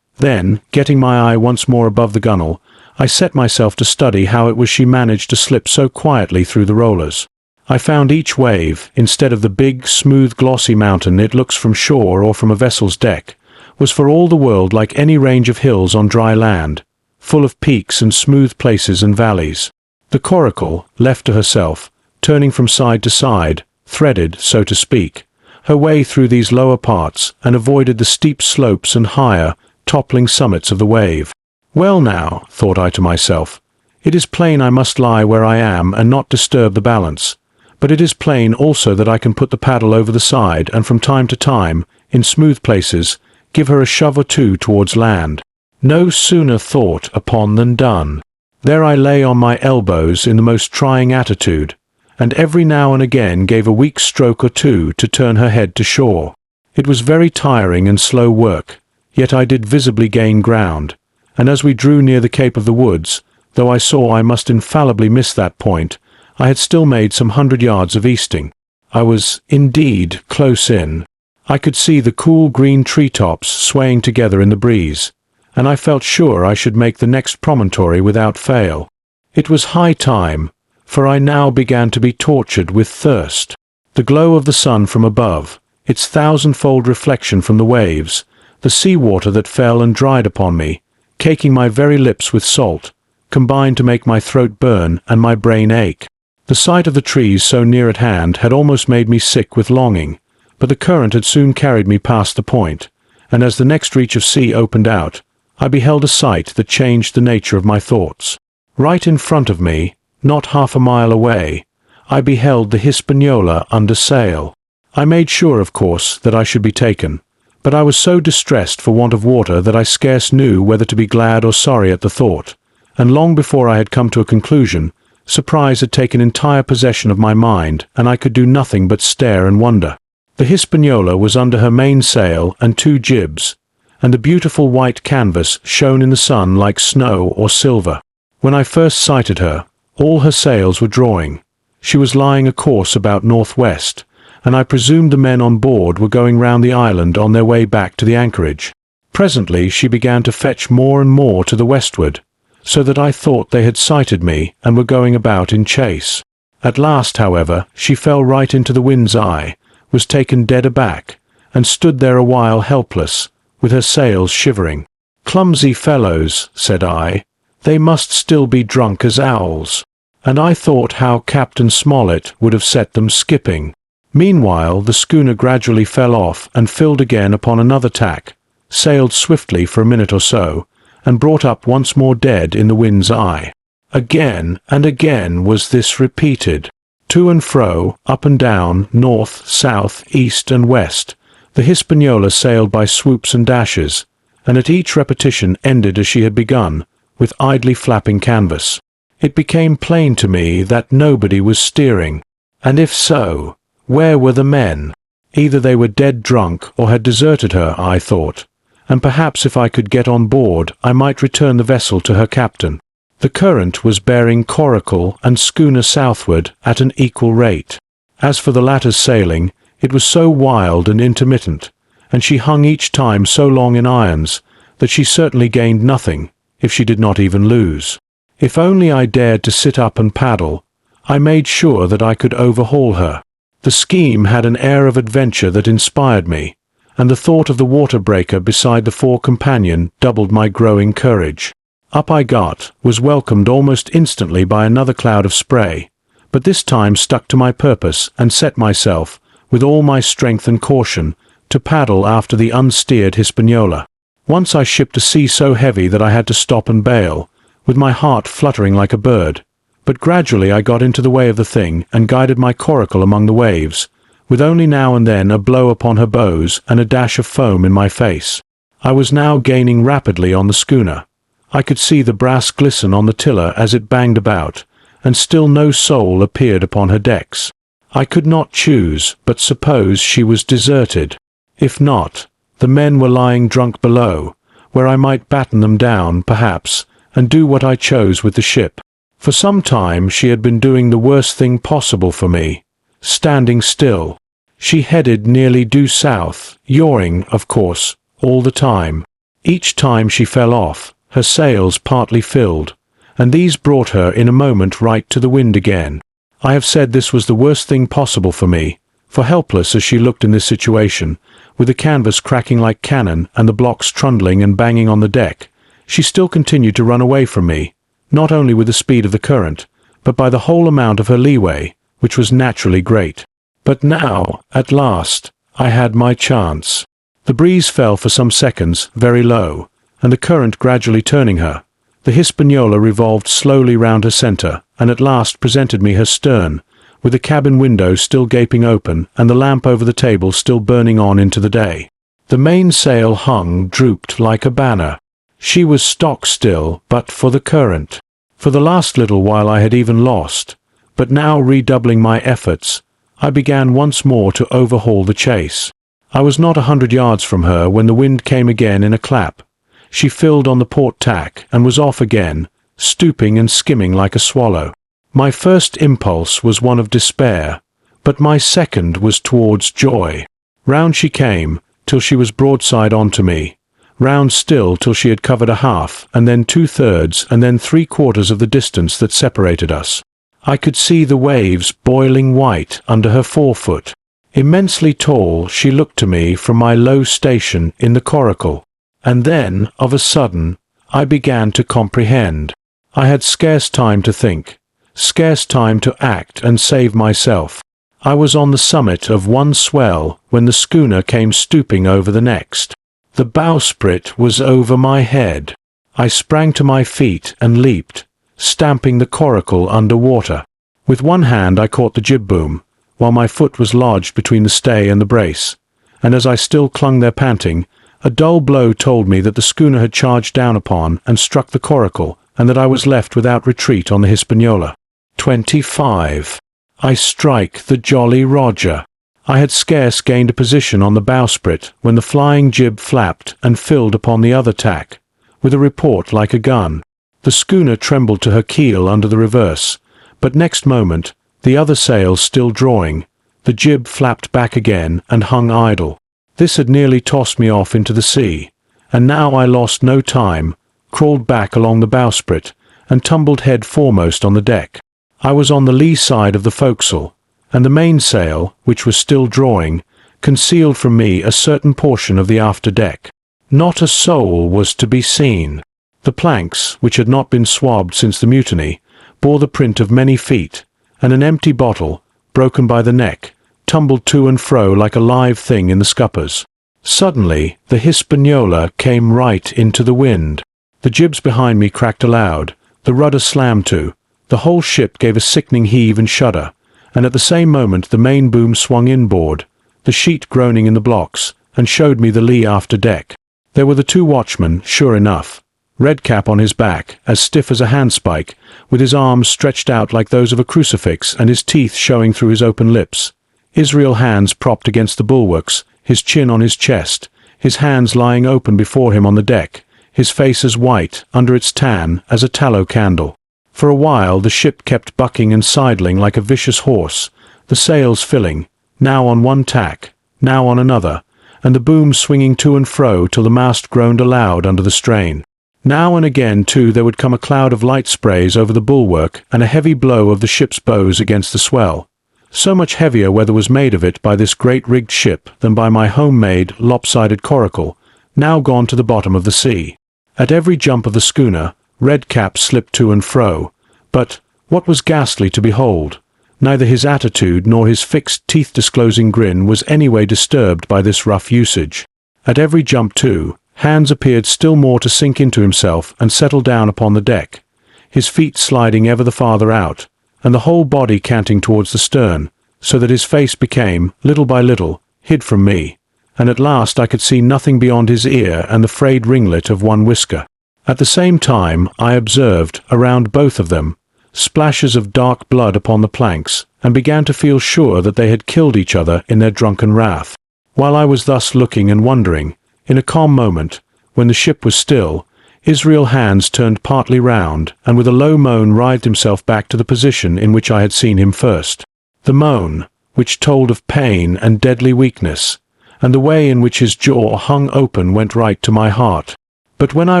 Then, getting my eye once more above the gunwale, I set myself to study how it was she managed to slip so quietly through the rollers. I found each wave, instead of the big, smooth, glossy mountain it looks from shore or from a vessel's deck, was for all the world like any range of hills on dry land, full of peaks and smooth places and valleys. The coracle, left to herself, turning from side to side, threaded, so to speak, her way through these lower parts, and avoided the steep slopes and higher, toppling summits of the wave. Well now, thought I to myself, it is plain I must lie where I am and not disturb the balance, but it is plain also that I can put the paddle over the side and from time to time, in smooth places, give her a shove or two towards land. No sooner thought upon than done. There I lay on my elbows in the most trying attitude, and every now and again gave a weak stroke or two to turn her head to shore. It was very tiring and slow work, yet I did visibly gain ground, and as we drew near the Cape of the Woods, though I saw I must infallibly miss that point, I had still made some 100 yards of easting. I was, indeed, close in. I could see the cool green tree-tops swaying together in the breeze, and I felt sure I should make the next promontory without fail. It was high time, for I now began to be tortured with thirst. The glow of the sun from above, its thousand-fold reflection from the waves, the sea-water that fell and dried upon me, caking my very lips with salt, combined to make my throat burn and my brain ache. The sight of the trees so near at hand had almost made me sick with longing, but the current had soon carried me past the point, and as the next reach of sea opened out, I beheld a sight that changed the nature of my thoughts. Right in front of me, not half a mile away, I beheld the Hispaniola under sail. I made sure, of course, that I should be taken, but I was so distressed for want of water that I scarce knew whether to be glad or sorry at the thought, and long before I had come to a conclusion, surprise had taken entire possession of my mind, and I could do nothing but stare and wonder. The Hispaniola was under her mainsail and 2 jibs, and the beautiful white canvas shone in the sun like snow or silver. When I first sighted her, all her sails were drawing. She was lying a course about northwest, and I presumed the men on board were going round the island on their way back to the anchorage. Presently she began to fetch more and more to the westward, so that I thought they had sighted me and were going about in chase. At last, however, she fell right into the wind's eye, was taken dead aback, and stood there a while helpless, with her sails shivering. "Clumsy fellows," said I, "they must still be drunk as owls." And I thought how Captain Smollett would have set them skipping. Meanwhile the schooner gradually fell off and filled again upon another tack, sailed swiftly for a minute or so, and brought up once more dead in the wind's eye. Again and again was this repeated. To and fro, up and down, north, south, east, and west, the Hispaniola sailed by swoops and dashes, and at each repetition ended as she had begun, with idly flapping canvas. It became plain to me that nobody was steering, and if so, where were the men? Either they were dead drunk or had deserted her, I thought, and perhaps if I could get on board I might return the vessel to her captain. The current was bearing Coracle and schooner southward at an equal rate. As for the latter's sailing, it was so wild and intermittent, and she hung each time so long in irons, that she certainly gained nothing, if she did not even lose. If only I dared to sit up and paddle, I made sure that I could overhaul her. The scheme had an air of adventure that inspired me, and the thought of the water breaker beside the fore companion doubled my growing courage. Up I got, was welcomed almost instantly by another cloud of spray, but this time stuck to my purpose and set myself, with all my strength and caution, to paddle after the unsteered Hispaniola. Once I shipped a sea so heavy that I had to stop and bail, with my heart fluttering like a bird, but gradually I got into the way of the thing and guided my coracle among the waves, with only now and then a blow upon her bows and a dash of foam in my face. I was now gaining rapidly on the schooner. I could see the brass glisten on the tiller as it banged about, and still no soul appeared upon her decks. I could not choose but suppose she was deserted. If not, the men were lying drunk below, where I might batten them down, perhaps, and do what I chose with the ship. For some time she had been doing the worst thing possible for me, standing still. She headed nearly due south, yawing, of course, all the time. Each time she fell off, her sails partly filled, and these brought her in a moment right to the wind again. I have said this was the worst thing possible for me, for helpless as she looked in this situation, with the canvas cracking like cannon and the blocks trundling and banging on the deck, she still continued to run away from me, not only with the speed of the current, but by the whole amount of her leeway, which was naturally great. But now, at last, I had my chance. The breeze fell for some seconds, very low, and the current gradually turning her, the Hispaniola revolved slowly round her centre, and at last presented me her stern, with the cabin window still gaping open and the lamp over the table still burning on into the day. The mainsail hung drooped like a banner. She was stock still but for the current. For the last little while I had even lost, but now redoubling my efforts, I began once more to overhaul the chase. I was not 100 yards from her when the wind came again in a clap. She filled on the port tack and was off again, stooping and skimming like a swallow. My first impulse was one of despair, but my second was towards joy. Round she came, till she was broadside on to me, round still till she had covered a half, and then 2/3, and then 3/4 of the distance that separated us. I could see the waves boiling white under her forefoot. Immensely tall, she looked to me from my low station in the coracle, and then, of a sudden, I began to comprehend. I had scarce time to think, scarce time to act and save myself. I was on the summit of one swell when the schooner came stooping over the next. The bowsprit was over my head. I sprang to my feet and leaped, stamping the coracle under water. With one hand I caught the jib boom, while my foot was lodged between the stay and the brace, and as I still clung there panting, a dull blow told me that the schooner had charged down upon and struck the coracle, and that I was left without retreat on the Hispaniola. 25. I strike the Jolly Roger. I had scarce gained a position on the bowsprit when the flying jib flapped and filled upon the other tack, with a report like a gun. The schooner trembled to her keel under the reverse, but next moment, the other sails still drawing, the jib flapped back again and hung idle. This had nearly tossed me off into the sea, and now I lost no time, crawled back along the bowsprit, and tumbled head foremost on the deck. I was on the lee side of the forecastle, and the mainsail, which was still drawing, concealed from me a certain portion of the after deck. Not a soul was to be seen. The planks, which had not been swabbed since the mutiny, bore the print of many feet, and an empty bottle, broken by the neck, tumbled to and fro like a live thing in the scuppers. Suddenly the Hispaniola came right into the wind. The jibs behind me cracked aloud, the rudder slammed to, the whole ship gave a sickening heave and shudder, and at the same moment the main boom swung inboard, the sheet groaning in the blocks, and showed me the lee after deck. There were the two watchmen, sure enough, Redcap on his back, as stiff as a handspike, with his arms stretched out like those of a crucifix and his teeth showing through his open lips. Israel hands propped against the bulwarks, his chin on his chest, his hands lying open before him on the deck, his face as white, under its tan, as a tallow candle. For a while the ship kept bucking and sidling like a vicious horse, the sails filling, now on one tack, now on another, and the boom swinging to and fro till the mast groaned aloud under the strain. Now and again, too, there would come a cloud of light sprays over the bulwark and a heavy blow of the ship's bows against the swell. So much heavier weather was made of it by this great rigged ship than by my homemade, lopsided coracle, now gone to the bottom of the sea. At every jump of the schooner, red caps slipped to and fro, but, what was ghastly to behold, neither his attitude nor his fixed teeth-disclosing grin was any way disturbed by this rough usage. At every jump, too, Hans appeared still more to sink into himself and settle down upon the deck, his feet sliding ever the farther out, and the whole body canting towards the stern, so that his face became, little by little, hid from me, and at last I could see nothing beyond his ear and the frayed ringlet of one whisker. At the same time I observed, around both of them, splashes of dark blood upon the planks, and began to feel sure that they had killed each other in their drunken wrath. While I was thus looking and wondering, in a calm moment, when the ship was still, Israel Hands turned partly round, and with a low moan writhed himself back to the position in which I had seen him first. The moan, which told of pain and deadly weakness, and the way in which his jaw hung open went right to my heart. But when I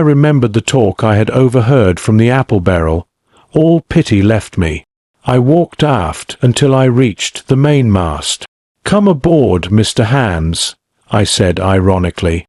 remembered the talk I had overheard from the apple barrel, all pity left me. I walked aft until I reached the mainmast. "Come aboard, Mr. Hands," I said ironically.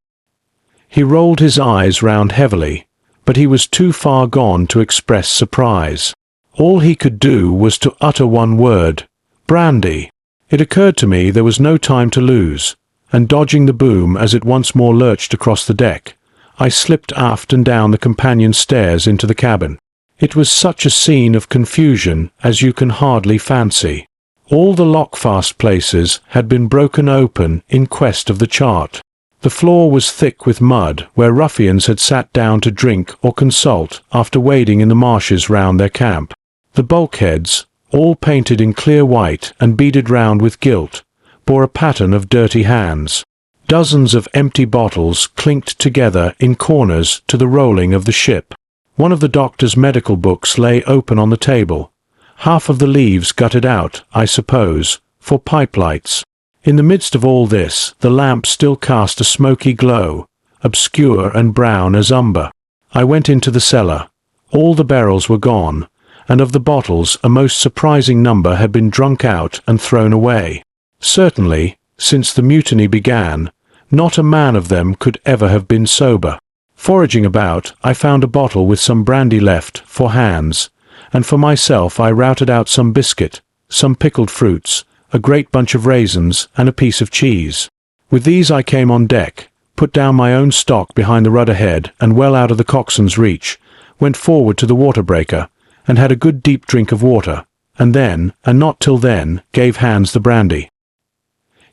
He rolled his eyes round heavily, but he was too far gone to express surprise. All he could do was to utter one word, "Brandy." It occurred to me there was no time to lose, and dodging the boom as it once more lurched across the deck, I slipped aft and down the companion stairs into the cabin. It was such a scene of confusion as you can hardly fancy. All the lockfast places had been broken open in quest of the chart. The floor was thick with mud where ruffians had sat down to drink or consult after wading in the marshes round their camp. The bulkheads, all painted in clear white and beaded round with gilt, bore a pattern of dirty hands. Dozens of empty bottles clinked together in corners to the rolling of the ship. One of the doctor's medical books lay open on the table, half of the leaves gutted out, I suppose, for pipe lights. In the midst of all this, the lamp still cast a smoky glow, obscure and brown as umber. I went into the cellar. All the barrels were gone, and of the bottles a most surprising number had been drunk out and thrown away. Certainly, since the mutiny began, not a man of them could ever have been sober. Foraging about, I found a bottle with some brandy left, for Hans, and for myself I routed out some biscuit, some pickled fruits, a great bunch of raisins, and a piece of cheese. With these I came on deck, put down my own stock behind the rudder head and well out of the coxswain's reach, went forward to the water breaker, and had a good deep drink of water, and then, and not till then, gave Hans the brandy.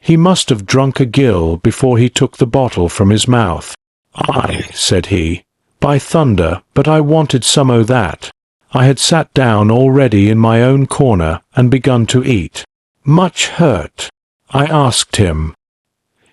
He must have drunk a gill before he took the bottle from his mouth. "Aye," said he, "by thunder, but I wanted some o' that." I had sat down already in my own corner and begun to eat. "Much hurt?" I asked him.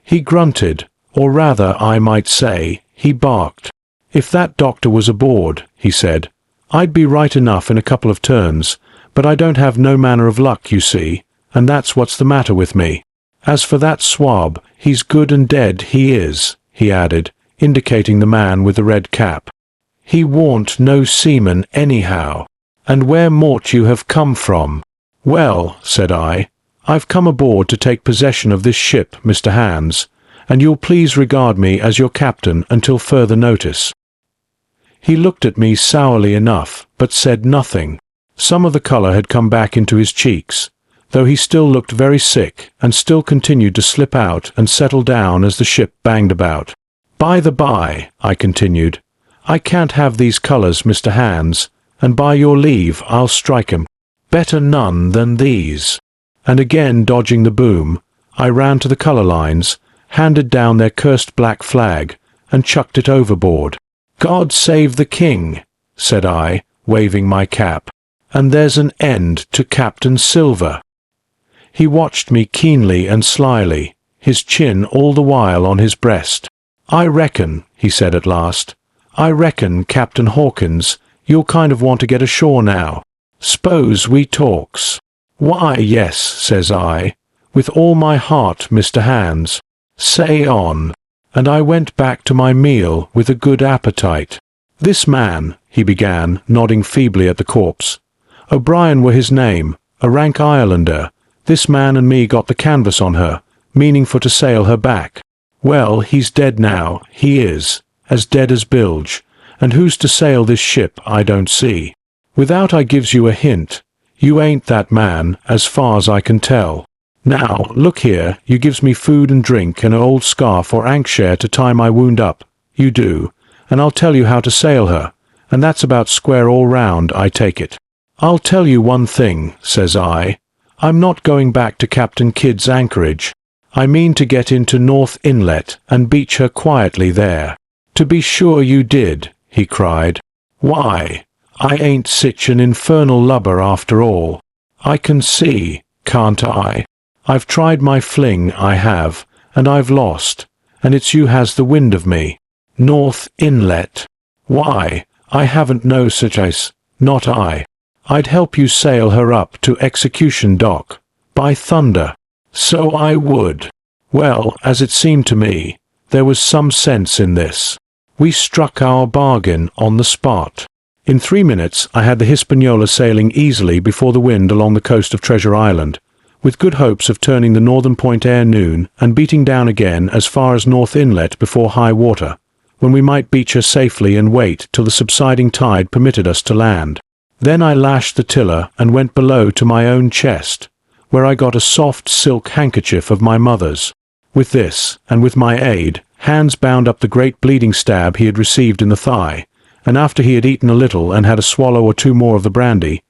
He grunted, or rather I might say, he barked. "If that doctor was aboard," he said, "I'd be right enough in a couple of turns, but I don't have no manner of luck, you see, and that's what's the matter with me. As for that swab, he's good and dead, he is," he added, indicating the man with the red cap. "He warn't no seaman anyhow. And where mought you have come from?" "Well," said I, "I've come aboard to take possession of this ship, Mr. Hands, and you'll please regard me as your captain until further notice." He looked at me sourly enough, but said nothing. Some of the colour had come back into his cheeks, though he still looked very sick, and still continued to slip out and settle down as the ship banged about. "By the by," I continued, "I can't have these colours, Mr. Hands, and by your leave I'll strike 'em. Better none than these." And again dodging the boom, I ran to the colour lines, handed down their cursed black flag, and chucked it overboard. "God save the King," said I, waving my cap, "and there's an end to Captain Silver." He watched me keenly and slyly, his chin all the while on his breast. "I reckon," he said at last, "I reckon, Captain Hawkins, you'll kind of want to get ashore now. S'pose we talks." "Why, yes," says I, "with all my heart, Mr. Hands. Say on." And I went back to my meal with a good appetite. "This man," he began, nodding feebly at the corpse, "O'Brien were his name, a rank Irelander. This man and me got the canvas on her, meaning for to sail her back. Well, he's dead now, he is, as dead as bilge, and who's to sail this ship I don't see. Without I gives you a hint, you ain't that man, as far as I can tell. Now, look here, you gives me food and drink and an old scarf or ankshare to tie my wound up, you do, and I'll tell you how to sail her, and that's about square all round, I take it. I'll tell you one thing, says I, I'm not going back to Captain Kidd's anchorage. I mean to get into North Inlet and beach her quietly there. To be sure you did, he cried. Why, I ain't sich an infernal lubber after all. I can see, can't I? I've tried my fling, I have, and I've lost, and it's you has the wind of me. North Inlet. Why, I haven't no such ice, not I. I'd help you sail her up to Execution Dock. By thunder. So I would. Well, as it seemed to me, there was some sense in this. We struck our bargain on the spot. In 3 minutes I had the Hispaniola sailing easily before the wind along the coast of Treasure Island, with good hopes of turning the northern point ere noon and beating down again as far as North Inlet before high water, when we might beach her safely and wait till the subsiding tide permitted us to land. Then I lashed the tiller and went below to my own chest, where I got a soft silk handkerchief of my mother's. With this, and with my aid, Hans bound up the great bleeding stab he had received in the thigh, and after he had eaten a little and had a swallow or two more of the brandy,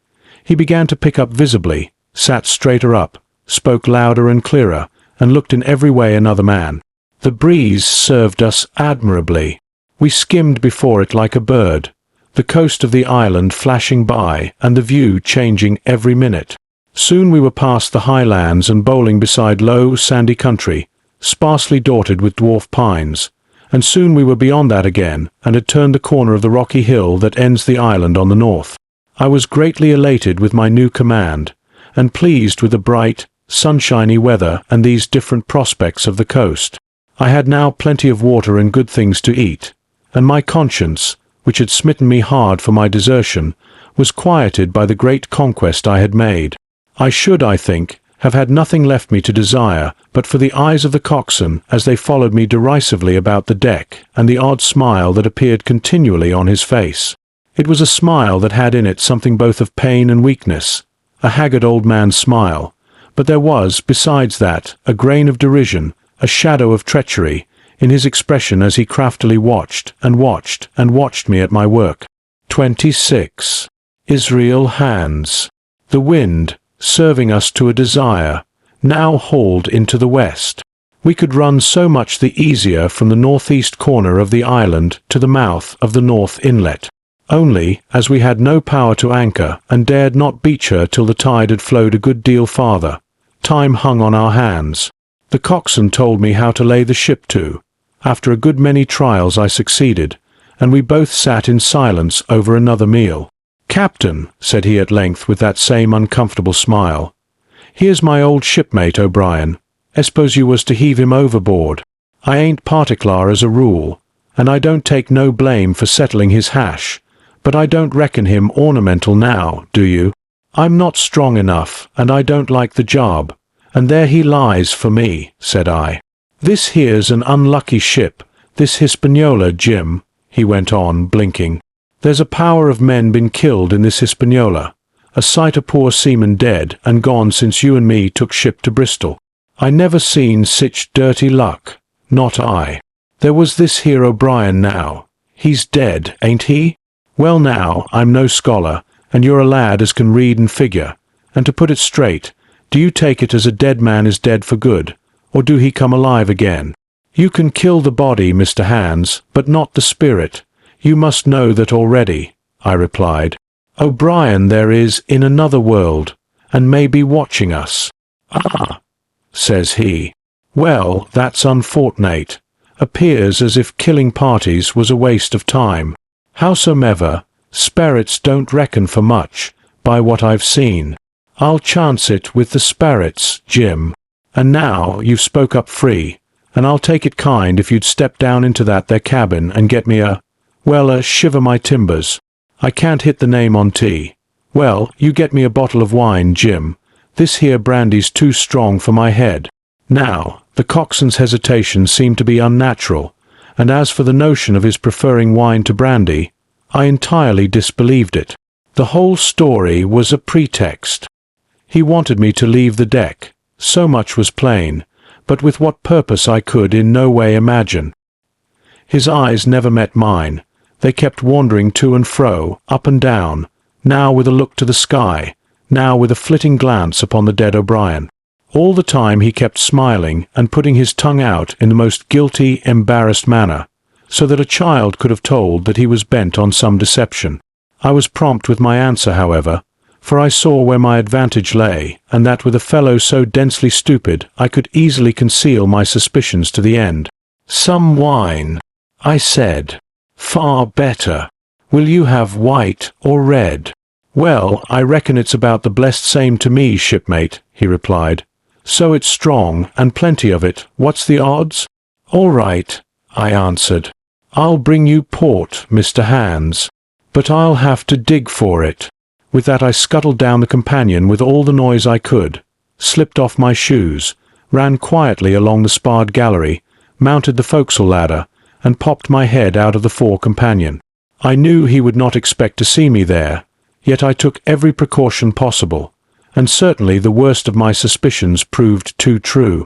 he began to pick up visibly, sat straighter up, spoke louder and clearer, and looked in every way another man. The breeze served us admirably. We skimmed before it like a bird, the coast of the island flashing by and the view changing every minute. Soon we were past the high lands and bowling beside low, sandy country, sparsely dotted with dwarf pines, and soon we were beyond that again and had turned the corner of the rocky hill that ends the island on the north. I was greatly elated with my new command, and pleased with the bright, sunshiny weather and these different prospects of the coast. I had now plenty of water and good things to eat, and my conscience, which had smitten me hard for my desertion, was quieted by the great conquest I had made. I should, I think, have had nothing left me to desire but for the eyes of the coxswain as they followed me derisively about the deck, and the odd smile that appeared continually on his face. It was a smile that had in it something both of pain and weakness, a haggard old man's smile, but there was, besides that, a grain of derision, a shadow of treachery, in his expression as he craftily watched and watched and watched me at my work. 26. Israel Hands. The wind, serving us to a desire, now hauled into the west. We could run so much the easier from the northeast corner of the island to the mouth of the North Inlet. Only, as we had no power to anchor and dared not beach her till the tide had flowed a good deal farther, time hung on our hands. The coxswain told me how to lay the ship to. After a good many trials I succeeded, and we both sat in silence over another meal. "Captain," said he at length with that same uncomfortable smile, "here's my old shipmate O'Brien. I suppose you was to heave him overboard. I ain't particular as a rule, and I don't take no blame for settling his hash, but I don't reckon him ornamental now, do you? I'm not strong enough, and I don't like the job, and there he lies for me," said I. "This here's an unlucky ship, this Hispaniola, Jim," he went on, blinking. "There's a power of men been killed in this Hispaniola, a sight of poor seamen dead and gone since you and me took ship to Bristol. I never seen sich dirty luck, not I. There was this here O'Brien now. He's dead, ain't he? Well now, I'm no scholar, and you're a lad as can read and figure, and to put it straight, do you take it as a dead man is dead for good, or do he come alive again? You can kill the body, Mr. Hands, but not the spirit. You must know that already," I replied. "O'Brien there is in another world, and may be watching us." "Ah," says he. "Well, that's unfortunate. Appears as if killing parties was a waste of time. Howsomever, sperrits don't reckon for much, by what I've seen. I'll chance it with the sperrits, Jim. And now you've spoke up free, and I'll take it kind if you'd step down into that there cabin and get me a shiver my timbers. I can't hit the name on tea. Well, you get me a bottle of wine, Jim, This here brandy's too strong for my head." Now, the coxswain's hesitation seemed to be unnatural, and as for the notion of his preferring wine to brandy, I entirely disbelieved it. The whole story was a pretext. He wanted me to leave the deck, so much was plain, but with what purpose I could in no way imagine. His eyes never met mine. They kept wandering to and fro, up and down, now with a look to the sky, now with a flitting glance upon the dead O'Brien. All the time he kept smiling and putting his tongue out in the most guilty, embarrassed manner, so that a child could have told that he was bent on some deception. I was prompt with my answer, however, for I saw where my advantage lay, and that with a fellow so densely stupid I could easily conceal my suspicions to the end. "Some wine," I said. "Far better. Will you have white or red?" "Well, I reckon it's about the blessed same to me, shipmate," he replied. "So it's strong, and plenty of it. What's the odds?" "All right," I answered. "I'll bring you port, Mr. Hands, but I'll have to dig for it." With that I scuttled down the companion with all the noise I could, slipped off my shoes, ran quietly along the sparred gallery, mounted the forecastle ladder, and popped my head out of the fore companion. I knew he would not expect to see me there, yet I took every precaution possible, and certainly the worst of my suspicions proved too true.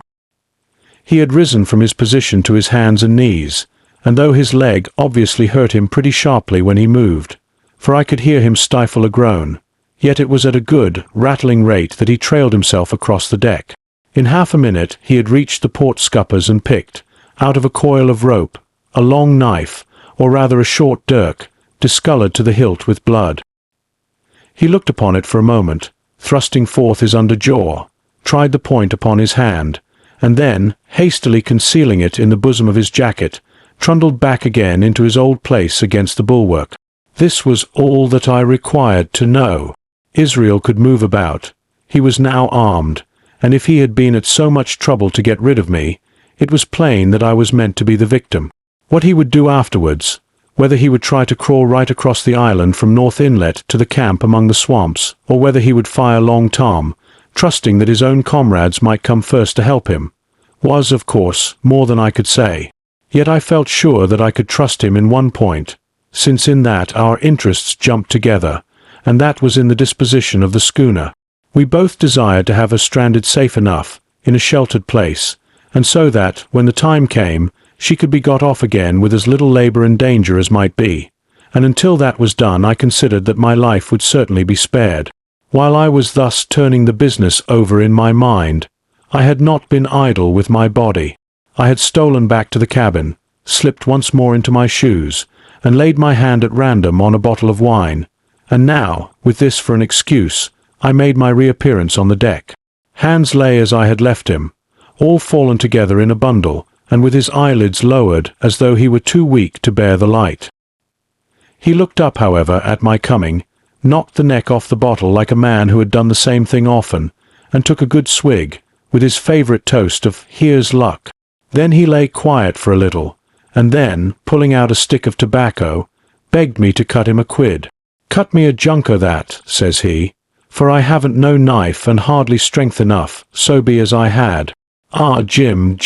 He had risen from his position to his hands and knees, and though his leg obviously hurt him pretty sharply when he moved, for I could hear him stifle a groan, yet it was at a good, rattling rate that he trailed himself across the deck. In half a minute he had reached the port scuppers and picked, out of a coil of rope, a long knife, or rather a short dirk, discoloured to the hilt with blood. He looked upon it for a moment, thrusting forth his under jaw, tried the point upon his hand, and then, hastily concealing it in the bosom of his jacket, trundled back again into his old place against the bulwark. This was all that I required to know. Israel could move about. He was now armed, and if he had been at so much trouble to get rid of me, it was plain that I was meant to be the victim. What he would do afterwards, whether he would try to crawl right across the island from North Inlet to the camp among the swamps, or whether he would fire Long Tom, trusting that his own comrades might come first to help him, was, of course, more than I could say. Yet I felt sure that I could trust him in one point, since in that our interests jumped together, and that was in the disposition of the schooner. We both desired to have her stranded safe enough, in a sheltered place, and so that, when the time came, she could be got off again with as little labour and danger as might be, and until that was done I considered that my life would certainly be spared. While I was thus turning the business over in my mind, I had not been idle with my body. I had stolen back to the cabin, slipped once more into my shoes, and laid my hand at random on a bottle of wine, and now, with this for an excuse, I made my reappearance on the deck. Hands lay as I had left him, all fallen together in a bundle, and with his eyelids lowered as though he were too weak to bear the light. He looked up, however, at my coming, knocked the neck off the bottle like a man who had done the same thing often, and took a good swig, with his favourite toast of "Here's luck." Then he lay quiet for a little, and then, pulling out a stick of tobacco, begged me to cut him a quid. "Cut me a junker that," says he, "for I haven't no knife and hardly strength enough, so be as I had. Ah, Jim,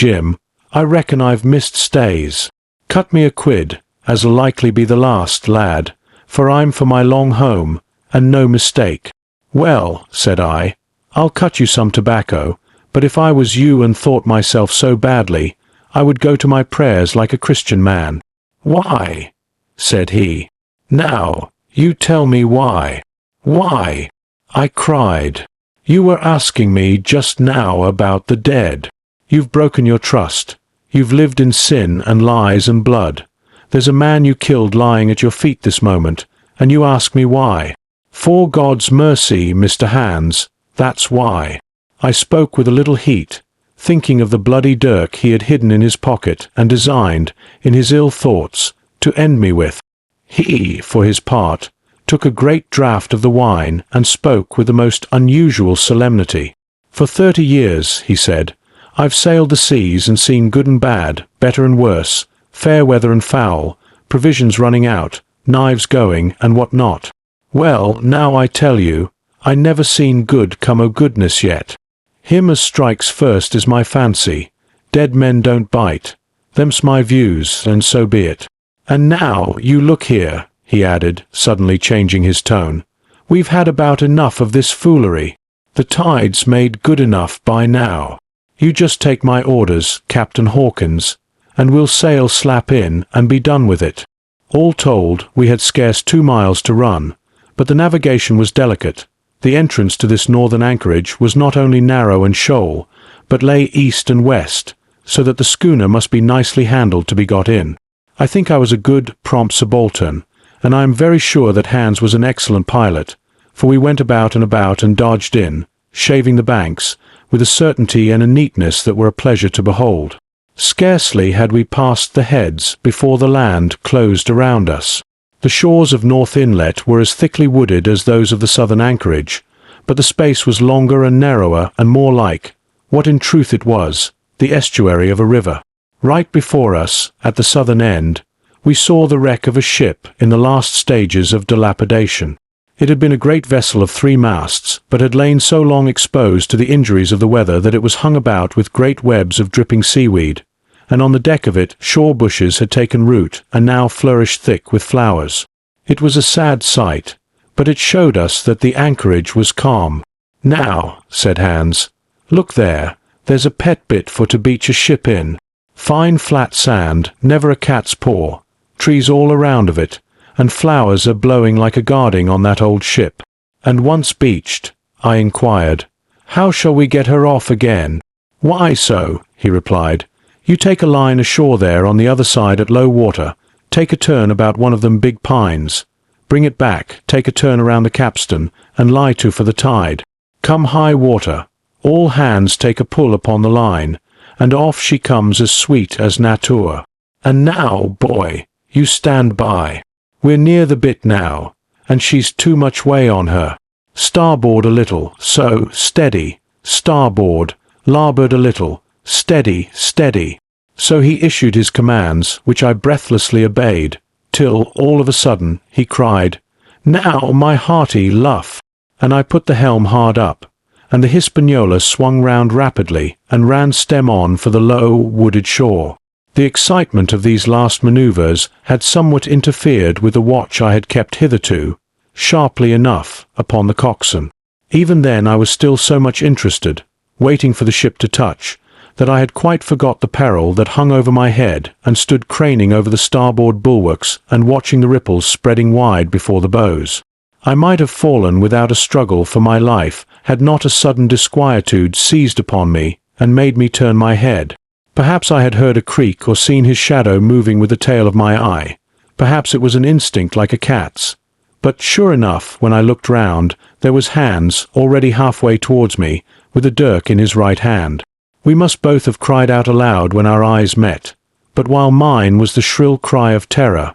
I reckon I've missed stays. Cut me a quid, as'll likely be the last, lad, for I'm for my long home, and no mistake." "Well," said I, "I'll cut you some tobacco, but if I was you and thought myself so badly, I would go to my prayers like a Christian man." "Why?" said he. "Now, you tell me why." "Why?" I cried. "You were asking me just now about the dead. You've broken your trust. You've lived in sin and lies and blood. There's a man you killed lying at your feet this moment, and you ask me why. For God's mercy, Mr. Hands, that's why." I spoke with a little heat, thinking of the bloody dirk he had hidden in his pocket and designed, in his ill thoughts, to end me with. He, for his part, took a great draught of the wine and spoke with the most unusual solemnity. "For 30 years, he said, "I've sailed the seas and seen good and bad, better and worse, fair weather and foul, provisions running out, knives going, and what not. Well, now I tell you, I never seen good come o' goodness yet. Him as strikes first is my fancy. Dead men don't bite. Them's my views, and so be it. And now, you look here," he added, suddenly changing his tone. "We've had about enough of this foolery. The tide's made good enough by now. You just take my orders, Captain Hawkins, and we'll sail slap in and be done with it." All told, we had scarce 2 miles to run, but the navigation was delicate. The entrance to this northern anchorage was not only narrow and shoal, but lay east and west, so that the schooner must be nicely handled to be got in. I think I was a good, prompt subaltern, and I am very sure that Hans was an excellent pilot, for we went about and dodged in, shaving the banks, with a certainty and a neatness that were a pleasure to behold. Scarcely had we passed the heads before the land closed around us. The shores of North Inlet were as thickly wooded as those of the southern anchorage, but the space was longer and narrower and more like, what in truth it was, the estuary of a river. Right before us, at the southern end, we saw the wreck of a ship in the last stages of dilapidation. It had been a great vessel of 3 masts, but had lain so long exposed to the injuries of the weather that it was hung about with great webs of dripping seaweed, and on the deck of it shore bushes had taken root and now flourished thick with flowers. It was a sad sight, but it showed us that the anchorage was calm. "Now," said Hans, "look there, there's a pet bit for to beach a ship in. Fine flat sand, never a cat's paw, trees all around of it, and flowers are blowing like a guarding on that old ship." "And once beached," I inquired, "how shall we get her off again?" "Why so," he replied. "You take a line ashore there on the other side at low water, take a turn about one of them big pines, bring it back, take a turn around the capstan, and lie to for the tide. Come high water, all hands take a pull upon the line, and off she comes as sweet as natur. And now, boy, you stand by. We're near the bit now, and she's too much way on her. Starboard a little, so, steady, starboard, larboard a little, steady, steady." So he issued his commands, which I breathlessly obeyed, till, all of a sudden, he cried, "Now, my hearty luff!" And I put the helm hard up, and the Hispaniola swung round rapidly and ran stem on for the low, wooded shore. The excitement of these last manoeuvres had somewhat interfered with the watch I had kept hitherto, sharply enough, upon the coxswain. Even then I was still so much interested, waiting for the ship to touch, that I had quite forgot the peril that hung over my head and stood craning over the starboard bulwarks and watching the ripples spreading wide before the bows. I might have fallen without a struggle for my life had not a sudden disquietude seized upon me and made me turn my head. Perhaps I had heard a creak or seen his shadow moving with the tail of my eye. Perhaps it was an instinct like a cat's. But sure enough, when I looked round, there was Hans already halfway towards me, with a dirk in his right hand. We must both have cried out aloud when our eyes met, but while mine was the shrill cry of terror,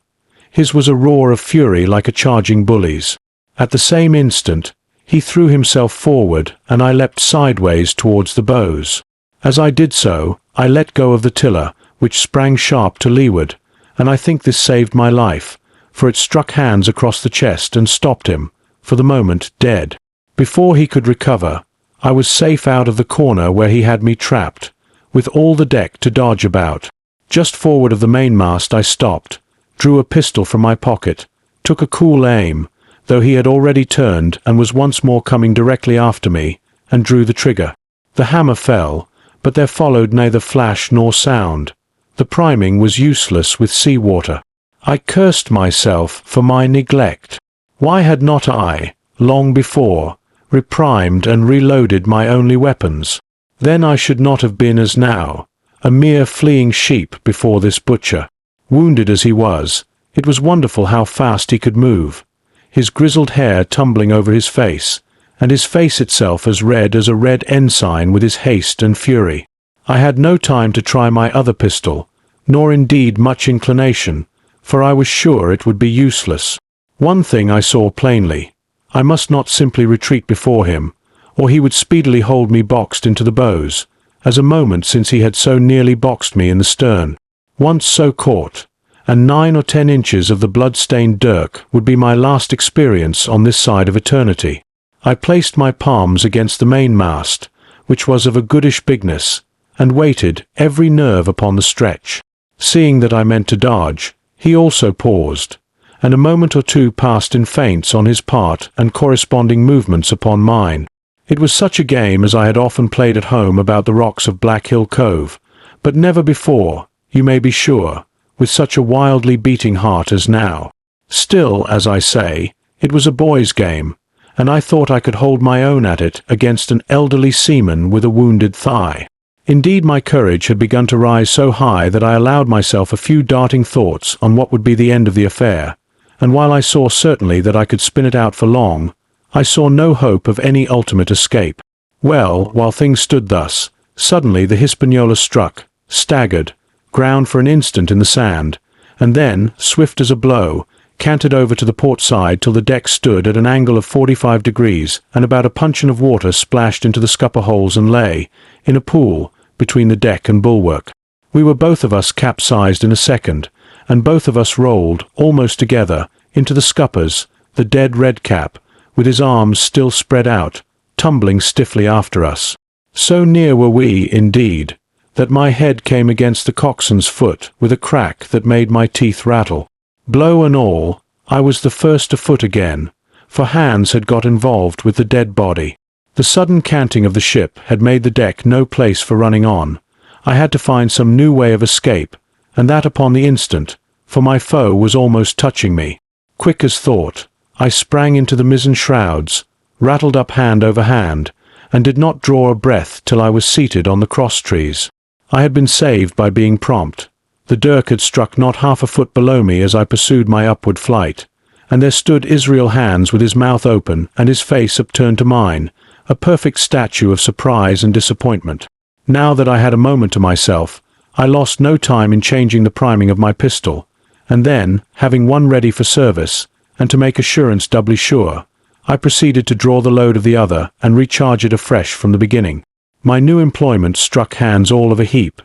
his was a roar of fury like a charging bully's. At the same instant, he threw himself forward, and I leapt sideways towards the bows. As I did so, I let go of the tiller, which sprang sharp to leeward, and I think this saved my life, for it struck Hans across the chest and stopped him, for the moment dead. Before he could recover, I was safe out of the corner where he had me trapped, with all the deck to dodge about. Just forward of the mainmast I stopped, drew a pistol from my pocket, took a cool aim, though he had already turned and was once more coming directly after me, and drew the trigger. The hammer fell, but there followed neither flash nor sound. The priming was useless with sea water. I cursed myself for my neglect. Why had not I, long before, reprimed and reloaded my only weapons? Then I should not have been as now, a mere fleeing sheep before this butcher. Wounded as he was, it was wonderful how fast he could move, his grizzled hair tumbling over his face, and his face itself as red as a red ensign with his haste and fury. I had no time to try my other pistol, nor indeed much inclination, for I was sure it would be useless. One thing I saw plainly: I must not simply retreat before him, or he would speedily hold me boxed into the bows, as a moment since he had so nearly boxed me in the stern. Once so caught, and 9 or 10 inches of the blood-stained dirk would be my last experience on this side of eternity. I placed my palms against the mainmast, which was of a goodish bigness, and waited, every nerve upon the stretch. Seeing that I meant to dodge, he also paused, and a moment or two passed in feints on his part and corresponding movements upon mine. It was such a game as I had often played at home about the rocks of Black Hill Cove, but never before, you may be sure, with such a wildly beating heart as now. Still, as I say, it was a boy's game, and I thought I could hold my own at it against an elderly seaman with a wounded thigh. Indeed, my courage had begun to rise so high that I allowed myself a few darting thoughts on what would be the end of the affair, and while I saw certainly that I could spin it out for long, I saw no hope of any ultimate escape. Well, while things stood thus, suddenly the Hispaniola struck, staggered, ground for an instant in the sand, and then, swift as a blow, canted over to the port side till the deck stood at an angle of 45 degrees, and about a puncheon of water splashed into the scupper holes and lay, in a pool, between the deck and bulwark. We were both of us capsized in a second, and both of us rolled, almost together, into the scuppers, the dead Redcap, with his arms still spread out, tumbling stiffly after us. So near were we, indeed, that my head came against the coxswain's foot with a crack that made my teeth rattle. Blow and all, I was the first afoot again, for hands had got involved with the dead body. The sudden canting of the ship had made the deck no place for running on. I had to find some new way of escape, and that upon the instant, for my foe was almost touching me. Quick as thought, I sprang into the mizzen shrouds, rattled up hand over hand, and did not draw a breath till I was seated on the cross-trees. I had been saved by being prompt. The dirk had struck not half a foot below me as I pursued my upward flight, and there stood Israel Hands with his mouth open and his face upturned to mine, a perfect statue of surprise and disappointment. Now that I had a moment to myself, I lost no time in changing the priming of my pistol, and then, having one ready for service, and to make assurance doubly sure, I proceeded to draw the load of the other and recharge it afresh from the beginning. My new employment struck Hands all of a heap.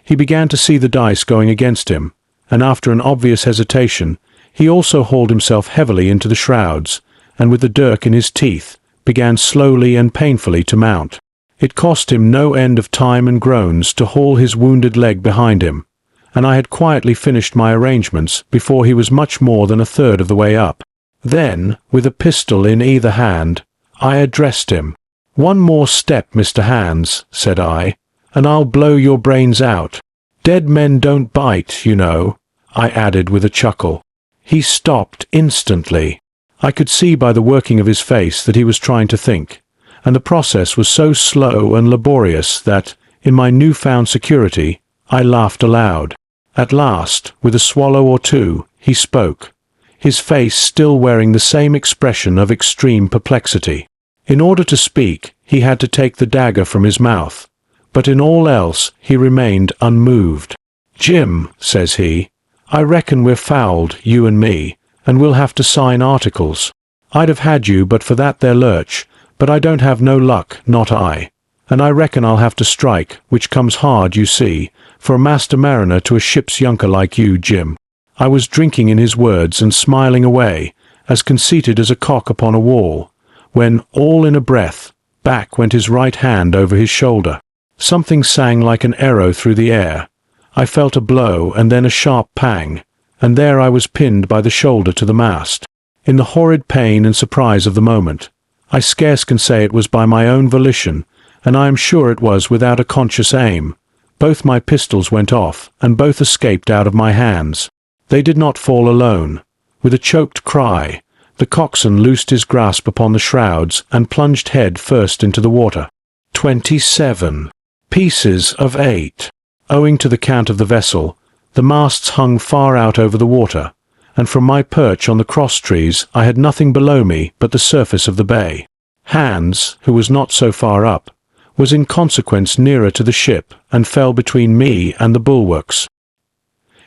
He began to see the dice going against him, and after an obvious hesitation, he also hauled himself heavily into the shrouds, and with the dirk in his teeth, began slowly and painfully to mount. It cost him no end of time and groans to haul his wounded leg behind him, and I had quietly finished my arrangements before he was much more than a third of the way up. Then, with a pistol in either hand, I addressed him. "One more step, Mr. Hands," said I, "and I'll blow your brains out. Dead men don't bite, you know," I added with a chuckle. He stopped instantly. I could see by the working of his face that he was trying to think, and the process was so slow and laborious that, in my new-found security, I laughed aloud. At last, with a swallow or two, he spoke, his face still wearing the same expression of extreme perplexity. In order to speak, he had to take the dagger from his mouth, but in all else he remained unmoved. "Jim," says he, "I reckon we're fouled, you and me, and we'll have to sign articles. I'd have had you but for that there lurch, but I don't have no luck, not I. And I reckon I'll have to strike, which comes hard, you see, for a master mariner to a ship's yunker like you, Jim." I was drinking in his words and smiling away, as conceited as a cock upon a wall, when, all in a breath, back went his right hand over his shoulder. Something sang like an arrow through the air. I felt a blow and then a sharp pang, and there I was pinned by the shoulder to the mast. In the horrid pain and surprise of the moment, I scarce can say it was by my own volition, and I am sure it was without a conscious aim. Both my pistols went off, and both escaped out of my hands. They did not fall alone. With a choked cry, the coxswain loosed his grasp upon the shrouds and plunged head first into the water. 27 pieces of 8. Owing to the cant of the vessel, the masts hung far out over the water, and from my perch on the cross-trees I had nothing below me but the surface of the bay. Hands, who was not so far up, was in consequence nearer to the ship, and fell between me and the bulwarks.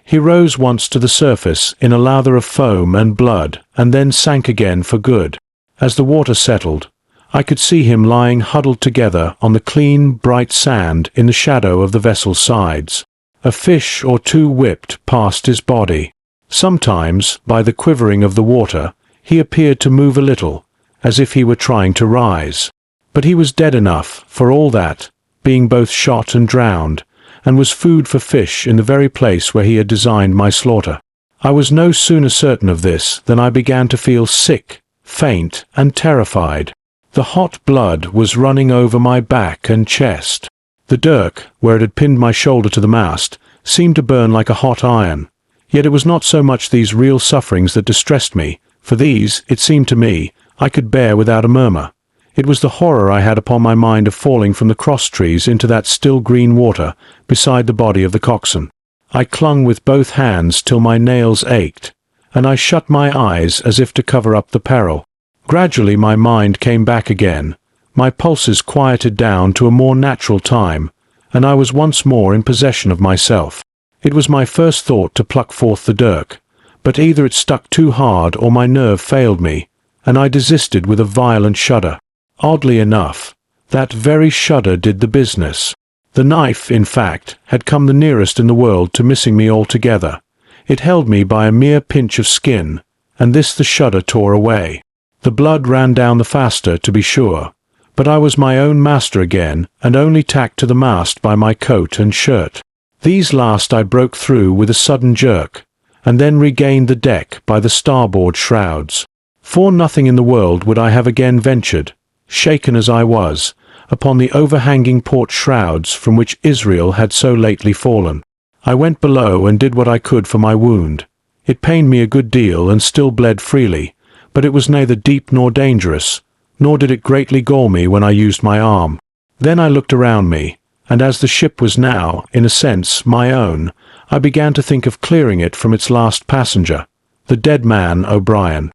He rose once to the surface in a lather of foam and blood, and then sank again for good. As the water settled, I could see him lying huddled together on the clean, bright sand in the shadow of the vessel's sides. A fish or two whipped past his body. Sometimes, by the quivering of the water, he appeared to move a little, as if he were trying to rise. But he was dead enough, for all that, being both shot and drowned, and was food for fish in the very place where he had designed my slaughter. I was no sooner certain of this than I began to feel sick, faint, and terrified. The hot blood was running over my back and chest. The dirk, where it had pinned my shoulder to the mast, seemed to burn like a hot iron. Yet it was not so much these real sufferings that distressed me, for these, it seemed to me, I could bear without a murmur. It was the horror I had upon my mind of falling from the cross-trees into that still green water beside the body of the coxswain. I clung with both hands till my nails ached, and I shut my eyes as if to cover up the peril. Gradually my mind came back again, my pulses quieted down to a more natural time, and I was once more in possession of myself. It was my first thought to pluck forth the dirk, but either it stuck too hard or my nerve failed me, and I desisted with a violent shudder. Oddly enough, that very shudder did the business. The knife, in fact, had come the nearest in the world to missing me altogether. It held me by a mere pinch of skin, and this the shudder tore away. The blood ran down the faster, to be sure, but I was my own master again, and only tacked to the mast by my coat and shirt. These last I broke through with a sudden jerk, and then regained the deck by the starboard shrouds. For nothing in the world would I have again ventured, shaken as I was, upon the overhanging port shrouds from which Israel had so lately fallen. I went below and did what I could for my wound. It pained me a good deal and still bled freely, but it was neither deep nor dangerous, nor did it greatly gall me when I used my arm. Then I looked around me, and as the ship was now, in a sense, my own, I began to think of clearing it from its last passenger, the dead man O'Brien.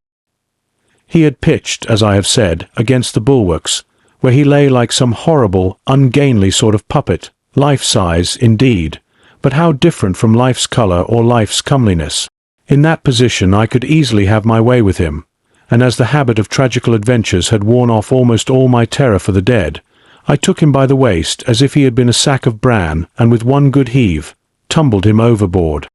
He had pitched, as I have said, against the bulwarks, where he lay like some horrible, ungainly sort of puppet, life-size, indeed, but how different from life's colour or life's comeliness. In that position I could easily have my way with him, and as the habit of tragical adventures had worn off almost all my terror for the dead, I took him by the waist as if he had been a sack of bran, and with one good heave, tumbled him overboard.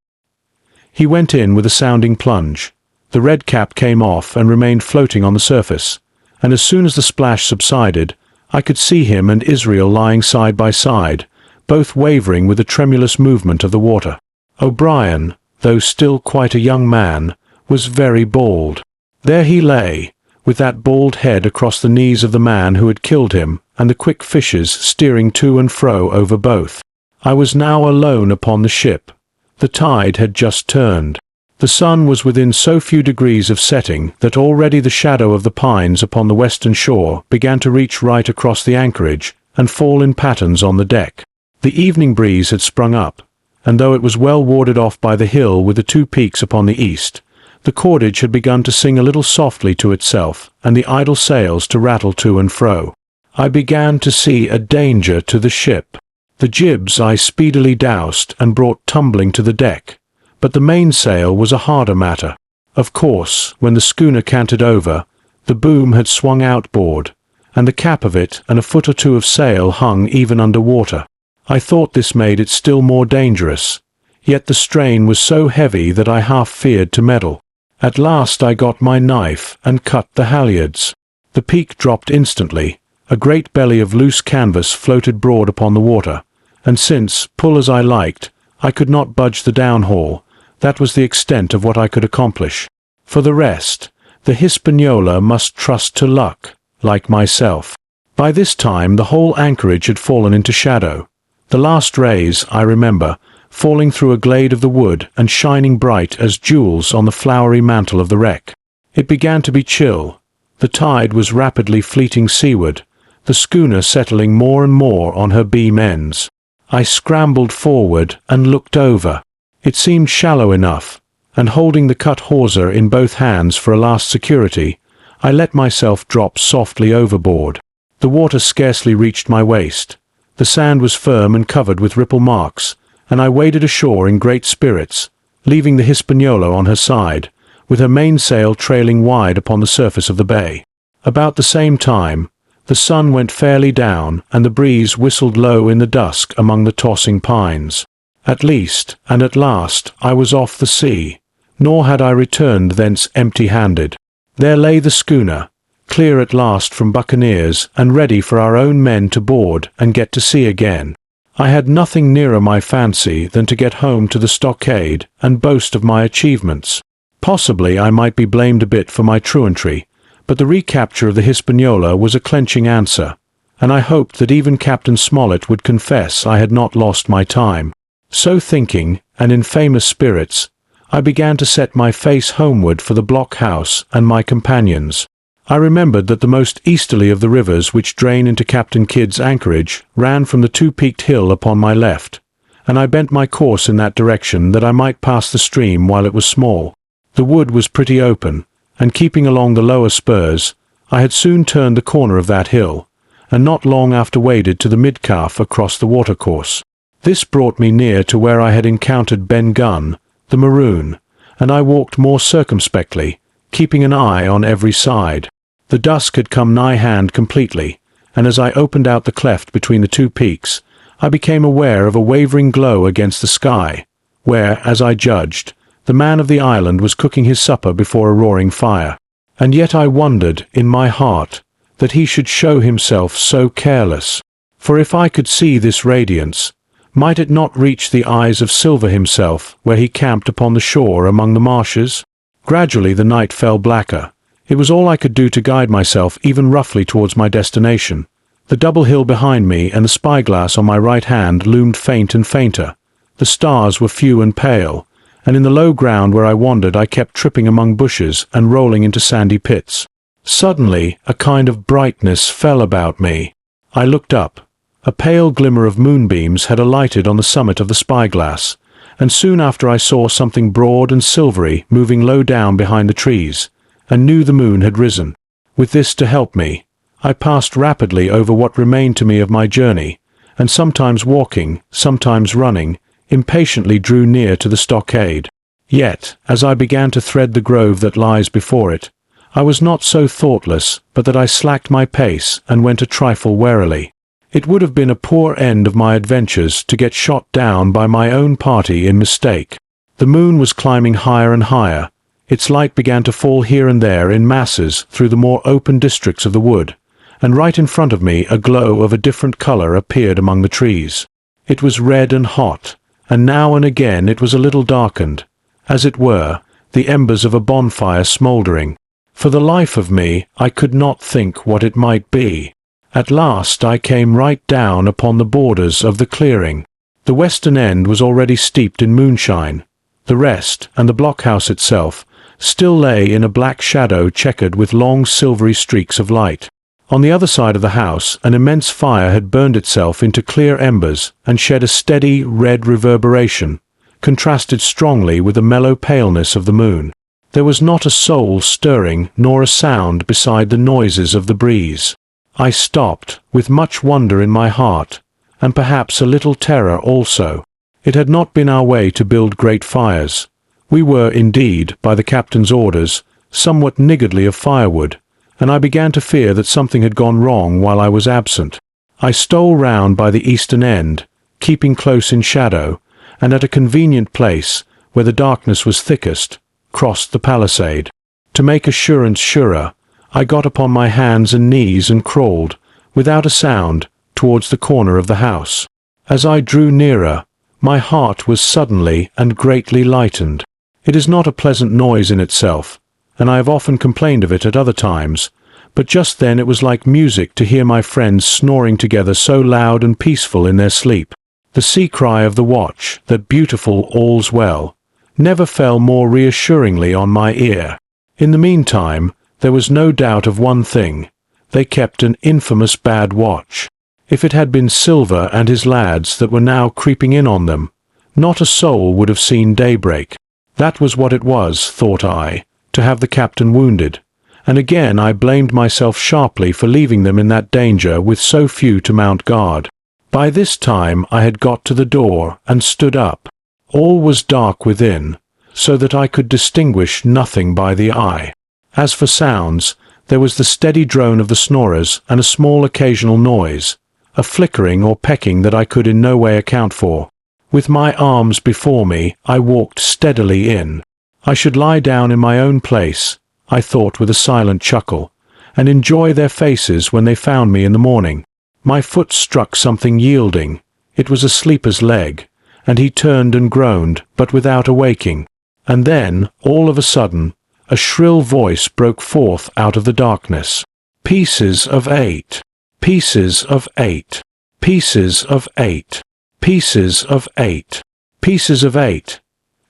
He went in with a sounding plunge. The red cap came off and remained floating on the surface, and as soon as the splash subsided, I could see him and Israel lying side by side, both wavering with the tremulous movement of the water. O'Brien, though still quite a young man, was very bald. There he lay, with that bald head across the knees of the man who had killed him, and the quick fishes steering to and fro over both. I was now alone upon the ship. The tide had just turned. The sun was within so few degrees of setting that already the shadow of the pines upon the western shore began to reach right across the anchorage and fall in patterns on the deck. The evening breeze had sprung up, and though it was well warded off by the hill with the two peaks upon the east, the cordage had begun to sing a little softly to itself, and the idle sails to rattle to and fro. I began to see a danger to the ship. The jibs I speedily doused and brought tumbling to the deck, but the mainsail was a harder matter. Of course, when the schooner canted over, the boom had swung outboard, and the cap of it and a foot or two of sail hung even under water. I thought this made it still more dangerous, yet the strain was so heavy that I half feared to meddle. At last I got my knife and cut the halyards. The peak dropped instantly, a great belly of loose canvas floated broad upon the water, and since, pull as I liked, I could not budge the downhaul, that was the extent of what I could accomplish. For the rest, the Hispaniola must trust to luck, like myself. By this time the whole anchorage had fallen into shadow, the last rays, I remember, falling through a glade of the wood and shining bright as jewels on the flowery mantle of the wreck. It began to be chill. The tide was rapidly fleeting seaward, the schooner settling more and more on her beam ends. I scrambled forward and looked over. It seemed shallow enough, and holding the cut hawser in both hands for a last security, I let myself drop softly overboard. The water scarcely reached my waist. The sand was firm and covered with ripple marks, and I waded ashore in great spirits, leaving the Hispaniola on her side, with her mainsail trailing wide upon the surface of the bay. About the same time, the sun went fairly down, and the breeze whistled low in the dusk among the tossing pines. At least, and at last, I was off the sea, nor had I returned thence empty-handed. There lay the schooner, clear at last from buccaneers and ready for our own men to board and get to sea again. I had nothing nearer my fancy than to get home to the Stockade and boast of my achievements. Possibly I might be blamed a bit for my truantry, but the recapture of the Hispaniola was a clenching answer, and I hoped that even Captain Smollett would confess I had not lost my time. So thinking, and in famous spirits, I began to set my face homeward for the blockhouse and my companions. I remembered that the most easterly of the rivers which drain into Captain Kidd's anchorage ran from the two-peaked hill upon my left, and I bent my course in that direction that I might pass the stream while it was small. The wood was pretty open, and keeping along the lower spurs, I had soon turned the corner of that hill, and not long after waded to the midcalf across the watercourse. This brought me near to where I had encountered Ben Gunn, the maroon, and I walked more circumspectly, keeping an eye on every side. The dusk had come nigh hand completely, and as I opened out the cleft between the two peaks, I became aware of a wavering glow against the sky, where, as I judged, the man of the island was cooking his supper before a roaring fire. And yet I wondered, in my heart, that he should show himself so careless. For if I could see this radiance, might it not reach the eyes of Silver himself, where he camped upon the shore among the marshes? Gradually the night fell blacker. It was all I could do to guide myself even roughly towards my destination. The double hill behind me and the spyglass on my right hand loomed faint and fainter. The stars were few and pale, and in the low ground where I wandered I kept tripping among bushes and rolling into sandy pits. Suddenly a kind of brightness fell about me. I looked up. A pale glimmer of moonbeams had alighted on the summit of the spyglass, and soon after I saw something broad and silvery moving low down behind the trees, and knew the moon had risen. With this to help me, I passed rapidly over what remained to me of my journey, and sometimes walking, sometimes running, impatiently drew near to the stockade. Yet, as I began to thread the grove that lies before it, I was not so thoughtless but that I slacked my pace and went a trifle warily. It would have been a poor end of my adventures to get shot down by my own party in mistake. The moon was climbing higher and higher. Its light began to fall here and there in masses through the more open districts of the wood, and right in front of me a glow of a different color appeared among the trees. It was red and hot, and now and again it was a little darkened, as it were, the embers of a bonfire smouldering. For the life of me I could not think what it might be. At last I came right down upon the borders of the clearing. The western end was already steeped in moonshine. The rest, and the blockhouse itself, still lay in a black shadow checkered with long silvery streaks of light. On the other side of the house an immense fire had burned itself into clear embers and shed a steady red reverberation, contrasted strongly with the mellow paleness of the moon. There was not a soul stirring nor a sound beside the noises of the breeze. I stopped, with much wonder in my heart, and perhaps a little terror also. It had not been our way to build great fires. We were, indeed, by the captain's orders, somewhat niggardly of firewood, and I began to fear that something had gone wrong while I was absent. I stole round by the eastern end, keeping close in shadow, and at a convenient place, where the darkness was thickest, crossed the palisade. To make assurance surer, I got upon my hands and knees and crawled, without a sound, towards the corner of the house. As I drew nearer, my heart was suddenly and greatly lightened. It is not a pleasant noise in itself, and I have often complained of it at other times, but just then it was like music to hear my friends snoring together so loud and peaceful in their sleep. The sea-cry of the watch, that beautiful all's well, never fell more reassuringly on my ear. In the meantime, there was no doubt of one thing: they kept an infamous bad watch. If it had been Silver and his lads that were now creeping in on them, not a soul would have seen daybreak. That was what it was, thought I, to have the captain wounded, and again I blamed myself sharply for leaving them in that danger with so few to mount guard. By this time I had got to the door and stood up. All was dark within, so that I could distinguish nothing by the eye. As for sounds, there was the steady drone of the snorers and a small occasional noise, a flickering or pecking that I could in no way account for. With my arms before me, I walked steadily in. I should lie down in my own place, I thought with a silent chuckle, and enjoy their faces when they found me in the morning. My foot struck something yielding. It was a sleeper's leg, and he turned and groaned, but without awaking. And then, all of a sudden, a shrill voice broke forth out of the darkness. Pieces of 8. Pieces of 8. Pieces of 8. Pieces of 8. Pieces of 8.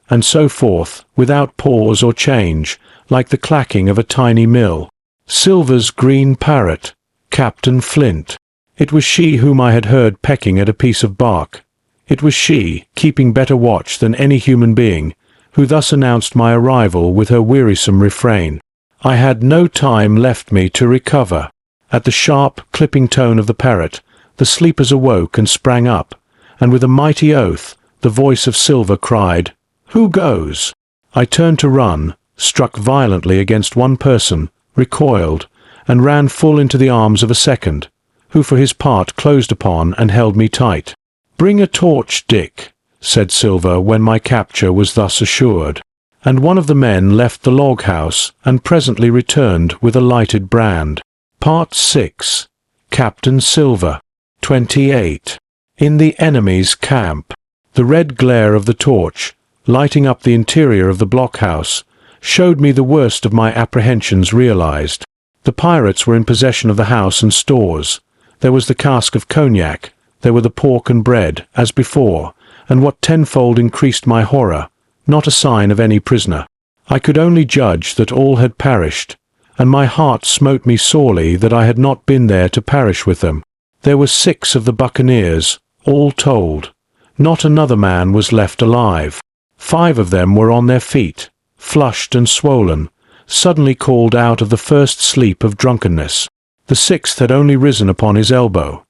And so forth, without pause or change, like the clacking of a tiny mill. Silver's green parrot, Captain Flint. It was she whom I had heard pecking at a piece of bark. It was she, keeping better watch than any human being, who thus announced my arrival with her wearisome refrain. I had no time left me to recover. At the sharp, clipping tone of the parrot, the sleepers awoke and sprang up, and with a mighty oath, the voice of Silver cried, "Who goes?" I turned to run, struck violently against one person, recoiled, and ran full into the arms of a second, who for his part closed upon and held me tight. "Bring a torch, Dick," said Silver when my capture was thus assured, and one of the men left the log house and presently returned with a lighted brand. Part 6. Captain Silver. 28. In the enemy's camp. The red glare of the torch, lighting up the interior of the blockhouse, showed me the worst of my apprehensions realized. The pirates were in possession of the house and stores. There was the cask of cognac, there were the pork and bread, as before, and what tenfold increased my horror, not a sign of any prisoner. I could only judge that all had perished, and my heart smote me sorely that I had not been there to perish with them. There were 6 of the buccaneers, all told. Not another man was left alive. 5 of them were on their feet, flushed and swollen, suddenly called out of the first sleep of drunkenness. The 6th had only risen upon his elbow.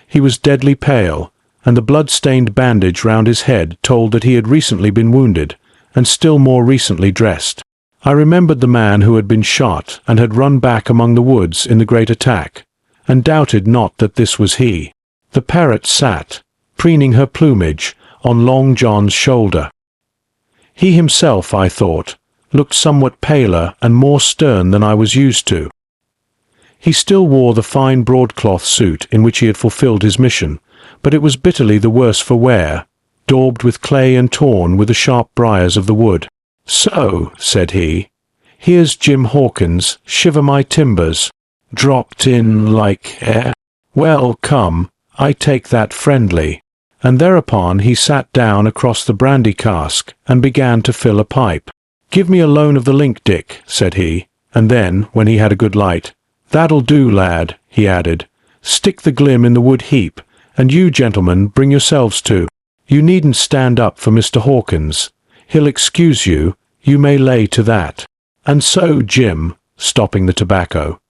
He was deadly pale, and the blood-stained bandage round his head told that he had recently been wounded, and still more recently dressed. I remembered the man who had been shot and had run back among the woods in the great attack, and doubted not that this was he. The parrot sat, preening her plumage, on Long John's shoulder. He himself, I thought, looked somewhat paler and more stern than I was used to. He still wore the fine broadcloth suit in which he had fulfilled his mission, but it was bitterly the worse for wear, daubed with clay and torn with the sharp briars of the wood. "So," said he, "here's Jim Hawkins, shiver my timbers. Dropped in like air. Well, come, I take that friendly." And thereupon he sat down across the brandy cask and began to fill a pipe. "Give me a loan of the link, Dick," said he, and then, when he had a good light, "That'll do, lad," he added. "Stick the glim in the wood heap, and you, gentlemen, bring yourselves to. You needn't stand up for Mr. Hawkins. He'll excuse you, you may lay to that. And so, Jim," stopping the tobacco,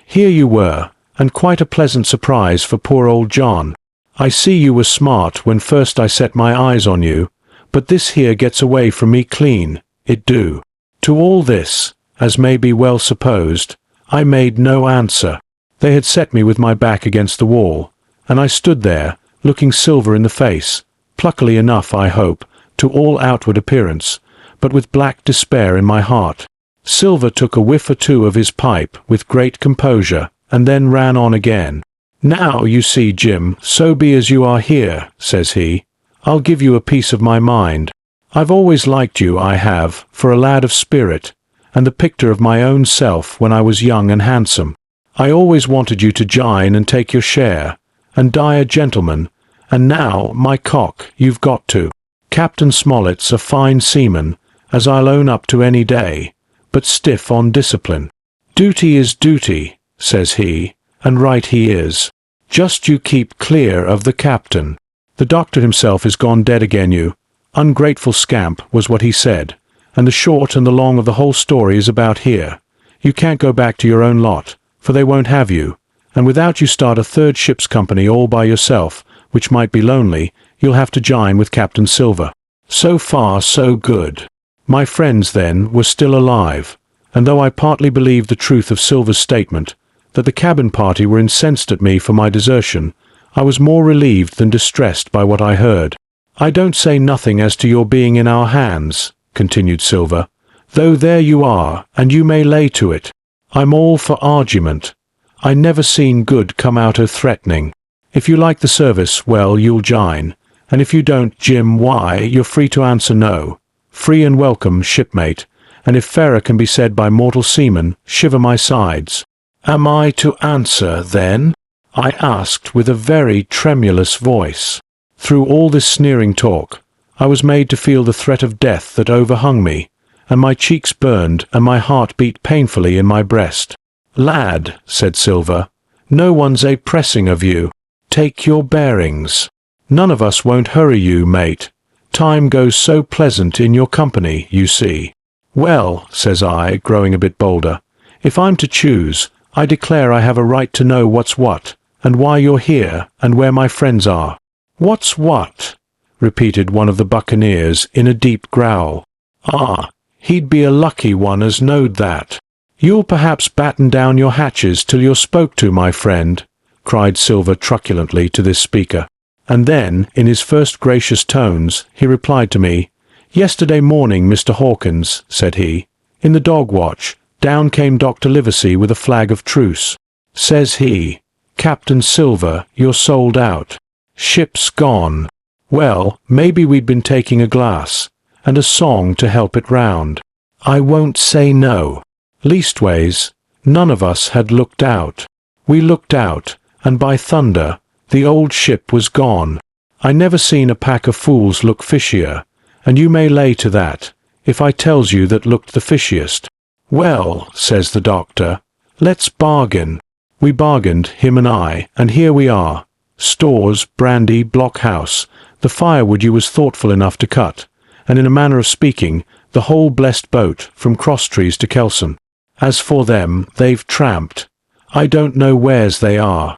"here you were, and quite a pleasant surprise for poor old John. I see you were smart when first I set my eyes on you, but this here gets away from me clean, it do." To all this, as may be well supposed, I made no answer. They had set me with my back against the wall, and I stood there, looking Silver in the face, pluckily enough, I hope, to all outward appearance, but with black despair in my heart. Silver took a whiff or two of his pipe with great composure, and then ran on again. "Now, you see, Jim, so be as you are here," says he. "I'll give you a piece of my mind. I've always liked you, I have, for a lad of spirit, and the picture of my own self when I was young and handsome. I always wanted you to jine and take your share, and die a gentleman, and now, my cock, you've got to. Captain Smollett's a fine seaman, as I'll own up to any day, but stiff on discipline. Duty is duty," says he, and right he is. "Just you keep clear of the captain. The doctor himself is gone dead again, you ungrateful scamp," was what he said, and the short and the long of the whole story is about here. You can't go back to your own lot, for they won't have you, and without you start a 3rd ship's company all by yourself, which might be lonely, you'll have to jine with Captain Silver. So far, so good. My friends, then, were still alive, and though I partly believed the truth of Silver's statement, that the cabin party were incensed at me for my desertion, I was more relieved than distressed by what I heard. "I don't say nothing as to your being in our hands," continued Silver, "though there you are, and you may lay to it. I'm all for argument. I never seen good come out o' threatening. If you like the service, well, you'll jine, and if you don't, Jim, why, you're free to answer no. Free and welcome, shipmate, and if fairer can be said by mortal seaman, shiver my sides. Am I to answer, then? I asked with a very tremulous voice. Through all this sneering talk, I was made to feel the threat of death that overhung me, and my cheeks burned and my heart beat painfully in my breast. Lad, said Silver, no one's a-pressing of you. Take your bearings. None of us won't hurry you, mate. Time goes so pleasant in your company, you see. Well, says I, growing a bit bolder, if I'm to choose, I declare I have a right to know what's what, and why you're here, and where my friends are. What's what? Repeated one of the buccaneers in a deep growl. Ah, he'd be a lucky one as knowed that. You'll perhaps batten down your hatches till you're spoke to, my friend, cried Silver truculently to this speaker. And then, in his first gracious tones, he replied to me, Yesterday morning, Mr. Hawkins, said he, in the dog watch, down came Dr. Livesey with a flag of truce. Says he, Captain Silver, you're sold out. Ship's gone. Well, maybe we'd been taking a glass, and a song to help it round. I won't say no. Leastways, none of us had looked out. We looked out, and by thunder, the old ship was gone. I never seen a pack of fools look fishier, and you may lay to that, if I tells you that looked the fishiest. Well, says the doctor, let's bargain. We bargained, him and I, and here we are. Stores, brandy, blockhouse, the firewood you was thoughtful enough to cut, and in a manner of speaking, the whole blessed boat, from Crosstrees to Kelson. As for them, they've tramped. I don't know wheres they are.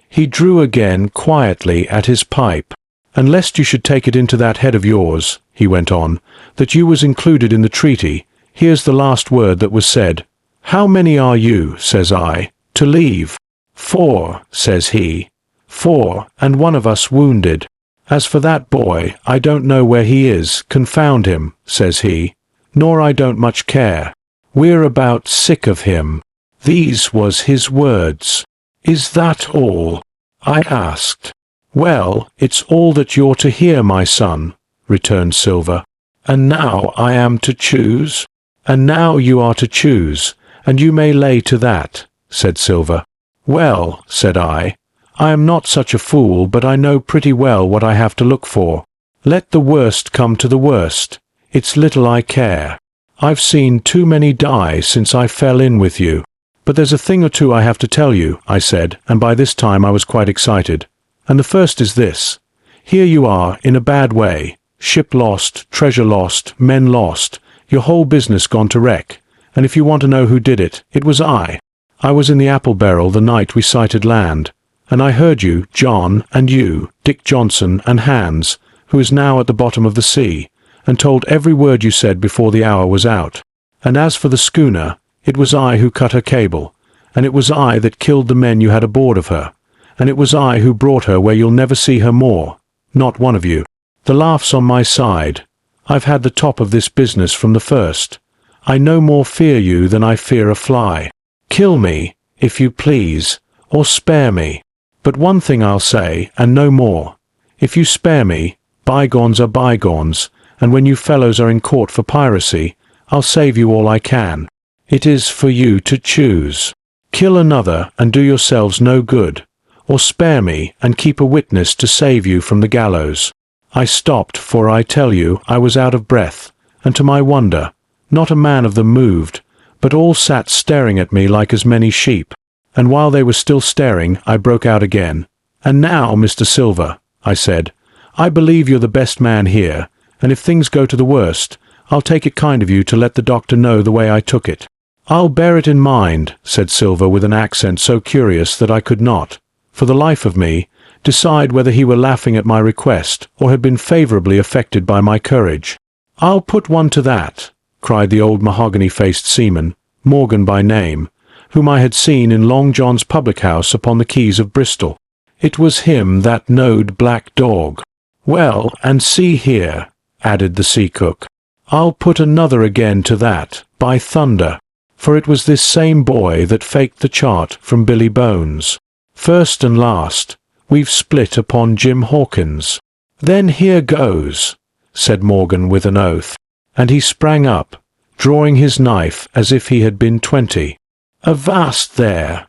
He drew again quietly at his pipe. And lest you should take it into that head of yours, he went on, that you was included in the treaty, here's the last word that was said. How many are you, says I, to leave? 4, says he. 4, and one of us wounded. As for that boy, I don't know where he is, confound him, says he, nor I don't much care. We're about sick of him. These was his words. Is that all? I asked. Well, it's all that you're to hear, my son, returned Silver. And now I am to choose? And now you are to choose, and you may lay to that, said Silver. Well, said I am not such a fool, but I know pretty well what I have to look for. Let the worst come to the worst. It's little I care. I've seen too many die since I fell in with you. But there's a thing or two I have to tell you, I said, and by this time I was quite excited. And the first is this. Here you are, in a bad way. Ship lost, treasure lost, men lost, your whole business gone to wreck. And if you want to know who did it, it was I. I was in the apple barrel the night we sighted land. And I heard you, John, and you, Dick Johnson, and Hans, who is now at the bottom of the sea, and told every word you said before the hour was out. And as for the schooner, it was I who cut her cable, and it was I that killed the men you had aboard of her, and it was I who brought her where you'll never see her more, not one of you. The laugh's on my side. I've had the top of this business from the first. I no more fear you than I fear a fly. Kill me, if you please, or spare me. But one thing I'll say, and no more. If you spare me, bygones are bygones, and when you fellows are in court for piracy, I'll save you all I can. It is for you to choose. Kill another and do yourselves no good, or spare me and keep a witness to save you from the gallows. I stopped, for I tell you I was out of breath, and to my wonder, not a man of them moved, but all sat staring at me like as many sheep. And while they were still staring, I broke out again. And now, Mr. Silver, I said, I believe you're the best man here, and if things go to the worst, I'll take it kind of you to let the doctor know the way I took it. I'll bear it in mind, said Silver with an accent so curious that I could not, for the life of me, decide whether he were laughing at my request or had been favourably affected by my courage. I'll put one to that, cried the old mahogany-faced seaman, Morgan by name, whom I had seen in Long John's public-house upon the quays of Bristol. It was him that knowed Black Dog. Well, and see here, added the sea-cook, I'll put another again to that, by thunder. for it was this same boy that faked the chart from Billy Bones. First and last, we've split upon Jim Hawkins. Then here goes, said Morgan with an oath, and he sprang up, drawing his knife as if he had been 20. "Avast there!"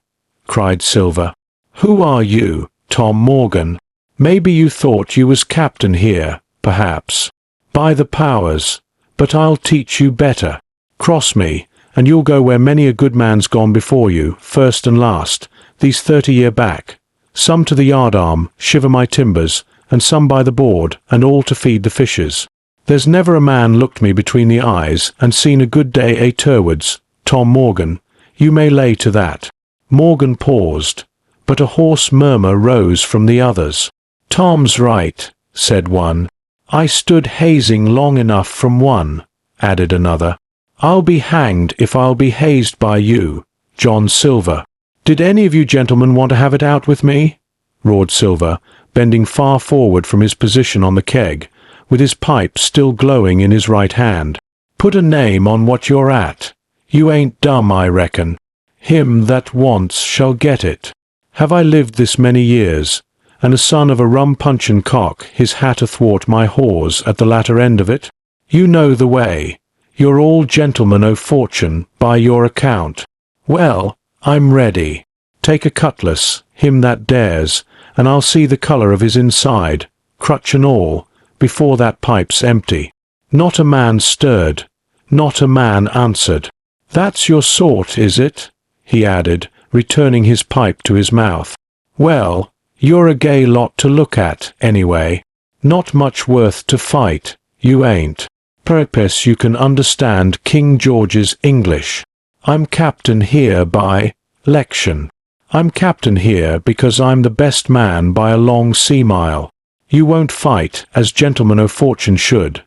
cried Silver. "Who are you, Tom Morgan? Maybe you thought you was captain here, perhaps. By the powers, but I'll teach you better. Cross me, and you'll go where many a good man's gone before you, first and last, these 30 year back. Some to the yardarm, shiver my timbers, and some by the board, and all to feed the fishes. There's never a man looked me between the eyes and seen a good day a-terwards, Tom Morgan, you may lay to that." Morgan paused, but a hoarse murmur rose from the others. "Tom's right," said one. "I stood hazing long enough from one," added another. "I'll be hanged if I'll be hazed by you, John Silver." "Did any of you gentlemen want to have it out with me?" roared Silver, bending far forward from his position on the keg, with his pipe still glowing in his right hand. "Put a name on what you're at. You ain't dumb, I reckon. Him that wants shall get it. Have I lived this many years, and a son of a rum-punchin' cock his hat athwart my hawse at the latter end of it? You know the way. You're all gentlemen o' fortune by your account. Well, I'm ready. Take a cutlass, him that dares, and I'll see the colour of his inside, crutch and all, before that pipe's empty." Not a man stirred. Not a man answered. "That's your sort, is it?" he added, returning his pipe to his mouth. "Well, you're a gay lot to look at, anyway. Not much worth to fight, you ain't. Purpose you can understand King George's English. I'm captain here by 'lection. I'm captain here because I'm the best man by a long sea mile. You won't fight as gentlemen o' fortune should.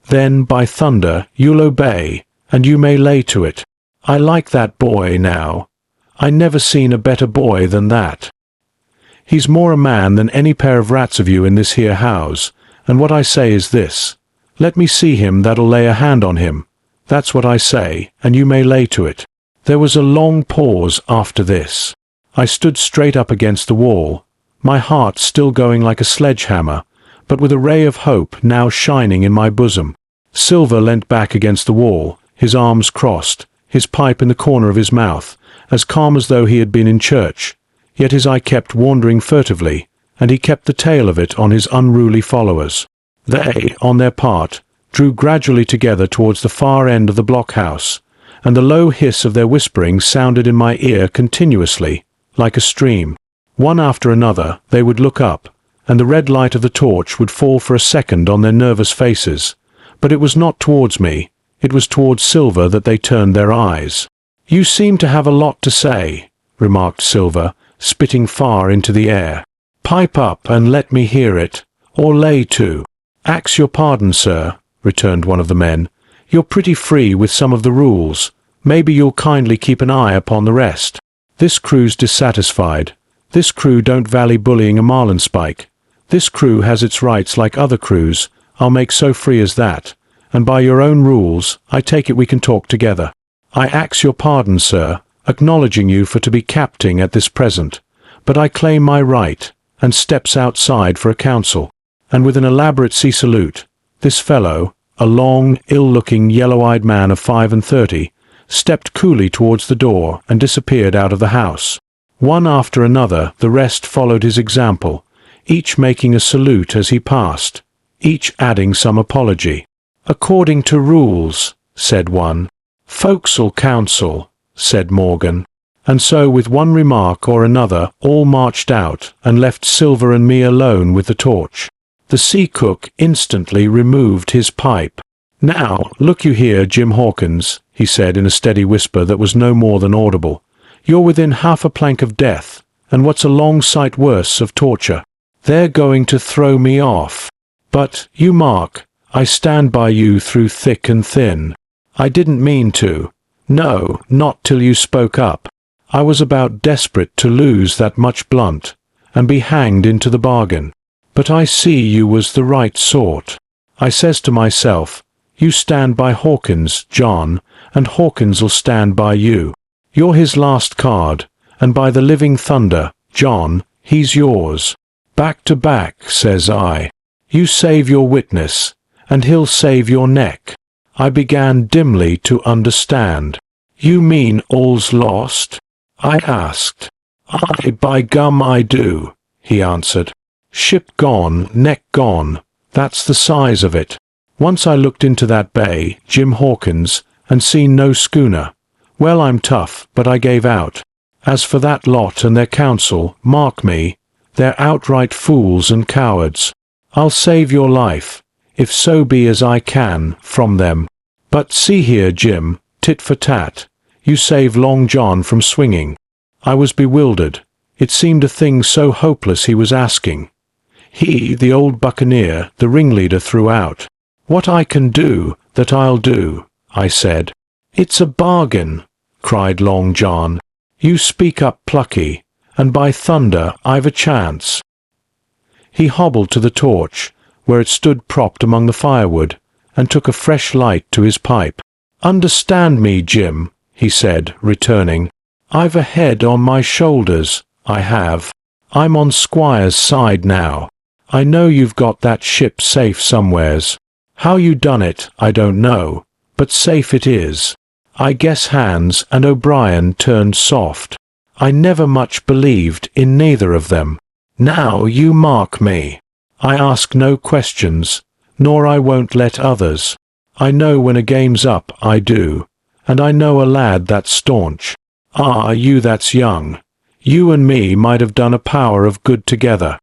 Then, by thunder, you'll obey, and you may lay to it. I like that boy now. I never seen a better boy than that. He's more a man than any pair of rats of you in this here house, and what I say is this. Let me see him that'll lay a hand on him. That's what I say, and you may lay to it." There was a long pause after this. I stood straight up against the wall, my heart still going like a sledgehammer, but with a ray of hope now shining in my bosom. Silver leant back against the wall, his arms crossed, his pipe in the corner of his mouth, as calm as though he had been in church, yet his eye kept wandering furtively, and he kept the tail of it on his unruly followers. They, on their part, drew gradually together towards the far end of the blockhouse, and the low hiss of their whispering sounded in my ear continuously, like a stream. One after another they would look up, and the red light of the torch would fall for a second on their nervous faces, but it was not towards me, it was towards Silver that they turned their eyes. "You seem to have a lot to say," remarked Silver, spitting far into the air. "Pipe up and let me hear it, or lay to." "Ax your pardon, sir," returned one of the men. "You're pretty free with some of the rules. Maybe you'll kindly keep an eye upon the rest. This crew's dissatisfied. This crew don't vally bullying a marlinspike. This crew has its rights like other crews. I'll make so free as that, and by your own rules, I take it we can talk together. I ax your pardon, sir, acknowledging you for to be capting at this present, but I claim my right, and steps outside for a council, and with an elaborate sea salute, this fellow, a long, ill-looking, yellow-eyed man of 35, stepped coolly towards the door and disappeared out of the house. One after another the rest followed his example, each making a salute as he passed, each adding some apology. "According to rules," said one. "Forecastle council," said Morgan. And so with one remark or another all marched out and left Silver and me alone with the torch. The sea cook instantly removed his pipe. "Now, look you here, Jim Hawkins," he said in a steady whisper that was no more than audible. "You're within half a plank of death, and what's a long sight worse of torture. They're going to throw me off. But, you mark, I stand by you through thick and thin. I didn't mean to. No, not till you spoke up. I was about desperate to lose that much blunt, and be hanged into the bargain. But I see you was the right sort. I says to myself, you stand by Hawkins, John, and Hawkins'll stand by you. You're his last card, and by the living thunder, John, he's yours. Back to back, says I. You save your witness, and he'll save your neck. I began dimly to understand. You mean all's lost? I asked. Aye, by gum I do, he answered. Ship gone, neck gone, that's the size of it. Once I looked into that bay, Jim Hawkins, and seen no schooner. Well, I'm tough, but I gave out. As for that lot and their counsel, mark me, they're outright fools and cowards. I'll save your life, if so be as I can, from them. But see here, Jim, tit for tat, you save Long John from swinging. I was bewildered. It seemed a thing so hopeless he was asking. He, the old buccaneer, the ringleader throughout. What I can do, that I'll do, I said. It's a bargain, cried Long John. You speak up plucky, and by thunder I've a chance. He hobbled to the torch, where it stood propped among the firewood, and took a fresh light to his pipe. Understand me, Jim, he said, returning. I've a head on my shoulders, I have. I'm on Squire's side now. I know you've got that ship safe somewheres. How you done it, I don't know, but safe it is. I guess Hans and O'Brien turned soft. I never much believed in neither of them. Now you mark me. I ask no questions, nor I won't let others. I know when a game's up, I do, and I know a lad that's staunch. Ah, you that's young. You and me might have done a power of good together.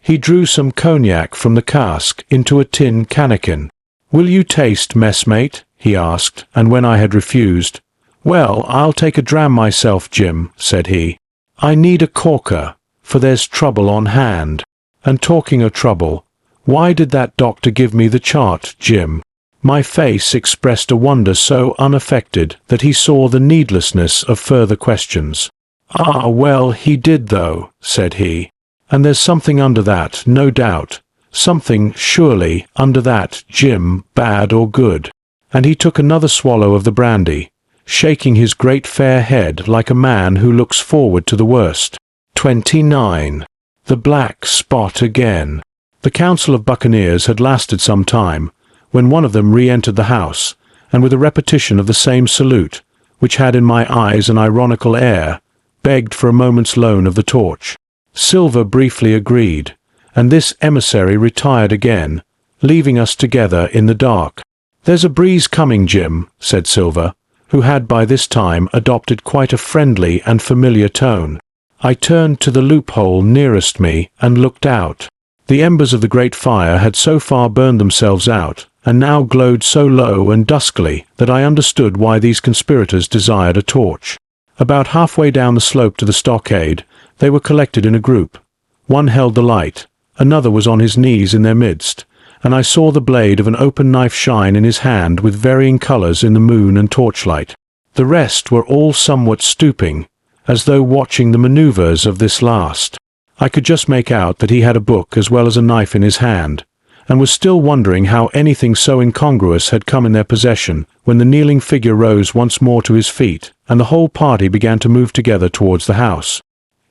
He drew some cognac from the cask into a tin cannikin. Will you taste, messmate? He asked, and when I had refused, Well, I'll take a dram myself, Jim, said he. I need a corker, for there's trouble on hand. And talking of trouble, why did that doctor give me the chart, Jim? My face expressed a wonder so unaffected that he saw the needlessness of further questions. Ah, well, he did though, said he. And there's something under that, no doubt. Something, surely, under that, Jim, bad or good. And he took another swallow of the brandy, shaking his great fair head like a man who looks forward to the worst. 29. The black spot again. The council of buccaneers had lasted some time, when one of them re-entered the house, and with a repetition of the same salute, which had in my eyes an ironical air, begged for a moment's loan of the torch. Silver briefly agreed, and this emissary retired again, leaving us together in the dark. There's a breeze coming, Jim, said Silver, who had by this time adopted quite a friendly and familiar tone. I turned to the loophole nearest me and looked out. The embers of the great fire had so far burned themselves out, and now glowed so low and duskily that I understood why these conspirators desired a torch. About halfway down the slope to the stockade, they were collected in a group. One held the light, another was on his knees in their midst, and I saw the blade of an open knife shine in his hand with varying colours in the moon and torchlight. The rest were all somewhat stooping, as though watching the manoeuvres of this last. I could just make out that he had a book as well as a knife in his hand, and was still wondering how anything so incongruous had come in their possession when the kneeling figure rose once more to his feet, and the whole party began to move together towards the house.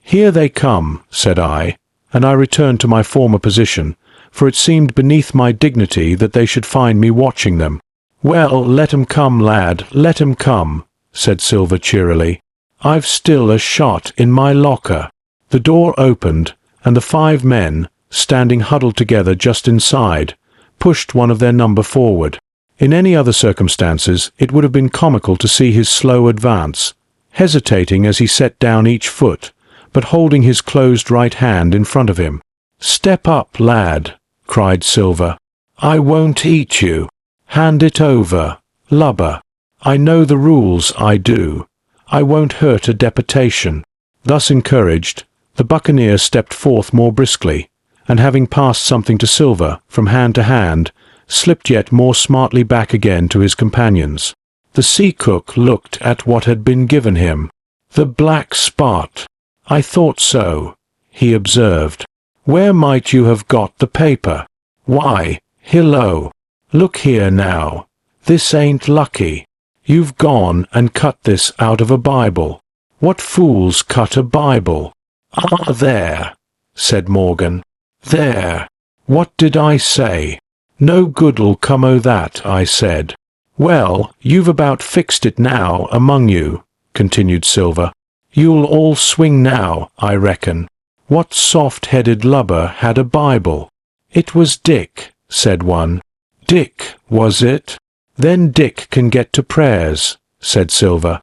Here they come, said I, and I returned to my former position, for it seemed beneath my dignity that they should find me watching them. Well, let 'em come, lad, let 'em come, said Silver cheerily. I've still a shot in my locker. The door opened, and the 5 men, standing huddled together just inside, pushed one of their number forward. In any other circumstances it would have been comical to see his slow advance, hesitating as he set down each foot, but holding his closed right hand in front of him. Step up, lad, cried Silver. I won't eat you. Hand it over, lubber. I know the rules, I do. I won't hurt a deputation. Thus encouraged, the buccaneer stepped forth more briskly, and having passed something to Silver from hand to hand, slipped yet more smartly back again to his companions. The sea cook looked at what had been given him. The black spot. I thought so, he observed. Where might you have got the paper? Why, hillo! Look here now. This ain't lucky. You've gone and cut this out of a Bible. What fools cut a Bible? Ah, there, said Morgan. There. What did I say? No good'll come o' that, I said. Well, you've about fixed it now among you, continued Silver. You'll all swing now, I reckon. What soft-headed lubber had a Bible? It was Dick, said one. Dick, was it? Then Dick can get to prayers, said Silver.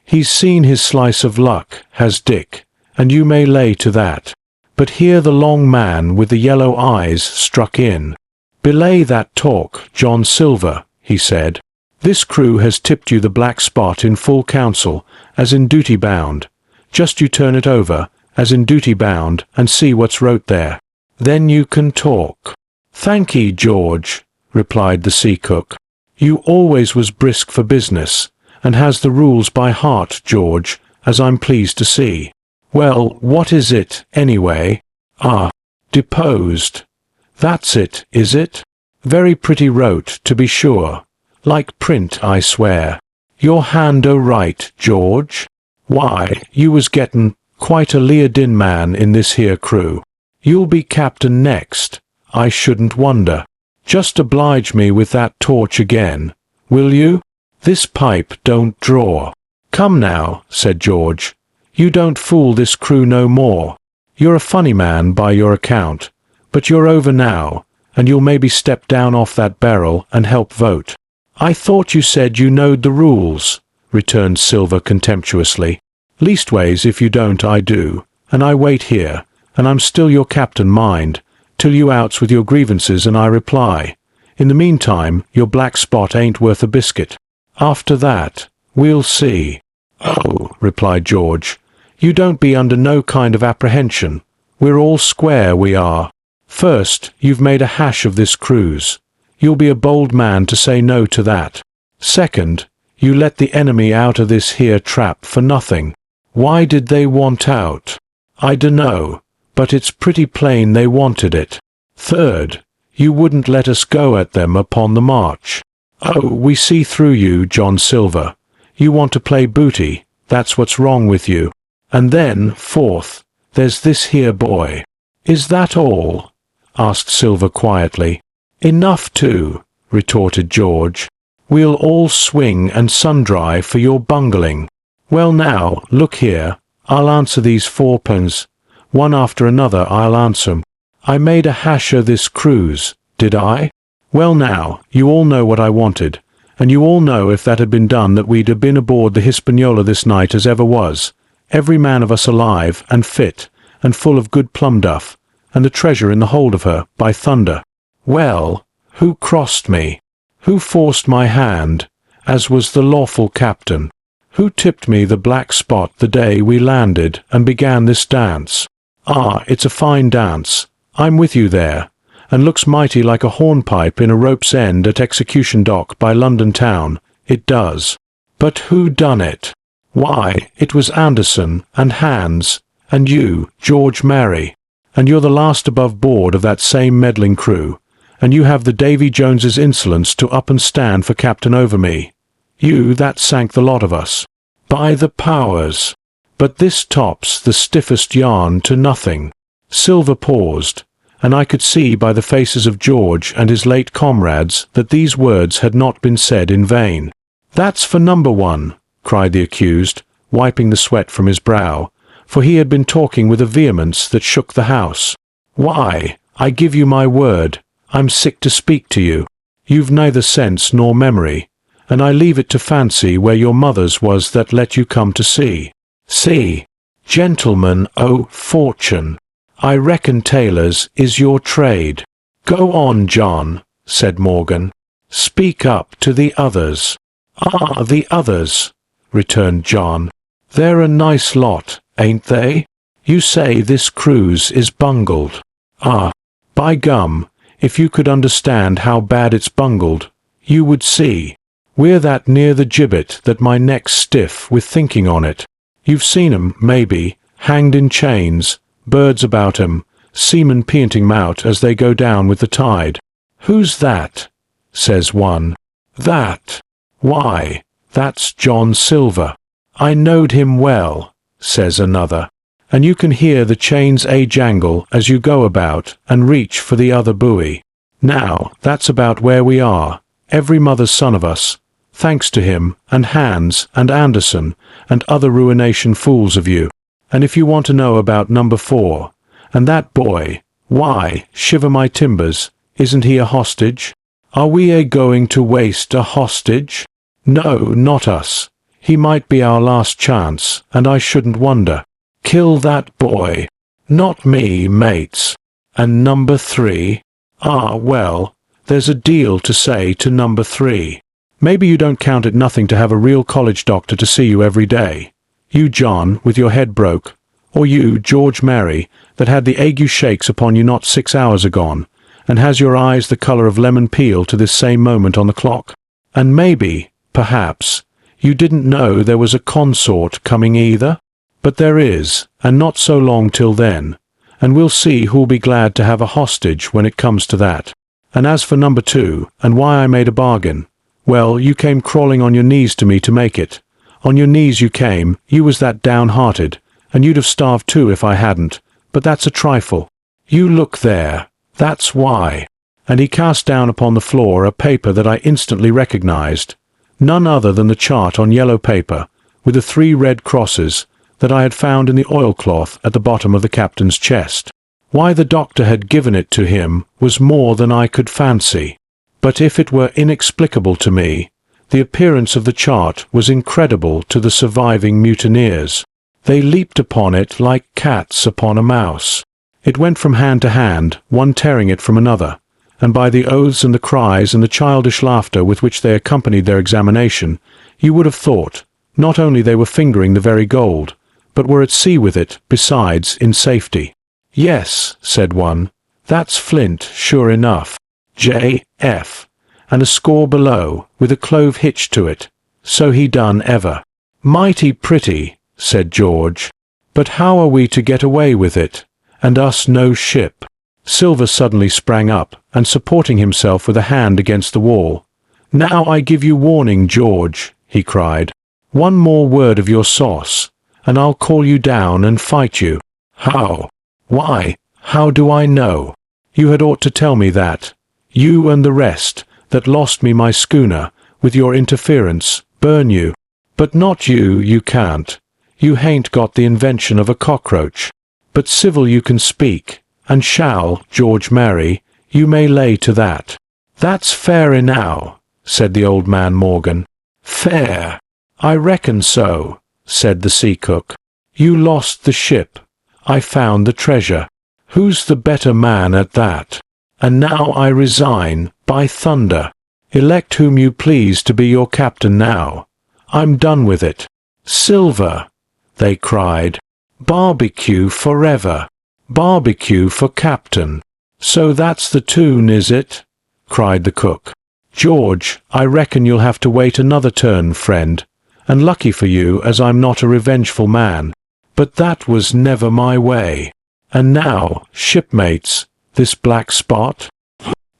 He's seen his slice of luck, has Dick, and you may lay to that. But here the long man with the yellow eyes struck in. Belay that talk, John Silver, he said. This crew has tipped you the black spot in full council, as in duty bound. Just you turn it over, as in duty bound, and see what's wrote there. Then you can talk. Thank'ee, George, replied the sea cook. You always was brisk for business, and has the rules by heart, George, as I'm pleased to see. Well, what is it, anyway? Ah, deposed. That's it, is it? Very pretty wrote, to be sure. Like print, I swear. Your hand o' right, George? Why, you was gettin' quite a leer-din man in this here crew. You'll be captain next, I shouldn't wonder. Just oblige me with that torch again, will you? This pipe don't draw. Come now, said George. You don't fool this crew no more. You're a funny man by your account, but you're over now, and you'll maybe step down off that barrel and help vote. I thought you said you knowed the rules, returned Silver contemptuously. Leastways, if you don't, I do, and I wait here, and I'm still your captain, mind, till you outs with your grievances and I reply. In the meantime, your black spot ain't worth a biscuit. After that, we'll see. Oh, replied George, you don't be under no kind of apprehension. We're all square, we are. First, you've made a hash of this cruise. You'll be a bold man to say no to that. Second, you let the enemy out of this here trap for nothing. Why did they want out? I dunno, but it's pretty plain they wanted it. Third, you wouldn't let us go at them upon the march. Oh, we see through you, John Silver. You want to play booty, that's what's wrong with you. And then, fourth, there's this here boy. Is that all? Asked Silver quietly. Enough too, retorted George. We'll all swing and sun-dry for your bungling. Well now, look here, I'll answer these fourpence. One after another I'll answer 'em. I made a hash o' this cruise, did I? Well now, you all know what I wanted, and you all know if that had been done that we'd have been aboard the Hispaniola this night as ever was, every man of us alive and fit, and full of good plum duff, and the treasure in the hold of her, by thunder. Well, who crossed me? Who forced my hand, as was the lawful captain? Who tipped me the black spot the day we landed and began this dance? Ah, it's a fine dance. I'm with you there, and looks mighty like a hornpipe in a rope's end at Execution Dock by London town. It does. But who done it? Why, it was Anderson and Hans, and you, George Mary, and you're the last above board of that same meddling crew, and you have the Davy Jones's insolence to up and stand for captain over me. You that sank the lot of us. By the powers! But this tops the stiffest yarn to nothing. Silver paused, and I could see by the faces of George and his late comrades that these words had not been said in vain. That's for number one, cried the accused, wiping the sweat from his brow, for he had been talking with a vehemence that shook the house. Why, I give you my word, I'm sick to speak to you. You've neither sense nor memory, and I leave it to fancy where your mother's was that let you come to see. See, gentlemen, oh, fortune! I reckon tailors is your trade. Go on, John, said Morgan. Speak up to the others. Ah, the others, returned John. They're a nice lot, ain't they? You say this cruise is bungled. Ah, by gum, if you could understand how bad it's bungled, you would see. We're that near the gibbet that my neck's stiff with thinking on it. You've seen 'em, maybe, hanged in chains, birds about 'em, seamen peanting 'em out as they go down with the tide. Who's that? Says one. That? Why, "That's John Silver. I knowed him well," says another. "And you can hear the chains jangle as you go about and reach for the other buoy. Now, that's about where we are, every mother's son of us, thanks to him, and Hans, and Anderson, and other ruination fools of you. And if you want to know about number 4, and that boy, why, shiver my timbers, isn't he a hostage? Are we going to waste a hostage? No, not us. He might be our last chance, and I shouldn't wonder. Kill that boy. Not me, mates. And number 3? Ah, well, there's a deal to say to number 3. Maybe you don't count it nothing to have a real college doctor to see you every day. You, John, with your head broke. Or you, George Mary, that had the ague shakes upon you not 6 hours agone, and has your eyes the colour of lemon peel to this same moment on the clock. And maybe, perhaps, you didn't know there was a consort coming either? But there is, and not so long till then, and we'll see who'll be glad to have a hostage when it comes to that. And as for number 2, and why I made a bargain, well, you came crawling on your knees to me to make it. On your knees you came, you was that downhearted, and you'd have starved too if I hadn't, but that's a trifle. You look there, that's why." And he cast down upon the floor a paper that I instantly recognized, none other than the chart on yellow paper, with the 3 red crosses, that I had found in the oilcloth at the bottom of the captain's chest. Why the doctor had given it to him was more than I could fancy. But if it were inexplicable to me, the appearance of the chart was incredible to the surviving mutineers. They leaped upon it like cats upon a mouse. It went from hand to hand, one tearing it from another, and by the oaths and the cries and the childish laughter with which they accompanied their examination, you would have thought, not only they were fingering the very gold, but were at sea with it, besides, in safety. "Yes," said one, "that's Flint, sure enough. J.F. and a score below, with a clove hitched to it. So he done ever." "Mighty pretty," said George. "But how are we to get away with it? And us no ship?" Silver suddenly sprang up, and supporting himself with a hand against the wall. "Now I give you warning, George," he cried. "One more word of your sauce, and I'll call you down and fight you." "How? Why, how do I know? You had ought to tell me that. You and the rest, that lost me my schooner, with your interference, burn you. But not you, you can't. You hain't got the invention of a cockroach. But civil you can speak, and shall, George Mary, you may lay to that." "That's fair enow," said the old man Morgan. "Fair? I reckon so," said the sea cook. "You lost the ship. I found the treasure. Who's the better man at that? And now I resign, by thunder. Elect whom you please to be your captain now. I'm done with it." "Silver," they cried. "Barbecue forever. Barbecue for captain." "So that's the tune, is it?" cried the cook. "George, I reckon you'll have to wait another turn, friend, and lucky for you as I'm not a revengeful man. But that was never my way. And now, shipmates, this black spot?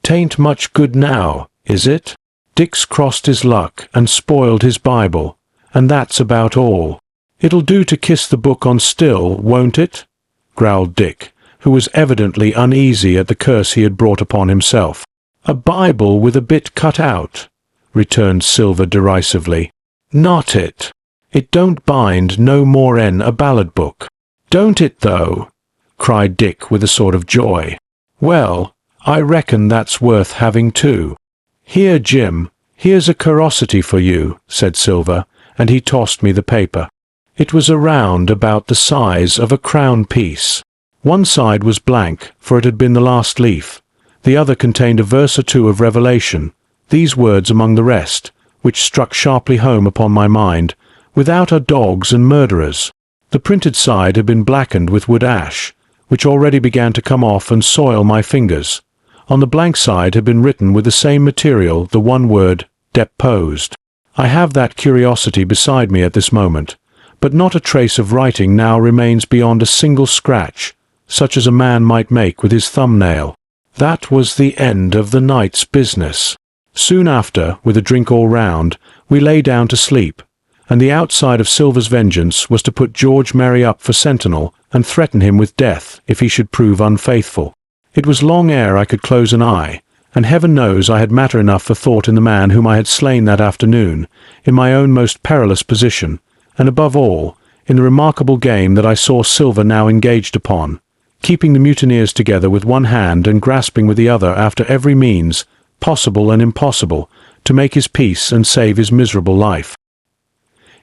Tain't much good now, is it? Dick's crossed his luck and spoiled his Bible, and that's about all. It'll do to kiss the book on still, won't it?" growled Dick, who was evidently uneasy at the curse he had brought upon himself. "A Bible with a bit cut out," returned Silver derisively. "Not it. It don't bind no more'n a ballad book." "Don't it, though?" cried Dick with a sort of joy. "Well, I reckon that's worth having too. Here, Jim, here's a curiosity for you," said Silver, and he tossed me the paper. It was around about the size of a crown piece. One side was blank, for it had been the last leaf. The other contained a verse or two of Revelation, these words among the rest, which struck sharply home upon my mind: "Without are dogs and murderers." The printed side had been blackened with wood ash, which already began to come off and soil my fingers. On the blank side had been written with the same material the one word, "deposed." I have that curiosity beside me at this moment, but not a trace of writing now remains beyond a single scratch, such as a man might make with his thumbnail. That was the end of the night's business. Soon after, with a drink all round, we lay down to sleep, and the outside of Silver's vengeance was to put George Merry up for sentinel and threaten him with death if he should prove unfaithful. It was long ere I could close an eye, and heaven knows I had matter enough for thought in the man whom I had slain that afternoon, in my own most perilous position, and above all, in the remarkable game that I saw Silver now engaged upon, keeping the mutineers together with one hand and grasping with the other after every means, possible and impossible, to make his peace and save his miserable life.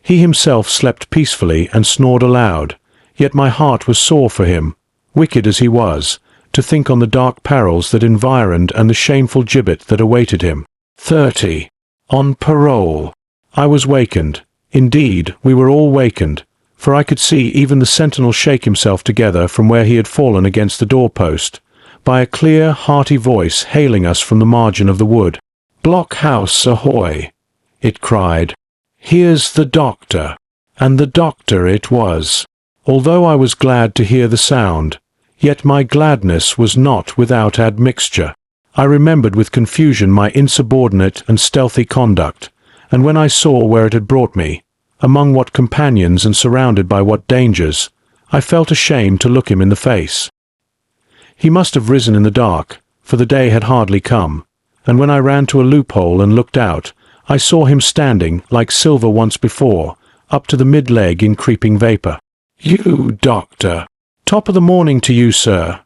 He himself slept peacefully and snored aloud, yet my heart was sore for him, wicked as he was, to think on the dark perils that environed and the shameful gibbet that awaited him. 30. On parole. I was wakened. Indeed, we were all wakened, for I could see even the sentinel shake himself together from where he had fallen against the doorpost, by a clear, hearty voice hailing us from the margin of the wood. "Blockhouse ahoy!" it cried. "Here's the doctor." And the doctor it was. Although I was glad to hear the sound, yet my gladness was not without admixture. I remembered with confusion my insubordinate and stealthy conduct, and when I saw where it had brought me, among what companions and surrounded by what dangers, I felt ashamed to look him in the face. He must have risen in the dark, for the day had hardly come, and when I ran to a loophole and looked out, I saw him standing, like Silver once before, up to the mid-leg in creeping vapour. "You, doctor!" "Top of the morning to you, sir,"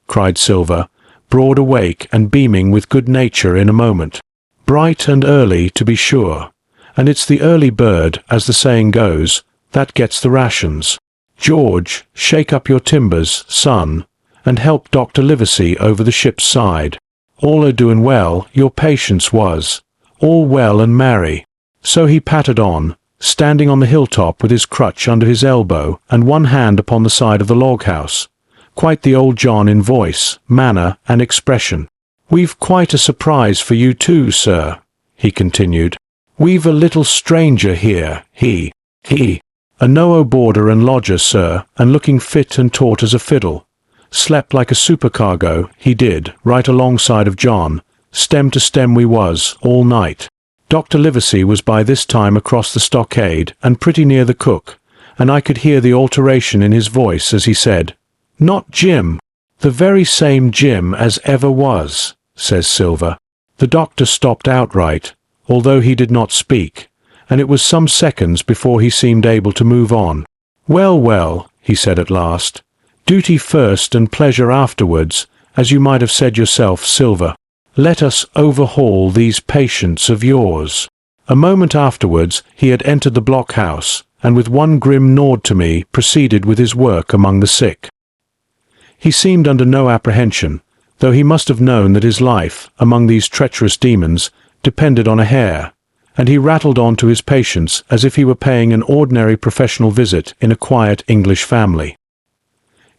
cried Silver, broad awake and beaming with good nature in a moment. "Bright and early, to be sure, and it's the early bird, as the saying goes, that gets the rations. George, shake up your timbers, son, and help Dr. Livesey over the ship's side. All are doing well, your patience was, all well and merry." So he pattered on, standing on the hilltop with his crutch under his elbow and one hand upon the side of the log-house, quite the old John in voice, manner, and expression. "We've quite a surprise for you too, sir," he continued. "We've a little stranger here, he, a no boarder and lodger, sir, and looking fit and taut as a fiddle. Slept like a supercargo, he did, right alongside of John, stem to stem we was, all night. Dr. Livesey was by this time across the stockade and pretty near the cook, and I could hear the alteration in his voice as he said, 'Not Jim.' 'The very same Jim as ever was,' says Silver. The doctor stopped outright, although he did not speak, and it was some seconds before he seemed able to move on. 'Well, well,' he said at last, 'duty first and pleasure afterwards, as you might have said yourself, Silver. Let us overhaul these patients of yours.' A moment afterwards he had entered the blockhouse, and with one grim nod to me proceeded with his work among the sick. He seemed under no apprehension, though he must have known that his life, among these treacherous demons, depended on a hair, and he rattled on to his patients as if he were paying an ordinary professional visit in a quiet English family.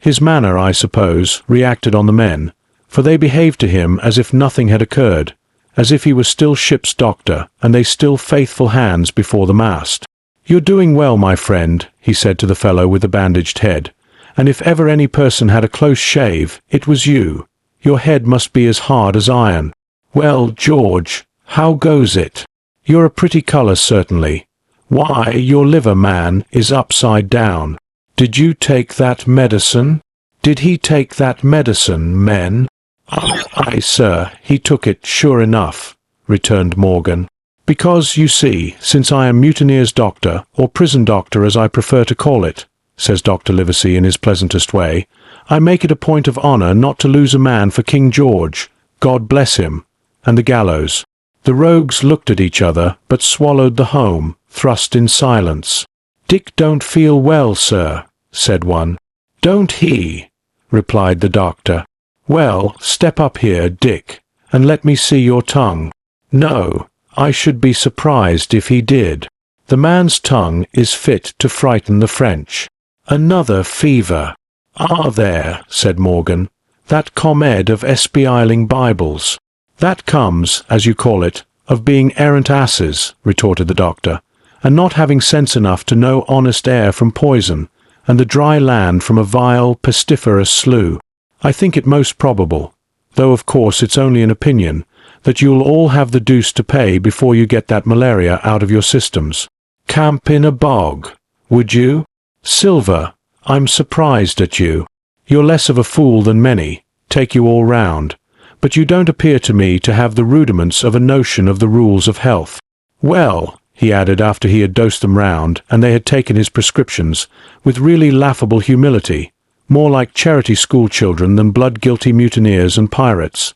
His manner, I suppose, reacted on the men, for they behaved to him as if nothing had occurred, as if he was still ship's doctor, and they still faithful hands before the mast. "You're doing well, my friend," he said to the fellow with the bandaged head, "and if ever any person had a close shave, it was you. Your head must be as hard as iron. Well, George, how goes it? You're a pretty colour, certainly. Why, your liver, man, is upside down. Did you take that medicine? Did he take that medicine, men?" "Aye, sir, he took it, sure enough," returned Morgan. "Because, you see, since I am mutineer's doctor, or prison doctor as I prefer to call it," says Dr. Livesey in his pleasantest way, "I make it a point of honour not to lose a man for King George, God bless him, and the gallows." The rogues looked at each other, but swallowed the home, thrust in silence. "Dick don't feel well, sir," said one. "Don't he?" replied the doctor. "Well, step up here, Dick, and let me see your tongue." "No, I should be surprised if he did. The man's tongue is fit to frighten the French. Another fever." "Ah, there," said Morgan, "that ComEd of espioling Bibles." "That comes, as you call it, of being errant asses," retorted the doctor, "and not having sense enough to know honest air from poison, and the dry land from a vile, pestiferous slough. I think it most probable, though of course it's only an opinion, that you'll all have the deuce to pay before you get that malaria out of your systems. Camp in a bog, would you? Silver, I'm surprised at you. You're less of a fool than many, take you all round, but you don't appear to me to have the rudiments of a notion of the rules of health. Well, he added after he had dosed them round, and they had taken his prescriptions, with really laughable humility, more like charity school children than blood-guilty mutineers and pirates.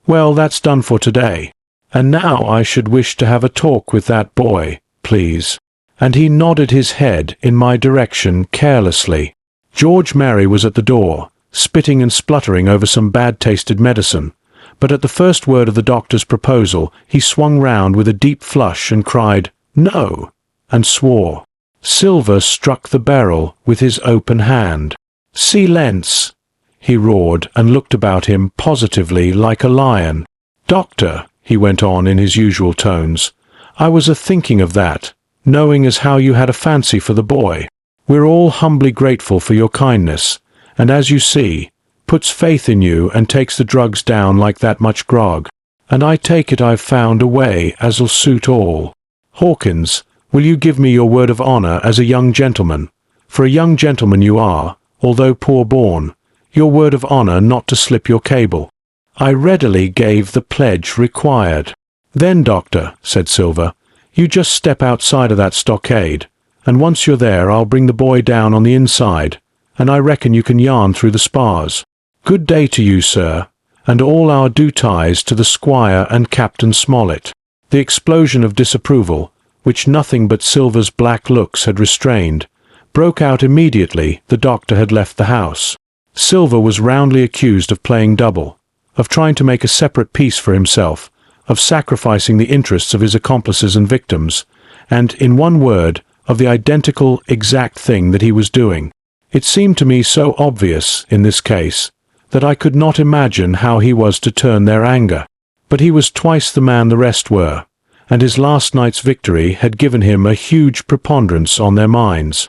Well, that's done for today. And now I should wish to have a talk with that boy, please. And he nodded his head in my direction carelessly. George Merry was at the door, spitting and spluttering over some bad-tasted medicine, but at the first word of the doctor's proposal he swung round with a deep flush and cried, "No!" and swore. Silver struck the barrel with his open hand. "Silence!" he roared and looked about him positively like a lion. "Doctor," he went on in his usual tones, "I was a-thinking of that, knowing as how you had a fancy for the boy. We're all humbly grateful for your kindness, and as you see, puts faith in you and takes the drugs down like that much grog. And I take it I've found a way as'll suit all. Hawkins, will you give me your word of honour as a young gentleman, for a young gentleman you are, although poor-born, your word of honour not to slip your cable?" I readily gave the pledge required. "Then, Doctor," said Silver, "you just step outside of that stockade, and once you're there I'll bring the boy down on the inside, and I reckon you can yarn through the spars. Good day to you, sir, and all our due ties to the Squire and Captain Smollett." The explosion of disapproval, which nothing but Silver's black looks had restrained, broke out immediately the doctor had left the house. Silver was roundly accused of playing double, of trying to make a separate peace for himself, of sacrificing the interests of his accomplices and victims, and, in one word, of the identical, exact thing that he was doing. It seemed to me so obvious, in this case, that I could not imagine how he was to turn their anger. But he was twice the man the rest were, and his last night's victory had given him a huge preponderance on their minds.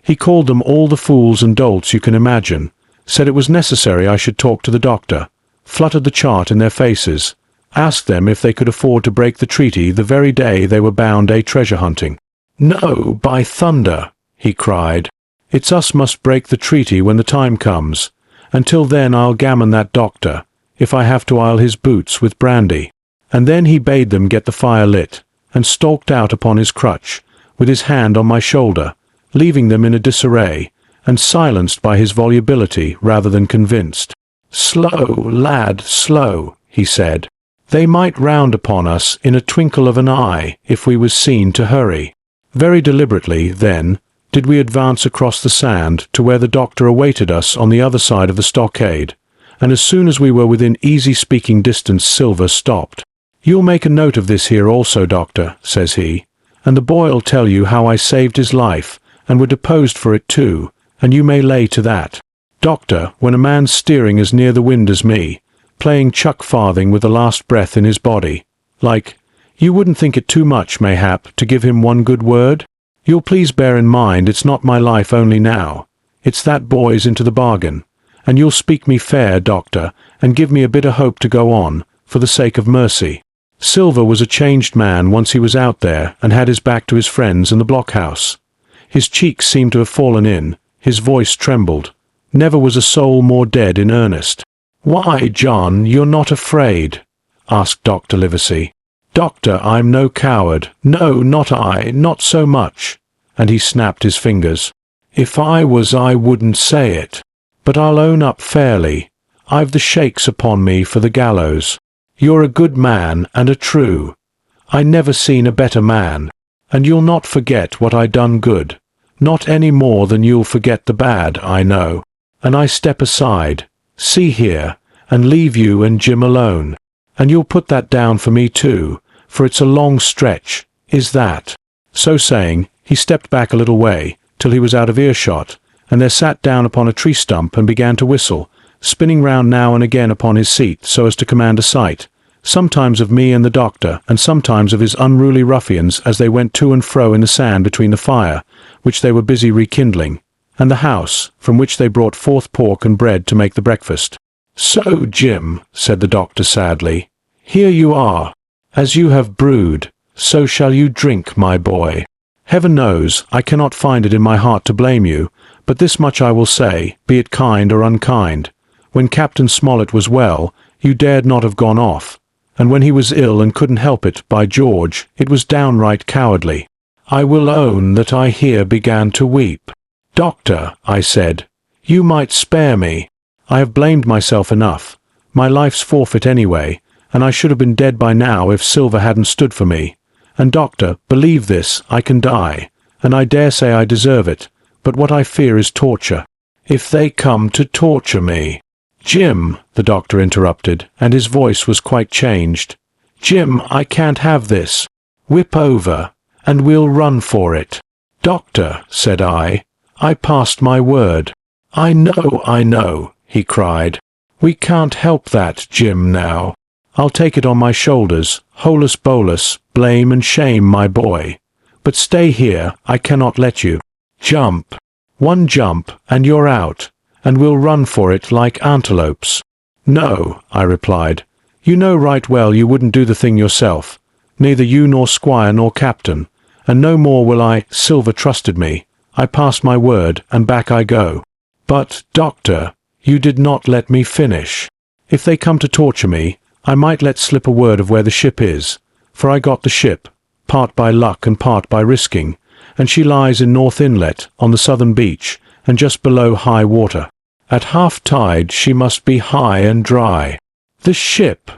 He called them all the fools and dolts you can imagine, said it was necessary I should talk to the doctor, fluttered the chart in their faces, asked them if they could afford to break the treaty the very day they were bound treasure hunting. "No, by thunder," he cried. "It's us must break the treaty when the time comes. Until then I'll gammon that doctor, if I have to oil his boots with brandy." And then he bade them get the fire lit, and stalked out upon his crutch, with his hand on my shoulder, leaving them in a disarray, and silenced by his volubility rather than convinced. "Slow, lad, slow," he said. "They might round upon us in a twinkle of an eye if we was seen to hurry." Very deliberately, then, did we advance across the sand to where the doctor awaited us on the other side of the stockade, and as soon as we were within easy speaking distance Silver stopped. "You'll make a note of this here also, Doctor," says he, "and the boy'll tell you how I saved his life, and were deposed for it too, and you may lay to that. Doctor, when a man's steering as near the wind as me, playing chuck-farthing with the last breath in his body, like, you wouldn't think it too much, mayhap, to give him one good word? You'll please bear in mind it's not my life only now, it's that boy's into the bargain, and you'll speak me fair, Doctor, and give me a bit of hope to go on, for the sake of mercy." Silver was a changed man once he was out there and had his back to his friends in the blockhouse. His cheeks seemed to have fallen in, his voice trembled. Never was a soul more dead in earnest. "Why, John, you're not afraid?" asked Dr. Livesey. "Doctor, I'm no coward. No, not I, not so much." And he snapped his fingers. "If I was I wouldn't say it. But I'll own up fairly. I've the shakes upon me for the gallows. You're a good man and a true. I never seen a better man. And you'll not forget what I done good. Not any more than you'll forget the bad, I know. And I step aside, see here, and leave you and Jim alone. And you'll put that down for me too, for it's a long stretch, is that?" So saying, he stepped back a little way, till he was out of earshot, and there sat down upon a tree stump and began to whistle, spinning round now and again upon his seat so as to command a sight, sometimes of me and the doctor, and sometimes of his unruly ruffians as they went to and fro in the sand between the fire, which they were busy rekindling, and the house, from which they brought forth pork and bread to make the breakfast. "So, Jim," said the doctor sadly, Here you are. As you have brewed, so shall you drink, my boy. Heaven knows, I cannot find it in my heart to blame you, but this much I will say, be it kind or unkind. When Captain Smollett was well, you dared not have gone off, and when he was ill and couldn't help it, by George, it was downright cowardly. I will own that I here began to weep. Doctor, I said, you might spare me. I have blamed myself enough. My life's forfeit anyway, and I should have been dead by now if Silver hadn't stood for me. And doctor, believe this, I can die, and I dare say I deserve it, but what I fear is torture. If they come to torture me— Jim, the doctor interrupted, and his voice was quite changed. Jim, I can't have this. Whip over, and we'll run for it. Doctor, said I passed my word. I know, he cried. We can't help that, Jim, now. I'll take it on my shoulders, holus bolus, blame and shame, my boy. But stay here, I cannot let you. Jump. One jump, and you're out, and we'll run for it like antelopes. No, I replied. You know right well you wouldn't do the thing yourself. Neither you nor squire nor captain. And no more will I. Silver trusted me. I passed my word, and back I go. But, doctor, you did not let me finish. If they come to torture me, I might let slip a word of where the ship is, for I got the ship, part by luck and part by risking, and she lies in North Inlet, on the southern beach, and just below high water. At half-tide she must be high and dry. The ship!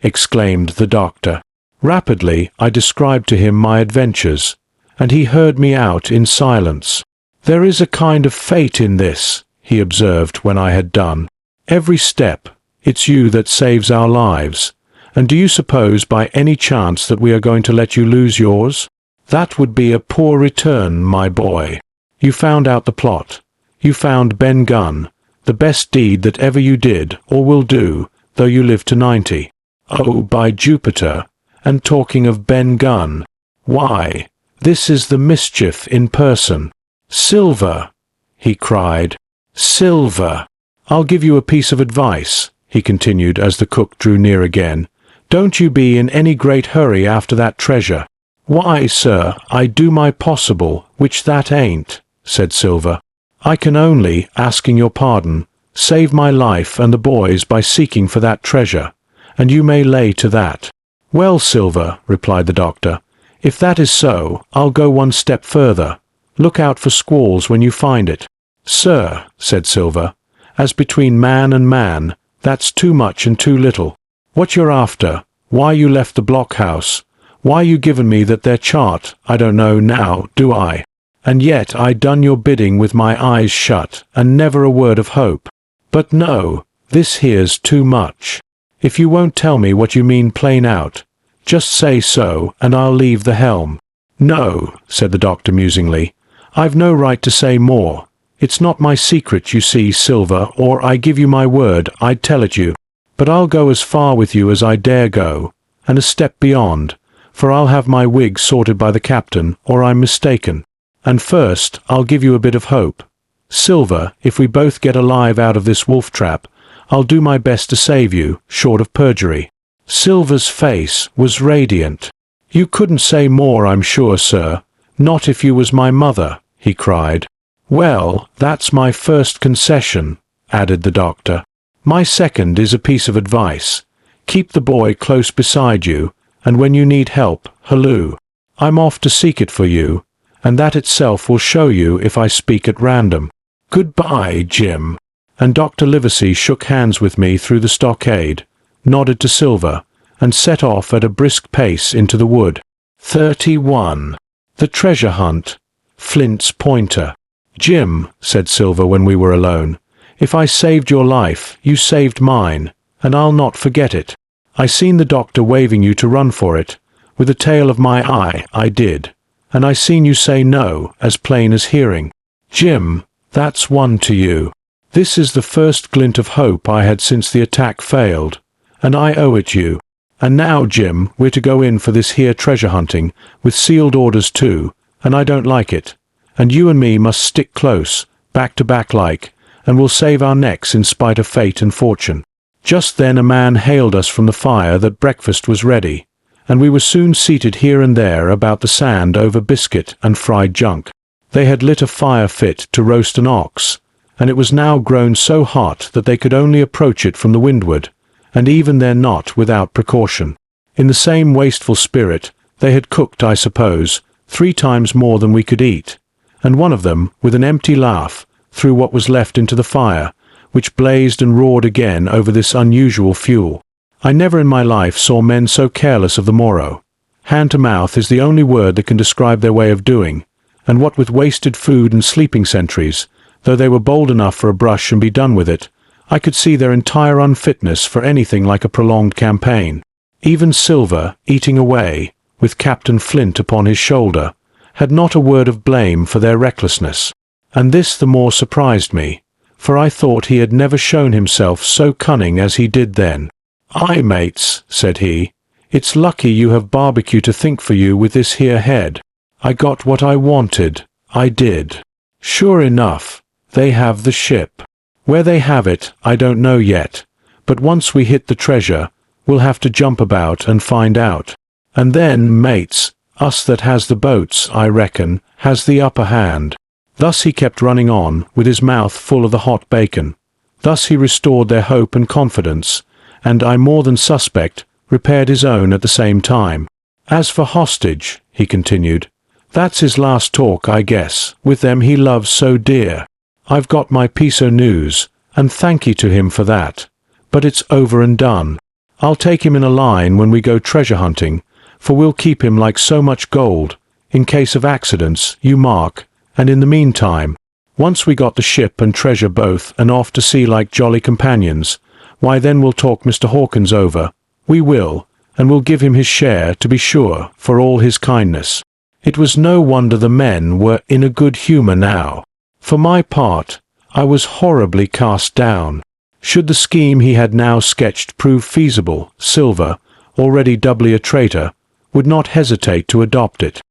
Exclaimed the doctor. Rapidly I described to him my adventures, and he heard me out in silence. There is a kind of fate in this, he observed when I had done. Every step, it's you that saves our lives. And do you suppose by any chance that we are going to let you lose yours? That would be a poor return, my boy. You found out the plot. You found Ben Gunn, the best deed that ever you did or will do, though you live to 90. Oh, by Jupiter! And talking of Ben Gunn, why, this is the mischief in person. Silver! He cried. Silver! I'll give you a piece of advice, he continued as the cook drew near again. Don't you be in any great hurry after that treasure. Why, sir, I do my possible, which that ain't, said Silver. I can only, asking your pardon, save my life and the boys by seeking for that treasure, and you may lay to that. Well, Silver, replied the doctor, if that is so, I'll go one step further. Look out for squalls when you find it. Sir, said Silver, as between man and man, that's too much and too little. What you're after, why you left the blockhouse, why you given me that there chart, I don't know now, do I? And yet I done your bidding with my eyes shut, and never a word of hope. But no, this here's too much. If you won't tell me what you mean plain out, just say so, and I'll leave the helm. No, said the doctor musingly, I've no right to say more. It's not my secret, you see, Silver, or I give you my word, I'd tell it you. But I'll go as far with you as I dare go, and a step beyond, for I'll have my wig sorted by the captain, or I'm mistaken. And first, I'll give you a bit of hope. Silver, if we both get alive out of this wolf trap, I'll do my best to save you, short of perjury. Silver's face was radiant. You couldn't say more, I'm sure, sir. Not if you was my mother, he cried. Well, that's my first concession, added the doctor. My second is a piece of advice. Keep the boy close beside you, and when you need help, halloo. I'm off to seek it for you, and that itself will show you if I speak at random. Goodbye, Jim. And Dr. Livesey shook hands with me through the stockade, nodded to Silver, and set off at a brisk pace into the wood. 31. The Treasure Hunt. Flint's Pointer. Jim, said Silver when we were alone, if I saved your life, you saved mine, and I'll not forget it. I seen the doctor waving you to run for it. With the tail of my eye, I did. And I seen you say no, as plain as hearing. Jim, that's one to you. This is the first glint of hope I had since the attack failed, and I owe it you. And now, Jim, we're to go in for this here treasure hunting, with sealed orders too, and I don't like it. And you and me must stick close, back to back like, and we'll save our necks in spite of fate and fortune. Just then a man hailed us from the fire that breakfast was ready, and we were soon seated here and there about the sand over biscuit and fried junk. They had lit a fire fit to roast an ox, and it was now grown so hot that they could only approach it from the windward, and even then not without precaution. In the same wasteful spirit, they had cooked, I suppose, 3 times more than we could eat, and one of them, with an empty laugh, threw what was left into the fire, which blazed and roared again over this unusual fuel. I never in my life saw men so careless of the morrow. Hand to mouth is the only word that can describe their way of doing, and what with wasted food and sleeping sentries, though they were bold enough for a brush and be done with it, I could see their entire unfitness for anything like a prolonged campaign. Even Silver, eating away, with Captain Flint upon his shoulder, had not a word of blame for their recklessness. And this the more surprised me, for I thought he had never shown himself so cunning as he did then. "Aye, mates," said he, "it's lucky you have barbecue to think for you with this here head. I got what I wanted, I did. Sure enough, they have the ship. Where they have it, I don't know yet, but once we hit the treasure, we'll have to jump about and find out. And then, mates, us that has the boats, I reckon, has the upper hand." Thus he kept running on, with his mouth full of the hot bacon. Thus he restored their hope and confidence, and I more than suspect, repaired his own at the same time. "As for hostage," he continued, "that's his last talk, I guess, with them he loves so dear. I've got my piece o' news, and thank ye to him for that, but it's over and done. I'll take him in a line when we go treasure hunting, for we'll keep him like so much gold, in case of accidents, you mark, and in the meantime, once we got the ship and treasure both and off to sea like jolly companions, why then we'll talk Mr. Hawkins over. We will, and we'll give him his share, to be sure, for all his kindness." It was no wonder the men were in a good humour now. For my part, I was horribly cast down. Should the scheme he had now sketched prove feasible, Silver, already doubly a traitor, would not hesitate to adopt it.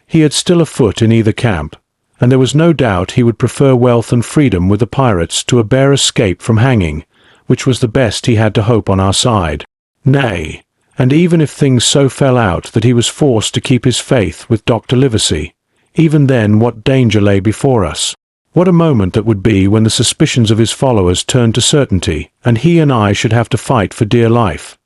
He had still a foot in either camp, and there was no doubt he would prefer wealth and freedom with the pirates to a bare escape from hanging, which was the best he had to hope on our side. Nay, and even if things so fell out that he was forced to keep his faith with Dr. Livesey, even then what danger lay before us? What a moment that would be when the suspicions of his followers turned to certainty, and he and I should have to fight for dear life.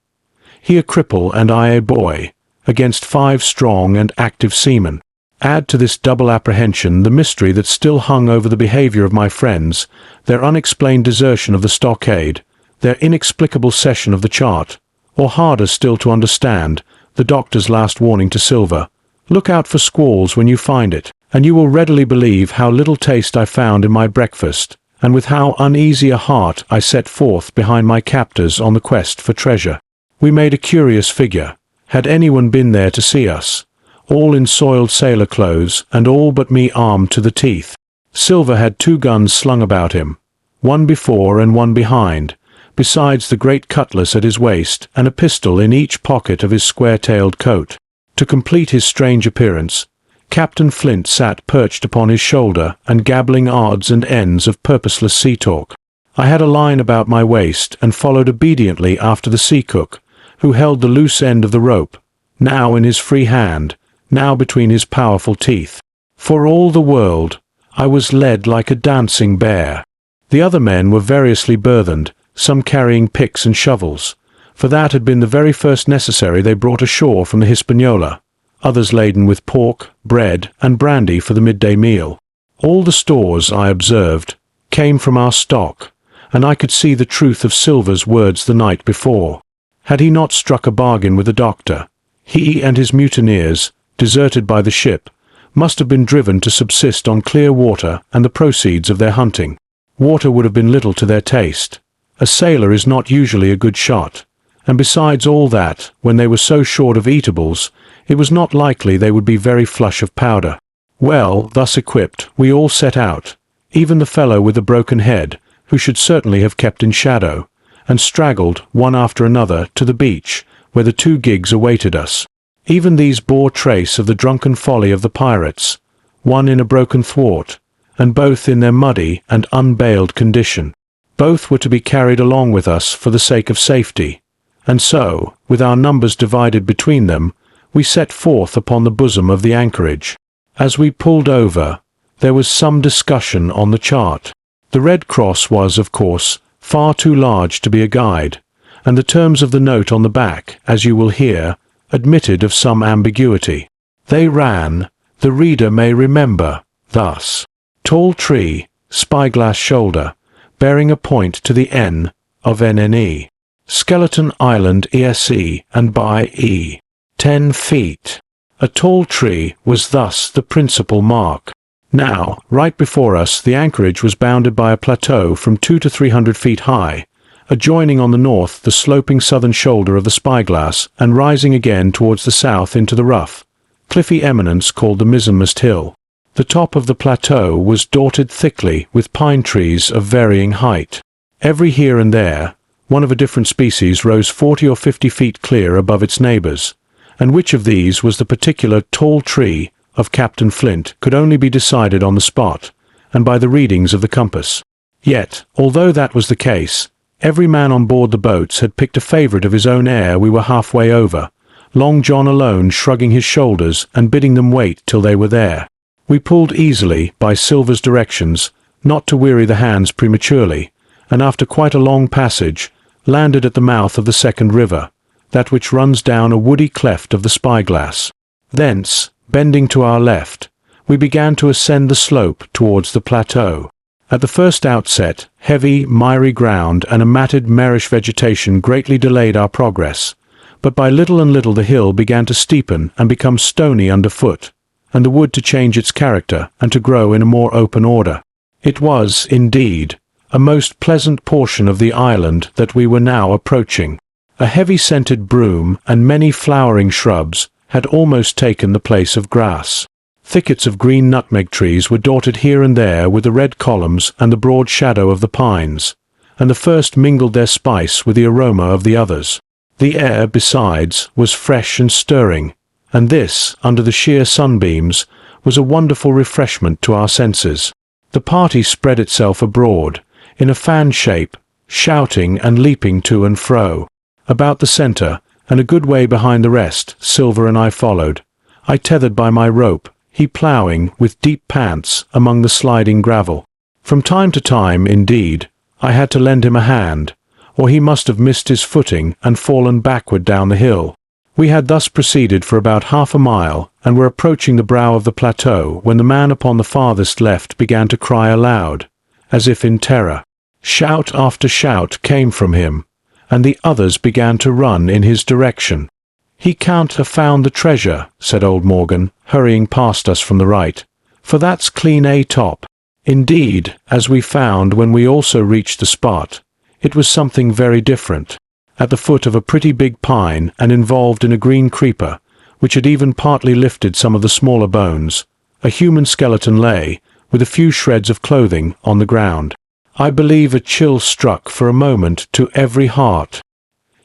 He a cripple and I a boy, against 5 strong and active seamen. Add to this double apprehension the mystery that still hung over the behaviour of my friends, their unexplained desertion of the Stockade, their inexplicable cession of the chart, or harder still to understand, the doctor's last warning to Silver, "Look out for squalls when you find it," and you will readily believe how little taste I found in my breakfast, and with how uneasy a heart I set forth behind my captors on the quest for treasure. We made a curious figure, had anyone been there to see us, all in soiled sailor clothes, and all but me armed to the teeth. Silver had 2 guns slung about him, one before and one behind, besides the great cutlass at his waist, and a pistol in each pocket of his square-tailed coat. To complete his strange appearance, Captain Flint sat perched upon his shoulder and gabbling odds and ends of purposeless sea-talk. I had a line about my waist and followed obediently after the sea-cook, who held the loose end of the rope, now in his free hand, now between his powerful teeth. For all the world, I was led like a dancing bear. The other men were variously burthened, some carrying picks and shovels, for that had been the very first necessary they brought ashore from the Hispaniola, others laden with pork, bread, and brandy for the midday meal. All the stores, I observed, came from our stock, and I could see the truth of Silver's words the night before. Had he not struck a bargain with the doctor, he and his mutineers, deserted by the ship, must have been driven to subsist on clear water and the proceeds of their hunting. Water would have been little to their taste. A sailor is not usually a good shot, and besides all that, when they were so short of eatables, it was not likely they would be very flush of powder. Well, thus equipped, we all set out, even the fellow with the broken head, who should certainly have kept in shadow, and straggled, one after another, to the beach, where the 2 gigs awaited us. Even these bore trace of the drunken folly of the pirates, one in a broken thwart, and both in their muddy and unbaled condition. Both were to be carried along with us for the sake of safety, and so, with our numbers divided between them, we set forth upon the bosom of the anchorage. As we pulled over, there was some discussion on the chart. The Red Cross was, of course, far too large to be a guide, and the terms of the note on the back, as you will hear, admitted of some ambiguity. They ran, the reader may remember, thus: tall tree, spyglass shoulder, bearing a point to the N of NNE. Skeleton Island ESE and by E. 10 feet. A tall tree was thus the principal mark. Now, right before us, the anchorage was bounded by a plateau from 200 to 300 feet high, adjoining on the north the sloping southern shoulder of the spyglass, and rising again towards the south into the rough, cliffy eminence called the mizzenmast hill. The top of the plateau was dotted thickly with pine trees of varying height. Every here and there, one of a different species rose 40 or 50 feet clear above its neighbors, and which of these was the particular tall tree of Captain Flint could only be decided on the spot, and by the readings of the compass. Yet, although that was the case, every man on board the boats had picked a favourite of his own ere we were halfway over, Long John alone shrugging his shoulders and bidding them wait till they were there. We pulled easily, by Silver's directions, not to weary the hands prematurely, and after quite a long passage, landed at the mouth of the second river, that which runs down a woody cleft of the spyglass. Thence, bending to our left, we began to ascend the slope towards the plateau. At the first outset, heavy, miry ground and a matted, marish vegetation greatly delayed our progress, but by little and little the hill began to steepen and become stony underfoot, and the wood to change its character and to grow in a more open order. It was, indeed, a most pleasant portion of the island that we were now approaching. A heavy-scented broom and many flowering shrubs had almost taken the place of grass. Thickets of green nutmeg trees were dotted here and there with the red columns and the broad shadow of the pines, and the first mingled their spice with the aroma of the others. The air, besides, was fresh and stirring, and this, under the sheer sunbeams, was a wonderful refreshment to our senses. The party spread itself abroad, in a fan shape, shouting and leaping to and fro. About the centre, and a good way behind the rest, Silver and I followed, I tethered by my rope, he ploughing, with deep pants, among the sliding gravel. From time to time, indeed, I had to lend him a hand, or he must have missed his footing and fallen backward down the hill. We had thus proceeded for about half a mile, and were approaching the brow of the plateau, when the man upon the farthest left began to cry aloud, as if in terror. Shout after shout came from him, and the others began to run in his direction. "He can't have found the treasure," said old Morgan, hurrying past us from the right, "for that's clean A-top." Indeed, as we found when we also reached the spot, it was something very different. At the foot of a pretty big pine, and involved in a green creeper, which had even partly lifted some of the smaller bones, a human skeleton lay, with a few shreds of clothing, on the ground. I believe a chill struck for a moment to every heart.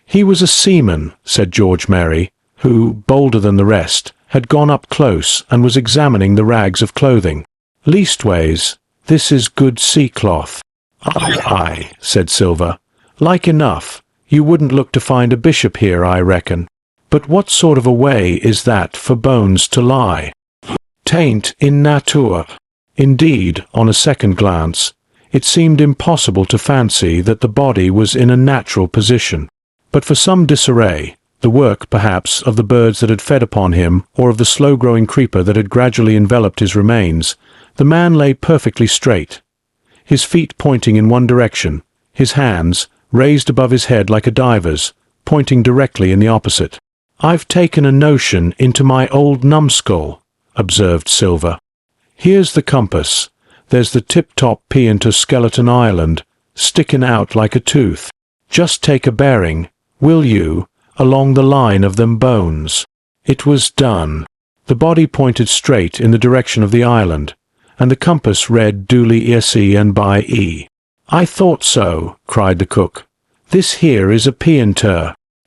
"He was a seaman," said George Merry, who, bolder than the rest, had gone up close and was examining the rags of clothing. "Leastways, this is good sea-cloth." "Aye," said Silver. "Like enough. You wouldn't look to find a bishop here, I reckon. But what sort of a way is that for bones to lie? 'Tain't in nature." Indeed, on a second glance, it seemed impossible to fancy that the body was in a natural position. But for some disarray, the work, perhaps, of the birds that had fed upon him, or of the slow-growing creeper that had gradually enveloped his remains, the man lay perfectly straight, his feet pointing in one direction, his hands, raised above his head like a diver's, pointing directly in the opposite. "I've taken a notion into my old numbskull," observed Silver. "Here's the compass. There's the tip-top peein' to Skeleton Island, stickin' out like a tooth. Just take a bearing, will you, along the line of them bones." It was done. The body pointed straight in the direction of the island, and the compass read duly ESE and by E. "I thought so," cried the cook. "This here is a peein'.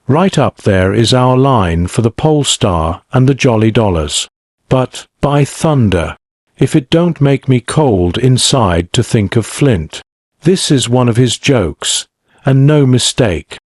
Right up there is our line for the Pole Star and the Jolly Dollars. But, by thunder, if it don't make me cold inside to think of Flint. This is one of his jokes, and no mistake.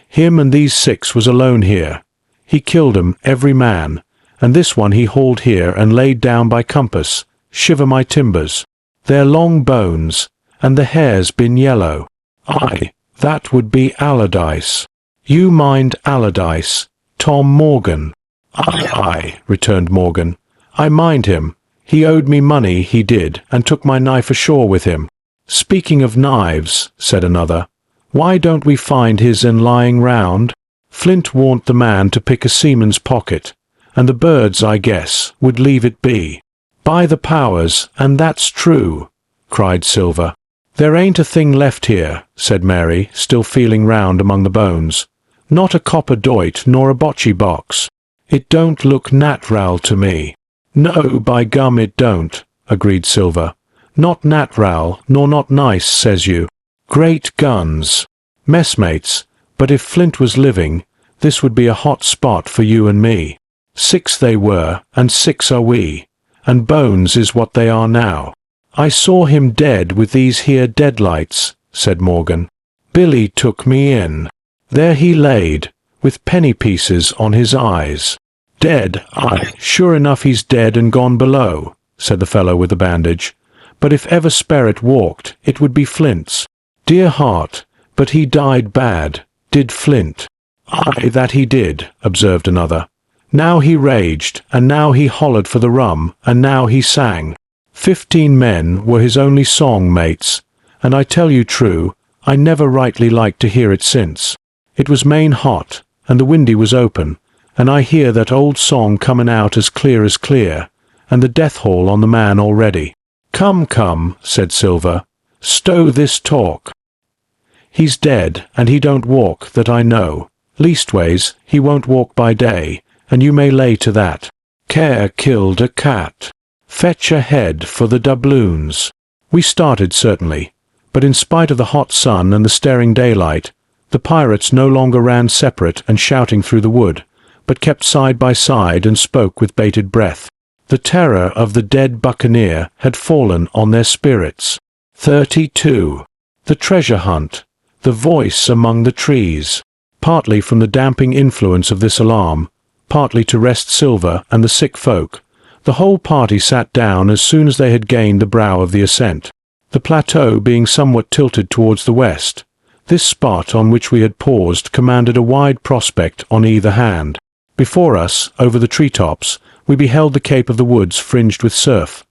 Him and these 6 was alone here. He killed 'em, every man, and this one he hauled here and laid down by compass. Shiver my timbers. They're long bones, and the hair's been yellow. Aye, that would be Allardyce. You mind Allardyce, Tom Morgan? Aye, returned Morgan. I mind him. He owed me money, he did, and took my knife ashore with him. Speaking of knives, said another, why don't we find his and lying round? Flint warned the man to pick a seaman's pocket, and the birds, I guess, would leave it be. By the powers, and that's true, cried Silver. There ain't a thing left here, said Mary, still feeling round among the bones. Not a copper doit nor a bocce box. It don't look nat'ral to me. No, by gum it don't, agreed Silver. Not nat'ral, nor not nice, says you. Great guns. Messmates, but if Flint was living, this would be a hot spot for you and me. 6 they were, and 6 are we, and bones is what they are now. I saw him dead with these here deadlights, said Morgan. Billy took me in. There he laid, with penny pieces on his eyes. Dead, aye, sure enough he's dead and gone below, said the fellow with the bandage. But if ever spirit walked, it would be Flint's. Dear heart, but he died bad, did Flint. Aye, that he did, observed another. Now he raged, and now he hollered for the rum, and now he sang. 15 men were his only song, mates, and I tell you true, I never rightly liked to hear it since. It was main hot, and the windy was open, and I hear that old song comin' out as clear, and the death hall on the man already. Come, come, said Silver, stow this talk. He's dead, and he don't walk, that I know. Leastways, he won't walk by day, and you may lay to that. Care killed a cat. Fetch a head for the doubloons. We started, certainly, but in spite of the hot sun and the staring daylight, the pirates no longer ran separate and shouting through the wood, but kept side by side and spoke with bated breath. The terror of the dead buccaneer had fallen on their spirits. 32. The treasure hunt. The voice among the trees. Partly from the damping influence of this alarm, partly to rest Silver and the sick folk, the whole party sat down as soon as they had gained the brow of the ascent. The plateau being somewhat tilted towards the west, this spot on which we had paused commanded a wide prospect on either hand. Before us, over the tree-tops, we beheld the cape of the woods fringed with surf.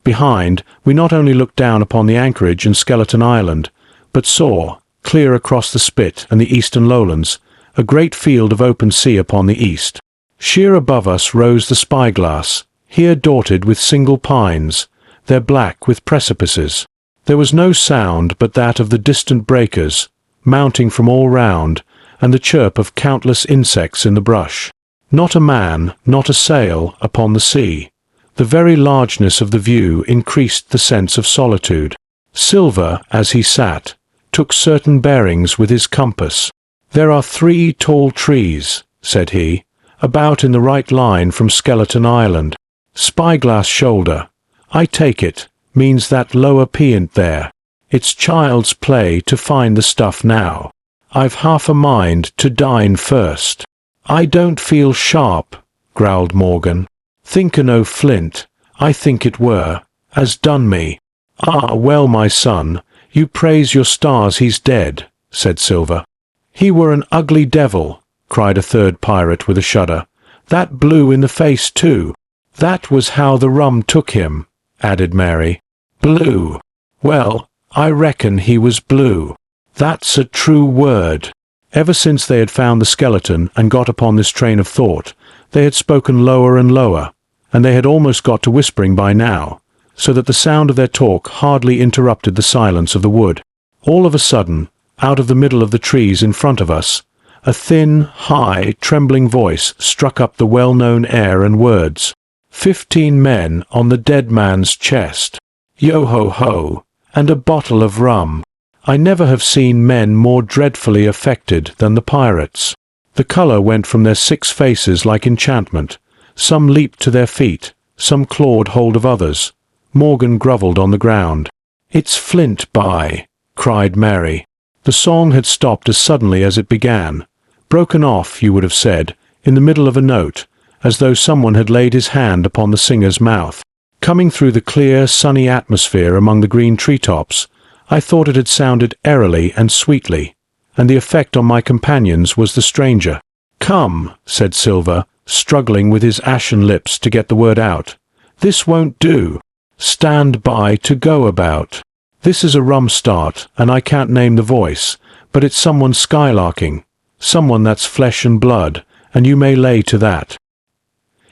Behind, we not only looked down upon the anchorage and Skeleton Island, but saw, clear across the spit and the eastern lowlands, a great field of open sea upon the east. Sheer above us rose the spyglass, here dotted with single pines, their black with precipices. There was no sound but that of the distant breakers, mounting from all round, and the chirp of countless insects in the brush. Not a man, not a sail, upon the sea. The very largeness of the view increased the sense of solitude. Silver, as he sat, took certain bearings with his compass. There are 3 tall trees, said he, about in the right line from Skeleton Island. Spyglass shoulder, I take it, means that lower peant there. It's child's play to find the stuff now. I've half a mind to dine first. I don't feel sharp, growled Morgan. Thinkin' o' Flint, I think it were, as done me. Ah, well, my son, you praise your stars he's dead, said Silver. He were an ugly devil, cried a third pirate with a shudder. That blue in the face, too. That was how the rum took him, added Mary. Blue. Well, I reckon he was blue. That's a true word. Ever since they had found the skeleton and got upon this train of thought, they had spoken lower and lower, and they had almost got to whispering by now, so that the sound of their talk hardly interrupted the silence of the wood. All of a sudden, out of the middle of the trees in front of us, a thin, high, trembling voice struck up the well-known air and words. 15 men on the dead man's chest. Yo-ho-ho, and a bottle of rum. I never have seen men more dreadfully affected than the pirates. The colour went from their 6 faces like enchantment. Some leaped to their feet, some clawed hold of others. Morgan grovelled on the ground. It's Flint, by, cried Mary. The song had stopped as suddenly as it began. Broken off, you would have said, in the middle of a note, as though someone had laid his hand upon the singer's mouth. Coming through the clear, sunny atmosphere among the green treetops, I thought it had sounded airily and sweetly, and the effect on my companions was the stranger. "Come," said Silver, struggling with his ashen lips to get the word out. "This won't do. Stand by to go about. This is a rum start, and I can't name the voice, but it's someone skylarking, someone that's flesh and blood, and you may lay to that."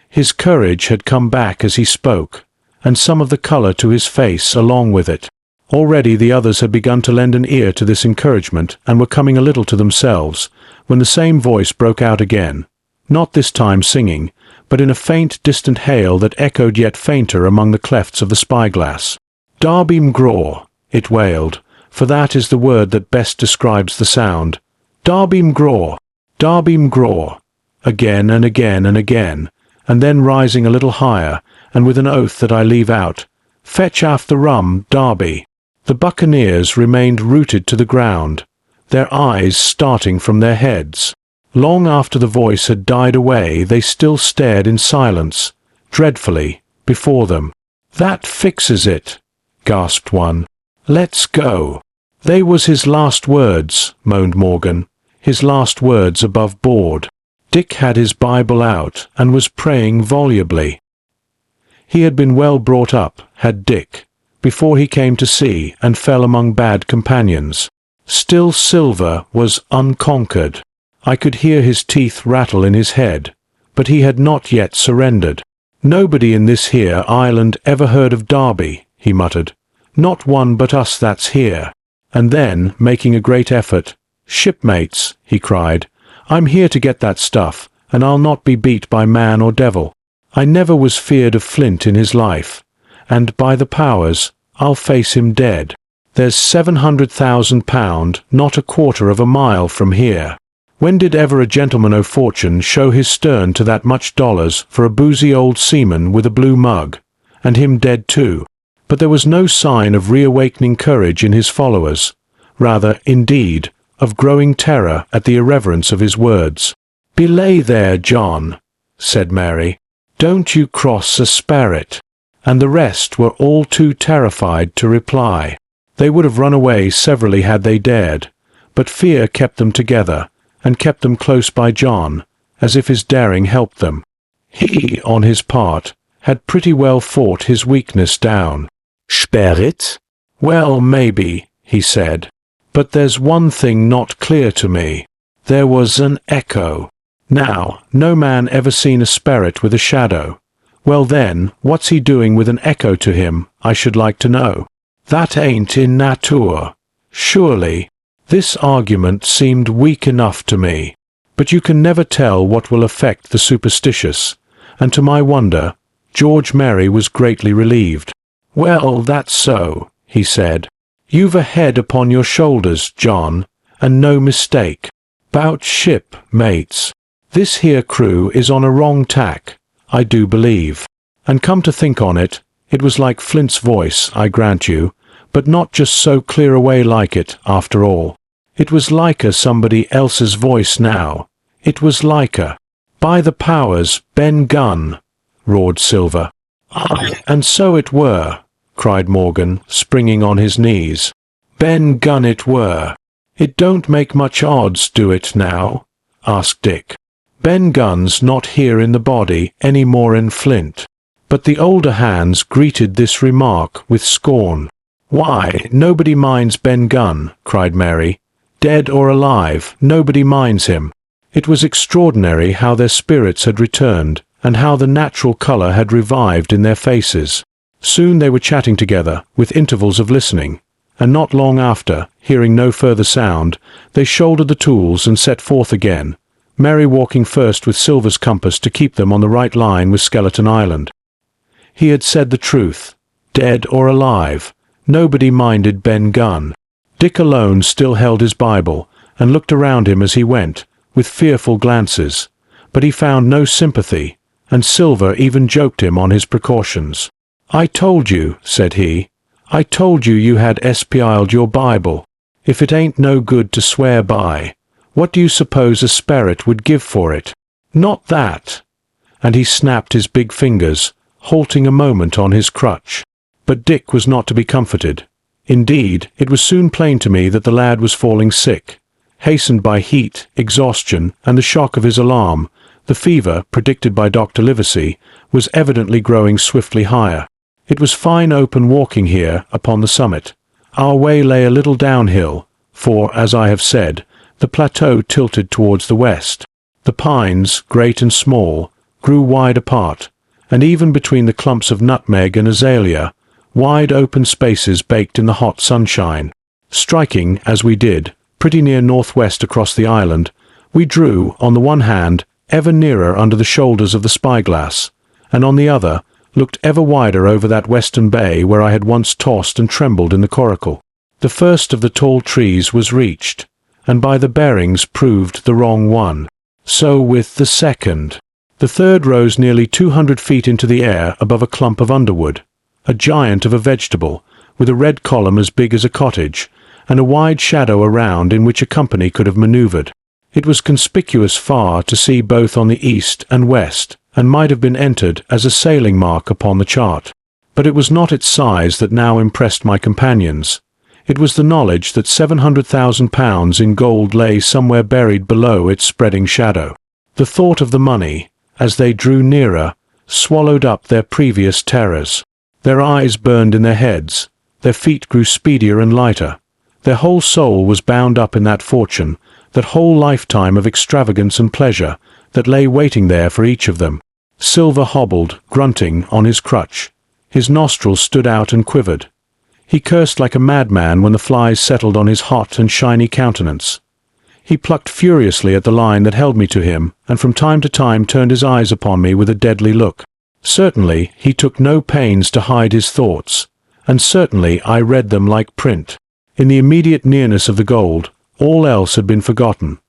His courage had come back as he spoke, and some of the colour to his face along with it. Already the others had begun to lend an ear to this encouragement and were coming a little to themselves, when the same voice broke out again, not this time singing, but in a faint, distant hail that echoed yet fainter among the clefts of the spyglass. "Darby mgraw," it wailed, for that is the word that best describes the sound. "Darby mgraw, Darby mgraw," again and again and again, and then rising a little higher, and with an oath that I leave out, "Fetch aft the rum, Darby." The buccaneers remained rooted to the ground, their eyes starting from their heads. Long after the voice had died away, they still stared in silence, dreadfully, before them. "That fixes it," gasped one. "Let's go." "They was his last words," moaned Morgan, "his last words above board." Dick had his Bible out, and was praying volubly. He had been well brought up, had Dick, before he came to sea and fell among bad companions. Still Silver was unconquered. I could hear his teeth rattle in his head, but he had not yet surrendered. "Nobody in this here island ever heard of Darby," he muttered. "Not one but us that's here." And then, making a great effort, "Shipmates," he cried, "I'm here to get that stuff, and I'll not be beat by man or devil. I never was feared of Flint in his life, and, by the powers, I'll face him dead. There's £700,000, not a quarter of a mile from here. When did ever a gentleman o' fortune show his stern to that much dollars for a boozy old seaman with a blue mug, and him dead too?" But there was no sign of reawakening courage in his followers, rather, indeed, of growing terror at the irreverence of his words. "Belay there, John," said Mary. "Don't you cross a sperrit." And the rest were all too terrified to reply. They would have run away severally had they dared, but fear kept them together, and kept them close by John, as if his daring helped them. He, on his part, had pretty well fought his weakness down. Sperrit? "Well, maybe," he said, "but there's one thing not clear to me. There was an echo. Now, no man ever seen a sperrit with a shadow. Well then, what's he doing with an echo to him, I should like to know? That ain't in nature. Surely." This argument seemed weak enough to me, but you can never tell what will affect the superstitious, and to my wonder, George Merry was greatly relieved. "Well, that's so," he said. "You've a head upon your shoulders, John, and no mistake. 'Bout ship, mates. This here crew is on a wrong tack, I do believe. And come to think on it, it was like Flint's voice, I grant you, but not just so clear away like it, after all. It was like somebody else's voice now. It was like By the powers, Ben Gunn," roared Silver. "Aye, and so it were," cried Morgan, springing on his knees. "Ben Gunn it were." "It don't make much odds, do it now?" asked Dick. "Ben Gunn's not here in the body any more in Flint." But the older hands greeted this remark with scorn. "Why, nobody minds Ben Gunn," cried Mary. "Dead or alive, nobody minds him." It was extraordinary how their spirits had returned, and how the natural colour had revived in their faces. Soon they were chatting together, with intervals of listening, and not long after, hearing no further sound, they shouldered the tools and set forth again, Mary walking first with Silver's compass to keep them on the right line with Skeleton Island. He had said the truth. Dead or alive, nobody minded Ben Gunn. Dick alone still held his Bible, and looked around him as he went, with fearful glances, but he found no sympathy, and Silver even joked him on his precautions. "I told you," said he, "I told you you had espialed your Bible. If it ain't no good to swear by, what do you suppose a sperrit would give for it? Not that." And he snapped his big fingers, halting a moment on his crutch. But Dick was not to be comforted. Indeed, it was soon plain to me that the lad was falling sick, hastened by heat, exhaustion, and the shock of his alarm. The fever, predicted by Dr. Livesey, was evidently growing swiftly higher. It was fine open walking here upon the summit. Our way lay a little downhill, for, as I have said, the plateau tilted towards the west. The pines, great and small, grew wide apart, and even between the clumps of nutmeg and azalea, wide open spaces baked in the hot sunshine. Striking, as we did, pretty near northwest across the island, we drew, on the one hand, ever nearer under the shoulders of the spyglass, and on the other, looked ever wider over that western bay where I had once tossed and trembled in the Coracle. The first of the tall trees was reached, and by the bearings proved the wrong one. So with the second. The third rose nearly 200 feet into the air above a clump of underwood, a giant of a vegetable, with a red column as big as a cottage, and a wide shadow around in which a company could have manoeuvred. It was conspicuous far to see both on the east and west, and might have been entered as a sailing mark upon the chart. But it was not its size that now impressed my companions. It was the knowledge that £700,000 in gold lay somewhere buried below its spreading shadow. The thought of the money, as they drew nearer, swallowed up their previous terrors. Their eyes burned in their heads, their feet grew speedier and lighter. Their whole soul was bound up in that fortune, that whole lifetime of extravagance and pleasure that lay waiting there for each of them. Silver hobbled, grunting, on his crutch. His nostrils stood out and quivered. He cursed like a madman when the flies settled on his hot and shiny countenance. He plucked furiously at the line that held me to him, and from time to time turned his eyes upon me with a deadly look. Certainly he took no pains to hide his thoughts, and certainly I read them like print. In the immediate nearness of the gold, all else had been forgotten.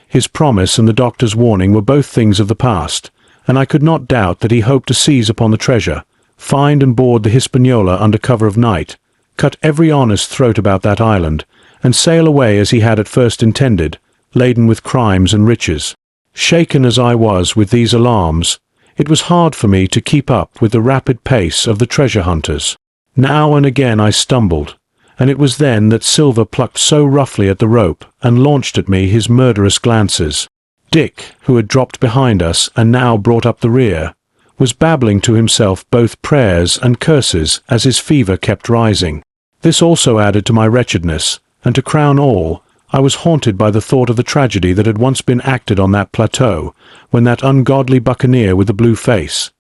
His promise and the doctor's warning were both things of the past, and I could not doubt that he hoped to seize upon the treasure, find and board the Hispaniola under cover of night, cut every honest throat about that island, and sail away as he had at first intended, laden with crimes and riches. Shaken as I was with these alarms, it was hard for me to keep up with the rapid pace of the treasure hunters. Now and again I stumbled, and it was then that Silver plucked so roughly at the rope and launched at me his murderous glances. Dick, who had dropped behind us and now brought up the rear, was babbling to himself both prayers and curses as his fever kept rising. This also added to my wretchedness, and to crown all, I was haunted by the thought of the tragedy that had once been acted on that plateau, when that ungodly buccaneer with the blue face,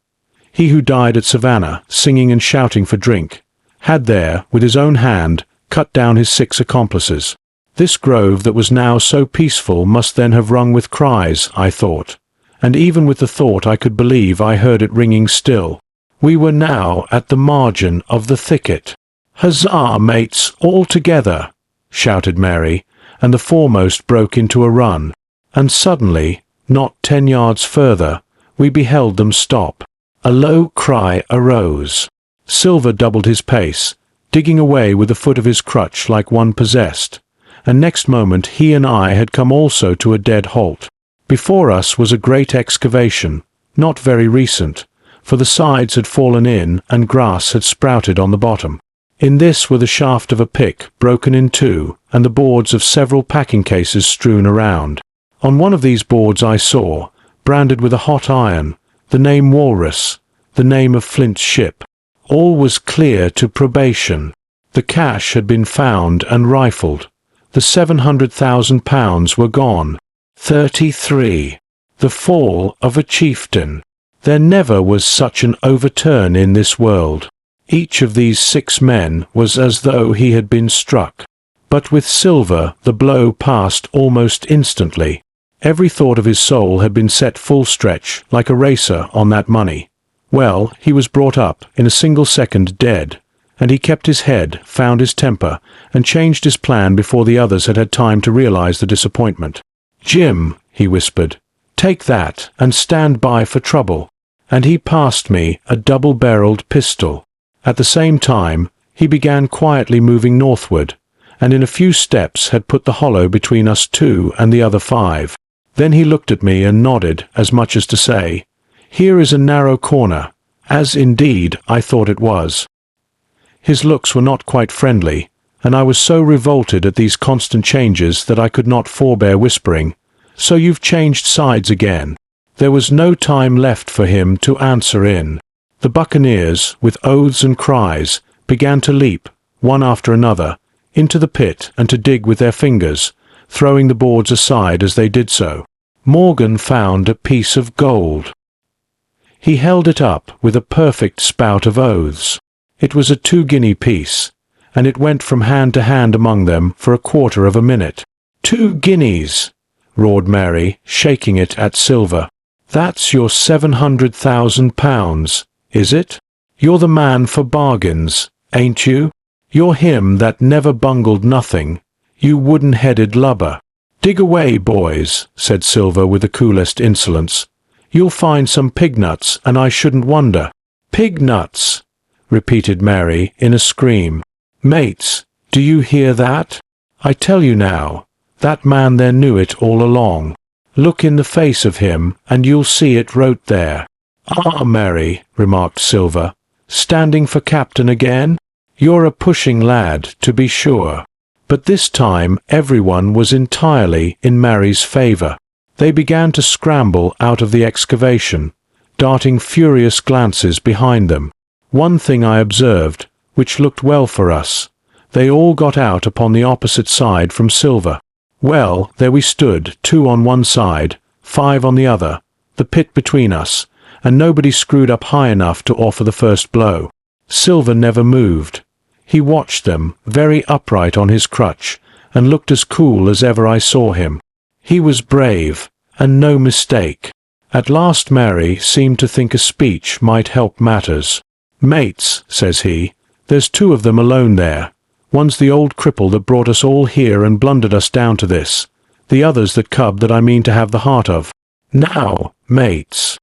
he who died at Savannah, singing and shouting for drink, had there, with his own hand, cut down his 6 accomplices. This grove that was now so peaceful must then have rung with cries, I thought, and even with the thought I could believe I heard it ringing still. We were now at the margin of the thicket. "Huzzah, mates, all together!" shouted Mary, and the foremost broke into a run, and suddenly, not 10 yards further, we beheld them stop. A low cry arose. Silver doubled his pace, digging away with the foot of his crutch like one possessed, and next moment he and I had come also to a dead halt. Before us was a great excavation, not very recent, for the sides had fallen in and grass had sprouted on the bottom. In this were the shaft of a pick broken in two, and the boards of several packing cases strewn around. On one of these boards I saw, branded with a hot iron, the name Walrus, the name of Flint's ship. All was clear to probation. The cash had been found and rifled. The £700,000 were gone. 33. The fall of a chieftain. There never was such an overturn in this world. Each of these 6 men was as though he had been struck. But with Silver the blow passed almost instantly. Every thought of his soul had been set full stretch, like a racer, on that money. Well, he was brought up, in a single second, dead, and he kept his head, found his temper, and changed his plan before the others had had time to realize the disappointment. "Jim," he whispered, "take that, and stand by for trouble." And he passed me a double-barreled pistol. At the same time, he began quietly moving northward, and in a few steps had put the hollow between us two and the other 5. Then he looked at me and nodded, as much as to say, "Here is a narrow corner," as indeed I thought it was. His looks were not quite friendly, and I was so revolted at these constant changes that I could not forbear whispering, "So you've changed sides again." There was no time left for him to answer in. The buccaneers, with oaths and cries, began to leap, one after another, into the pit and to dig with their fingers, throwing the boards aside as they did so. Morgan found a piece of gold. He held it up with a perfect spout of oaths. It was a 2-guinea piece, and it went from hand to hand among them for a quarter of a minute. 2 guineas! Roared Mary, shaking it at Silver. "That's your £700,000, is it? You're the man for bargains, ain't you? You're him that never bungled nothing, you wooden-headed lubber." "Dig away, boys," said Silver with the coolest insolence. "You'll find some pig-nuts, and I shouldn't wonder." "Pig-nuts," repeated Mary in a scream. "Mates, do you hear that? I tell you now, that man there knew it all along. Look in the face of him, and you'll see it wrote there." "Ah, Mary," remarked Silver, "standing for captain again? You're a pushing lad, to be sure." But this time everyone was entirely in Mary's favour. They began to scramble out of the excavation, darting furious glances behind them. One thing I observed, which looked well for us. They all got out upon the opposite side from Silver. Well, there we stood, 2 on one side, 5 on the other, the pit between us, and nobody screwed up high enough to offer the first blow. Silver never moved. He watched them, very upright on his crutch, and looked as cool as ever I saw him. He was brave, and no mistake. At last Mary seemed to think a speech might help matters. "Mates," says he, "there's 2 of them alone there. One's the old cripple that brought us all here and blundered us down to this. The other's the cub that I mean to have the heart of. Now, mates."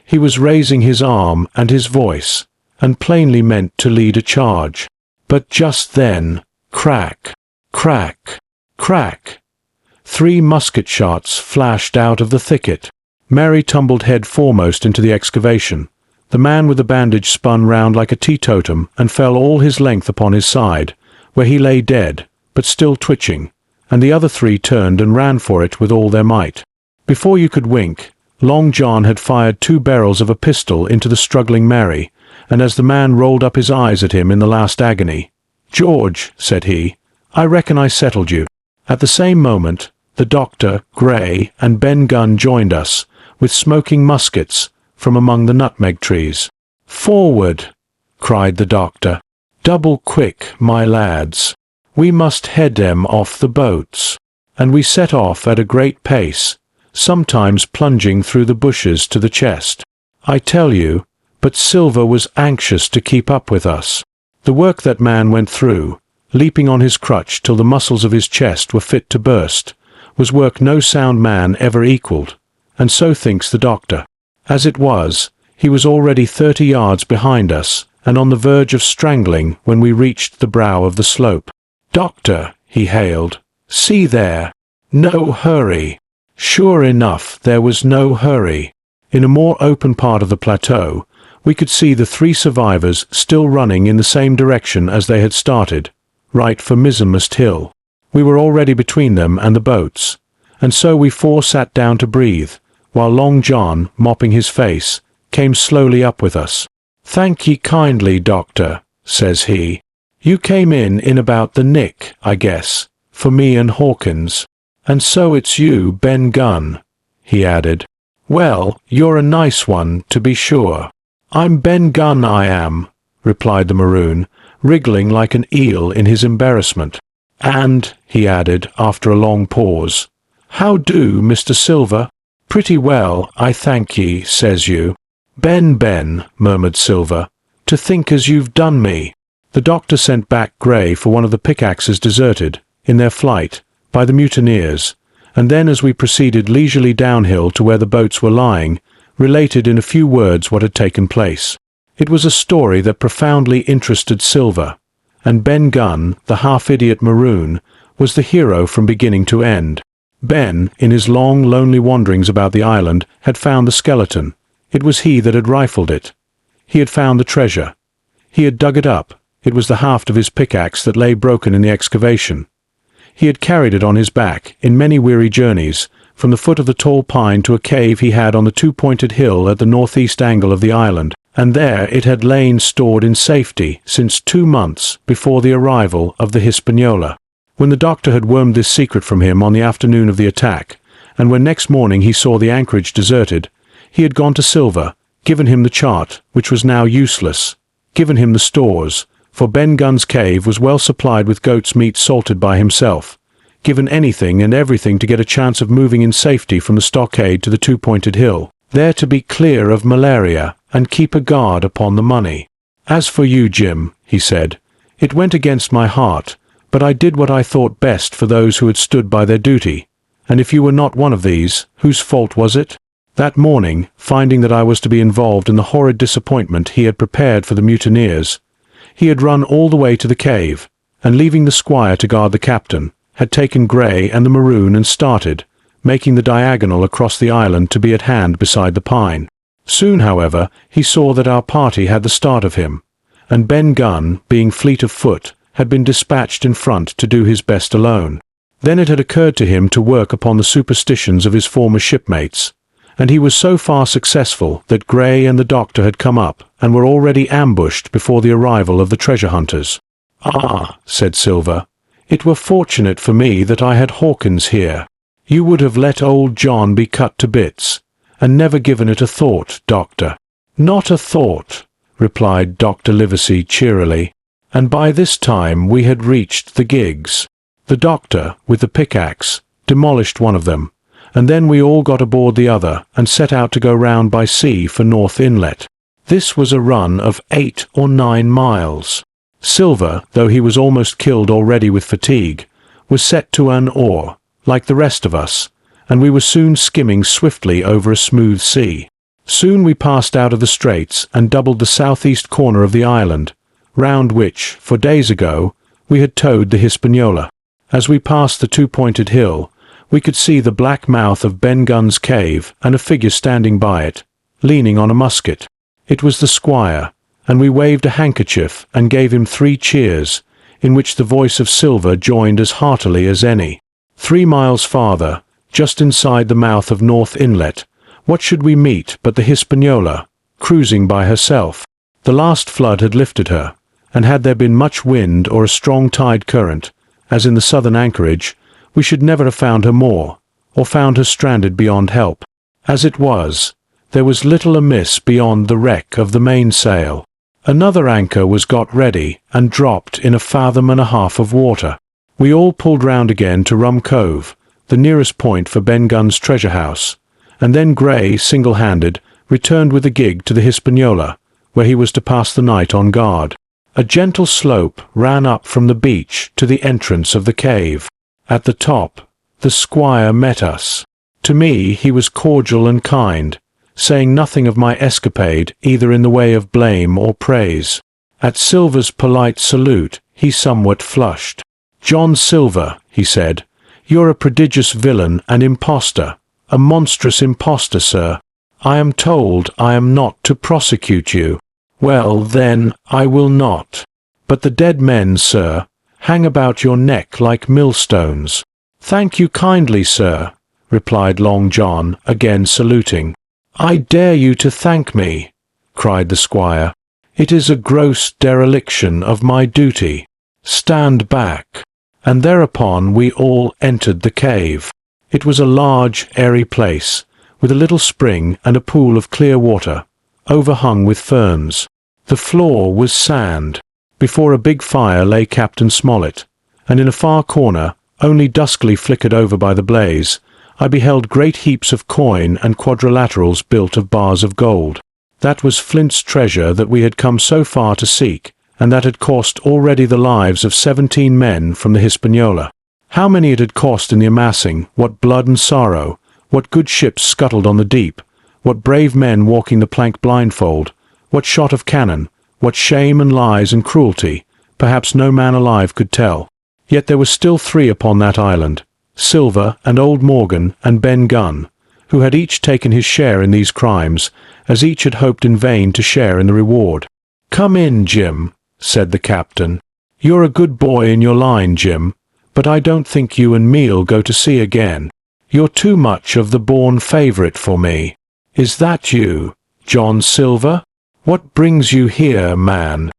He was raising his arm and his voice, and plainly meant to lead a charge. But just then, crack, crack, crack, 3 musket shots flashed out of the thicket. Mary tumbled head foremost into the excavation. The man with the bandage spun round like a teetotum and fell all his length upon his side, where he lay dead, but still twitching, and the other 3 turned and ran for it with all their might. Before you could wink, Long John had fired 2 barrels of a pistol into the struggling Mary, and as the man rolled up his eyes at him in the last agony, "George," said he, "I reckon I settled you." At the same moment, the doctor, Gray, and Ben Gunn joined us, with smoking muskets, from among the nutmeg trees. "Forward!" cried the doctor. "Double quick, my lads. We must head them off the boats." And we set off at a great pace, sometimes plunging through the bushes to the chest. I tell you, but Silver was anxious to keep up with us. The work that man went through, leaping on his crutch till the muscles of his chest were fit to burst, was work no sound man ever equalled, and so thinks the doctor. As it was, he was already 30 yards behind us, and on the verge of strangling when we reached the brow of the slope. "Doctor," he hailed, "see there! No hurry!" Sure enough, there was no hurry. In a more open part of the plateau, we could see the 3 survivors still running in the same direction as they had started, right for Mizzenmast Hill. We were already between them and the boats, and so we 4 sat down to breathe, while Long John, mopping his face, came slowly up with us. "Thank ye kindly, doctor," says he. "You came in about the nick, I guess, for me and Hawkins. And so it's you, Ben Gunn," he added. "Well, you're a nice one, to be sure." "I'm Ben Gunn, I am," replied the Maroon, wriggling like an eel in his embarrassment. "And," he added, after a long pause, "how do, Mr. Silver?" "Pretty well, I thank ye," says you. Ben, murmured Silver, "to think as you've done me." The doctor sent back Gray for one of the pickaxes deserted, in their flight, by the mutineers, and then as we proceeded leisurely downhill to where the boats were lying, related in a few words what had taken place. It was a story that profoundly interested Silver, and Ben Gunn, the half-idiot maroon, was the hero from beginning to end. Ben, in his long, lonely wanderings about the island, had found the skeleton. It was he that had rifled it. He had found the treasure. He had dug it up. It was the haft of his pickaxe that lay broken in the excavation. He had carried it on his back, in many weary journeys, from the foot of the tall pine to a cave he had on the two-pointed hill at the northeast angle of the island, and there it had lain stored in safety since 2 months before the arrival of the Hispaniola. When the doctor had wormed this secret from him on the afternoon of the attack, and when next morning he saw the anchorage deserted, he had gone to Silver, given him the chart, which was now useless, given him the stores, for Ben Gunn's cave was well supplied with goat's meat salted by himself, given anything and everything to get a chance of moving in safety from the Stockade to the two-pointed hill, there to be clear of malaria and keep a guard upon the money. "As for you, Jim," he said, "it went against my heart, but I did what I thought best for those who had stood by their duty, and if you were not one of these, whose fault was it?" That morning, finding that I was to be involved in the horrid disappointment he had prepared for the mutineers, he had run all the way to the cave, and leaving the squire to guard the captain, had taken Grey and the maroon and started, making the diagonal across the island to be at hand beside the pine. Soon, however, he saw that our party had the start of him, and Ben Gunn, being fleet of foot, had been dispatched in front to do his best alone. Then it had occurred to him to work upon the superstitions of his former shipmates, and he was so far successful that Grey and the doctor had come up and were already ambushed before the arrival of the treasure hunters. "Ah," said Silver, "it were fortunate for me that I had Hawkins here. You would have let old John be cut to bits, and never given it a thought, Doctor." "Not a thought," replied Dr. Livesey cheerily, and by this time we had reached the gigs. The doctor, with the pickaxe, demolished one of them, and then we all got aboard the other and set out to go round by sea for North Inlet. This was a run of 8 or 9 miles. Silver, though he was almost killed already with fatigue, was set to an oar, like the rest of us, and we were soon skimming swiftly over a smooth sea. Soon we passed out of the straits and doubled the southeast corner of the island, round which, 4 days ago, we had towed the Hispaniola. As we passed the two-pointed hill, we could see the black mouth of Ben Gunn's cave and a figure standing by it, leaning on a musket. It was the squire, and we waved a handkerchief and gave him 3 cheers, in which the voice of Silver joined as heartily as any. 3 miles farther, just inside the mouth of North Inlet, what should we meet but the Hispaniola, cruising by herself? The last flood had lifted her, and had there been much wind or a strong tide current, as in the southern anchorage, we should never have found her more, or found her stranded beyond help. As it was, there was little amiss beyond the wreck of the mainsail. Another anchor was got ready and dropped in 1.5 fathoms of water. We all pulled round again to Rum Cove, the nearest point for Ben Gunn's treasure house, and then Grey, single-handed, returned with the gig to the Hispaniola, where he was to pass the night on guard. A gentle slope ran up from the beach to the entrance of the cave. At the top, the squire met us. To me he was cordial and kind, saying nothing of my escapade either in the way of blame or praise. At Silver's polite salute he somewhat flushed. "John Silver," he said, "you're a prodigious villain and impostor, a monstrous impostor, sir. I am told I am not to prosecute you. Well, then, I will not. But the dead men, sir, hang about your neck like millstones." "Thank you kindly, sir," replied Long John, again saluting. "I dare you to thank me," cried the squire. "It is a gross dereliction of my duty. Stand back." And thereupon we all entered the cave. It was a large, airy place, with a little spring and a pool of clear water, overhung with ferns. The floor was sand. Before a big fire lay Captain Smollett, and in a far corner, only duskily flickered over by the blaze, I beheld great heaps of coin and quadrilaterals built of bars of gold. That was Flint's treasure that we had come so far to seek, and that had cost already the lives of 17 men from the Hispaniola. How many it had cost in the amassing, what blood and sorrow, what good ships scuttled on the deep, what brave men walking the plank blindfold, what shot of cannon, what shame and lies and cruelty, perhaps no man alive could tell. Yet there were still 3 upon that island, Silver and old Morgan and Ben Gunn, who had each taken his share in these crimes, as each had hoped in vain to share in the reward. "Come in, Jim," said the captain. "You're a good boy in your line, Jim, but I don't think you and me'll go to sea again. You're too much of the born favourite for me. Is that you, John Silver? What brings you here, man?"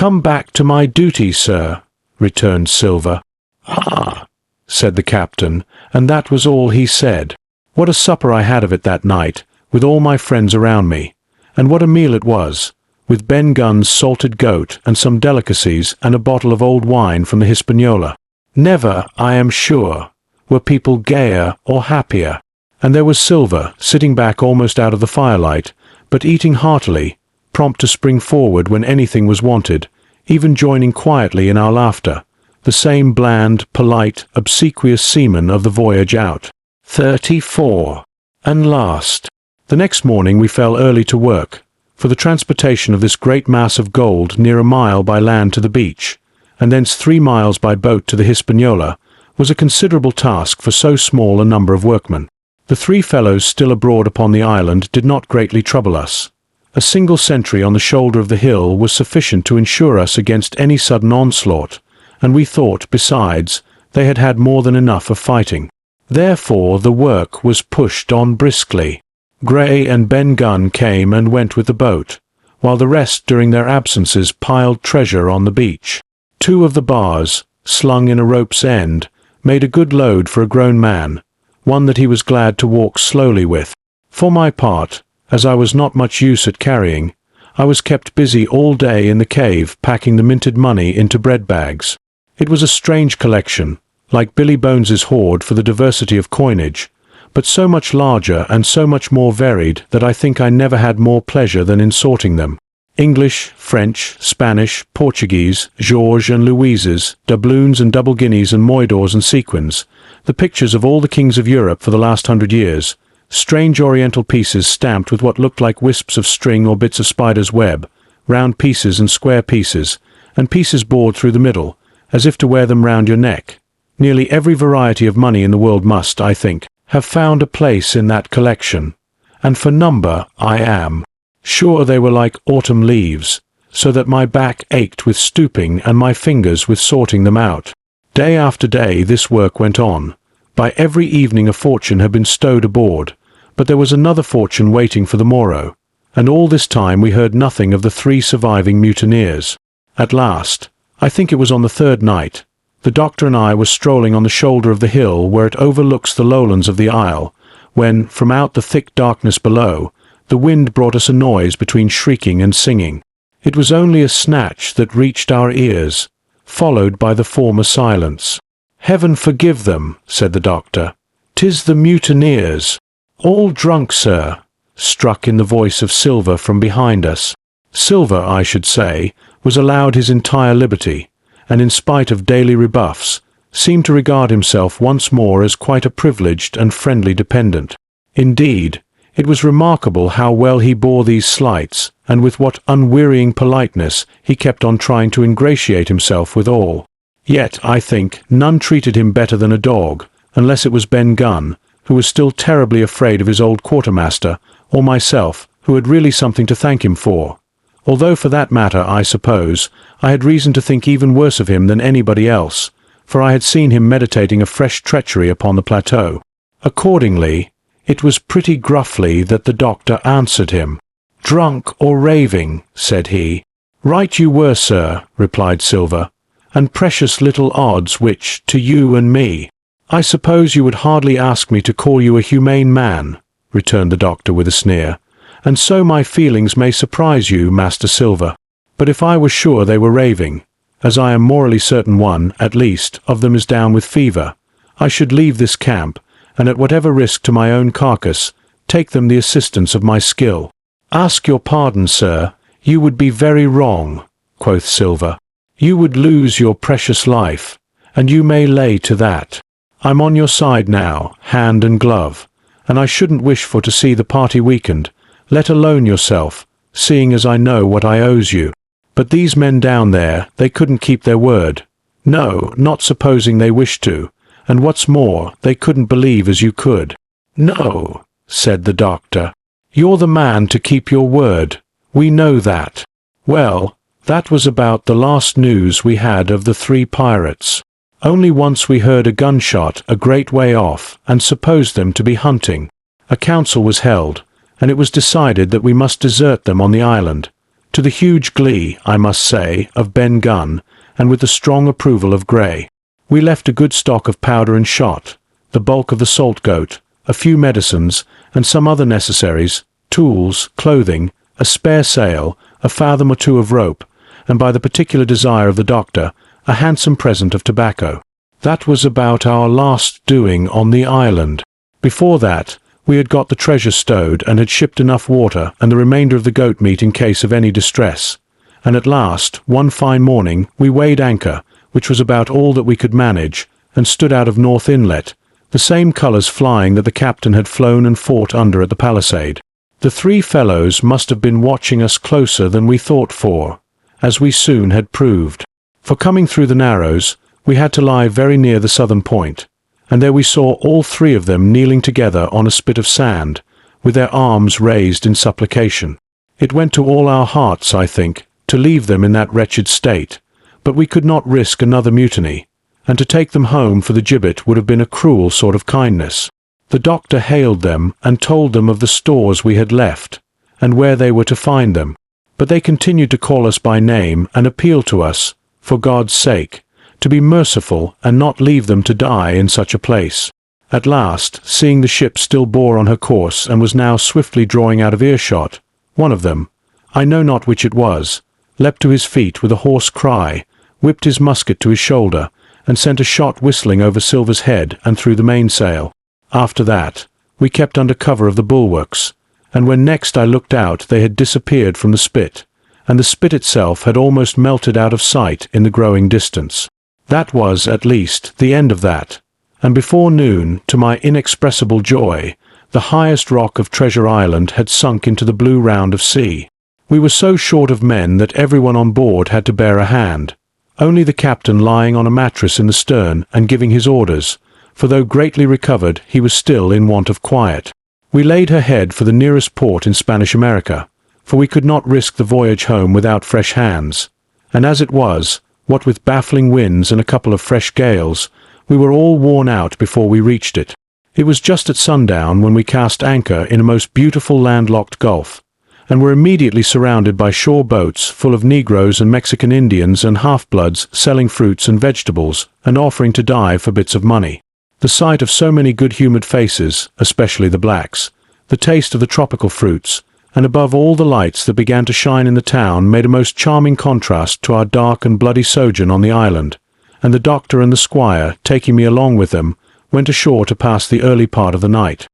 "Come back to my duty, sir," returned Silver. "Ah," said the captain, and that was all he said. What a supper I had of it that night, with all my friends around me, and what a meal it was, with Ben Gunn's salted goat and some delicacies and a bottle of old wine from the Hispaniola. Never, I am sure, were people gayer or happier, and there was Silver sitting back almost out of the firelight, but eating heartily, prompt to spring forward when anything was wanted, even joining quietly in our laughter, the same bland, polite, obsequious seaman of the voyage out. 34. And last. The next morning we fell early to work, for the transportation of this great mass of gold near a mile by land to the beach, and thence 3 miles by boat to the Hispaniola, was a considerable task for so small a number of workmen. The 3 fellows still abroad upon the island did not greatly trouble us. A single sentry on the shoulder of the hill was sufficient to ensure us against any sudden onslaught, and we thought, besides, they had had more than enough of fighting. Therefore the work was pushed on briskly. Gray and Ben Gunn came and went with the boat, while the rest during their absences piled treasure on the beach. 2 of the bars, slung in a rope's end, made a good load for a grown man, one that he was glad to walk slowly with. For my part, as I was not much use at carrying, I was kept busy all day in the cave packing the minted money into bread bags. It was a strange collection, like Billy Bones's hoard for the diversity of coinage, but so much larger and so much more varied that I think I never had more pleasure than in sorting them. English, French, Spanish, Portuguese, Georges and Louises, doubloons and double guineas and moidors and sequins, the pictures of all the kings of Europe for the last 100 years, strange oriental pieces stamped with what looked like wisps of string or bits of spider's web, round pieces and square pieces, and pieces bored through the middle, as if to wear them round your neck. Nearly every variety of money in the world must, I think, have found a place in that collection, and for number I am sure they were like autumn leaves, so that my back ached with stooping and my fingers with sorting them out. Day after day this work went on. By every evening a fortune had been stowed aboard, but there was another fortune waiting for the morrow, and all this time we heard nothing of the 3 surviving mutineers. At last, I think it was on the 3rd night, the doctor and I were strolling on the shoulder of the hill where it overlooks the lowlands of the isle, when, from out the thick darkness below, the wind brought us a noise between shrieking and singing. It was only a snatch that reached our ears, followed by the former silence. "Heaven forgive them," said the doctor. "'Tis the mutineers." "All drunk, sir," struck in the voice of Silver from behind us. Silver, I should say, was allowed his entire liberty, and in spite of daily rebuffs, seemed to regard himself once more as quite a privileged and friendly dependent. Indeed, it was remarkable how well he bore these slights, and with what unwearying politeness he kept on trying to ingratiate himself with all. Yet, I think, none treated him better than a dog, unless it was Ben Gunn, who was still terribly afraid of his old quartermaster, or myself, who had really something to thank him for. Although for that matter, I suppose, I had reason to think even worse of him than anybody else, for I had seen him meditating a fresh treachery upon the plateau. Accordingly, it was pretty gruffly that the doctor answered him. "Drunk or raving," said he. "Right you were, sir," replied Silver, "and precious little odds which, to you and me." "I suppose you would hardly ask me to call you a humane man," returned the doctor with a sneer, "and so my feelings may surprise you, Master Silver. But if I were sure they were raving, as I am morally certain one, at least, of them is down with fever, I should leave this camp, and at whatever risk to my own carcass, take them the assistance of my skill." "Ask your pardon, sir, you would be very wrong," quoth Silver. "You would lose your precious life, and you may lay to that. I'm on your side now, hand and glove, and I shouldn't wish for to see the party weakened, let alone yourself, seeing as I know what I owes you. But these men down there, they couldn't keep their word. No, not supposing they wished to, and what's more, they couldn't believe as you could. No, said the doctor. You're the man to keep your word. We know that. Well, that was about the last news we had of the 3 pirates. Only once we heard a gunshot a great way off, and supposed them to be hunting. A council was held, and it was decided that we must desert them on the island, to the huge glee, I must say, of Ben Gunn, and with the strong approval of Gray. We left a good stock of powder and shot, the bulk of the salt goat, a few medicines, and some other necessaries, tools, clothing, a spare sail, a fathom or 2 of rope, and by the particular desire of the doctor, a handsome present of tobacco. That was about our last doing on the island. Before that, we had got the treasure stowed and had shipped enough water and the remainder of the goat meat in case of any distress. And at last, one fine morning, we weighed anchor, which was about all that we could manage, and stood out of North Inlet, the same colours flying that the captain had flown and fought under at the palisade. The 3 fellows must have been watching us closer than we thought for, as we soon had proved. For coming through the Narrows, we had to lie very near the southern point, and there we saw all 3 of them kneeling together on a spit of sand, with their arms raised in supplication. It went to all our hearts, I think, to leave them in that wretched state, but we could not risk another mutiny, and to take them home for the gibbet would have been a cruel sort of kindness. The doctor hailed them and told them of the stores we had left, and where they were to find them, but they continued to call us by name and appeal to us, for God's sake, to be merciful and not leave them to die in such a place. At last, seeing the ship still bore on her course and was now swiftly drawing out of earshot, one of them, I know not which it was, leapt to his feet with a hoarse cry, whipped his musket to his shoulder, and sent a shot whistling over Silver's head and through the mainsail. After that, we kept under cover of the bulwarks, and when next I looked out they had disappeared from the spit, and the spit itself had almost melted out of sight in the growing distance. That was, at least, the end of that, and before noon, to my inexpressible joy, the highest rock of Treasure Island had sunk into the blue round of sea. We were so short of men that everyone on board had to bear a hand, only the captain lying on a mattress in the stern and giving his orders, for though greatly recovered, he was still in want of quiet. We laid her head for the nearest port in Spanish America, for we could not risk the voyage home without fresh hands, and as it was, what with baffling winds and a couple of fresh gales, we were all worn out before we reached it. It was just at sundown when we cast anchor in a most beautiful landlocked gulf, and were immediately surrounded by shore boats full of Negroes and Mexican Indians and half-bloods selling fruits and vegetables and offering to die for bits of money. The sight of so many good-humoured faces, especially the blacks, the taste of the tropical fruits, and above all the lights that began to shine in the town made a most charming contrast to our dark and bloody sojourn on the island, and the doctor and the squire, taking me along with them, went ashore to pass the early part of the night.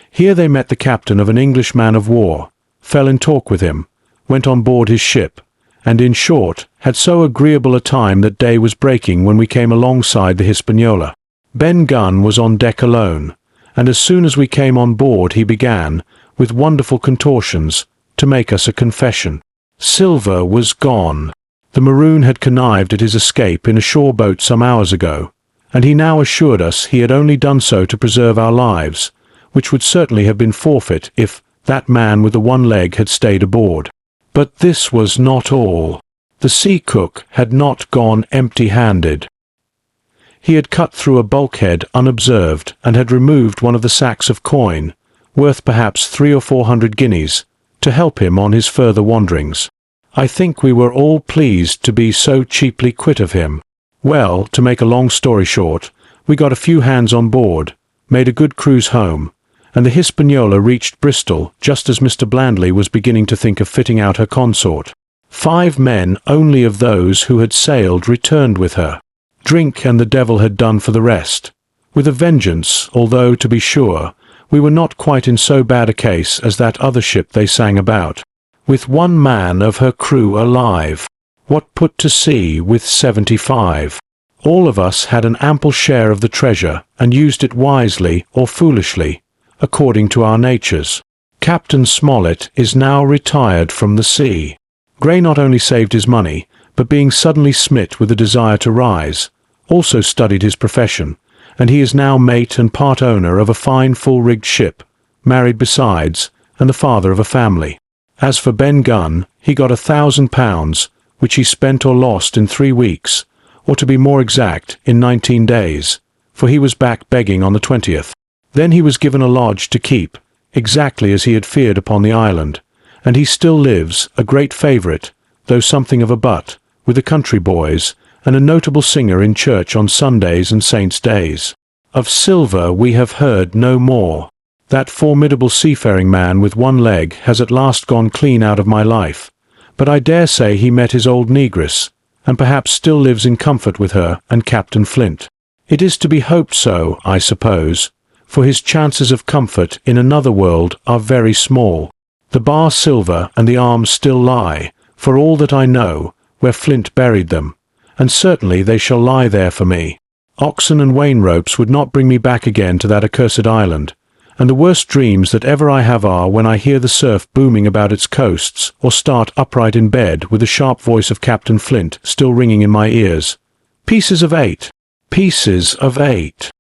Here they met the captain of an English man of war, fell in talk with him, went on board his ship, and in short, had so agreeable a time that day was breaking when we came alongside the Hispaniola. Ben Gunn was on deck alone, and as soon as we came on board he began, with wonderful contortions, to make us a confession. Silver was gone. The Maroon had connived at his escape in a shore boat some hours ago, and he now assured us he had only done so to preserve our lives, which would certainly have been forfeit if that man with the one leg had stayed aboard. But this was not all. The sea cook had not gone empty-handed. He had cut through a bulkhead unobserved and had removed one of the sacks of coin, worth perhaps 300 or 400 guineas, to help him on his further wanderings. I think we were all pleased to be so cheaply quit of him. Well, to make a long story short, we got a few hands on board, made a good cruise home, and the Hispaniola reached Bristol just as Mr. Blandley was beginning to think of fitting out her consort. 5 men only of those who had sailed returned with her. Drink and the devil had done for the rest, with a vengeance, although, to be sure, we were not quite in so bad a case as that other ship they sang about, with 1 man of her crew alive. What put to sea with 75? All of us had an ample share of the treasure, and used it wisely or foolishly, according to our natures. Captain Smollett is now retired from the sea. Gray not only saved his money, but being suddenly smit with a desire to rise, also studied his profession, and he is now mate and part owner of a fine full-rigged ship, married besides, and the father of a family. As for Ben Gunn, he got £1,000, which he spent or lost in 3 weeks, or to be more exact, in 19 days, for he was back begging on the 20th. Then he was given a lodge to keep, exactly as he had feared upon the island, and he still lives, a great favourite, though something of a butt, with the country boys, and a notable singer in church on Sundays and saints' days. Of Silver we have heard no more. That formidable seafaring man with one leg has at last gone clean out of my life, but I dare say he met his old negress, and perhaps still lives in comfort with her and Captain Flint. It is to be hoped so, I suppose, for his chances of comfort in another world are very small. The bar Silver and the arms still lie, for all that I know, where Flint buried them, and certainly they shall lie there for me. Oxen and wain ropes would not bring me back again to that accursed island, and the worst dreams that ever I have are when I hear the surf booming about its coasts, or start upright in bed with the sharp voice of Captain Flint still ringing in my ears. Pieces of 8. Pieces of 8.